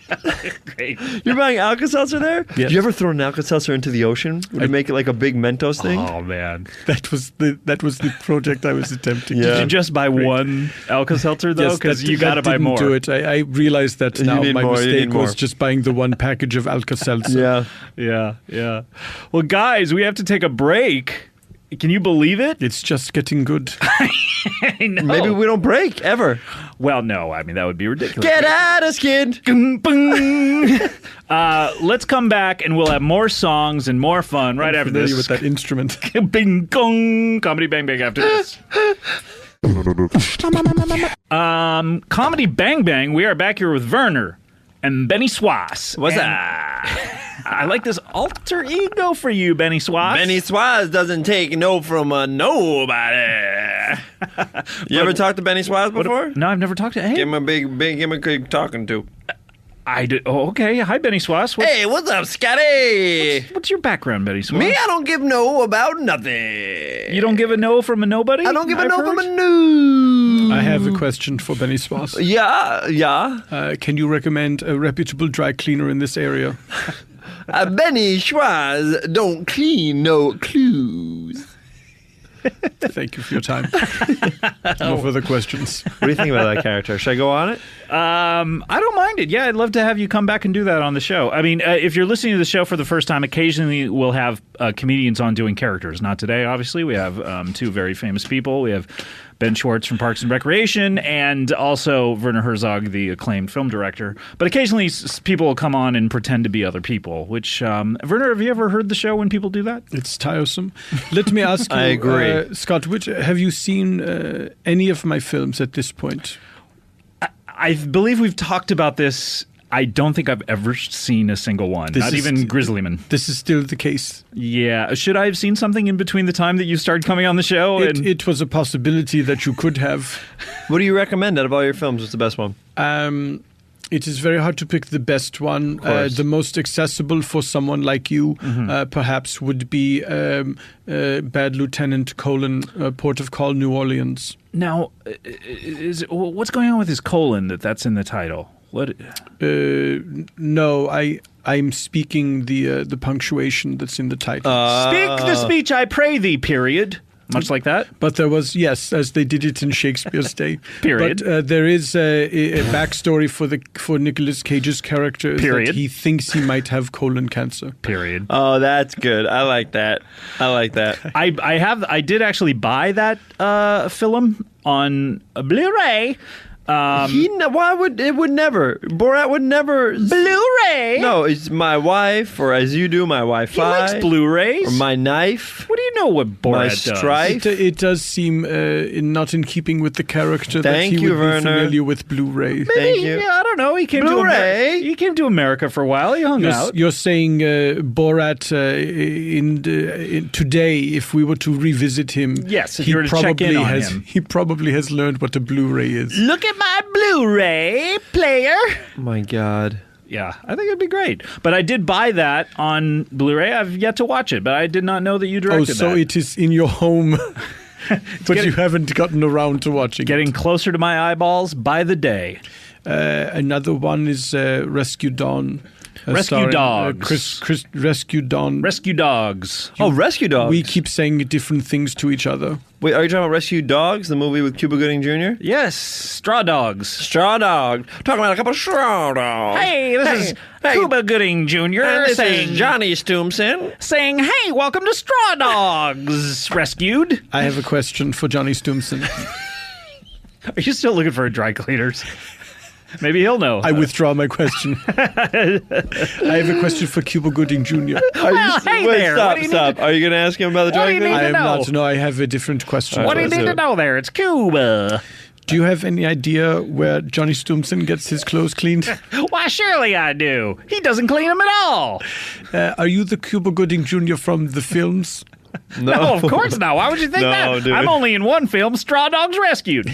Great. You're buying Alka-Seltzer there? Yes. Did you ever throw an Alka-Seltzer into the ocean? Would you make it like a big Mentos thing? Oh, man. That was the project I was attempting. Did you just buy one Alka-Seltzer, though? Because you got to buy more. Do it. I realized that now. My mistake was just buying the one package of Alka-Seltzer. Yeah. Well, guys, we have to take a break. Can you believe it? It's just getting good. I know. Maybe we don't break ever. Well, no. I mean, that would be ridiculous. Get at us, kid. Let's come back and we'll have more songs and more fun right after this. With that instrument. Bing gong. Comedy Bang Bang after this. Comedy Bang Bang. We are back here with Werner and Benny Swass. What's that? I like this alter ego for you, Benny Swass. Benny Swass doesn't take no from nobody. You ever talked to Benny Swass before? No, I've never talked to him. Give him a give him a big talking to. I did. Oh, okay. Hi, Benny Swass. Hey, what's up, Scotty? What's your background, Benny Swass? Me, I don't give no about nothing. You don't give a no from a nobody? I don't give a no from a no. I have a question for Benny Swass. Yeah. Can you recommend a reputable dry cleaner in this area? Benny Schwaz don't clean no clues. Thank you for your time. No further questions. What do you think about that character? Should I go on it? I don't mind it. Yeah, I'd love to have you come back and do that on the show. I mean, if you're listening to the show for the first time, occasionally we'll have comedians on doing characters. Not today, obviously. We have two very famous people. We have Ben Schwartz from Parks and Recreation, and also Werner Herzog, the acclaimed film director. But occasionally people will come on and pretend to be other people, which, Werner, have you ever heard the show when people do that? It's tiresome. Let me ask you, I agree. Scott, have you seen any of my films at this point? I believe we've talked about this. I don't think I've ever seen a single one. Not even Grizzlyman. This is still the case. Yeah. Should I have seen something in between the time that you started coming on the show? It was a possibility that you could have. What do you recommend out of all your films? What's the best one? It is very hard to pick the best one. The most accessible for someone like you, perhaps, would be Bad Lieutenant: Port of Call, New Orleans. Now, what's going on with his colon that's in the title? What? No, I'm speaking the punctuation that's in the title. Speak the speech, I pray thee, period. Much like that? But there was, yes, as they did it in Shakespeare's day. Period. But there is a backstory for Nicolas Cage's character. Period. That he thinks he might have colon cancer. Period. Oh, that's good. I like that. I did actually buy that film on Blu-ray. Why would it would never? Borat would never. Blu-ray. No, it's my wife, or as you do, my Wi-Fi. He likes Blu-rays. Or my knife. What do you know what Borat My does? strife. It does seem not in keeping with the character that Thank he you, would Werner. be familiar with Blu-ray. Thank you. Yeah, I don't know. He came Blu-ray. He came to America for a while. He hung out. You're saying Borat in today, if we were to revisit him, Yes, if you were to check in on him. He probably has learned what a Blu-ray is. Look at my Blu-ray player. Oh my God. Yeah, I think it'd be great. But I did buy that on Blu-ray. I've yet to watch it, but I did not know that you directed so that. it is in your home, but you haven't gotten around to watching Getting closer to my eyeballs by the day. Another one is Rescue Dawn. Rescue starring, Dogs. Chris Rescue Dawn. Rescue Dogs. Rescue Dogs. We keep saying different things to each other. Wait, are you talking about Rescue Dogs, the movie with Cuba Gooding Jr.? Yes, Straw Dogs. Straw Dog. Talking about a couple of straw dogs. Hey, this is Cuba Gooding Jr. And this saying, is Johnny Stumson. saying, hey, welcome to Straw Dogs Rescued. I have a question for Johnny Stumson. Are you still looking for dry cleaners? Maybe he'll know. I withdraw my question. I have a question for Cuba Gooding Jr. Stop. Are you going to ask him about the dry cleaner? I am not. No, I have a different question. What do you need to know there? It's Cuba. Do you have any idea where Johnny Stumson gets his clothes cleaned? Why, surely I do. He doesn't clean them at all. Are you the Cuba Gooding Jr. from the films? No, of course not. Why would you think that? Dude. I'm only in one film, Straw Dogs Rescued.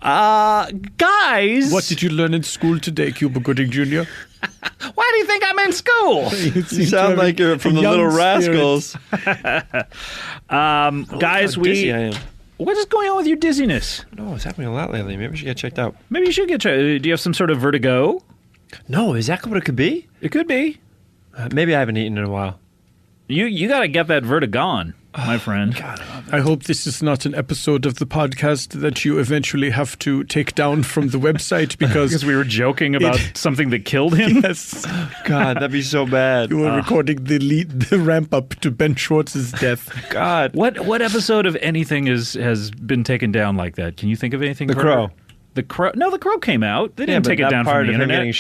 Guys. What did you learn in school today, Cuba Gooding Jr.? Why do you think I'm in school? You sound like you're from the Little Rascals. Guys, dizzy I am. What is going on with your dizziness? No, it's happening a lot lately. Maybe I should get checked out. Maybe you should get checked. Do you have some sort of vertigo? No, is that what it could be? It could be. Maybe I haven't eaten in a while. You got to get that vertigon, my friend. God, I hope this is not an episode of the podcast that you eventually have to take down from the website because we were joking about something that killed him. Yes. God, that'd be so bad. You were recording the ramp up to Ben Schwartz's death. God, what episode of anything has been taken down like that? Can you think of anything? The Crow. The Crow. No, The Crow came out. They didn't take it down from the internet.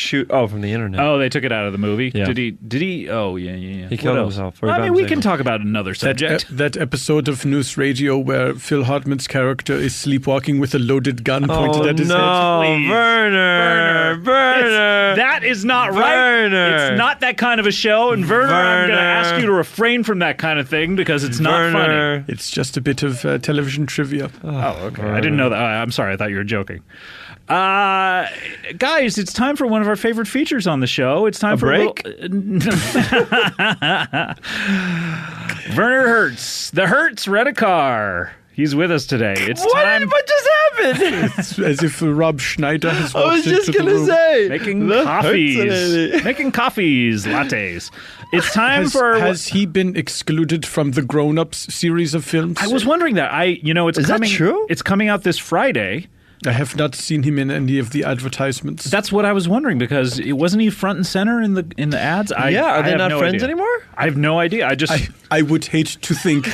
From the internet. Oh, they took it out of the movie. Yeah. Did he? Oh, yeah. He killed himself. I mean, we can talk about another subject. That episode of News Radio where Phil Hartman's character is sleepwalking with a loaded gun pointed at his head. Please. Werner. That is not right. Werner. It's not that kind of a show. And Werner, I'm going to ask you to refrain from that kind of thing because it's not funny. It's just a bit of television trivia. Oh, okay. I didn't know that. I'm sorry. I thought you were joking. Guys, it's time for one of our favorite features on the show. It's time for break. Werner Hertz. The Hertz rent-a-car. He's with us today. It's time. What just happened? It's as if Rob Schneider has I was walked just into the going to room. say. Making the coffees. Making coffees, lattes. It's time Has he been excluded from the Grown Ups series of films? I was wondering that. It's Is that coming. true? It's coming out this Friday. I have not seen him in any of the advertisements. That's what I was wondering because wasn't he front and center in the ads? Are they I have not no friends idea. anymore? I have no idea. I would hate to think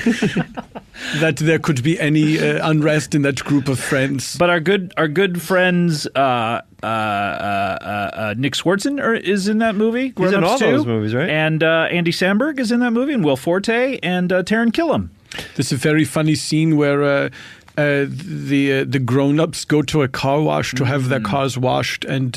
that there could be any unrest in that group of friends. But our good friends Nick Swartzen is in that movie. He's in all too. those movies, right? And Andy Samberg is in that movie, and Will Forte and Taron Killam. There's a very funny scene where the grown-ups go to a car wash to have their cars washed, and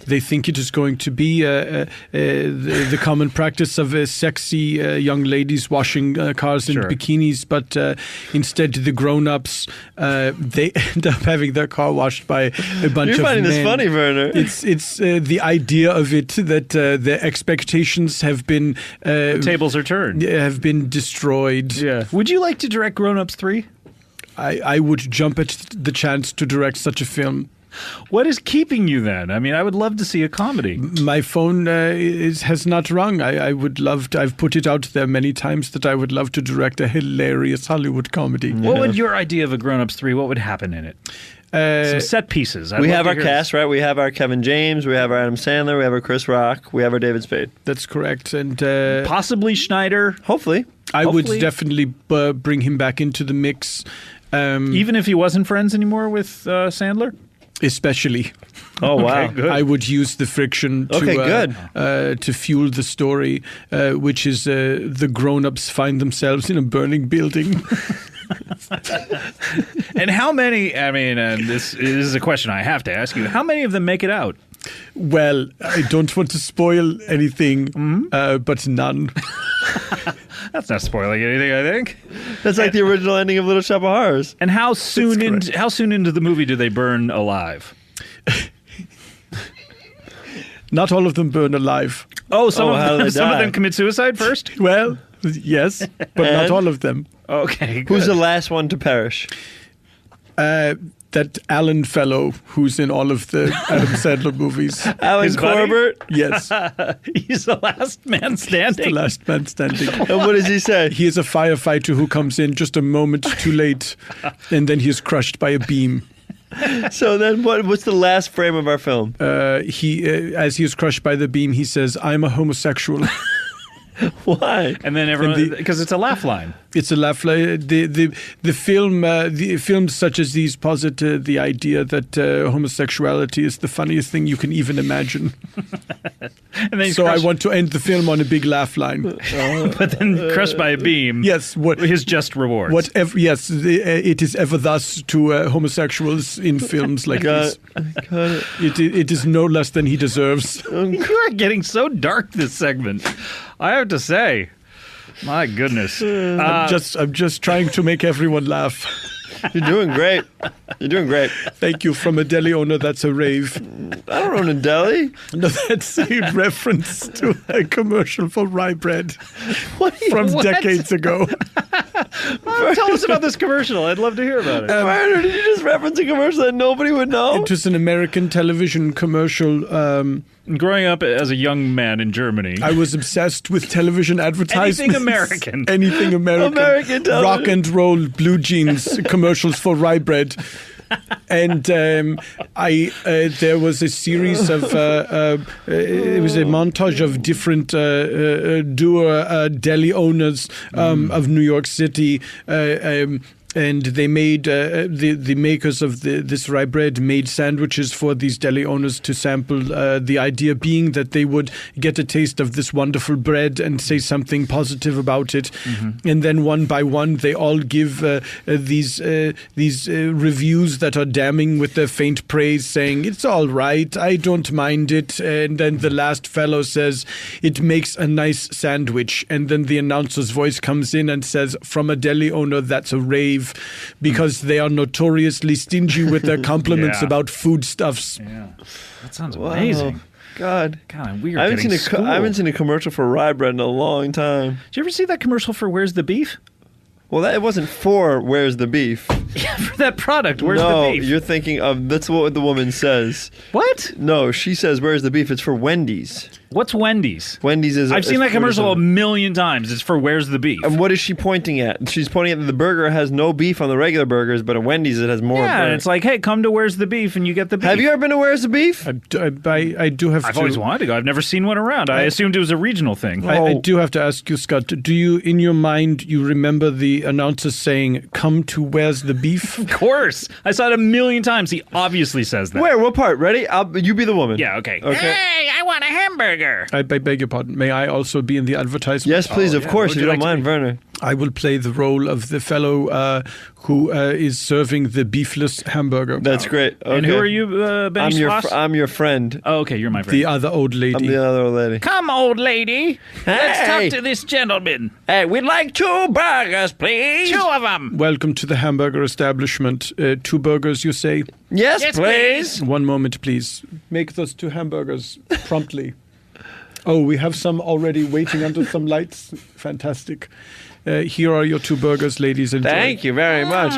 they think it is going to be the common practice of sexy young ladies washing cars in bikinis, but instead the grown-ups they end up having their car washed by a bunch of men. You're finding this funny, Werner. It's the idea of it that their expectations have been the tables are turned, have been destroyed. Yeah. Would you like to direct Grown Ups 3? I would jump at the chance to direct such a film. What is keeping you then? I mean, I would love to see a comedy. My phone has not rung. I would love to. I've put it out there many times that I would love to direct a hilarious Hollywood comedy. What would your idea of a Grown Ups 3, what would happen in it? Some set pieces. We have our cast, right? We have our Kevin James, we have our Adam Sandler, we have our Chris Rock, we have our David Spade. That's correct. And possibly Schneider. Hopefully. I would definitely bring him back into the mix. Even if he wasn't friends anymore with Sandler? Especially. Oh, wow. Okay, good. I would use the friction to fuel the story, which is the grown-ups find themselves in a burning building. And how many, I mean, this is a question I have to ask you, how many of them make it out? Well, I don't want to spoil anything, but none. That's not spoiling anything, I think. That's like the original ending of Little Shop of Horrors. And how soon into the movie do they burn alive? Not all of them burn alive. Oh, some of them commit suicide first? Well, yes, but not all of them. Okay, Who's the last one to perish? That Alan fellow who's in all of the Adam Sandler movies. Alan Corbett? Yes. He's the last man standing. He's the last man standing. And what does he say? He is a firefighter who comes in just a moment too late, and then he is crushed by a beam. So then what's the last frame of our film? He, as he is crushed by the beam, he says, "I'm a homosexual." Why? And then everyone, because it's a laugh line. It's a laugh line. The films such as these posit the idea that homosexuality is the funniest thing you can even imagine. And then so I want to end the film on a big laugh line. But then crushed by a beam. Yes, his just rewards. Whatever. Yes, it is ever thus to homosexuals in films like this. It is no less than he deserves. You are getting so dark this segment. I have to say, my goodness. I'm just trying to make everyone laugh. You're doing great. You're doing great. Thank you. From a deli owner, that's a rave. I don't own a deli. No, that's a reference to a commercial for rye bread from decades ago. Tell us about this commercial. I'd love to hear about it. Werner, did you just reference a commercial that nobody would know? It was an American television commercial. Growing up as a young man in Germany, I was obsessed with television advertisements. Anything American. Anything American. American television. Rock and roll, blue jeans, commercials for rye bread. And there was a series of it was a montage of different deli owners of New York City. And they made the makers of this rye bread made sandwiches for these deli owners to sample. The idea being that they would get a taste of this wonderful bread and say something positive about it, and then one by one they all give these reviews that are damning with their faint praise, saying it's all right, I don't mind it, and then the last fellow says it makes a nice sandwich, and then the announcer's voice comes in and says, from a deli owner, that's a rave. Because they are notoriously stingy with their compliments about foodstuffs. Yeah, that sounds amazing. God, we are I getting haven't seen a commercial for rye bread in a long time. Did you ever see that commercial for Where's the Beef? Well, it wasn't for Where's the Beef. Yeah, for that product, Where's the Beef? No, you're thinking of, that's what the woman says. What? No, she says Where's the Beef? It's for Wendy's. What's Wendy's? Wendy's is... I've seen that commercial a million times. It's for Where's the Beef? And what is she pointing at? She's pointing at that the burger has no beef on the regular burgers, but at Wendy's it has more. Yeah, and it's like, hey, come to Where's the Beef and you get the beef. Have you ever been to Where's the Beef? I do have I've always wanted to go. I've never seen one around. I assumed it was a regional thing. I do have to ask you, Scott, do you, in your mind, you remember the announcer saying, come to Where's the Beef? Of course. I saw it a million times. He obviously says that. Where? What part? Ready? You be the woman. Yeah, okay. Hey, I want a hamburger. I beg your pardon. May I also be in the advertisement? Yes, please. Of course, if you don't mind, Werner. I will play the role of the fellow who is serving the beefless hamburger. That's great. Okay. And who are you, Benny Sloss? I'm your friend. Oh, okay, you're my friend. The other old lady. I'm the other old lady. Come, old lady. Let's talk to this gentleman. Hey, we'd like 2 burgers, please. 2 of them. Welcome to the hamburger establishment. 2 burgers, you say? Yes, please. 1 moment, please. Make those 2 hamburgers promptly. Oh, we have some already waiting under some lights. Fantastic. Here are your 2 burgers, ladies and gentlemen. Thank you very much.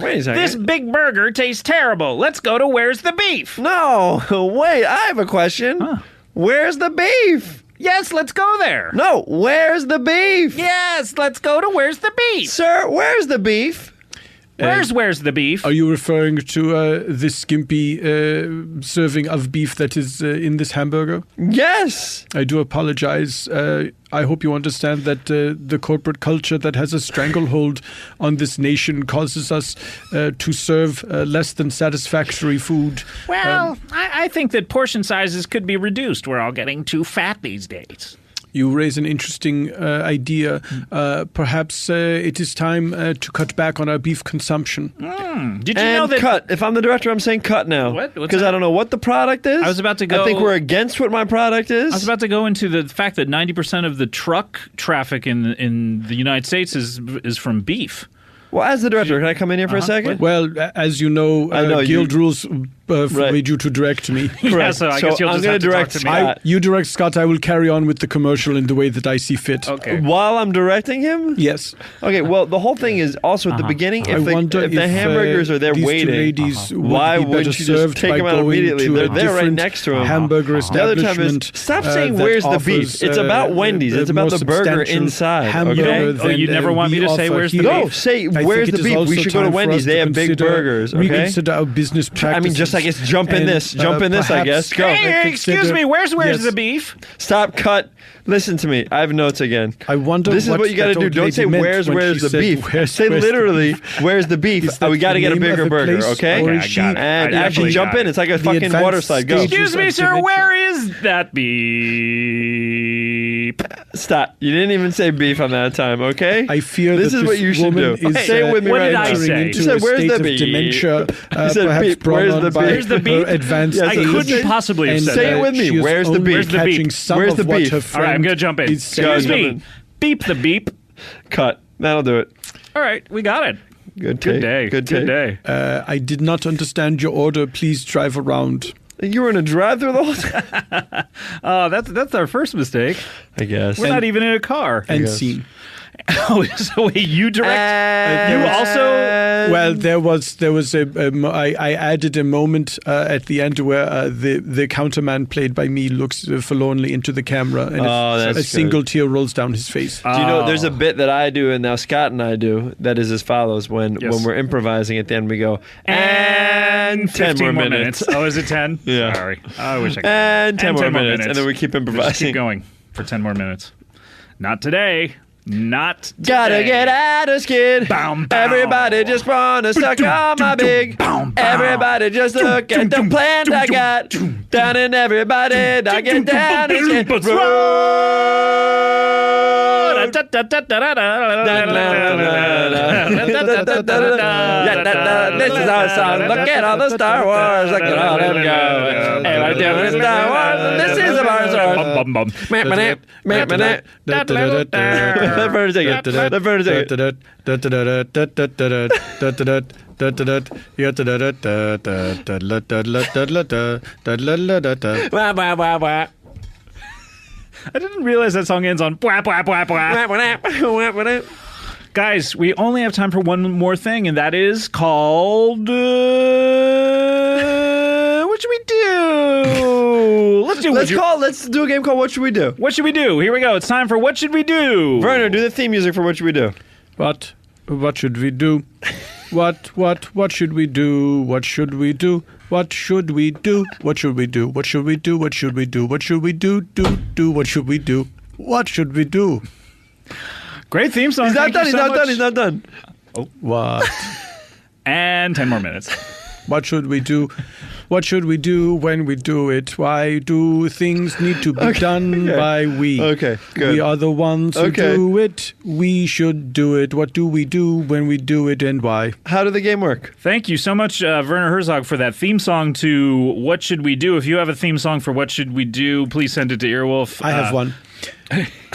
Wait a second. This big burger tastes terrible. Let's go to Where's the Beef? No, wait. I have a question. Huh. Where's the beef? Yes, let's go there. No, where's the beef? Yes, let's go to Where's the Beef? Sir, where's the beef? Where's the beef? Are you referring to this skimpy serving of beef that is in this hamburger? Yes. I do apologize. I hope you understand that the corporate culture that has a stranglehold on this nation causes us to serve less than satisfactory food. Well, I think that portion sizes could be reduced. We're all getting too fat these days. You raise an interesting idea. Perhaps it is time to cut back on our beef consumption. Did you know that? Cut. If I'm the director, I'm saying cut now. What? What's Because that? I don't know what the product is. I was about to go. I think we're against what my product is. I was about to go into the fact that 90% of the truck traffic in the United States is from beef. Well, as the director, can I come in here for a second? Well, as you know, I know guild rules forbid you to direct me. Yeah, so I guess you'll just have to talk to me. You direct Scott. I will carry on with the commercial in the way that I see fit. Okay. While I'm directing him? Yes. Okay, well, the whole thing is also at the beginning, if the hamburgers are there these waiting, two ladies why would be wouldn't better you just served take by them out going immediately? to They're a there right different next to them. hamburger The other time is, establishment. stop saying that where's the offers, beef. It's about Wendy's. It's about more the burger substantial inside. hamburger Okay? than, you never want me we to say offer where's the here. No, say I where's think the it is beef. We also should go to time for Wendy's. us They to have big consider- burgers. Okay. Reconsider our business practices. I mean, just I guess jump in and, this. Jump in this, I guess. Go. Hey, excuse me. Where's the beef? Stop. Cut. Listen to me. I have notes again. I wonder. This is what you got to do. Don't say where's the beef. Say literally where's the beef. We got to get a bigger burger. Okay. Okay, I got it. And I actually definitely jump got in. it. It's like a The fucking advanced water slide. Go. Excuse me, sir. Where is that beef? Stop. You didn't even say beef on that time. Okay. I fear this that is what you should do. woman is, say it with me what right did now. I say? Into You said a where's state the of beef? dementia, You said perhaps beef. brought Where's on the by beef? Where's the her beef? advanced I age. couldn't possibly have And, said Say it that. with me. she is Where's the only beef? Where's the catching beef? some Where's of the what beef? her All friend right, I'm gonna jump in. is saying. Excuse me. Beep the beep. Cut. That'll do it. All right, we got it. Good Good take. day. Good Good take. day. I did not understand your order. Please drive around. You were in a drive-through the whole time. Oh, that's our first mistake. I guess. We're not even in a car. And scene. Oh, so wait, you direct? You also? Well, there was I added a moment at the end where the counterman played by me looks forlornly into the camera, and that's a good. single tear rolls down his face. Do you know there's a bit that I do and now Scott and I do that is as follows when we're improvising at the end we go and 10 more minutes. Oh, is it 10? Yeah. Sorry. I wish I could. And 10 more minutes. And then we keep Just improvising. keep going for 10 more minutes. Not today. Not today. Gotta get out of skid. Everybody just wanna suck on my big. Everybody just look at the plant I got. Down and everybody, I get down and skid. This is our song. Look at all the Star Wars. Look at all them go. And I do is Star Wars. And this is our song. Let Vernon take it. Let Vernon take it. I didn't realize that song ends on blah, blah, blah, blah. Guys, we only have time for one more thing, and that is called... what should we do? Let's do a game called What Should We Do? What should we do? Here we go. It's time for What Should We Do? Werner, do the theme music for What Should We Do? What should we do? What should we do? What should we do? What should we do? What should we do? What should we do? What should we do? What should we do? What should we do? What should we do? Great theme song. He's not done. He's not done. Oh. What? And 10 more minutes. What should we do? What should we do when we do it? Why do things need to be done by we? Okay, good. We are the ones who do it. We should do it. What do we do when we do it and why? How did the game work? Thank you so much, Werner Herzog, for that theme song to What Should We Do? If you have a theme song for What Should We Do, please send it to Earwolf. I have one.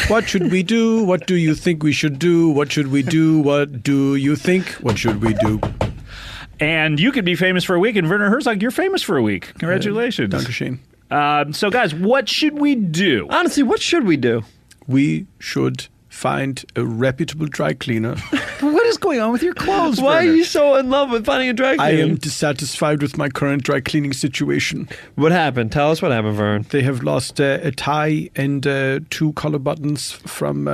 What should we do? What do you think we should do? What should we do? What do you think? What should we do? And you could be famous for a week, and Werner Herzog, you're famous for a week. Congratulations. Dankeschön. So, guys, what should we do? Honestly, what should we do? We should find a reputable dry cleaner. What is going on with your clothes? Why Werner? are you so in love with finding a dry I cleaner? am dissatisfied with my current dry cleaning situation. What happened? Tell us what happened, Vern. They have lost a tie and 2 collar buttons from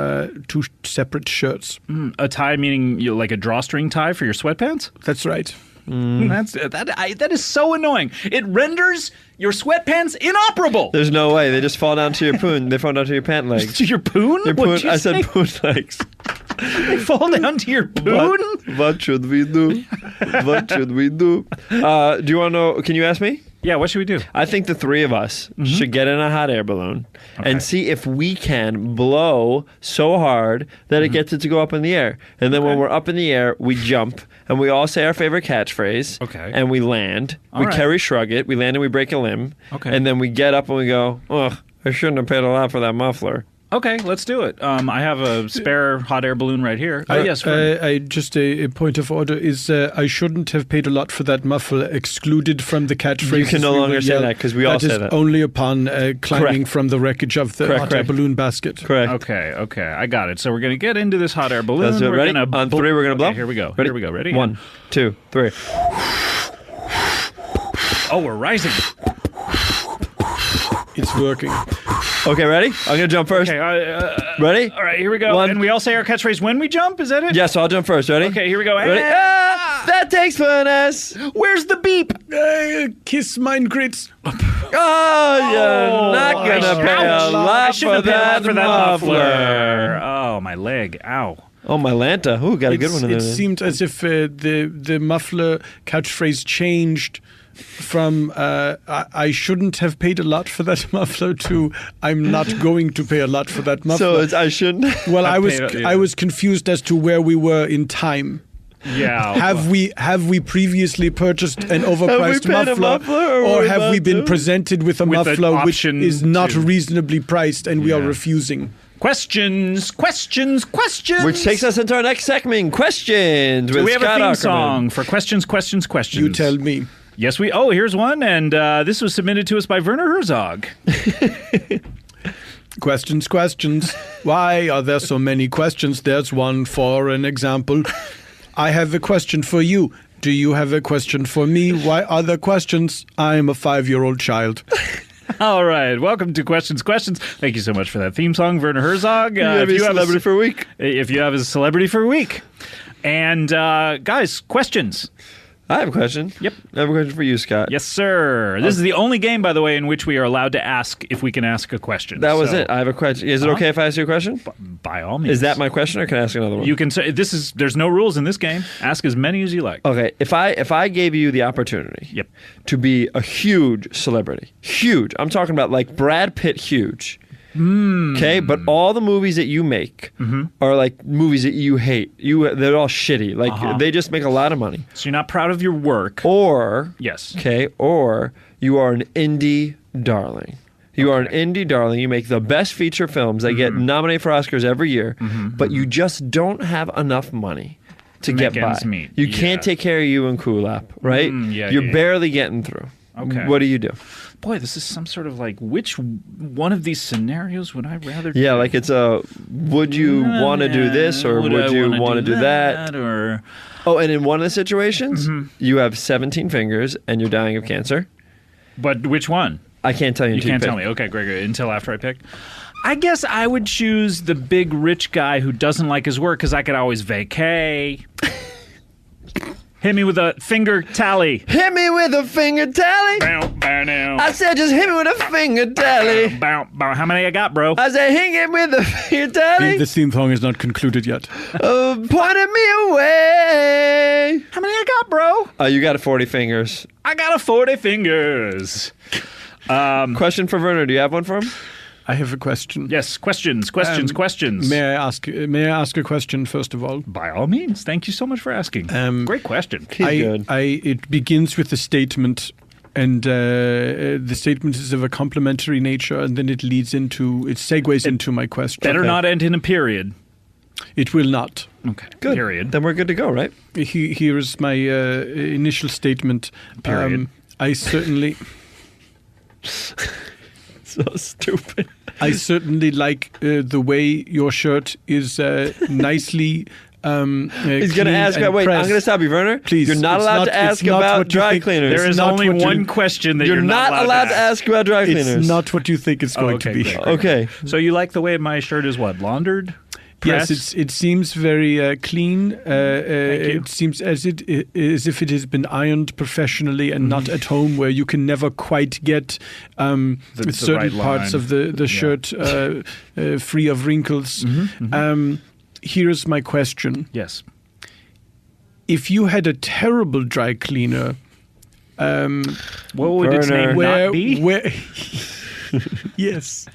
2 separate shirts. A tie meaning like a drawstring tie for your sweatpants? That's right. That is so annoying. It renders your sweatpants inoperable. There's no way. They just fall down to your poon. They fall down to your pant legs. To your poon? Your What'd poon. you I said say? poon legs. They fall down to your poon? What should we do? What should we do? Do you want to know? Can you ask me? Yeah, what should we do? I think the 3 of us should get in a hot air balloon and see if we can blow so hard that it gets it to go up in the air. And then when we're up in the air, we jump and we all say our favorite catchphrase. Okay. And we land. All we right. carry shrug it. We land and we break a limb. Okay. And then we get up and we go, ugh, I shouldn't have paid a lot for that muffler. Okay, let's do it. I have a spare hot air balloon right here. Yes. I just a point of order is I shouldn't have paid a lot for that muffle. Excluded from the catchphrase. You can no longer say that because we all say that. That is only upon climbing from the wreckage of the hot air balloon basket. Correct. Okay, I got it. So we're going to get into this hot air balloon. Let's do it. We're Ready? gonna On 3, we're going to blow. Okay, here we go. Ready? Here we go. Ready? 1, 2, 3. Oh, we're rising. It's working. Okay, ready? I'm going to jump first. Okay, ready? All right, here we go. 1. And we all say our catchphrase when we jump. Is that it? Yeah, so I'll jump first. Ready? Okay, here we go. Ready? Ah, that takes finesse. Where's the beep? Kiss mine grits. Oh, you're not going to pay a lot for that muffler. Oh, my leg. Ow. Oh, my Lanta. Ooh, got a good one in there. It seemed as if the muffler catchphrase changed from I shouldn't have paid a lot for that muffler to I'm not going to pay a lot for that muffler. So it's I shouldn't. Well, I was confused as to where we were in time. Yeah. Have we previously purchased an overpriced paid a muffler, or or have we about been to? presented with a With an muffler which option is not to- reasonably priced and we are refusing? Questions. Which takes us into our next segment, questions with Do we have Scott a theme Ackerman. song for questions? You tell me. Yes, we. Oh, here's one, and this was submitted to us by Werner Herzog. Questions. Why are there so many questions? There's one for an example. I have a question for you. Do you have a question for me? Why are there questions? I'm a 5-year-old child. All right, welcome to Questions. Thank you so much for that theme song, Werner Herzog. You have a celebrity for a week. If you have a celebrity for a week. And guys, questions. I have a question. Yep. I have a question for you, Scott. Yes, sir. This is the only game, by the way, in which we are allowed to ask if we can ask a question. That was it. I have a question. Is it okay if I ask you a question? By all means. Is that my question, or can I ask another one? You can say there's no rules in this game. Ask as many as you like. Okay, if I gave you the opportunity to be a huge celebrity, huge, I'm talking about like Brad Pitt huge, okay, but all the movies that you make are like movies that you hate. They're all shitty. Like they just make a lot of money. So you're not proud of your work. Or yes, okay, or you are an indie darling. You are an indie darling. You make the best feature films. They get nominated for Oscars every year, but you just don't have enough money to get by. ends meet. You can't take care of you and Kulap, right? You're barely getting through. Okay. What do you do? Boy, this is some sort of like, which one of these scenarios would I rather Yeah, like it's a, would you want to do this or would you want to do that? Or oh, and in one of the situations, you have 17 fingers and you're dying of cancer. But which one? I can't tell you. You can't tell me. Okay, great. Until after I pick. I guess I would choose the big rich guy who doesn't like his work because I could always vacay. Hit me with a finger tally. Hit me with a finger tally. Bow, bow, now. I said just hit me with a finger tally. Bow, bow. How many I got, bro? I said hit me with a finger tally. The theme song is not concluded yet. Pointing me away. How many I got, bro? You got 40 fingers. I got a 40 fingers. Question for Werner. Do you have one for him? I have a question. Yes, questions. May I ask a question first of all? By all means. Thank you so much for asking. Great question. It begins with a statement, and the statement is of a complimentary nature, and then it segues into my question. Better not end in a period. It will not. Okay. Good. Period. Then we're good to go, right? Here is my initial statement. Period. I certainly. So stupid. I certainly like the way your shirt is nicely. He's going to ask about. Wait, I'm going to stop you, Werner. Please, you're not allowed to ask about dry cleaners. There is only one question that you're not allowed to ask about dry cleaners. It's not what you think it's going to be. Great. Okay. So you like the way my shirt is laundered? Pressed? Yes, it seems very clean. It seems as if it has been ironed professionally and not at home, where you can never quite get with certain right parts line. of the shirt free of wrinkles. Here's my question. Yes. If you had a terrible dry cleaner, what would its name not be? Yes.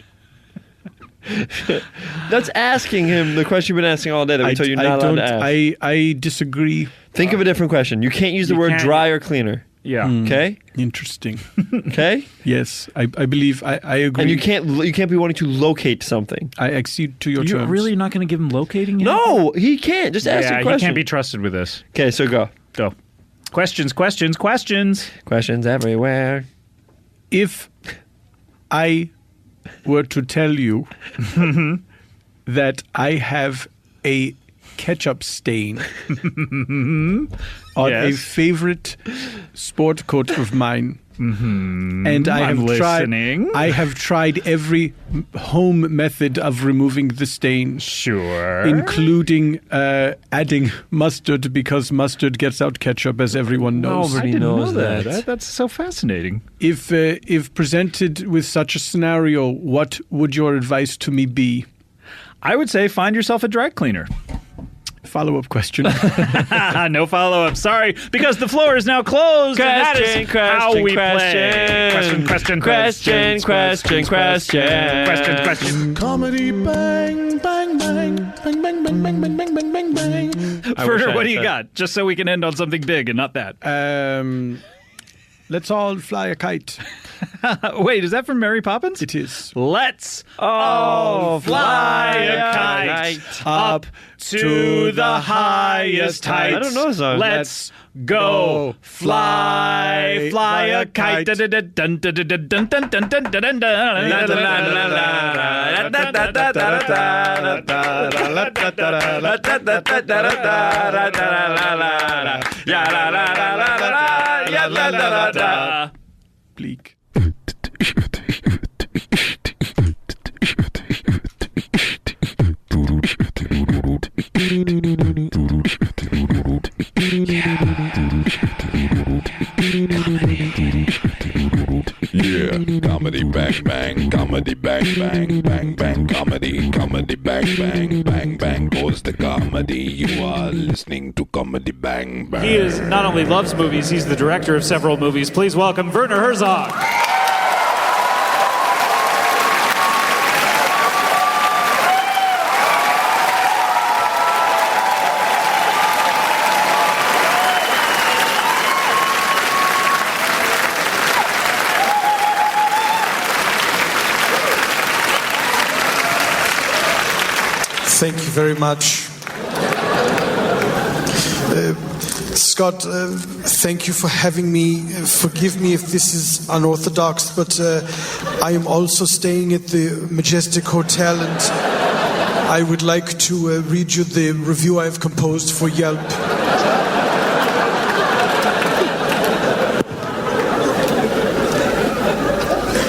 That's asking him the question you've been asking all day that we told you not allowed to ask. I disagree. Think of a different question. You can't use the word dry or cleaner. Yeah. Okay. Interesting. Okay. Yes, I believe I agree. And you can't be wanting to locate something. I accede to your You're terms. really not going to give him locating? No, he can't. Just ask a question. He can't be trusted with this. Okay, so go. Questions everywhere. If I were to tell you that I have a ketchup stain on a favorite sport coat of mine, and I have tried every home method of removing the stain. Sure. Including adding mustard, because mustard gets out ketchup, as everyone knows. I didn't know that. That's so fascinating. If presented with such a scenario, what would your advice to me be? I would say find yourself a dry cleaner. Follow-up question. No follow-up. Sorry, because the floor is now closed. And that is how we play. Question. Comedy bang, bang, bang, bang, bang, bang, bang, bang, bang, bang, bang, bang. Werner, what do you got? Just so we can end on something big and not that. Let's all fly a kite. Wait, is that from Mary Poppins? It is. Let's all fly a kite up to the highest heights. I don't know, Zone. Let's go fly a kite. Bleak. Yeah, comedy bang bang, comedy bang bang, bang bang, comedy bang bang, bang bang goes the comedy. You are listening to Comedy Bang Bang. He is not only loves movies, he's the director of several movies. Please welcome Werner Herzog. Thank you very much. Scott, thank you for having me. Forgive me if this is unorthodox, but I am also staying at the Majestic Hotel, and I would like to read you the review I've composed for Yelp.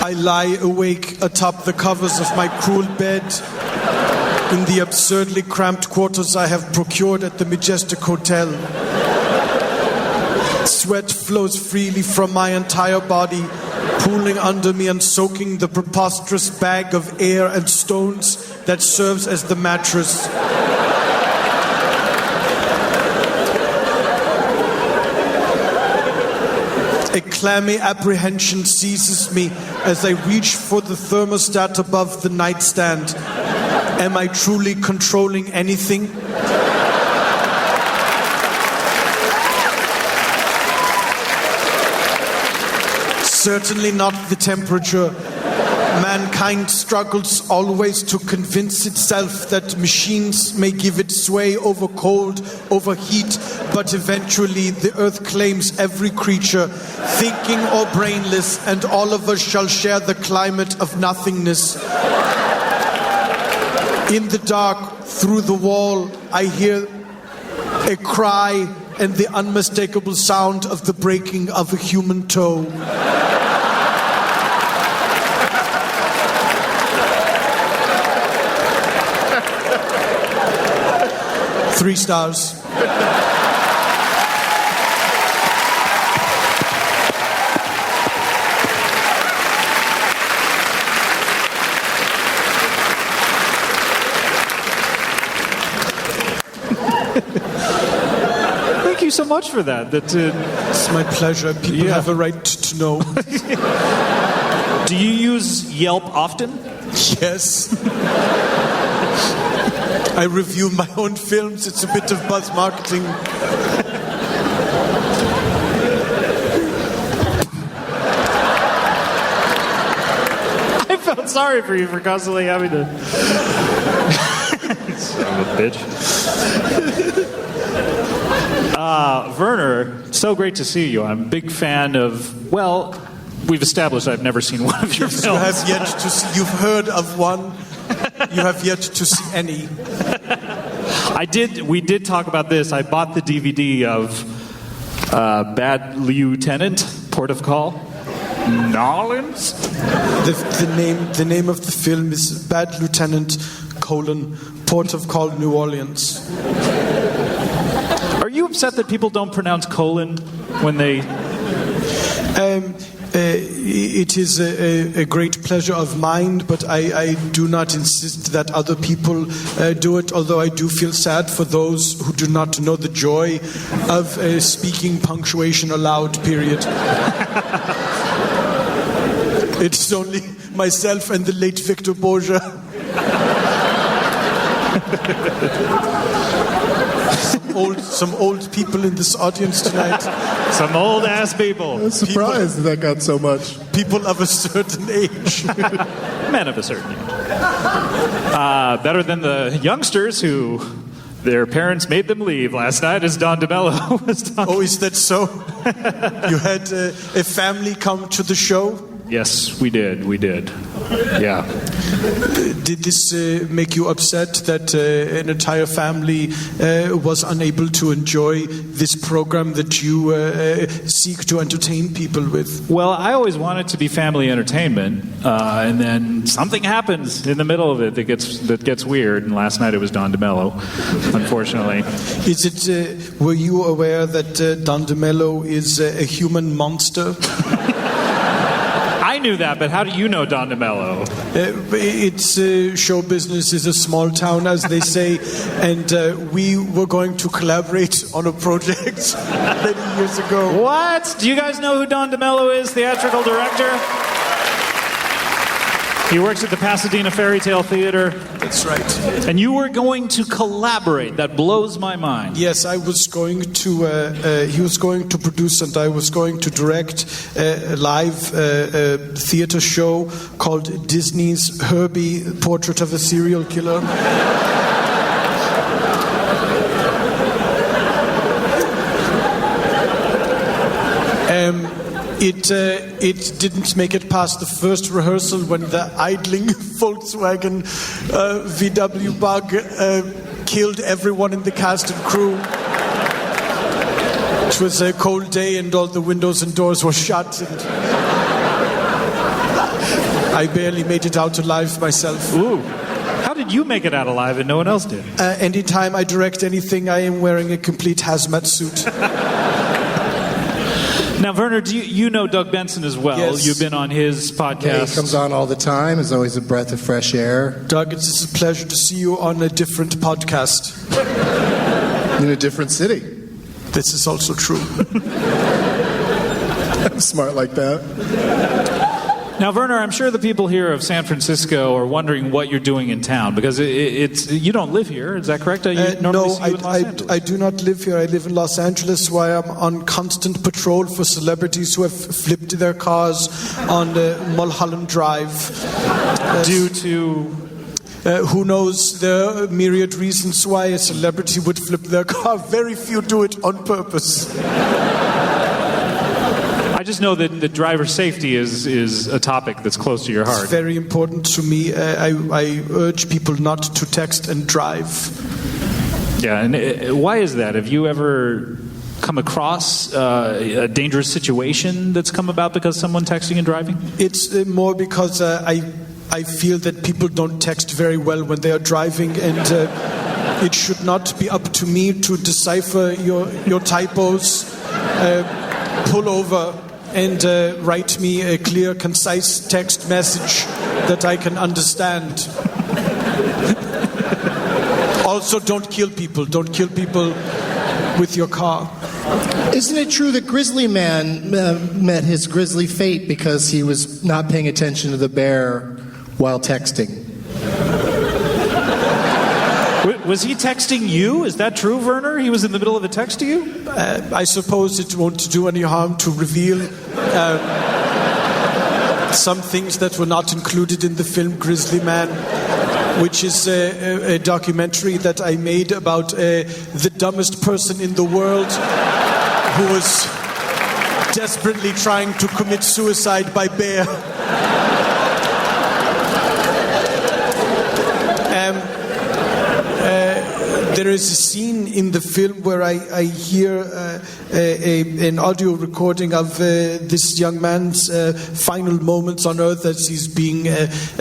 I lie awake atop the covers of my cruel bed in the absurdly cramped quarters I have procured at the Majestic Hotel. Sweat flows freely from my entire body, pooling under me and soaking the preposterous bag of air and stones that serves as the mattress. A clammy apprehension seizes me as I reach for the thermostat above the nightstand. Am I truly controlling anything? Certainly not the temperature. Mankind struggles always to convince itself that machines may give it sway over cold, over heat, but eventually the earth claims every creature, thinking or brainless, and all of us shall share the climate of nothingness. In the dark, through the wall, I hear a cry and the unmistakable sound of the breaking of a human toe. 3 stars. Thank you so much for that. It's my pleasure. People have a right to know. Do you use Yelp often? Yes. I review my own films. It's a bit of buzz marketing. I felt sorry for you for constantly having to... Son of a bitch. Werner, so great to see you. I'm a big fan of, well, we've established I've never seen one of your films. You have yet to see, you've heard of one. You have yet to see any. We did talk about this. I bought the DVD of Bad Lieutenant, Port of Call. Nolans? The name of the film is Bad Lieutenant, Port of Call, New Orleans. Are you upset that people don't pronounce colon when they... It is a great pleasure of mine, but I do not insist that other people do it, although I do feel sad for those who do not know the joy of speaking punctuation aloud, period. It's only myself and the late Victor Borgia. Some old people in this audience tonight. Some old ass people. I'm surprised that got so much. People of a certain age. Men of a certain age. Better than the youngsters who their parents made them leave last night, as Don DeMello was talking. Oh, is that so? You had a family come to the show? Yes, we did. Yeah. Did this make you upset that an entire family was unable to enjoy this program that you seek to entertain people with? Well, I always want it to be family entertainment, and then something happens in the middle of it that gets weird. And last night it was Don DeMello, unfortunately. Is it? Were you aware that Don DeMello is a human monster? I knew that, but how do you know Don DeMello? It's show business is a small town, as they say, and we were going to collaborate on a project many years ago. What? Do you guys know who Don DeMello is, theatrical director? He works at the Pasadena Fairy Tale Theater. That's right. And you were going to collaborate. That blows my mind. Yes, I was going to... he was going to produce and I was going to direct a live theater show called Disney's Herbie, Portrait of a Serial Killer. It didn't make it past the first rehearsal when the idling Volkswagen VW Bug killed everyone in the cast and crew. It was a cold day and all the windows and doors were shut. And I barely made it out alive myself. Ooh. How did you make it out alive and no one else did? Anytime I direct anything, I am wearing a complete hazmat suit. Now, Werner, you know Doug Benson as well. Yes. You've been on his podcast. Yeah, he comes on all the time. It's always a breath of fresh air. Doug, it's a pleasure to see you on a different podcast. In a different city. This is also true. I'm smart like that. Now, Werner, I'm sure the people here of San Francisco are wondering what you're doing in town, because it's you don't live here, is that correct? No, I do not live here. I live in Los Angeles, where I'm on constant patrol for celebrities who have flipped their cars on Mulholland Drive. Due to... who knows? There are myriad reasons why a celebrity would flip their car. Very few do it on purpose. just know that the driver safety is a topic that's close to your heart. It's very important to me. I urge people not to text and drive. Yeah, and why is that? Have you ever come across a dangerous situation that's come about because someone texting and driving? It's more because I feel that people don't text very well when they are driving, and it should not be up to me to decipher your typos. Pull over and write me a clear, concise text message that I can understand. Also, don't kill people. Don't kill people with your car. Isn't it true that Grizzly Man met his grisly fate because he was not paying attention to the bear while texting? Was he texting you? Is that true, Werner? He was in the middle of a text to you? I suppose it won't do any harm to reveal some things that were not included in the film Grizzly Man, which is a documentary that I made about the dumbest person in the world who was desperately trying to commit suicide by bear. There is a scene in the film where I hear an audio recording of this young man's final moments on Earth as he's being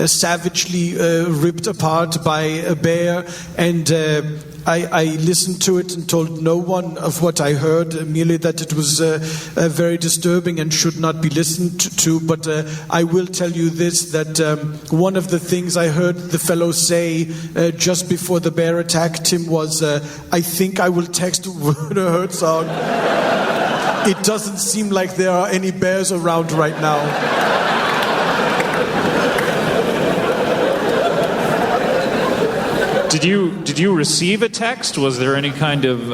savagely ripped apart by a bear, and I listened to it and told no one of what I heard, merely that it was very disturbing and should not be listened to. But I will tell you this, that one of the things I heard the fellow say just before the bear attacked him was, I think I will text Werner Herzog. It doesn't seem like there are any bears around right now. Did you receive a text? Was there any kind of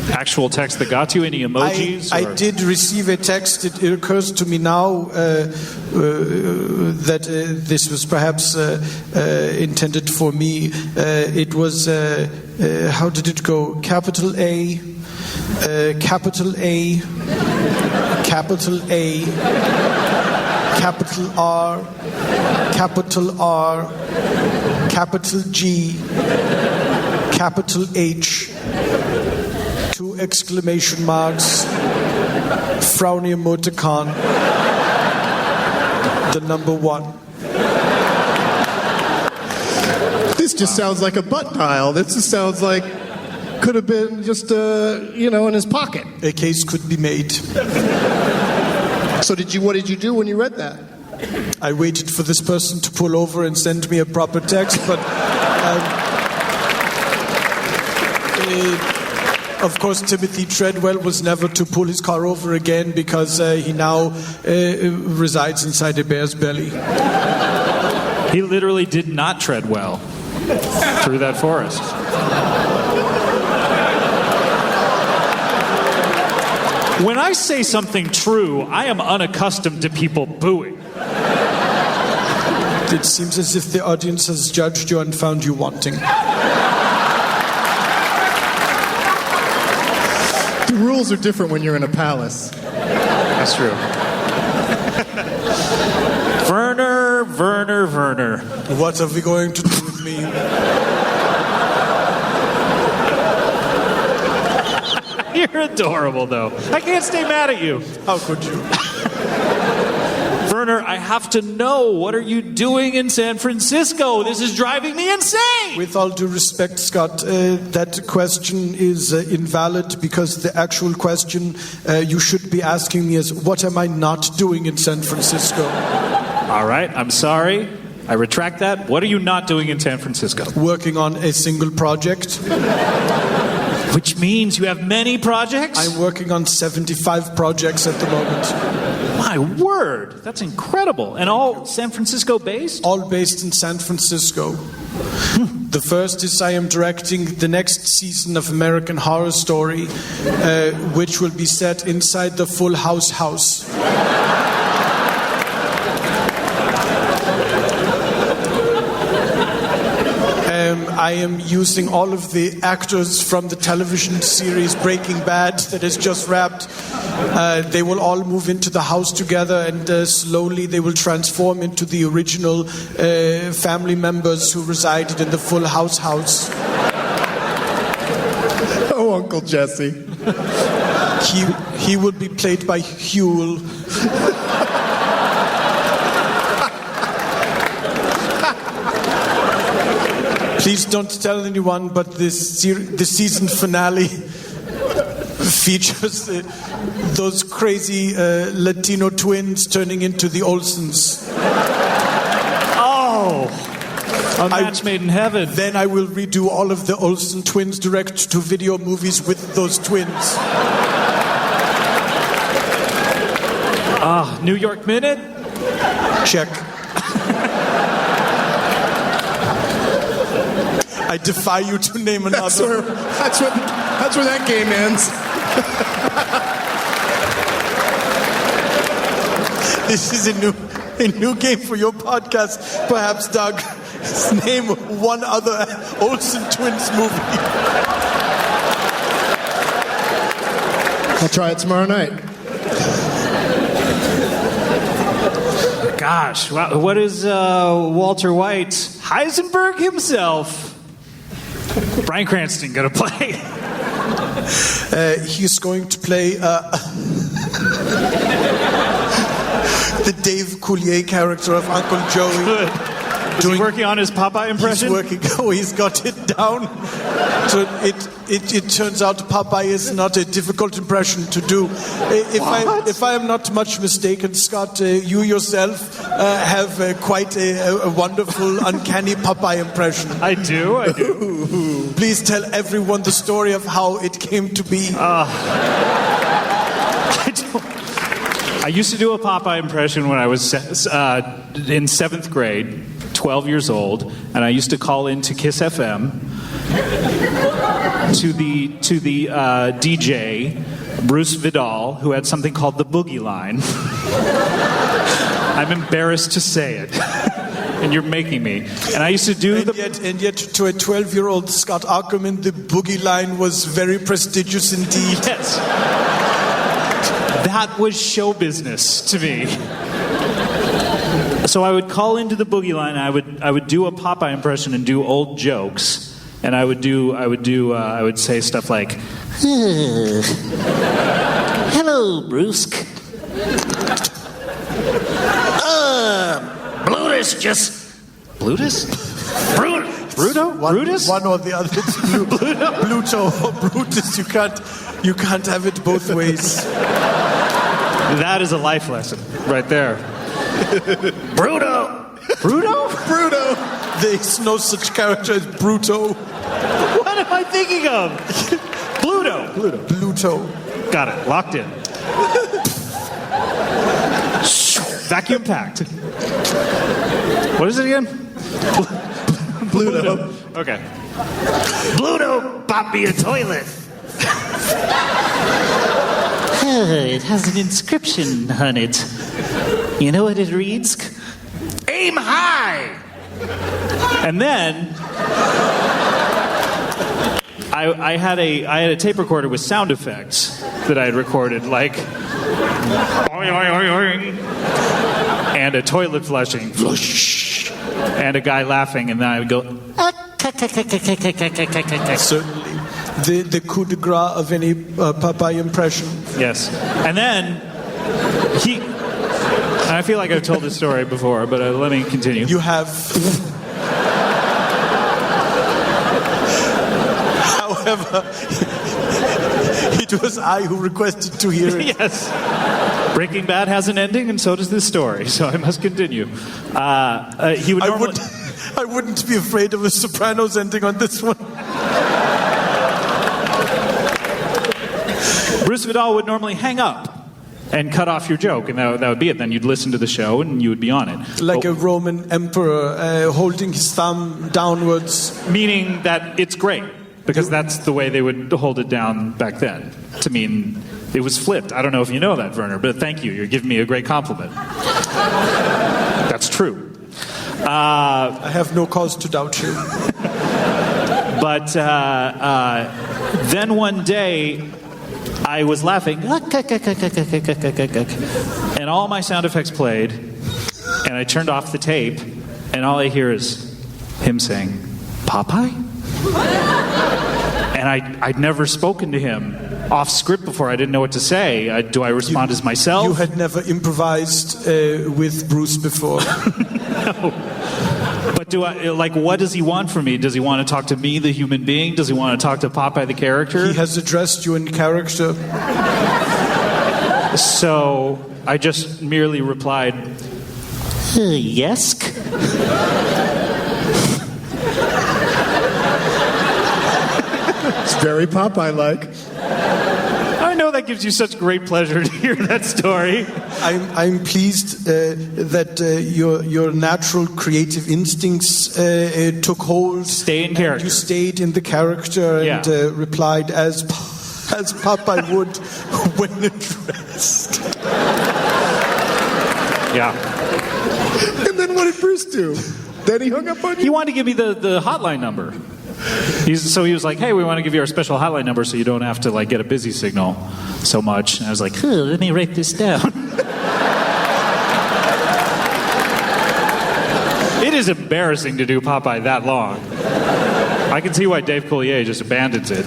actual text that got to you? Any emojis? I did receive a text. It occurs to me now that this was perhaps intended for me. It was, how did it go? Capital A, capital A, capital A, capital R, capital R, capital G, capital H, 2 exclamation marks, frowny emoticon, the number 1. This just sounds like a butt dial. This just sounds like could have been just in his pocket. A case could be made. So what did you do when you read that? I waited for this person to pull over and send me a proper text, but of course Timothy Treadwell was never to pull his car over again because he now resides inside a bear's belly. He literally did not tread well through that forest. When I say something true, I am unaccustomed to people booing. It seems as if the audience has judged you and found you wanting. The rules are different when you're in a palace. That's true. Werner. What are we going to do with me? You're adorable, though. I can't stay mad at you. How could you? Werner, I have to know, what are you doing in San Francisco? This is driving me insane! With all due respect, Scott, that question is invalid because the actual question you should be asking me is, what am I not doing in San Francisco? All right, I'm sorry. I retract that. What are you not doing in San Francisco? Working on a single project. Which means you have many projects? I'm working on 75 projects at the moment. My word, that's incredible. And all San Francisco based? All based in San Francisco. The first is I am directing the next season of American Horror Story, which will be set inside the Full House house. I am using all of the actors from the television series Breaking Bad that has just wrapped They will all move into the house together, and slowly they will transform into the original family members who resided in the Full House house. Oh, Uncle Jesse. He will be played by Huel. Please don't tell anyone, but the season finale features those crazy Latino twins turning into the Olsens. Oh! A match made in heaven. Then I will redo all of the Olsen twins direct-to-video movies with those twins. New York Minute? Check. I defy you to name another. That's where that game ends. This is a new game for your podcast, perhaps, Doug. Name one other Olsen twins movie. I'll try it tomorrow night. Gosh, what is Walter White, Heisenberg himself, Bryan Cranston gonna play? He's going to play the Dave Coulier character of Uncle Joey. Good. Is he working on his Popeye impression? He's working. Oh, he's got it down. So it turns out Popeye is not a difficult impression to do. If I am not much mistaken, Scott, you yourself have quite a wonderful, uncanny Popeye impression. I do. Please tell everyone the story of how it came to be. I used to do a Popeye impression when I was in 7th grade, 12 years old, and I used to call into Kiss FM to the DJ Bruce Vidal, who had something called the Boogie Line. I'm embarrassed to say it, and you're making me. And I used to do and yet to a 12-year-old Scott Ackerman, the Boogie Line was very prestigious indeed. Yes. That was show business to me. So I would call into the Boogie Line. I would do a Popeye impression and do old jokes, and I would say stuff like, "Hello, Brusque. Blutus just Blutus? Bruto? Brutus? One or the other. Pluto or Brutus. You can't have it both ways. That is a life lesson right there. Bruto! Bruto? Bruto! There's no such character as Bruto. What am I thinking of? Pluto. Got it. Locked in. Vacuum packed. What is it again? Pluto. Okay. Pluto bought me a toilet. It has an inscription on it. You know what it reads? Aim high! And then I had a tape recorder with sound effects that I had recorded, like oing, oing, oing, oing, and a toilet flushing, flush, and a guy laughing, and then I would go. Certainly. The coup de grace of any Popeye impression. Yes. And then I feel like I've told this story before, but let me continue. You have. However, it was I who requested to hear it. Yes. Breaking Bad has an ending, and so does this story, so I must continue. He would normally... I wouldn't be afraid of a Sopranos ending on this one. Bruce Vidal would normally hang up and cut off your joke, and that would be it. Then you'd listen to the show, and you would be on it. Like a Roman emperor holding his thumb downwards. Meaning that it's great, because that's the way they would hold it down back then. To mean it was flipped. I don't know if you know that, Werner, but thank you. You're giving me a great compliment. That's true. I have no cause to doubt you. But then one day, I was laughing, and all my sound effects played, and I turned off the tape, and all I hear is him saying, Popeye? And I'd never spoken to him off script before. I didn't know what to say. Do I respond as myself? You had never improvised with Bruce before. No. But what does he want from me? Does he want to talk to me, the human being? Does he want to talk to Popeye, the character? He has addressed you in character. So I just merely replied, yes. It's very Popeye-like. I know that gives you such great pleasure to hear that story. I'm pleased that your natural creative instincts took hold. Stay in character. You stayed in the character and replied as Popeye would when addressed. Yeah. And then what did Bruce do? Then he hung up on you? He wanted to give me the hotline number. So he was like, hey, we want to give you our special hotline number so you don't have to get a busy signal so much. And I was like, let me write this down. It is embarrassing to do Popeye that long. I can see why Dave Coulier just abandons it.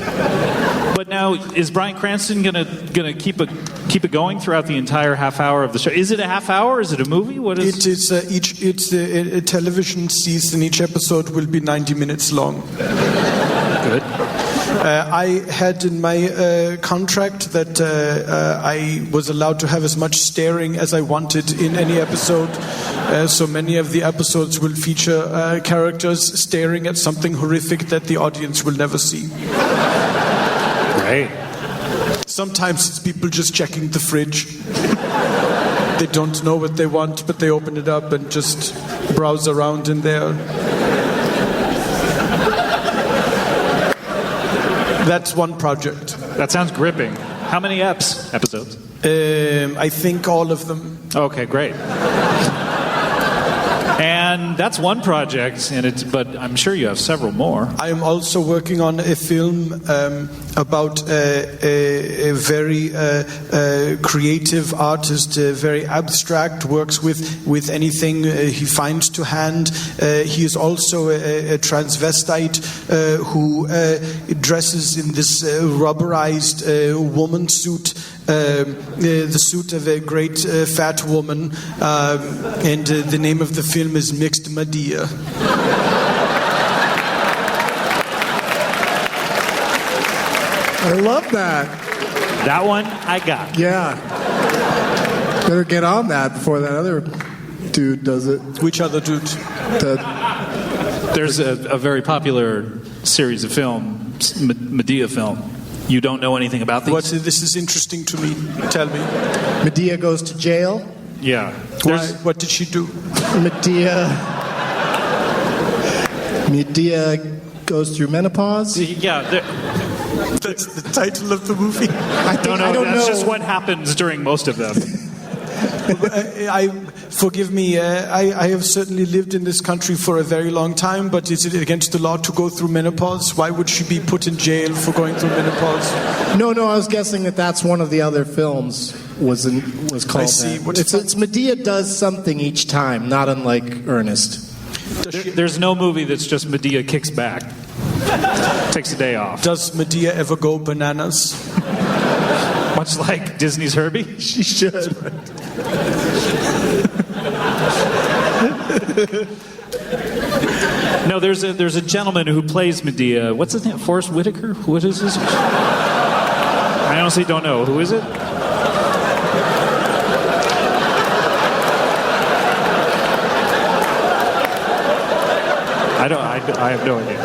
But now, is Bryan Cranston gonna keep it going throughout the entire half hour of the show? Is it a half hour? Is it a movie? What is it's a television season. Each episode will be 90 minutes long. Good. I had in my contract that I was allowed to have as much staring as I wanted in any episode. So many of the episodes will feature characters staring at something horrific that the audience will never see. Great. Sometimes it's people just checking the fridge. They don't know what they want, but they open it up and just browse around in there. That's one project. That sounds gripping. How many episodes? I think all of them. Okay, great. And that's one project, but I'm sure you have several more. I am also working on a film about a very creative artist, very abstract, works with anything he finds to hand. He is also a transvestite who dresses in this rubberized woman suit. The suit of a great fat woman, and the name of the film is Mixed Medea. I love that. That one I got. Yeah. Better get on that before that other dude does it. Which other dude? There's a very popular series of films, Medea film. You don't know anything about these? This is interesting to me. Tell me. Medea goes to jail. Yeah. What did she do? Medea goes through menopause. Yeah. That's the title of the movie. I don't know. That's just what happens during most of them. Forgive me, I have certainly lived in this country for a very long time, but is it against the law to go through menopause? Why would she be put in jail for going through menopause? No, I was guessing that's one of the other films was called I see. that. It's Medea does something each time, not unlike Ernest. There's no movie that's just Medea kicks back. Takes a day off. Does Medea ever go bananas? Much like Disney's Herbie? She should. No, there's a gentleman who plays Medea. What's his name? Forrest Whitaker? What is his? I honestly don't know. Who is it? I have no idea.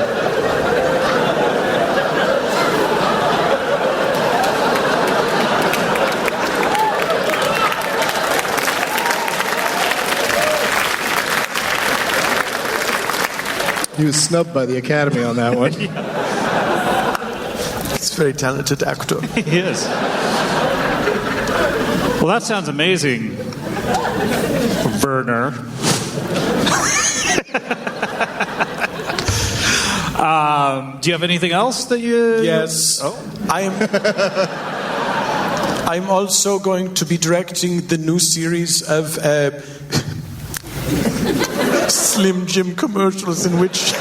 He was snubbed by the Academy on that one. He's a very talented actor. He is. Well, that sounds amazing, Werner. Do you have anything else that you... Yes. Oh. I am... I'm also going to be directing the new series of Slim Jim commercials in which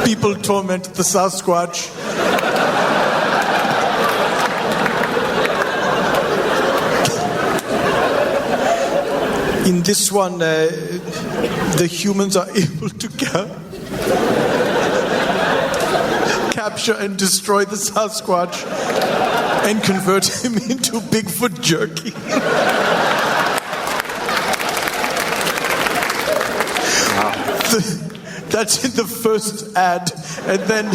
people torment the Sasquatch. In this one, the humans are able to capture and destroy the Sasquatch and convert him into Bigfoot jerky. That's in the first ad, and then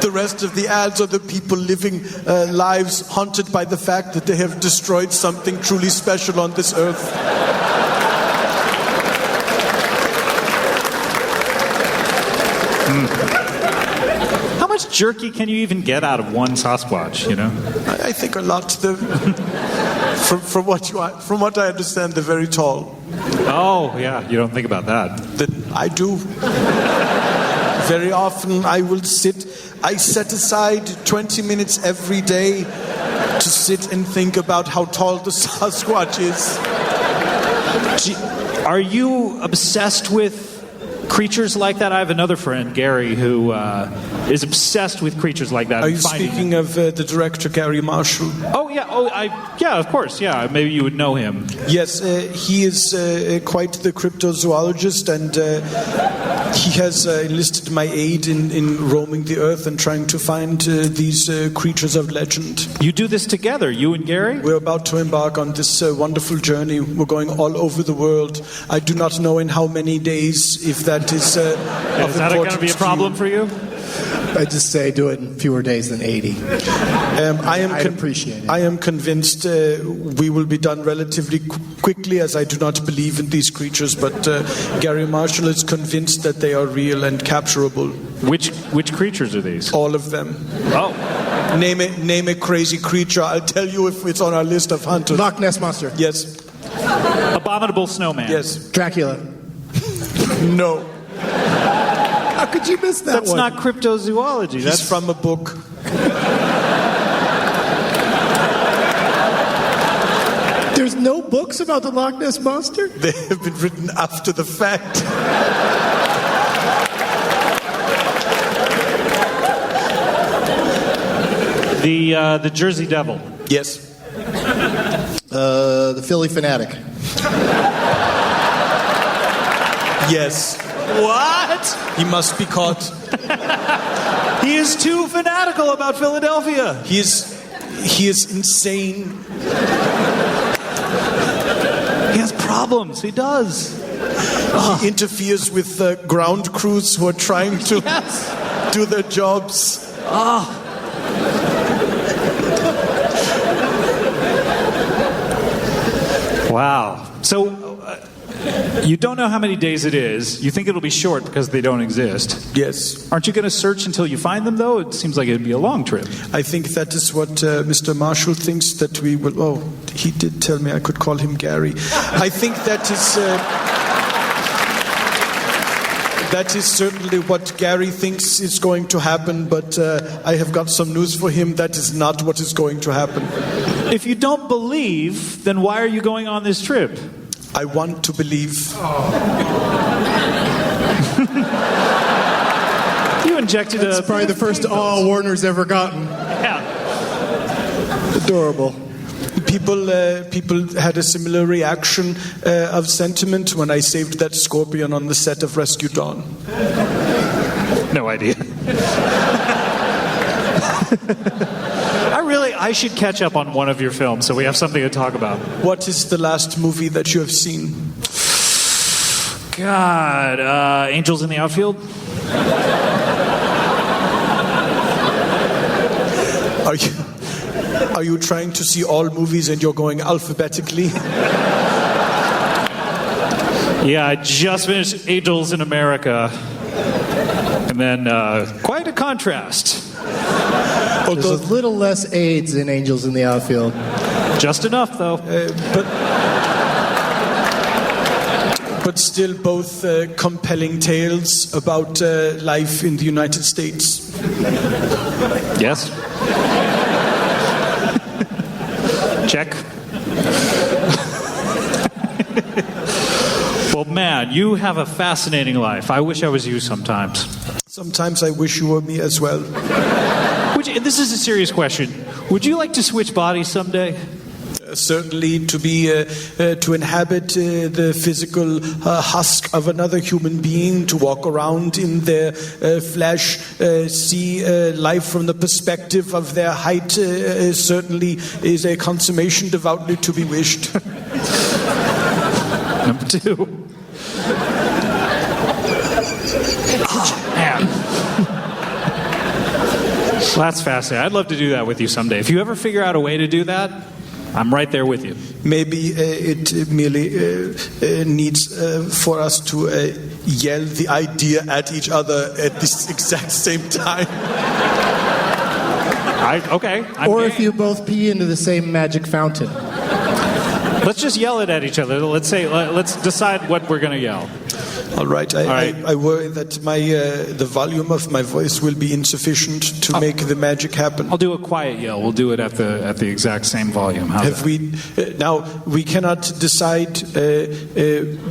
the rest of the ads are the people living lives haunted by the fact that they have destroyed something truly special on this earth. How much jerky can you even get out of one Sasquatch, you know? I think a lot. From what I understand, they're very tall. Oh, yeah, you don't think about that. I do. Very often I set aside 20 minutes every day to sit and think about how tall the Sasquatch is. Are you obsessed with creatures like that? I have another friend, Gary, who is obsessed with creatures like that. Are you speaking of the director Gary Marshall? Oh yeah, yeah, of course, yeah. Maybe you would know him. Yes, he is quite the cryptozoologist, and he has enlisted my aid in roaming the earth and trying to find these creatures of legend. You do this together, you and Gary? We're about to embark on this wonderful journey. We're going all over the world. I do not know in how many days, if that is of is that going to be a problem for you? I just say do it in fewer days than 80. I'd appreciate it. I am convinced we will be done relatively quickly, as I do not believe in these creatures, but Gary Marshall is convinced that they are real and capturable. Which creatures are these? All of them. Oh. Name a crazy creature. I'll tell you if it's on our list of hunters. Loch Ness Monster. Yes. Abominable snowman. Yes. Dracula. No. How could you miss that That's one? not cryptozoology. That's from a book. There's no books about the Loch Ness Monster? They have been written after the fact. The Jersey Devil. Yes. The Philly Fanatic. Yes. What? He must be caught. He is too fanatical about Philadelphia. He is insane. He has problems. He does. He interferes with ground crews who are trying to do their jobs. Wow. So you don't know how many days it is. You think it'll be short because they don't exist. Yes. Aren't you going to search until you find them, though? It seems like it'd be a long trip. I think that is what Mr. Marshall thinks that we will... Oh, he did tell me I could call him Gary. I think that is... that is certainly what Gary thinks is going to happen, but I have got some news for him. That is not what is going to happen. If you don't believe, then why are you going on this trip? I want to believe. You injected That's probably the first Warner's ever gotten. Yeah. Adorable. People had a similar reaction of sentiment when I saved that scorpion on the set of Rescue Dawn. No idea. I should catch up on one of your films so we have something to talk about. What is the last movie that you have seen? God, Angels in the Outfield? Are you trying to see all movies and you're going alphabetically? Yeah, I just finished Angels in America. And then quite a contrast. There's a little less AIDS in Angels in the Outfield. Just enough, though. But but still both compelling tales about life in the United States. Yes. Check. Well, man, you have a fascinating life. I wish I was you sometimes. Sometimes I wish you were me as well. This is a serious question. Would you like to switch bodies someday? Certainly, to inhabit the physical husk of another human being, to walk around in their flesh, see life from the perspective of their height, certainly is a consummation devoutly to be wished. Number 2. Oh, man. Well, that's fascinating. I'd love to do that with you someday. If you ever figure out a way to do that, I'm right there with you. Maybe it merely needs for us to yell the idea at each other at this exact same time. Okay. Or if you both pee into the same magic fountain. Let's just yell it at each other. Let's decide what we're going to yell. All right. I worry that the volume of my voice will be insufficient to make the magic happen. I'll do a quiet yell. We'll do it at the exact same volume. Now we cannot decide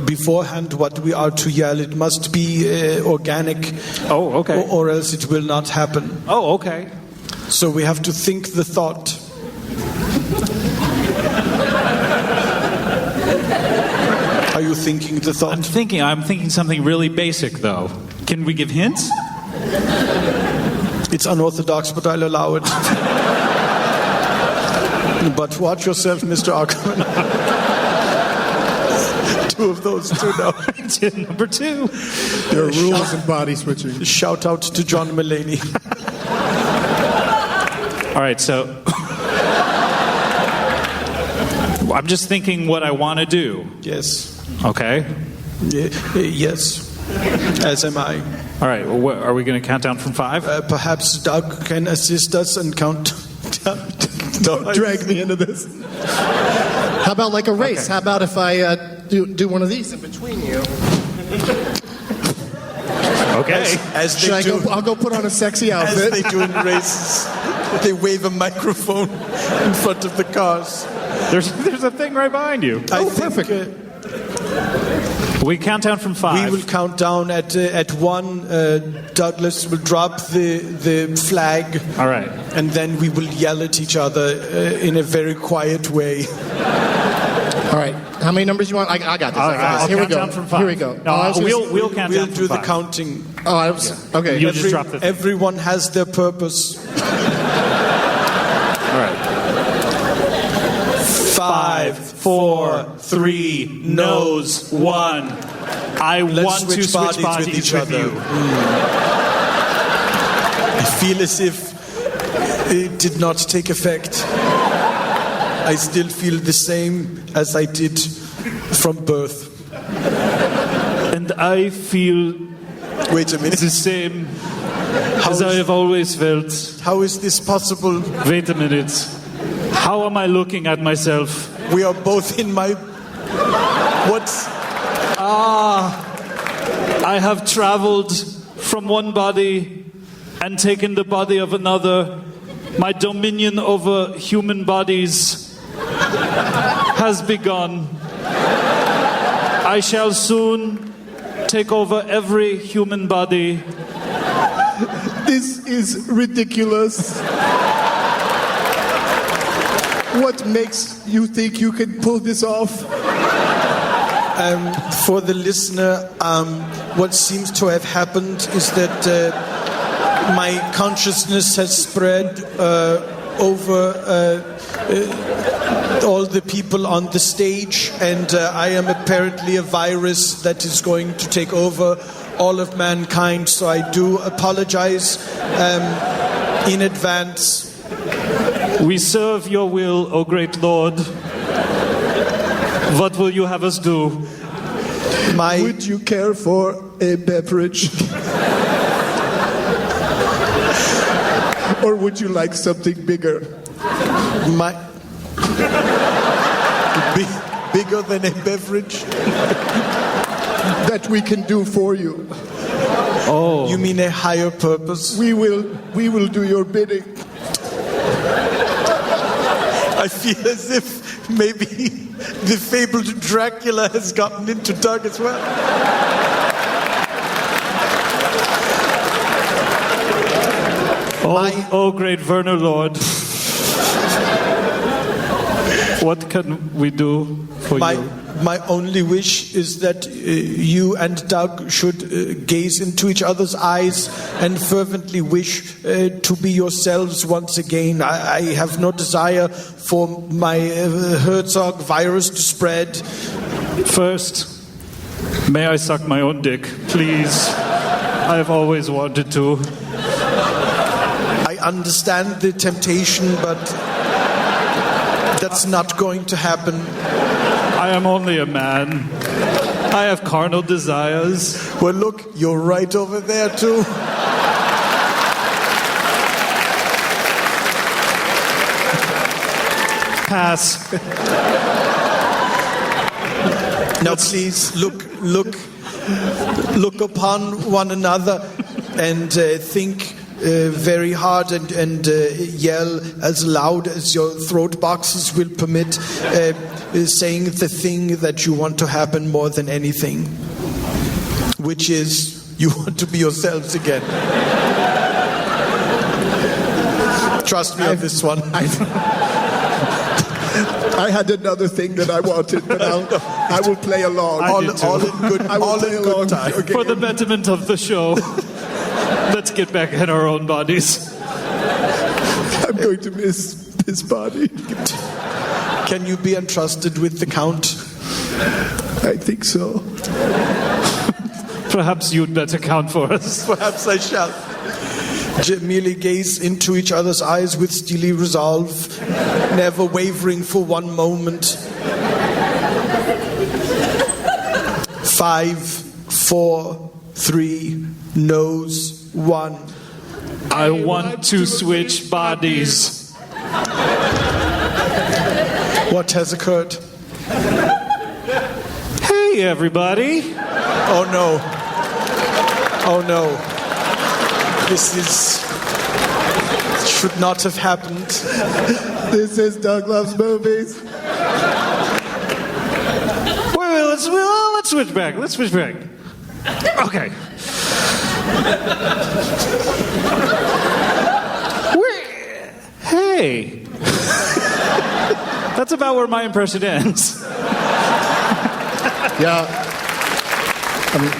beforehand what we are to yell. It must be organic. Oh, okay. Or else it will not happen. Oh, okay. So we have to think the thought. Are you thinking the thought? I'm thinking something really basic, though. Can we give hints? It's unorthodox, but I'll allow it. But watch yourself, Mr. Ackerman. 2 of those 2 now. Number 2. There are rules in body switching. Shout out to John Mulaney. All right, so I'm just thinking what I want to do. Yes. Okay. Yes. As am I. All right. Well, are we going to count down from 5? Perhaps Doug can assist us and count down. Don't drag me into this. How about like a race? Okay. How about if I do one of these in between you? Okay. I'll go put on a sexy outfit. As they do in races. They wave a microphone in front of the cars. There's a thing right behind you. Perfect. We count down from 5. We will count down at 1. Douglas will drop the flag. All right. And then we will yell at each other in a very quiet way. All right. How many numbers you want? I got this. I'll Here we count go. down from 5. Here we go. No, we'll count down from 5. We'll do the counting. Okay. You'll just drop the thing. Everyone has their purpose. All right. 5, 4, 3, no's, 1. I want to switch bodies with each other. You. I feel as if it did not take effect. I still feel the same as I did from birth. And I feel Wait a minute. the same as I have always felt. How is this possible? Wait a minute. How am I looking at myself? We are both in my... What? I have traveled from one body and taken the body of another. My dominion over human bodies has begun. I shall soon take over every human body. This is ridiculous. What makes you think you can pull this off? For the listener, what seems to have happened is that my consciousness has spread over all the people on the stage, and I am apparently a virus that is going to take over all of mankind, so I do apologize in advance. We serve your will, O great Lord. What will you have us do? Would you care for a beverage? Or would you like something bigger? Bigger than a beverage? that we can do for you. Oh. You mean a higher purpose? We will do your bidding. I feel as if maybe the fabled Dracula has gotten into Doug as well. Oh, great Werner Lord. What can we do for you? My only wish is that you and Doug should gaze into each other's eyes and fervently wish to be yourselves once again. I have no desire for my Herzog virus to spread. First, may I suck my own dick, please? I have always wanted to. I understand the temptation, but that's not going to happen. I am only a man. I have carnal desires. Well, look, you're right over there, too. Pass. Now, please, look upon one another and think very hard and yell as loud as your throat boxes will permit, saying the thing that you want to happen more than anything, which is you want to be yourselves again. Trust me on this one. I had another thing that I wanted, but I will play along. All in good time. Okay. For the betterment of the show, let's get back in our own bodies. I'm going to miss his body. Can you be entrusted with the Count? I think so. Perhaps you'd better count for us. Perhaps I shall. Merely gaze into each other's eyes with steely resolve, never wavering for one moment. 5, 4, 3, nose, 1. I want to switch bodies. What has occurred? Hey, everybody. Oh, no. Oh, no. This should not have happened. This is Doug Loves Movies. Wait, let's switch back. Let's switch back. Okay. Hey. That's about where my impression ends. Yeah.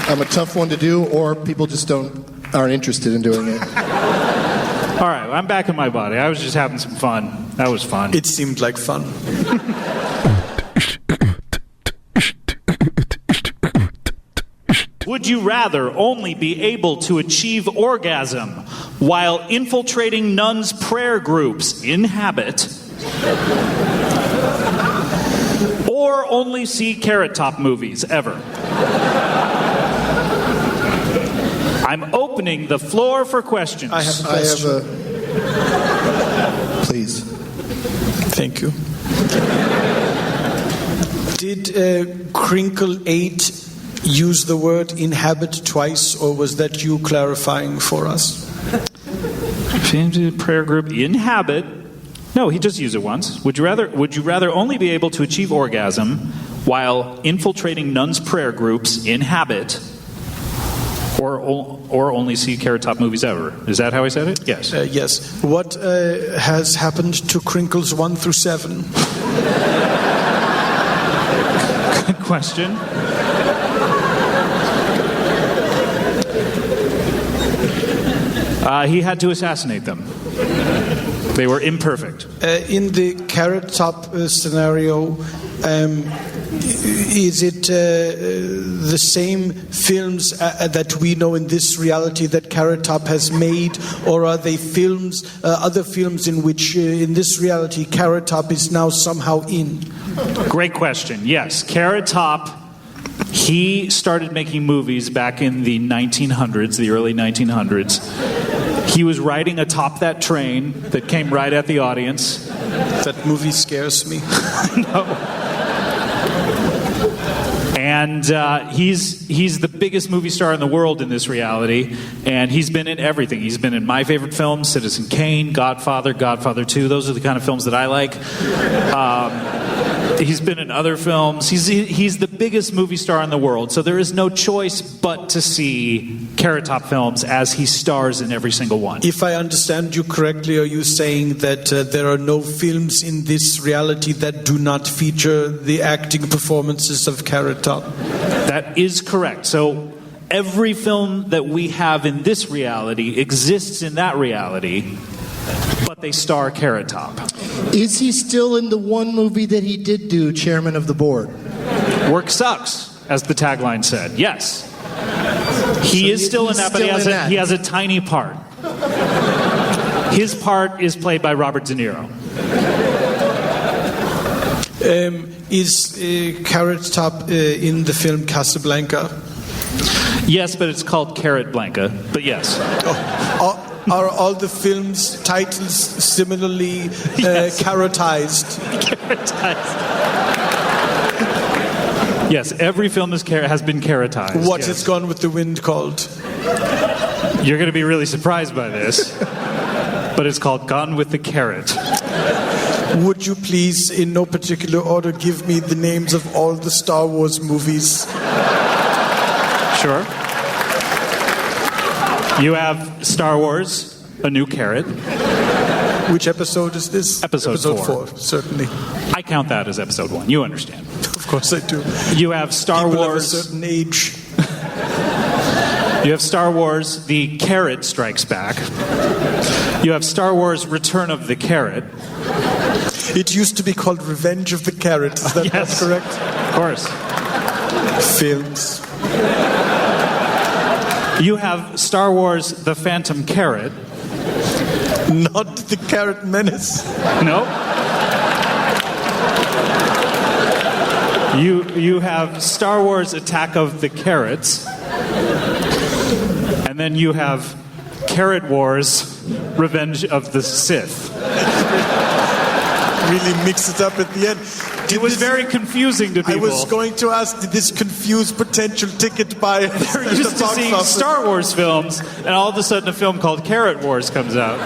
I'm a tough one to do, or people just aren't interested in doing it. All right, I'm back in my body. I was just having some fun. That was fun. It seemed like fun. Would you rather only be able to achieve orgasm while infiltrating nuns' prayer groups in habit, or only see Carrot Top movies ever? I'm opening the floor for questions. I have a question. Please. Thank you. Did Crinkle 8 use the word inhabit twice, or was that you clarifying for us? Prayer group inhabit. No, he just used it once. Would you rather only be able to achieve orgasm while infiltrating nuns' prayer groups in habit, or only see Carrot Top movies ever? Is that how I said it? Yes. Yes. What has happened to Crinkles 1 through 7? Good question. He had to assassinate them. They were imperfect. In the Carrot Top scenario, is it the same films that we know in this reality that Carrot Top has made, or are they films, other films in which, in this reality, Carrot Top is now somehow in? Great question. Yes, Carrot Top. He started making movies back in the 1900s, the early 1900s. He was riding atop that train that came right at the audience. That movie scares me. No. And he's the biggest movie star in the world in this reality, and he's been in everything. He's been in my favorite films, Citizen Kane, Godfather, Godfather 2. Those are the kind of films that I like. He's been in other films. He's the biggest movie star in the world, so there is no choice but to see Carrot Top films as he stars in every single one. If I understand you correctly, are you saying that there are no films in this reality that do not feature the acting performances of Carrot Top? That is correct. So every film that we have in this reality exists in that reality, but they star Carrot Top. Is he still in the one movie that he did do, Chairman of the Board? Work sucks, as the tagline said. Yes. He is still in that, but he has a tiny part. His part is played by Robert De Niro. Is Carrot Top in the film Casablanca? Yes, but it's called Carrot Blanca. But yes. Are all the films' titles similarly carrotized? Carrotized. Yes, every film has been carrotized. What is Gone with the Wind called? You're going to be really surprised by this, but it's called Gone with the Carrot. Would you please, in no particular order, give me the names of all the Star Wars movies? Sure. You have Star Wars, A New Carrot. Which episode is this? Episode 4, certainly. I count that as episode 1. You understand. Of course I do. You have Star People Wars. of a certain age. You have Star Wars, The Carrot Strikes Back. You have Star Wars, Return of the Carrot. It used to be called Revenge of the Carrot. Is that yes, correct? Of course. Films. You have Star Wars, The Phantom Carrot. Not The Carrot Menace. No. You have Star Wars, Attack of the Carrots. And then you have Carrot Wars, Revenge of the Sith. Really mix it up at the end. It was very confusing to people. I was going to ask, did this confuse potential ticket buyers? They're used to seeing Star Wars films, and all of a sudden a film called Carrot Wars comes out.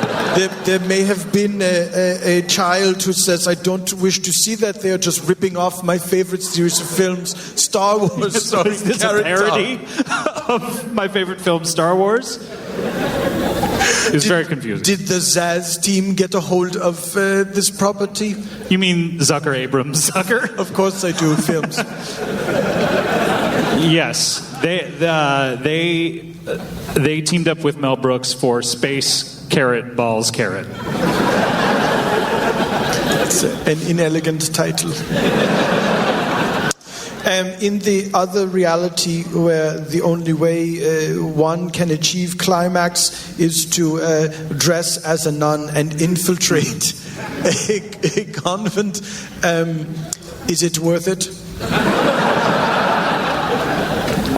There may have been a child who says, I don't wish to see that. They are just ripping off my favorite series of films, Star Wars. So is this a parody of my favorite film, Star Wars? It's very confusing. Did the Zaz team get a hold of this property? You mean Zucker Abrams Zucker? Of course I do, films. Yes. They teamed up with Mel Brooks for Space Carrot Balls Carrot. That's an inelegant title. In the other reality where the only way one can achieve climax is to dress as a nun and infiltrate a convent, is it worth it?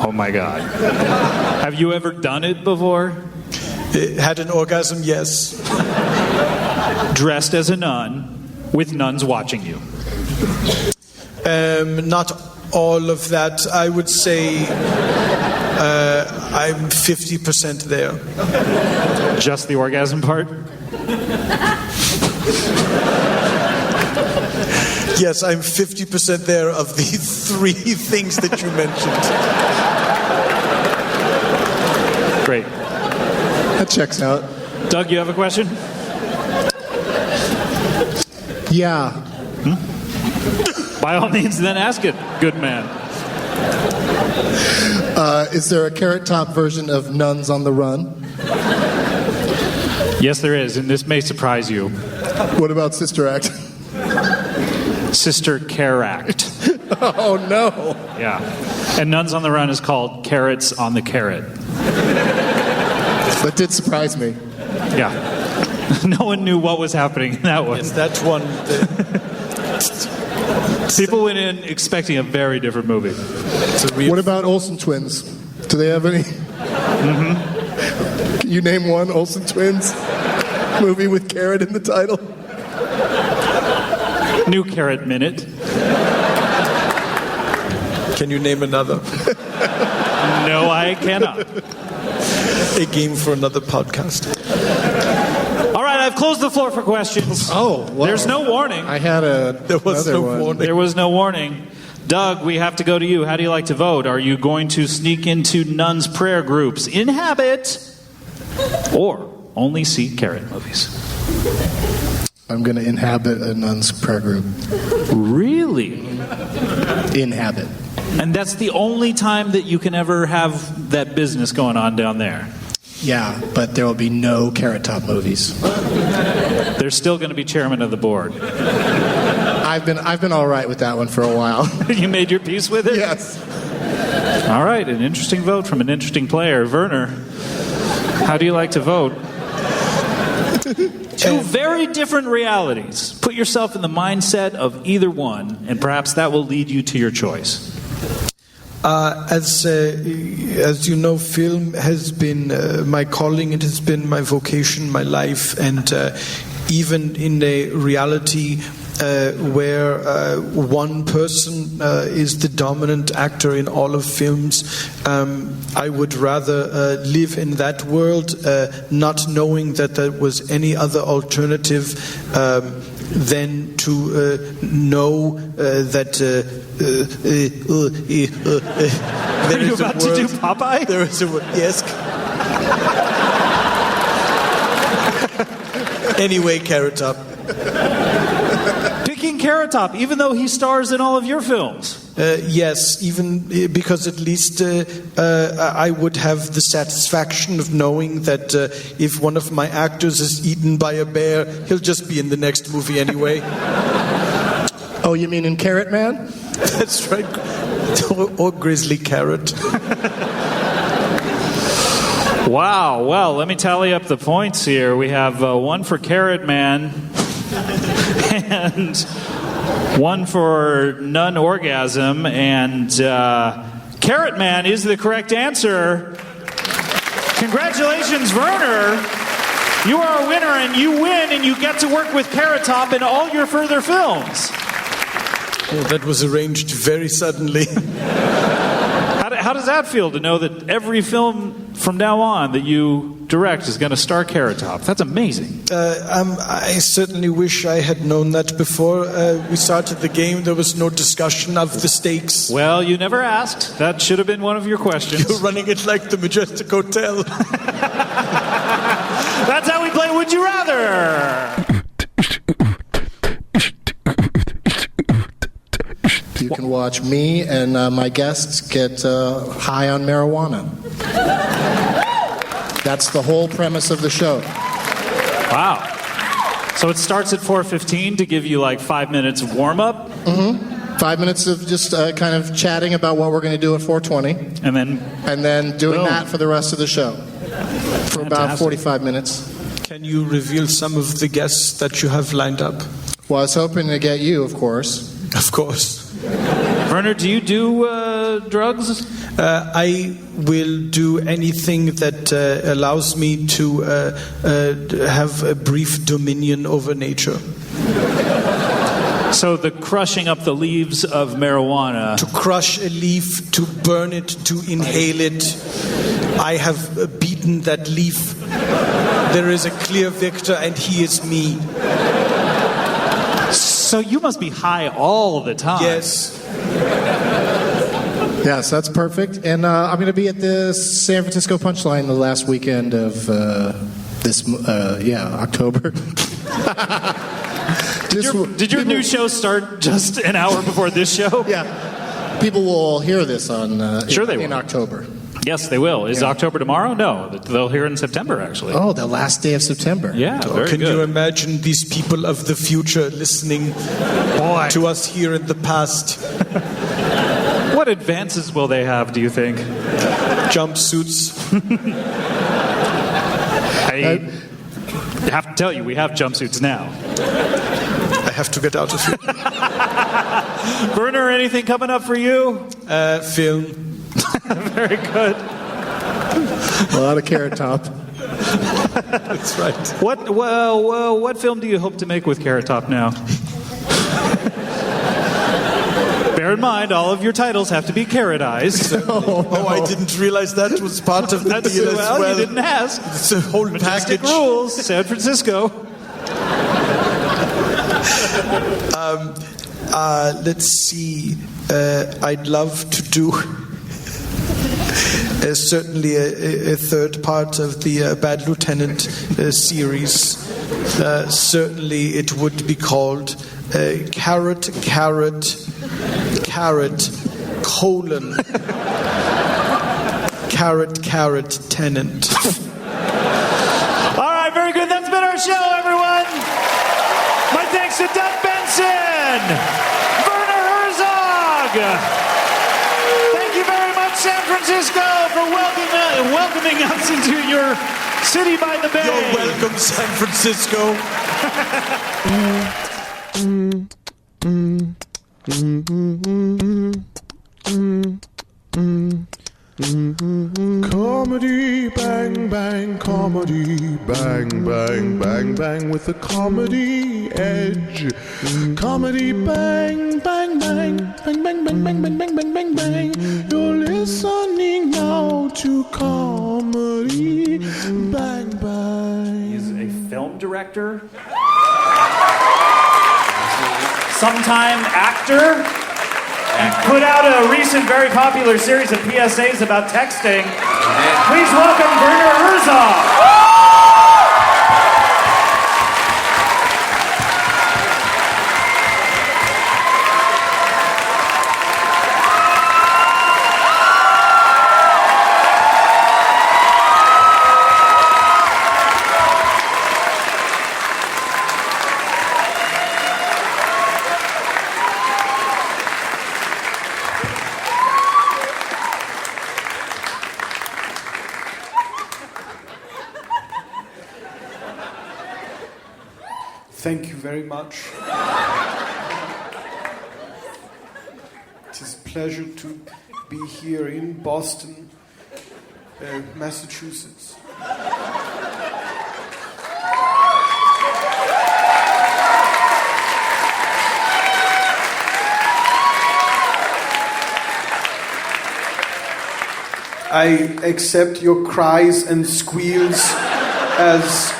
Oh my God. Have you ever done it before? Had an orgasm, yes. Dressed as a nun with nuns watching you? Not all of that. I would say I'm 50% there. Just the orgasm part? Yes, I'm 50% there of the 3 things that you mentioned. Great. That checks out. Doug, you have a question? Yeah. By all means, then ask it, good man. Is there a Carrot Top version of Nuns on the Run? Yes, there is, and this may surprise you. What about Sister Act? Sister Care Act. Oh, no. Yeah. And Nuns on the Run is called Carrots on the Carrot. That did surprise me. Yeah. No one knew what was happening in that one. Yes, that one. People went in expecting a very different movie. What about Olsen Twins? Do they have any? Mm-hmm. Can you name one Olsen Twins movie with carrot in the title? New Carrot Minute. Can you name another? No, I cannot. A game for another podcast. All right, I've closed the floor for questions. Oh, well, there's no warning. There was no warning. There was no warning. Doug, we have to go to you. How do you like to vote? Are you going to sneak into nuns' prayer groups, inhabit, or only see carrot movies? I'm going to inhabit a nun's prayer group. Really? Inhabit. And that's the only time that you can ever have that business going on down there. Yeah, but there will be no Carrot Top movies. There's still going to be chairman of the board. I've been all right with that one for a while. You made your peace with it? Yes. All right, an interesting vote from an interesting player. Werner, how do you like to vote? Two very different realities. Put yourself in the mindset of either one, and perhaps that will lead you to your choice. As you know, film has been my calling. It has been my vocation, my life, and even in a reality where one person is the dominant actor in all of films, I would rather live in that world, not knowing that there was any other alternative than to know that Are you about to do Popeye? There is a word. Yes. Anyway, Carrot Top. Picking Carrot Top, even though he stars in all of your films. Yes, even because at least I would have the satisfaction of knowing that if one of my actors is eaten by a bear, he'll just be in the next movie anyway. Oh, you mean in Carrot Man? That's right. Or Grizzly Carrot. Wow. Well, let me tally up the points here. We have one for Carrot Man and one for Nun Orgasm. And Carrot Man is the correct answer. Congratulations, Werner. You are a winner, and you win, and you get to work with Carrot Top in all your further films. Well, that was arranged very suddenly. How does that feel to know that every film from now on that you direct is going to star Carrot Top? That's amazing. I certainly wish I had known that before we started the game. There was no discussion of the stakes. Well, you never asked. That should have been one of your questions. You're running it like the Majestic Hotel. That's how we play Would You Rather. You can watch me and my guests get high on marijuana. That's the whole premise of the show. Wow. So it starts at 4:15 to give you like 5 minutes of warm-up? Mm-hmm. 5 minutes of just kind of chatting about what we're going to do at 4:20. And then doing boom. that for the rest of the show. For about 45 minutes. Can you reveal some of the guests that you have lined up? Well, I was hoping to get you, of course. Of course. Werner, do you do drugs? I will do anything that allows me to have a brief dominion over nature. So the crushing up the leaves of marijuana. To crush a leaf, to burn it, to inhale it. I have beaten that leaf. There is a clear victor, and he is me. So you must be high all the time. Yes. Yes, that's perfect. And I'm going to be at the San Francisco Punchline the last weekend of October. Did your new show start just an hour before this show? Yeah. People will hear this on in October. Yes, they will. Is October tomorrow? No, they'll hear it in September, actually. Oh, the last day of September. Yeah, very Can good. you imagine these people of the future listening to us here in the past? What advances will they have, do you think? Jumpsuits. I have to tell you, we have jumpsuits now. I have to get out of here. Werner, anything coming up for you? Film. Very good. A lot of Carrot Top. That's right. What film do you hope to make with Carrot Top now? Bear in mind, all of your titles have to be carotized. Oh, I didn't realize that was part of the deal as well. You didn't ask. It's a whole Majestic package. rules, San Francisco. Let's see. I'd love to do certainly a third part of the Bad Lieutenant series. Certainly it would be called Carrot, Carrot, Carrot, colon, Carrot, Carrot, Tenant. All right, very good. That's been our show, everyone. My thanks to Doug Benson, Werner Herzog. Thank you very much, San Francisco, for welcoming us into your city by the bay. You're welcome, San Francisco. Comedy, bang, bang, comedy, bang, bang, bang, bang, with a comedy edge. Comedy, bang, bang, bang, bang, bang, bang, bang, bang, bang, bang, bang, bang. You're listening now to comedy, bang, bang. He's a film director, sometime actor, and put out a recent very popular series of PSAs about texting. Please welcome Werner Herzog. Thank you very much. It is a pleasure to be here in Boston, Massachusetts. I accept your cries and squeals as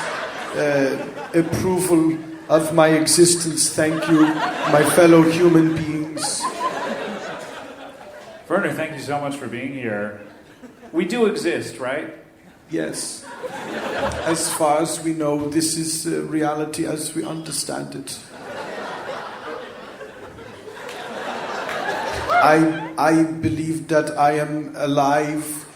approval of my existence. Thank you, my fellow human beings. Werner, thank you so much for being here. We do exist, right? Yes. As far as we know, this is reality as we understand it. I believe that I am alive,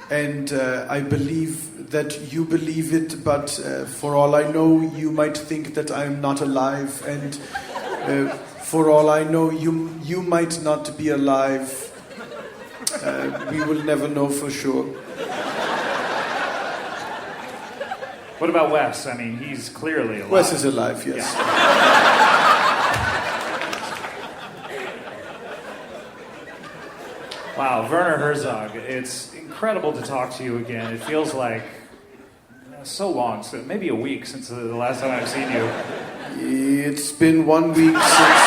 and I believe that you believe it, but for all I know, you might think that I am not alive, and for all I know, you might not be alive. We will never know for sure. What about Wes? I mean, he's clearly alive. Wes is alive, yes. Yeah. Wow, Werner Herzog, it's incredible to talk to you again. It feels like so long, so maybe a week since the last time I've seen you. It's been 1 week since...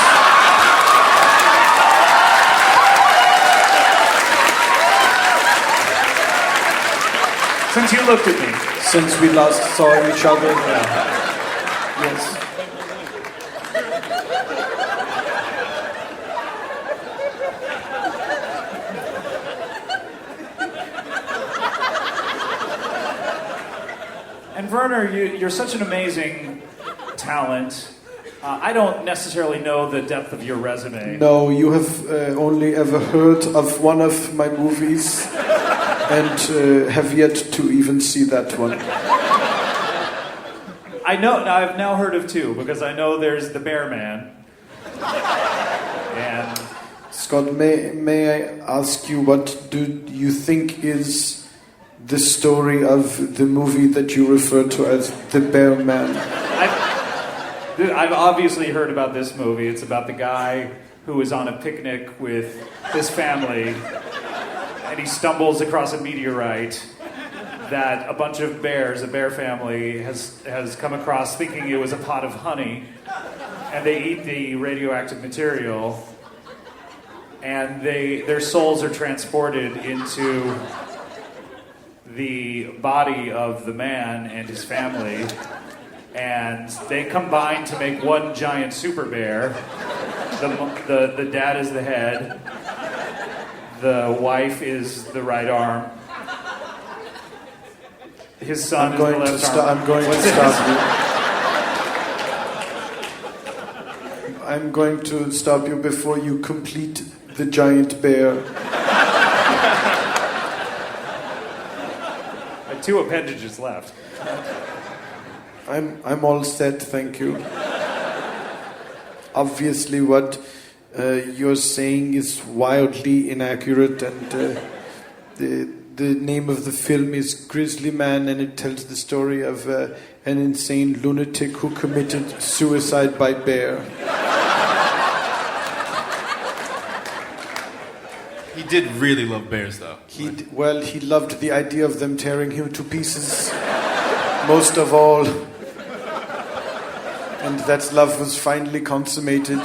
Since you looked at me. Since we last saw each other. Yeah. Yes. And Werner, you're such an amazing talent. I don't necessarily know the depth of your resume. No, you have only ever heard of one of my movies and have yet to even see that one. I know. I've now heard of two because I know there's The Bear Man. And Scott, may I ask you, what do you think is the story of the movie that you refer to as The Bear Man? I've obviously heard about this movie. It's about the guy who is on a picnic with his family, and he stumbles across a meteorite that a bunch of bears, a bear family, has come across thinking it was a pot of honey, and they eat the radioactive material, and their souls are transported into the body of the man and his family, and they combine to make one giant super bear. The dad is the head, the wife is the right arm, his son is the left arm. I'm going to stop you. I'm going to stop you before you complete the giant bear. Two appendages left. I'm all set, thank you. Obviously, what you're saying is wildly inaccurate, and the name of the film is Grizzly Man, and it tells the story of an insane lunatic who committed suicide by bear. He did really love bears, though. He loved the idea of them tearing him to pieces, most of all. And that love was finally consummated.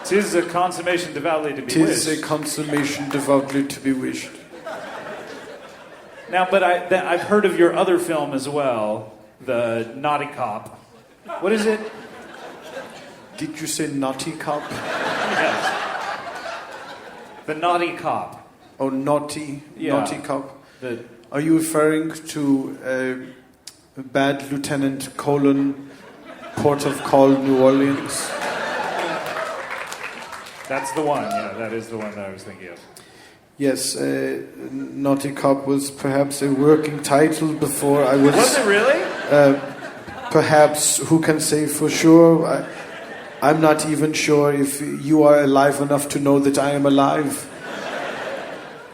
'Tis a consummation devoutly to be wished. 'Tis a consummation devoutly to be wished. Now, but I've heard of your other film as well, the Naughty Cop. What is it? Did you say Naughty Cop? Yes. The Naughty Cop. Oh, Naughty Cop. Are you referring to Bad Lieutenant : Port of Call, New Orleans? That's the one, yeah, that is the one that I was thinking of. Yes, Naughty Cop was perhaps a working title before I was... Was it really? Perhaps, who can say for sure? I'm not even sure if you are alive enough to know that I am alive.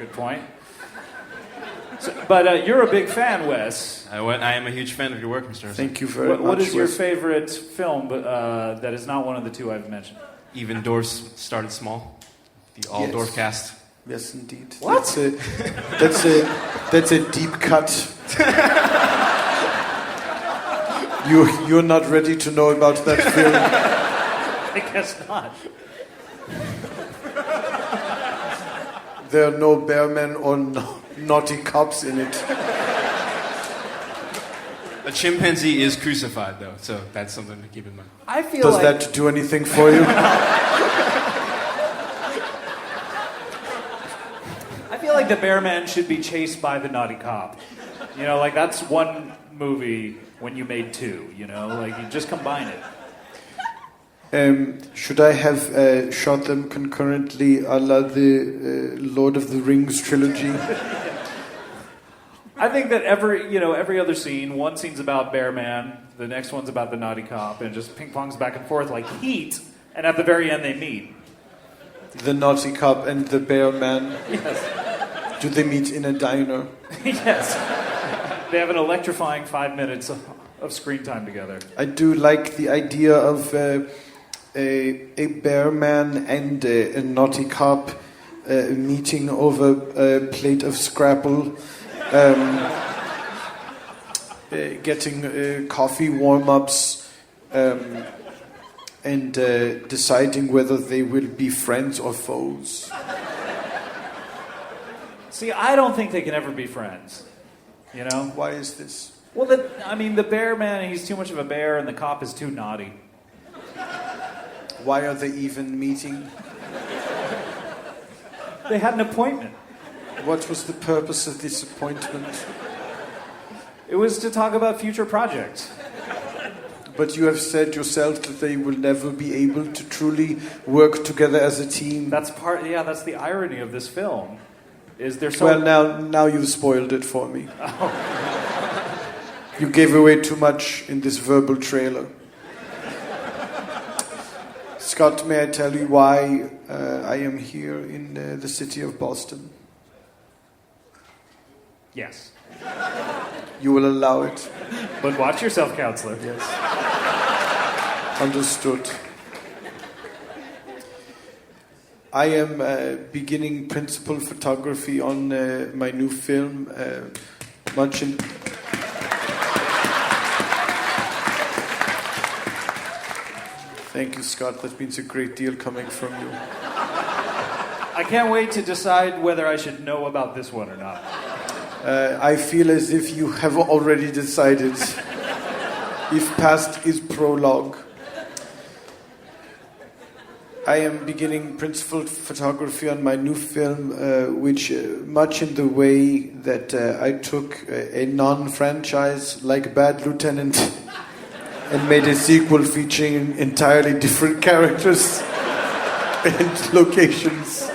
Good point. So, but you're a big fan, Wes. I am a huge fan of your work, Mr. Herzog. Thank you very much. What is your favorite film that is not one of the two I've mentioned? Even Doors Started Small. The all-Dorf cast. Yes, indeed. What? That's a deep cut. You're not ready to know about that film. I guess not. There are no bearmen or naughty cops in it. A chimpanzee is crucified, though, so that's something to keep in mind. I feel Does like... that do anything for you? I feel like the bear man should be chased by the naughty cop. You know, like that's one movie when you made two, you know? Like you just combine it. Should I have shot them concurrently a la the Lord of the Rings trilogy? I think that every other scene, one scene's about Bear Man, the next one's about the naughty cop, and it just ping-pongs back and forth like Heat, and at the very end they meet. The naughty cop and the bear man? Yes. Do they meet in a diner? Yes. They have an electrifying 5 minutes of screen time together. I do like the idea of a bear man and a naughty cop meeting over a plate of Scrapple, getting coffee warm-ups, and deciding whether they will be friends or foes. See, I don't think they can ever be friends. You know? Why is this? Well, the bear man, he's too much of a bear, and the cop is too naughty. Why are they even meeting? They had an appointment. What was the purpose of this appointment? It was to talk about future projects. But you have said yourself that they will never be able to truly work together as a team. That's the irony of this film. Is there so... Well, now you've spoiled it for me. Oh. You gave away too much in this verbal trailer. Scott, may I tell you why I am here in the city of Boston? Yes. You will allow it? But watch yourself, counselor. Yes. Understood. I am beginning principal photography on my new film, much in... Thank you, Scott. That means a great deal coming from you. I can't wait to decide whether I should know about this one or not. I feel as if you have already decided. If past is prologue. I am beginning principal photography on my new film, which much in the way that I took a non-franchise like Bad Lieutenant and made a sequel featuring entirely different characters and locations.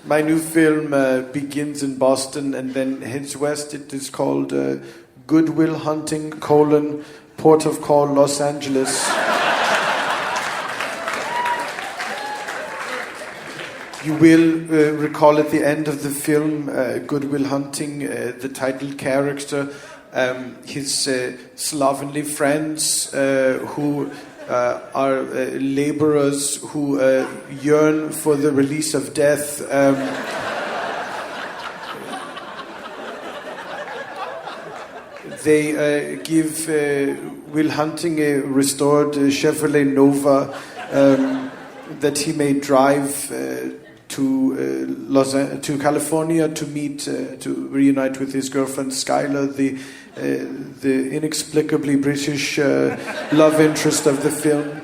My new film begins in Boston and then heads west. It is called Good Will Hunting, Port of Call, Los Angeles. You will recall at the end of the film, Good Will Hunting, the title character, his slovenly friends who are laborers who yearn for the release of death. They give Will Hunting a restored Chevrolet Nova that he may drive to California to meet, to reunite with his girlfriend Skylar, the inexplicably British love interest of the film.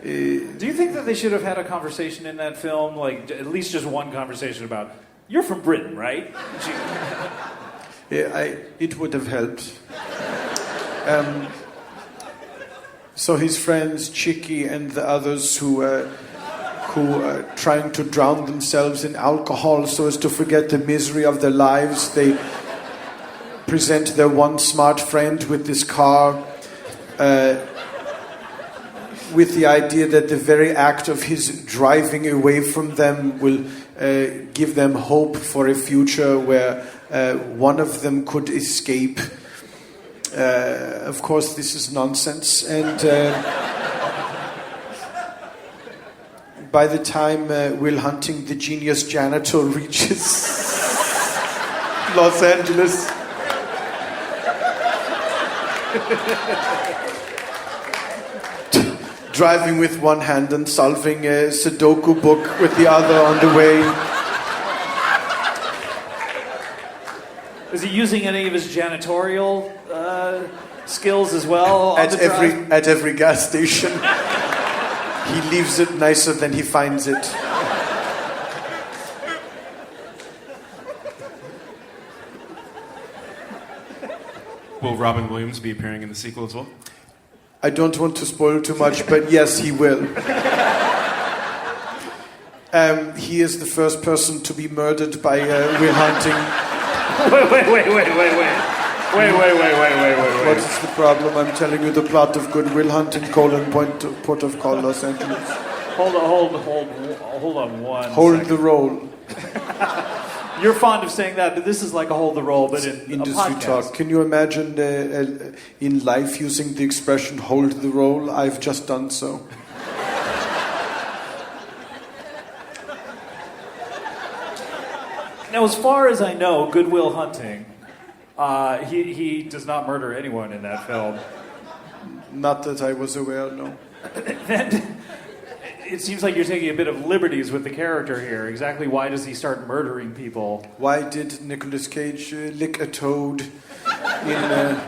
Do you think that they should have had a conversation in that film, like at least just one conversation about, you're from Britain, right? Yeah, it would have helped. So his friends, Chicky and the others who are trying to drown themselves in alcohol so as to forget the misery of their lives, they present their one smart friend with this car with the idea that the very act of his driving away from them will give them hope for a future where one of them could escape. Of course, this is nonsense, and by the time Will Hunting, the genius janitor, reaches Los Angeles, driving with one hand and solving a Sudoku book with the other on the way. Is he using any of his janitorial skills as well? At every gas station. He leaves it nicer than he finds it. Will Robin Williams be appearing in the sequel as well? I don't want to spoil too much, but yes, he will. He is the first person to be murdered by Will Hunting. Wait. What is the problem? I'm telling you the plot of Good Will Hunting, Port of Call, Los Angeles. Hold on one Hold second. the roll. You're fond of saying that, but this is like a hold the roll, but in Industry a podcast. talk. Can you imagine in life using the expression hold the roll? I've just done so. Now, as far as I know, Good Will Hunting, he does not murder anyone in that film. Not that I was aware, no. Then it seems like you're taking a bit of liberties with the character here. Exactly why does he start murdering people? Why did Nicolas Cage lick a toad in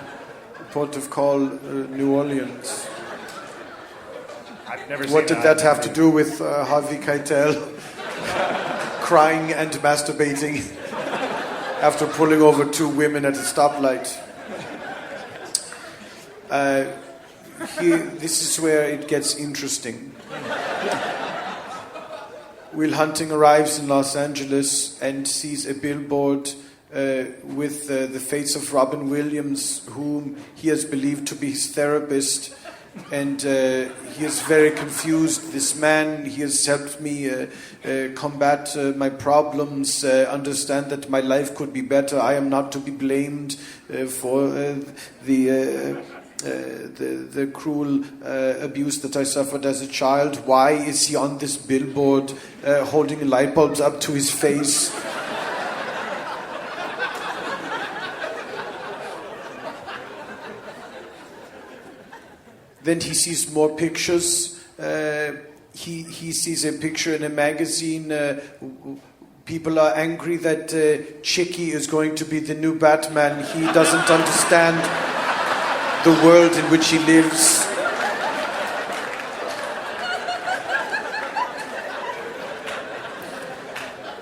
Port of Call, New Orleans? I've never seen What did that have to do with Harvey Keitel crying and masturbating after pulling over two women at a stoplight? This is where it gets interesting. Will Hunting arrives in Los Angeles and sees a billboard with the face of Robin Williams, whom he has believed to be his therapist. And he is very confused. This man, he has helped me combat my problems, understand that my life could be better. I am not to be blamed for the cruel abuse that I suffered as a child. Why is he on this billboard holding light bulbs up to his face? Then he sees more pictures. He sees a picture in a magazine. People are angry that Chicky is going to be the new Batman. He doesn't understand the world in which he lives.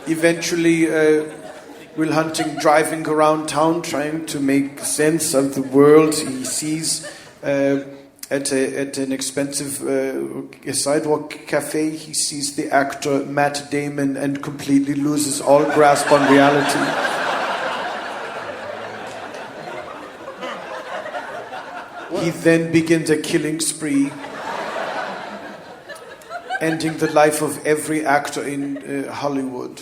Eventually, Will Hunting driving around town trying to make sense of the world he sees at an expensive sidewalk cafe. He sees the actor Matt Damon and completely loses all grasp on reality. He then begins a killing spree, ending the life of every actor in Hollywood.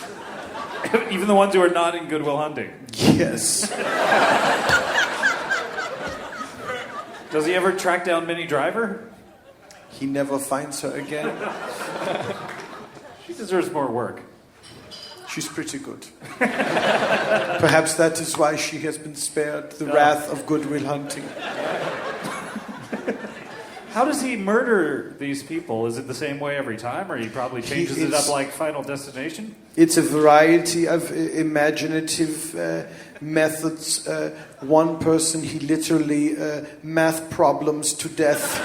Even the ones who are not in Good Will Hunting. Yes. Does he ever track down Minnie Driver? He never finds her again. She deserves more work. She's pretty good. Perhaps that is why she has been spared the wrath of Good Will Hunting. How does he murder these people? Is it the same way every time, or he probably changes it up like Final Destination? It's a variety of imaginative methods. One person, he literally math problems to death.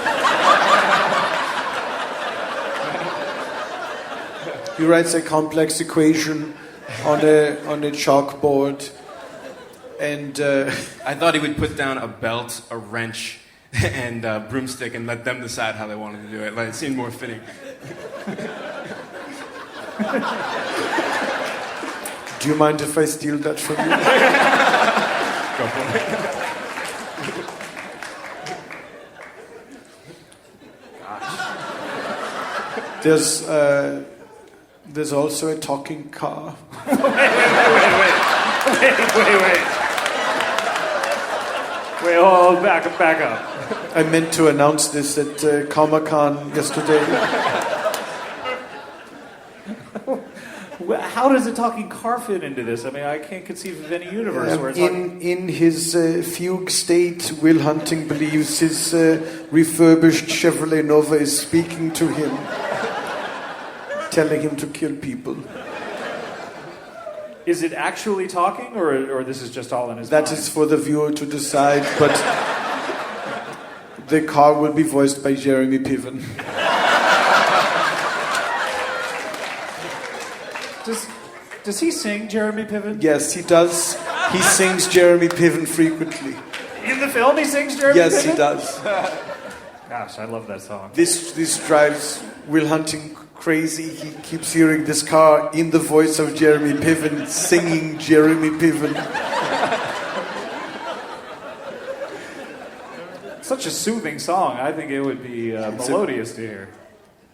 He writes a complex equation on a chalkboard, and I thought he would put down a belt, a wrench, and a broomstick and let them decide how they wanted to do it. Like, it seemed more fitting. Do you mind if I steal that from you? Go for it. There's also a talking car. Wait. Wait, hold, back up. I meant to announce this at Comic-Con yesterday. How does a talking car fit into this? I mean, I can't conceive of any universe where it's in his fugue state, Will Hunting believes his refurbished Chevrolet Nova is speaking to him, telling him to kill people. Is it actually talking, or this is just all in his mind? That is for the viewer to decide, but the car will be voiced by Jeremy Piven. Does he sing Jeremy Piven? Yes, he does. He sings Jeremy Piven frequently. In the film, he sings Jeremy Piven? Yes, he does. Gosh, I love that song. This drives Will Hunting crazy. He keeps hearing this car in the voice of Jeremy Piven singing Jeremy Piven. Such a soothing song. I think it would be melodious to hear.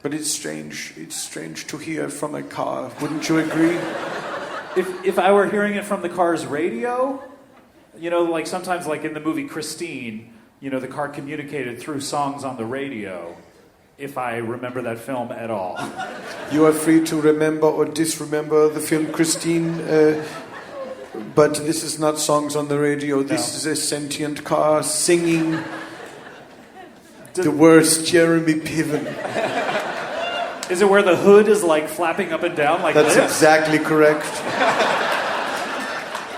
But it's strange. It's strange to hear from a car. Wouldn't you agree? If I were hearing it from the car's radio, you know, like sometimes like in the movie Christine, you know, the car communicated through songs on the radio. If I remember that film at all. You are free to remember or disremember the film Christine, but this is not songs on the radio. This is a sentient car singing the words Jeremy Piven. Is it where the hood is like flapping up and down like That's this? exactly correct.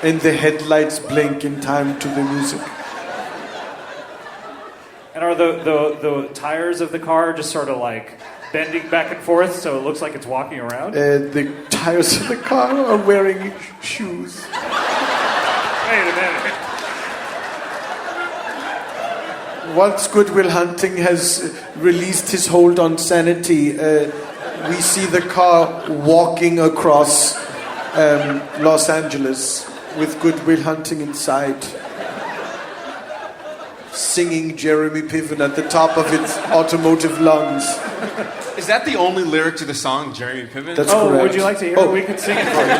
And the headlights blink in time to the music. And are the tires of the car just sort of like bending back and forth so it looks like it's walking around? The tires of the car are wearing shoes. Wait a minute. Once Good Will Hunting has released his hold on sanity, we see the car walking across Los Angeles with Good Will Hunting inside, singing Jeremy Piven at the top of its automotive lungs. Is that the only lyric to the song, Jeremy Piven? That's correct. Would you like to hear it? We could sing it for you.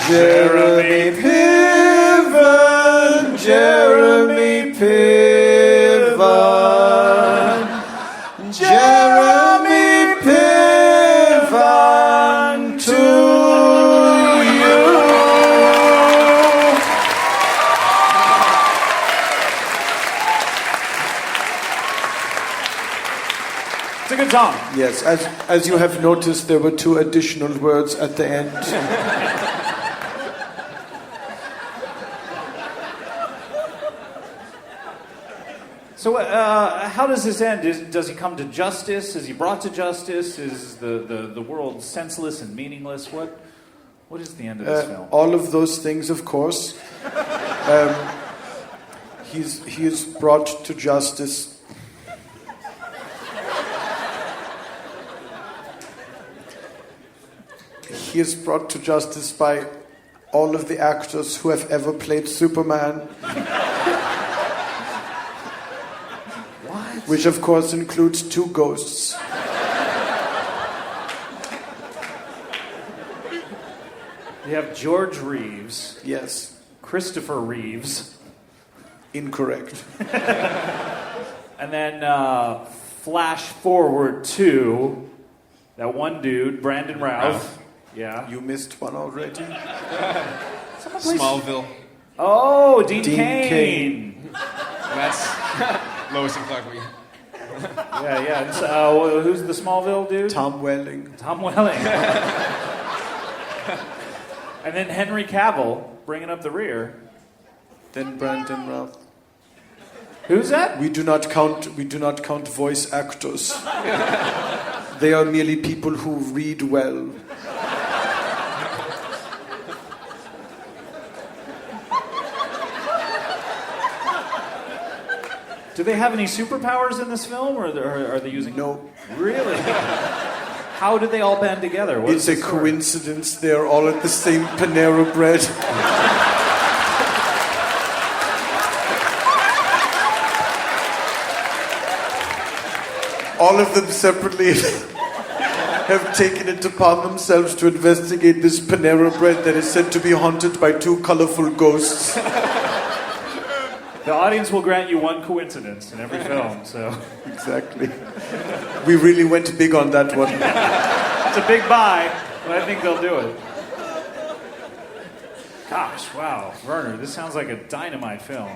Jeremy Piven, Jeremy Piven, Jeremy Piven to you. good song. Yes, as you have noticed, there were 2 additional words at the end. So how does this end? Does he come to justice? Is he brought to justice? Is the world senseless and meaningless? What is the end of this film? All of those things, of course. He is brought to justice. He is brought to justice by all of the actors who have ever played Superman. Which, of course, includes 2 ghosts. You have George Reeves. Yes. Christopher Reeves. Incorrect. And then flash forward to that one dude, Brandon Routh. Yeah. You missed one already. Smallville. Oh, Dean Cain. That's Lois and Clark. Yeah. And so, who's the Smallville dude? Tom Welling. And then Henry Cavill bringing up the rear. Then Brandon Routh. Who's that? We do not count voice actors. They are merely people who read well. Do they have any superpowers in this film, or are they using? No. Really? How did they all band together? It's a coincidence. They're all at the same Panera Bread. All of them separately have taken it upon themselves to investigate this Panera Bread that is said to be haunted by 2 colorful ghosts. The audience will grant you one coincidence in every film, so... Exactly. We really went big on that one. It's a big buy, but I think they'll do it. Gosh, wow. Werner, this sounds like a dynamite film.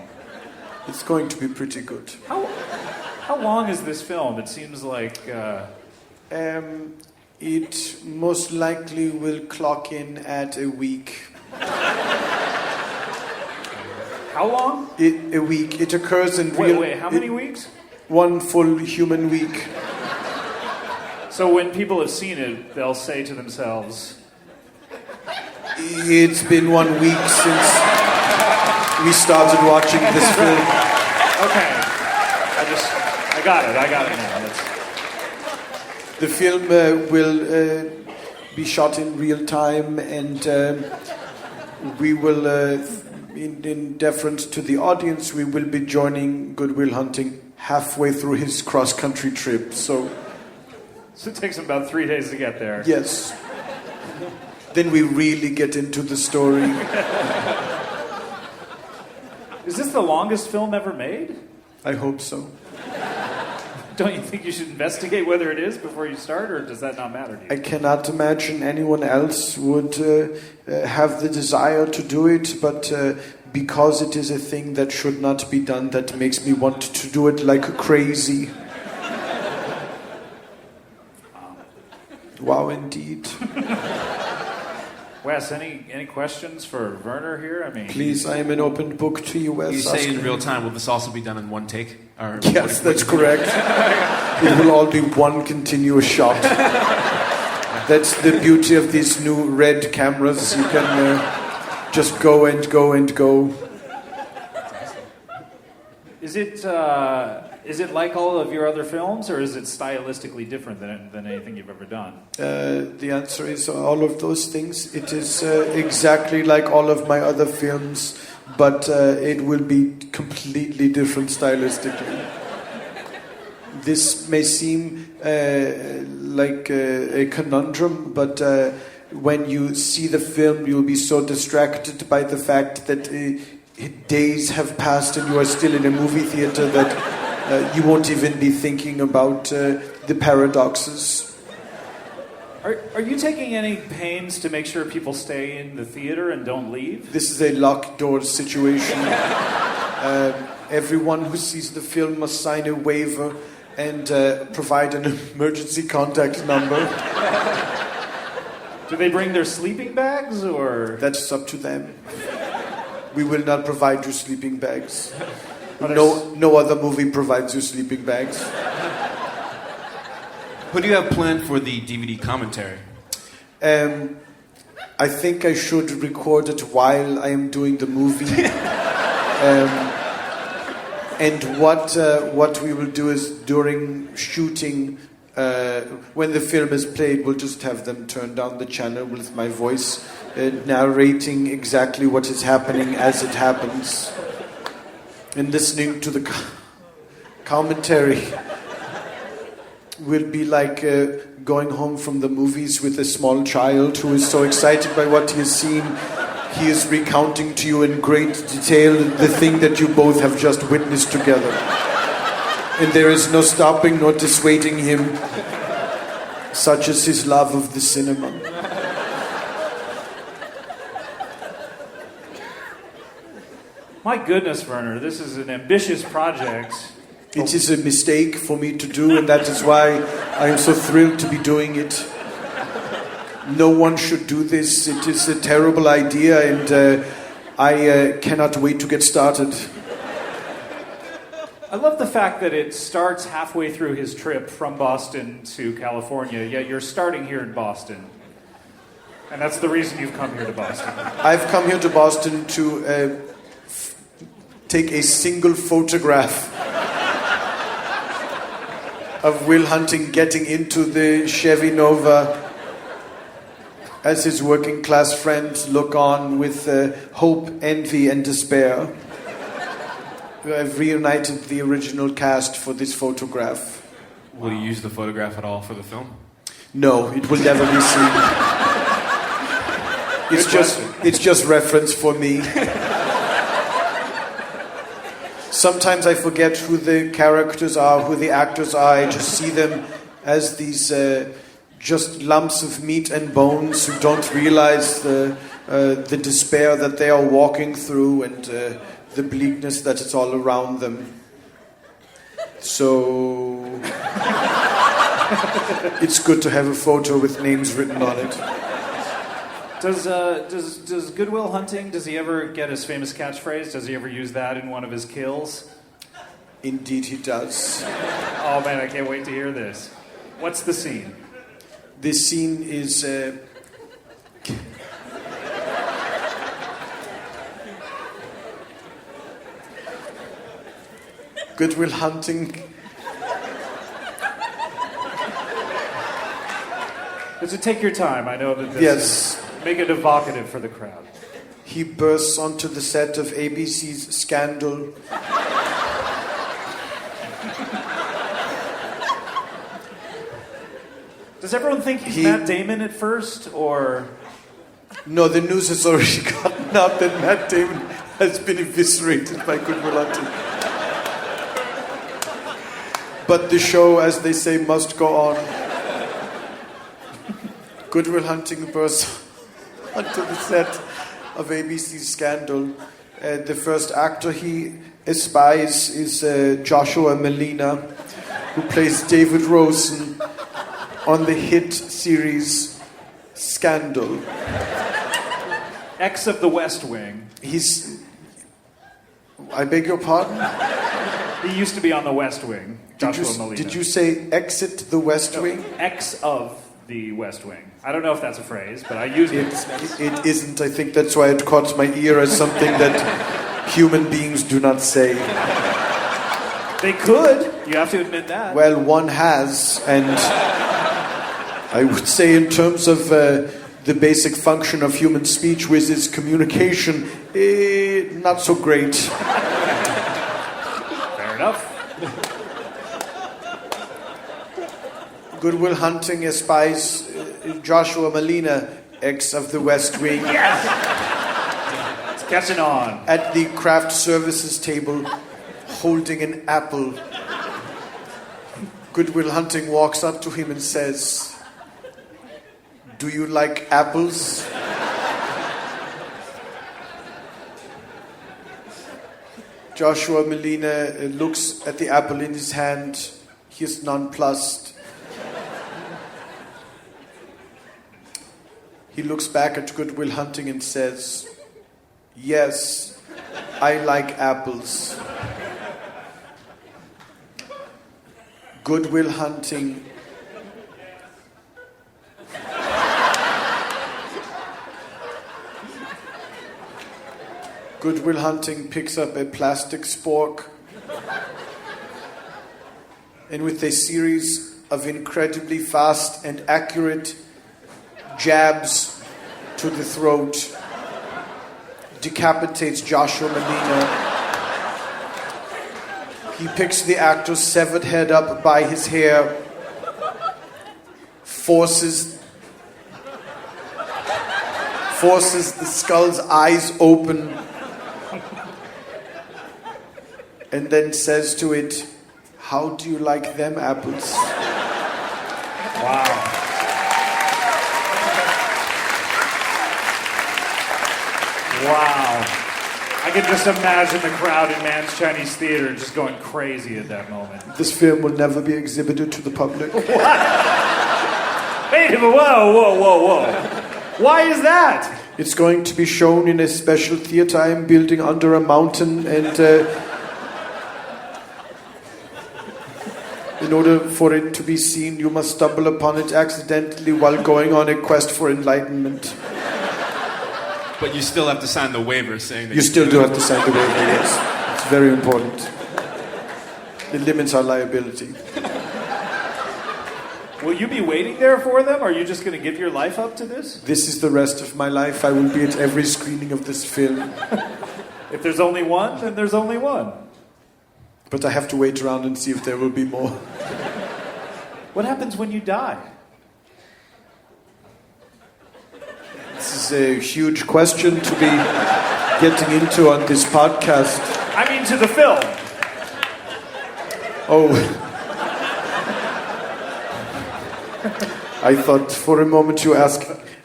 It's going to be pretty good. How long is this film? It seems like... It most likely will clock in at a week. How long? A week. It occurs in real... Wait, how many weeks? 1 full human week. So when people have seen it, they'll say to themselves... It's been 1 week since we started watching this film. Okay. I got it now. The film will be shot in real time, and we will, in deference to the audience, we will be joining Good Will Hunting halfway through his cross-country trip. So it takes him about 3 days to get there. Yes. Then we really get into the story. Is this the longest film ever made? I hope so. Don't you think you should investigate whether it is before you start, or does that not matter to you? I cannot imagine anyone else would have the desire to do it, but because it is a thing that should not be done, that makes me want to do it like crazy. Wow, indeed. Wes, any questions for Werner here? I mean, Please, I am an open book to you, Wes. You say in real time, will this also be done in 1 take? Or Yes, that's correct. It will all be 1 continuous shot. That's the beauty of these new red cameras. You can just go and go and go. Is it like all of your other films, or is it stylistically different than anything you've ever done? The answer is all of those things. It is exactly like all of my other films, but it will be completely different stylistically. This may seem like a conundrum, but when you see the film, you'll be so distracted by the fact that days have passed and you are still in a movie theater that you won't even be thinking about the paradoxes. Are you taking any pains to make sure people stay in the theater and don't leave? This is a locked doors situation. Everyone who sees the film must sign a waiver and provide an emergency contact number. Do they bring their sleeping bags, or...? That's up to them. We will not provide you sleeping bags. But No other movie provides you sleeping bags. What do you have planned for the DVD commentary? I think I should record it while I am doing the movie. And what we will do is during shooting, when the film is played, we'll just have them turn down the channel with my voice narrating exactly what is happening as it happens. And listening to the commentary will be like going home from the movies with a small child who is so excited by what he has seen. He is recounting to you in great detail the thing that you both have just witnessed together. And there is no stopping nor dissuading him. Such is his love of the cinema. My goodness, Werner, this is an ambitious project. It is a mistake for me to do, and that is why I am so thrilled to be doing it. No one should do this. It is a terrible idea, and I cannot wait to get started. I love the fact that it starts halfway through his trip from Boston to California, yet you're starting here in Boston. And that's the reason you've come here to Boston. I've come here to Boston to take a single photograph of Will Hunting getting into the Chevy Nova as his working class friends look on with hope, envy, and despair. I've reunited the original cast for this photograph. Will you use the photograph at all for the film? No, it will never be seen. It's just reference for me. Sometimes I forget who the characters are, who the actors are. I just see them as these just lumps of meat and bones who don't realize the despair that they are walking through and the bleakness that is all around them. So it's good to have a photo with names written on it. Does Good Will Hunting, does he ever get his famous catchphrase? Does he ever use that in one of his kills? Indeed he does. Oh man, I can't wait to hear this. What's the scene? This scene is... Good Will Hunting... Does it take your time? I know that this Yes. is... Make it evocative for the crowd. He bursts onto the set of ABC's Scandal. Does everyone think he's Matt Damon at first, or...? No, the news has already gotten out that Matt Damon has been eviscerated by Good Will Hunting. But the show, as they say, must go on. Good Will Hunting bursts onto the set of ABC's Scandal. The first actor he espies is Joshua Malina, who plays David Rosen on the hit series Scandal. Ex of the West Wing. I beg your pardon? He used to be on the West Wing, Joshua Malina. Did you say exit the West Wing? Ex of the West Wing. I don't know if that's a phrase, but I use it. It isn't. I think that's why it caught my ear as something that human beings do not say. They could. You have to admit that. Well, one has, and I would say in terms of the basic function of human speech, which is communication, not so great. Fair enough. Good Will Hunting espies Joshua Malina, ex of the West Wing. Yes! It's catching on. At the craft services table, holding an apple. Good Will Hunting walks up to him and says, "Do you like apples?" Joshua Malina looks at the apple in his hand. He is nonplussed. He looks back at Good Will Hunting and says, "Yes, I like apples." Good Will Hunting Good Will Hunting picks up a plastic spork and with a series of incredibly fast and accurate jabs to the throat decapitates Joshua Malina. He picks the actor's severed head up by his hair, forces the skull's eyes open, and then says to it, "How do you like them apples?" Wow. Wow. I can just imagine the crowd in Man's Chinese Theater just going crazy at that moment. This film will never be exhibited to the public. What? Wait a minute, whoa. Why is that? It's going to be shown in a special theater I'm building under a mountain, and in order for it to be seen, you must stumble upon it accidentally while going on a quest for enlightenment. But you still have to sign the waiver saying that You still do have to sign the waiver, yes. It's very important. It limits our liability. Will you be waiting there for them? Or are you just going to give your life up to this? This is the rest of my life. I will be at every screening of this film. If there's only one, then there's only one. But I have to wait around and see if there will be more. What happens when you die? This is a huge question to be getting into on this podcast. I mean, to the film. Oh. I thought for a moment you were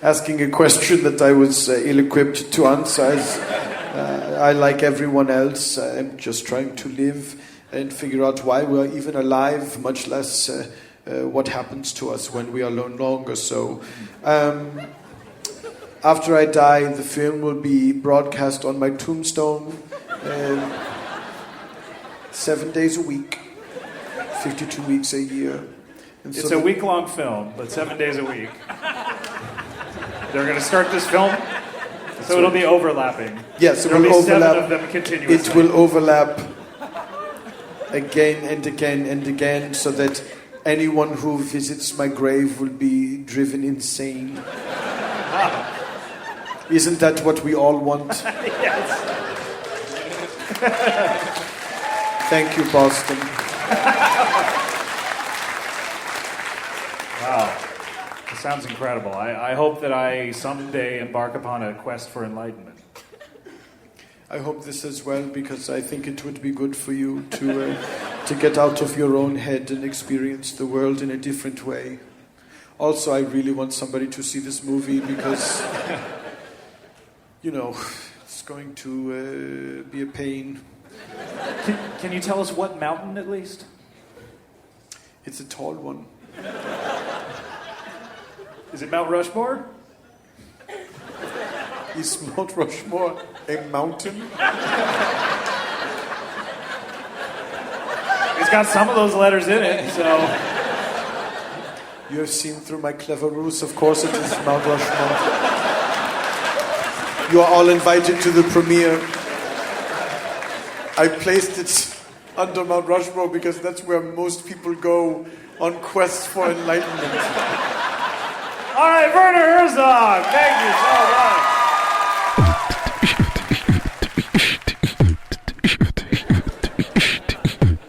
asking a question that I was ill-equipped to answer. As I, like everyone else, am just trying to live and figure out why we are even alive, much less what happens to us when we are no longer so. After I die, the film will be broadcast on my tombstone 7 days a week, 52 weeks a year. And It's a week-long film, but 7 days a week. They're going to start this film, so it'll be overlapping. Yes, it There'll will be overlap. 7 of them continuously. It will overlap again and again and again, so that anyone who visits my grave will be driven insane. Isn't that what we all want? Yes. Thank you, Boston. Wow. It sounds incredible. I hope that I someday embark upon a quest for enlightenment. I hope this as well, because I think it would be good for you to get out of your own head and experience the world in a different way. Also, I really want somebody to see this movie because, you know, it's going to be a pain. Can you tell us what mountain, at least? It's a tall one. Is it Mount Rushmore? Is Mount Rushmore a mountain? It's got some of those letters in it, so... You have seen through my clever ruse, of course it is Mount Rushmore. You are all invited to the premiere. I placed it under Mount Rushmore because that's where most people go on quests for enlightenment. All right, Werner Herzog, thank you so much.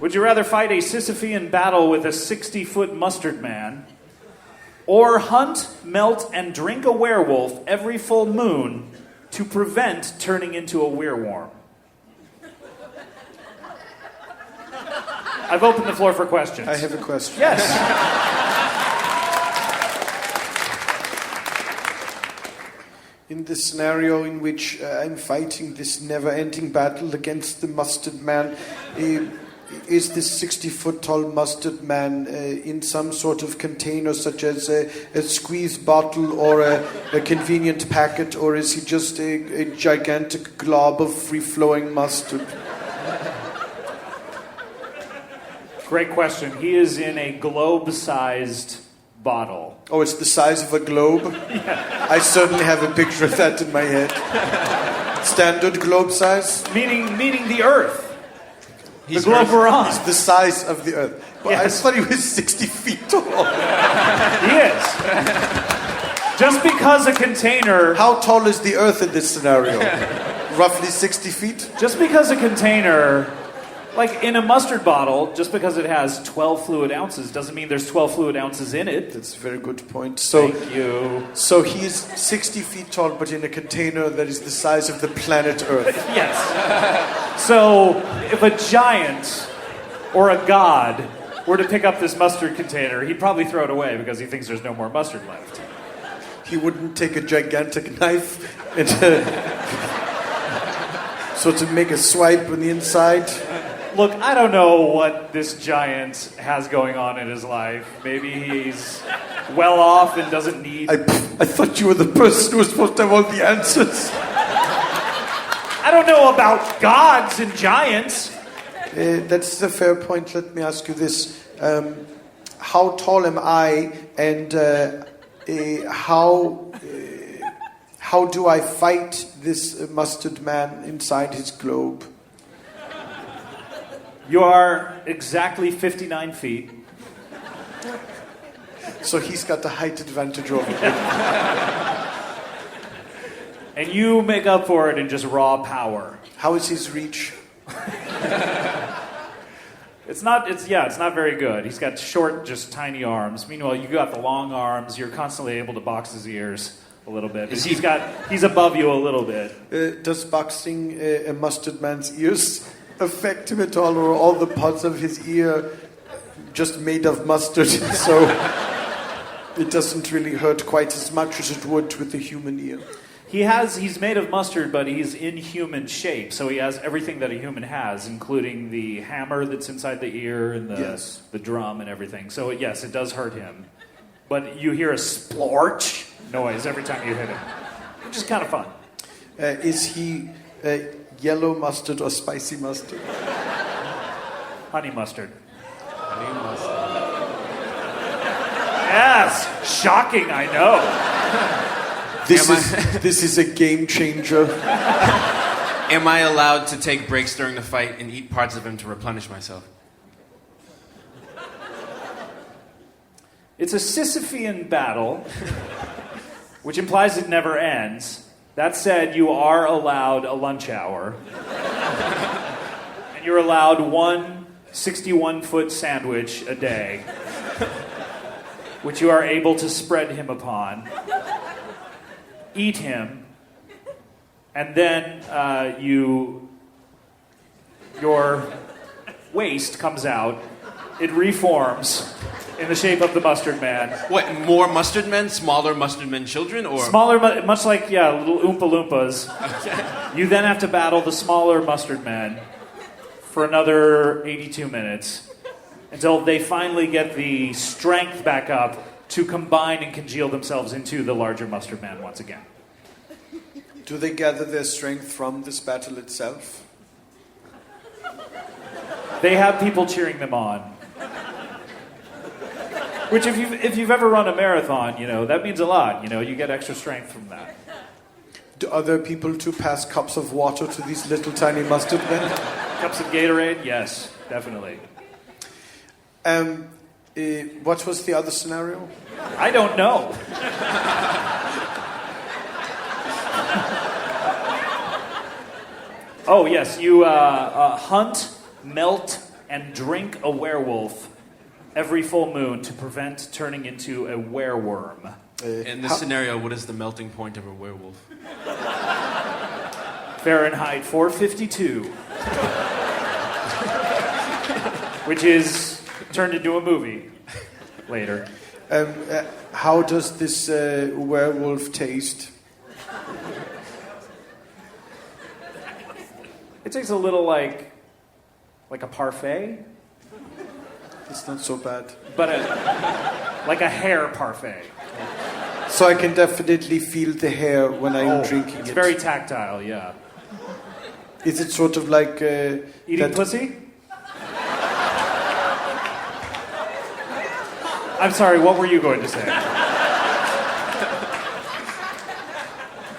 Would you rather fight a Sisyphean battle with a 60-foot mustard man, or hunt, melt, and drink a werewolf every full moon to prevent turning into a wereworm? I've opened the floor for questions. I have a question. Yes. In this scenario in which I'm fighting this never-ending battle against the mustard man, is this 60-foot-tall mustard man in some sort of container, such as a squeeze bottle or a convenient packet, or is he just a gigantic glob of free-flowing mustard? Great question. He is in a globe-sized bottle. Oh, it's the size of a globe? Yeah. I certainly have a picture of that in my head. Standard globe size? Meaning the Earth. He's the globe we're on. He's the size of the Earth. Well, Yes. I thought he was 60 feet tall. He is. Just because a container... How tall is the Earth in this scenario? Roughly 60 feet? Just because a container... Like in a mustard bottle, just because it has 12 fluid ounces doesn't mean there's 12 fluid ounces in it. That's a very good point. So, Thank you. So he's 60 feet tall, but in a container that is the size of the planet Earth. Yes. So if a giant or a god were to pick up this mustard container, he'd probably throw it away because he thinks there's no more mustard left. He wouldn't take a gigantic knife and so to make a swipe on the inside. Look, I don't know what this giant has going on in his life. Maybe he's well off and doesn't need... I thought you were the person who was supposed to have all the answers. I don't know about gods and giants. That's a fair point. Let me ask you this. How tall am I, and how do I fight this mustard man inside his globe? You are exactly 59 feet. So he's got the height advantage over me. And you make up for it in just raw power. How is his reach? It's not very good. He's got short, just tiny arms. Meanwhile, you got the long arms. You're constantly able to box his ears a little bit. He's above you a little bit. Does boxing a mustard man's ears affect him at all, or are all the parts of his ear just made of mustard, so it doesn't really hurt quite as much as it would with the human ear? He's made of mustard, but he's in human shape, so he has everything that a human has, including the hammer that's inside the ear and the drum and everything. So yes, it does hurt him. But you hear a splorch noise every time you hit him, which is kind of fun. Is he yellow mustard or spicy mustard? Honey mustard. Honey mustard. Yes! Shocking, I know. This is a game changer. Am I allowed to take breaks during the fight and eat parts of him to replenish myself? It's a Sisyphean battle, which implies it never ends. That said, you are allowed a lunch hour. And you're allowed one 61-foot sandwich a day, which you are able to spread him upon, eat him, and then your waste comes out. It reforms in the shape of the mustard man. What, more mustard men? Smaller mustard men children? Or Smaller, much like, little Oompa Loompas. You then have to battle the smaller mustard men for another 82 minutes until they finally get the strength back up to combine and congeal themselves into the larger mustard man once again. Do they gather their strength from this battle itself? They have people cheering them on. Which, if you've ever run a marathon, that means a lot. You get extra strength from that. Do other people to pass cups of water to these little tiny mustard men? Cups of Gatorade? Yes, definitely. What was the other scenario? I don't know. Oh, yes, you hunt, melt, and drink a werewolf every full moon to prevent turning into a wereworm. in this scenario, what is the melting point of a werewolf? Fahrenheit 452. Which is turned into a movie later. How does this werewolf taste? It tastes a little like Like a parfait? It's not so bad. But like a hair parfait. So I can definitely feel the hair when I'm drinking it's it. very tactile, yeah. Is it sort of like... Eating pussy? I'm sorry, what were you going to say?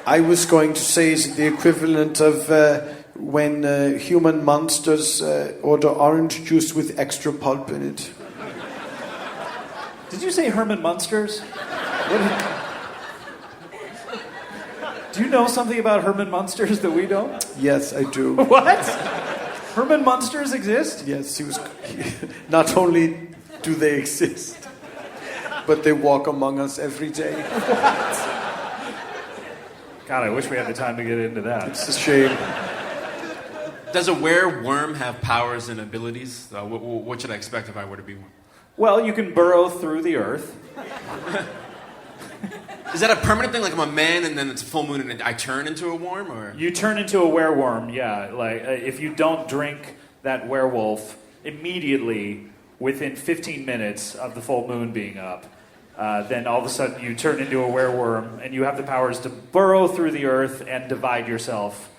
I was going to say is the equivalent of when human monsters order orange juice with extra pulp in it. Did you say Herman Munsters? Do you know something about Herman Munsters that we don't? Yes, I do. What? Herman Munsters exist? Yes, he was. Not only do they exist, but they walk among us every day. What? God, I wish we had the time to get into that. It's a shame. Does a werewolf have powers and abilities? What should I expect if I were to be one? Well, you can burrow through the earth. Is that a permanent thing? Like I'm a man and then it's a full moon and I turn into a worm? Or You turn into a werewolf, yeah. Like if you don't drink that werewolf immediately within 15 minutes of the full moon being up, then all of a sudden you turn into a werewolf and you have the powers to burrow through the earth and divide yourself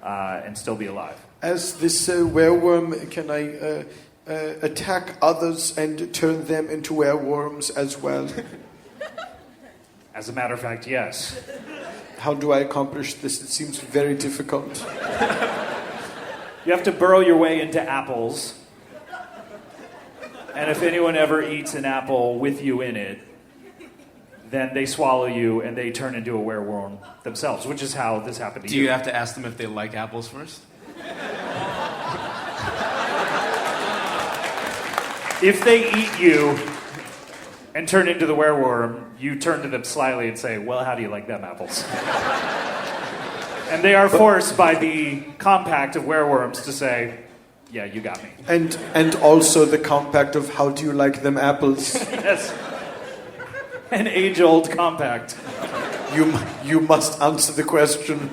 and still be alive. As this werewolf, can I attack others and turn them into werewolves as well? As a matter of fact, yes. How do I accomplish this? It seems very difficult. You have to burrow your way into apples. And if anyone ever eats an apple with you in it, then they swallow you and they turn into a werewolf themselves, which is how this happened to you. Do you have to ask them if they like apples first? If they eat you and turn into the werewolf, you turn to them slyly and say, well, how do you like them apples? And they are forced by the compact of werewolves to say, yeah, you got me. And also the compact of how do you like them apples? Yes. An age-old compact. You must answer the question.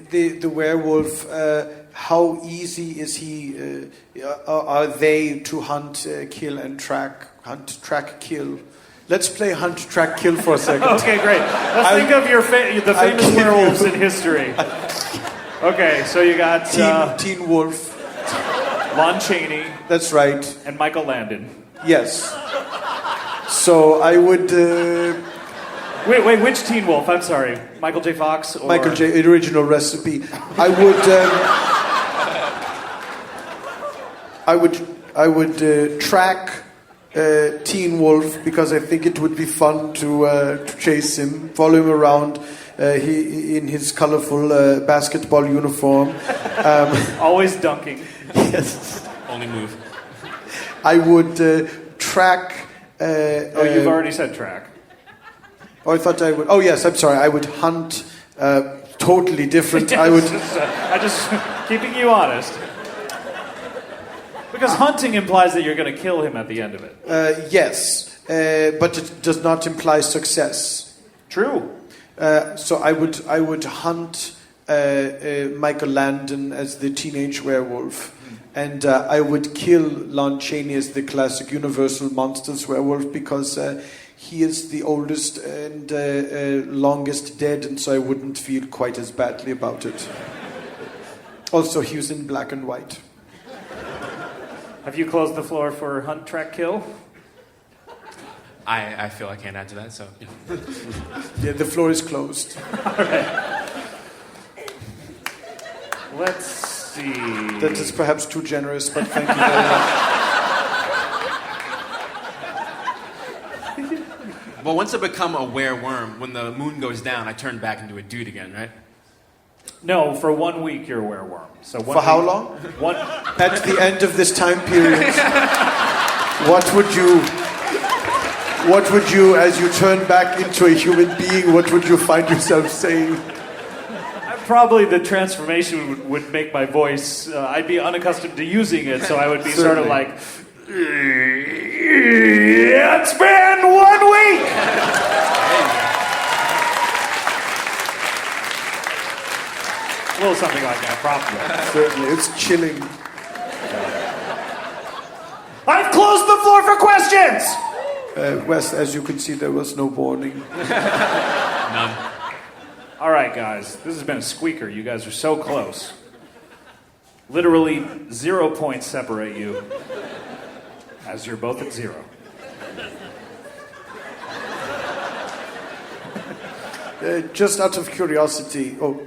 The werewolf, how easy is he? Are they to hunt, kill, and track? Hunt, track, kill. Let's play hunt, track, kill for a second. Okay, great. Let's think of the famous werewolves in history. Okay, so you got Teen Wolf, Lon Chaney. That's right. And Michael Landon. Yes. So I would. Wait, which Teen Wolf? I'm sorry. Michael J. Fox? Or... Michael J. Original recipe. I would track Teen Wolf because I think it would be fun to chase him, follow him around. He in his colorful basketball uniform. Always dunking. Yes. Only move. I would track. You've already said track. Oh, I thought I would. Oh, yes. I'm sorry. I would hunt. Totally different. Yes, I would. I just keeping you honest. Because hunting implies that you're going to kill him at the end of it. Yes, but it does not imply success. True. So I would hunt Michael Landon as the teenage werewolf, and I would kill Lon Chaney as the classic Universal Monsters werewolf because he is the oldest and longest dead, and so I wouldn't feel quite as badly about it. Also, he was in black and white. Have you closed the floor for hunt, track, kill? I feel I can't add to that, so... Yeah, the floor is closed. All right. Let's see... That is perhaps too generous, but thank you very much. Well, once I become a werewolf, when the moon goes down, I turn back into a dude again, right? No, for 1 week you're a werewolf. So For how long? At the end of this time period, what would you, as you turn back into a human being, what would you find yourself saying? Probably the transformation would make my voice, I'd be unaccustomed to using it, so I would be sort of like, it's been 1 week! little something like that, probably. Certainly, it's chilling. I've closed the floor for questions! Wes, as you can see, there was no warning. None. All right, guys. This has been a squeaker. You guys are so close. Literally 0 points separate you, as you're both at 0. Just out of curiosity. Oh.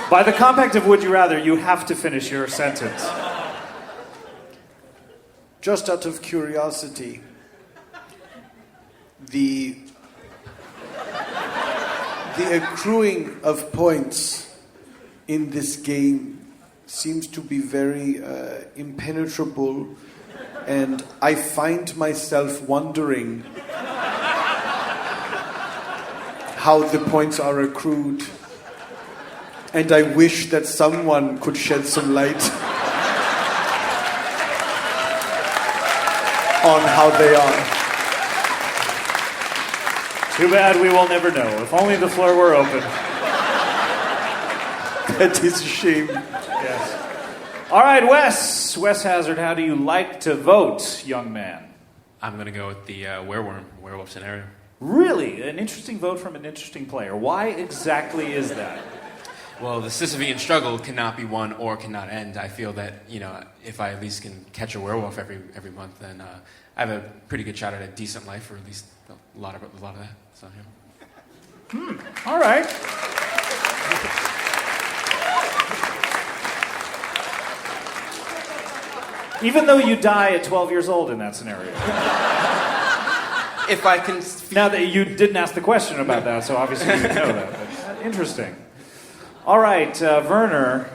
By the compact of Would You Rather, you have to finish your sentence. Just out of curiosity, the accruing of points in this game seems to be very impenetrable, and I find myself wondering how the points are accrued. And I wish that someone could shed some light on how they are. Too bad we will never know. If only the floor were open. That is a shame. Yes. All right, Wes Hazard, how do you like to vote, young man? I'm going to go with the werewolf scenario. Really? An interesting vote from an interesting player. Why exactly is that? Well, the Sisyphean struggle cannot be won or cannot end. I feel that, if I at least can catch a werewolf every month, then I have a pretty good shot at a decent life, or at least a lot of that. So, yeah. All right. Even though you die at 12 years old in that scenario. If I can... Now that you didn't ask the question about that, so obviously you know that. But interesting. All right, Werner.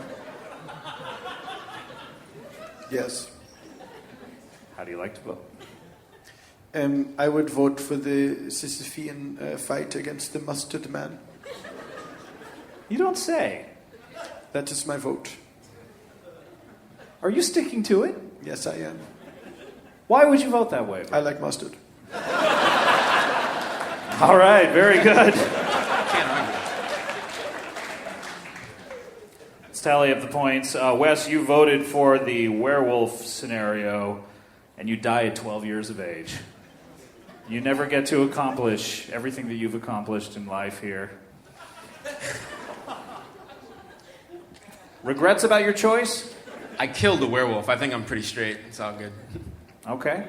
Yes. How do you like to vote? I would vote for the Sisyphean fight against the mustard man. You don't say. That is my vote. Are you sticking to it? Yes, I am. Why would you vote that way? I like mustard. All right, very good. Let's tally up the points. Wes, you voted for the werewolf scenario, and you die at 12 years of age. You never get to accomplish everything that you've accomplished in life here. Regrets about your choice? I killed the werewolf. I think I'm pretty straight. It's all good. Okay.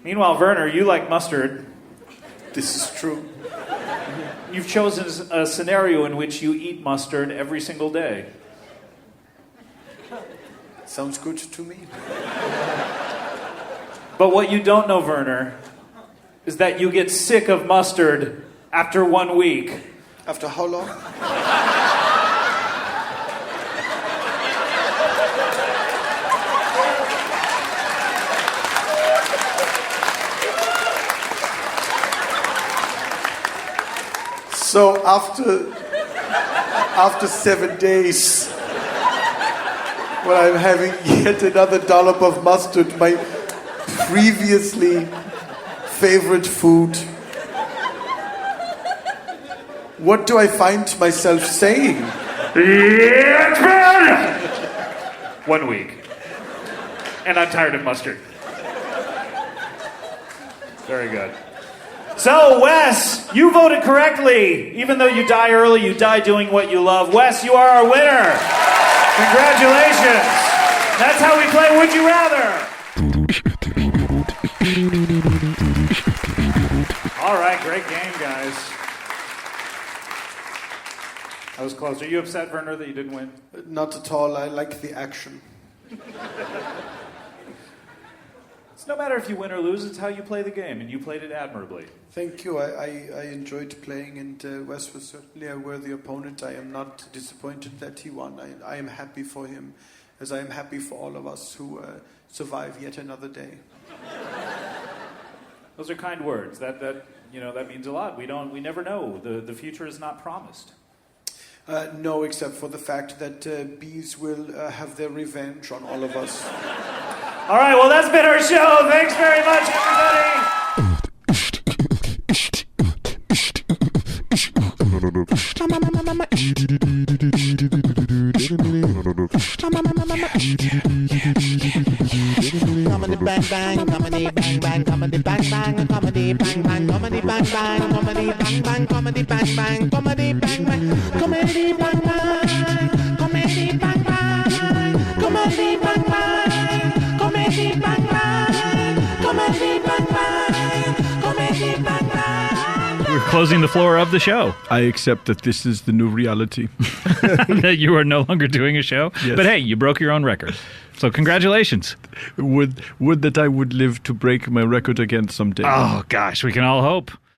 Meanwhile, Werner, you like mustard. This is true. You've chosen a scenario in which you eat mustard every single day. Sounds good to me. But what you don't know, Werner, is that you get sick of mustard after 1 week. After how long? So after 7 days, when I'm having yet another dollop of mustard, my previously favorite food, what do I find myself saying? It's been 1 week. And I'm tired of mustard. Very good. So, Wes, you voted correctly. Even though you die early, you die doing what you love. Wes, you are our winner. Congratulations. That's how we play Would You Rather. All right, great game, guys. That was close. Are you upset, Werner, that you didn't win? Not at all. I like the action. It's no matter if you win or lose, it's how you play the game, and you played it admirably. Thank you. I enjoyed playing, and Wes was certainly a worthy opponent. I am not disappointed that he won. I am happy for him, as I am happy for all of us who survive yet another day. Those are kind words. That means a lot. We never know. The future is not promised. No, except for the fact that bees will have their revenge on all of us. All right, well, that's been our show. Thanks very much, everybody. Comedy bang bang, comedy bang bang, comedy bang bang, comedy bang bang, comedy bang bang, comedy bang bang, comedy bang bang, comedy bang bang, comedy bang bang, comedy bang bang, comedy bang bang, comedy bang bang, comedy bang bang, comedy bang bang. We're closing the floor of the show. I accept that this is the new reality. That you are no longer doing a show. Yes. But hey, you broke your own record. So congratulations. Would that I would live to break my record again someday. Oh, gosh, we can all hope.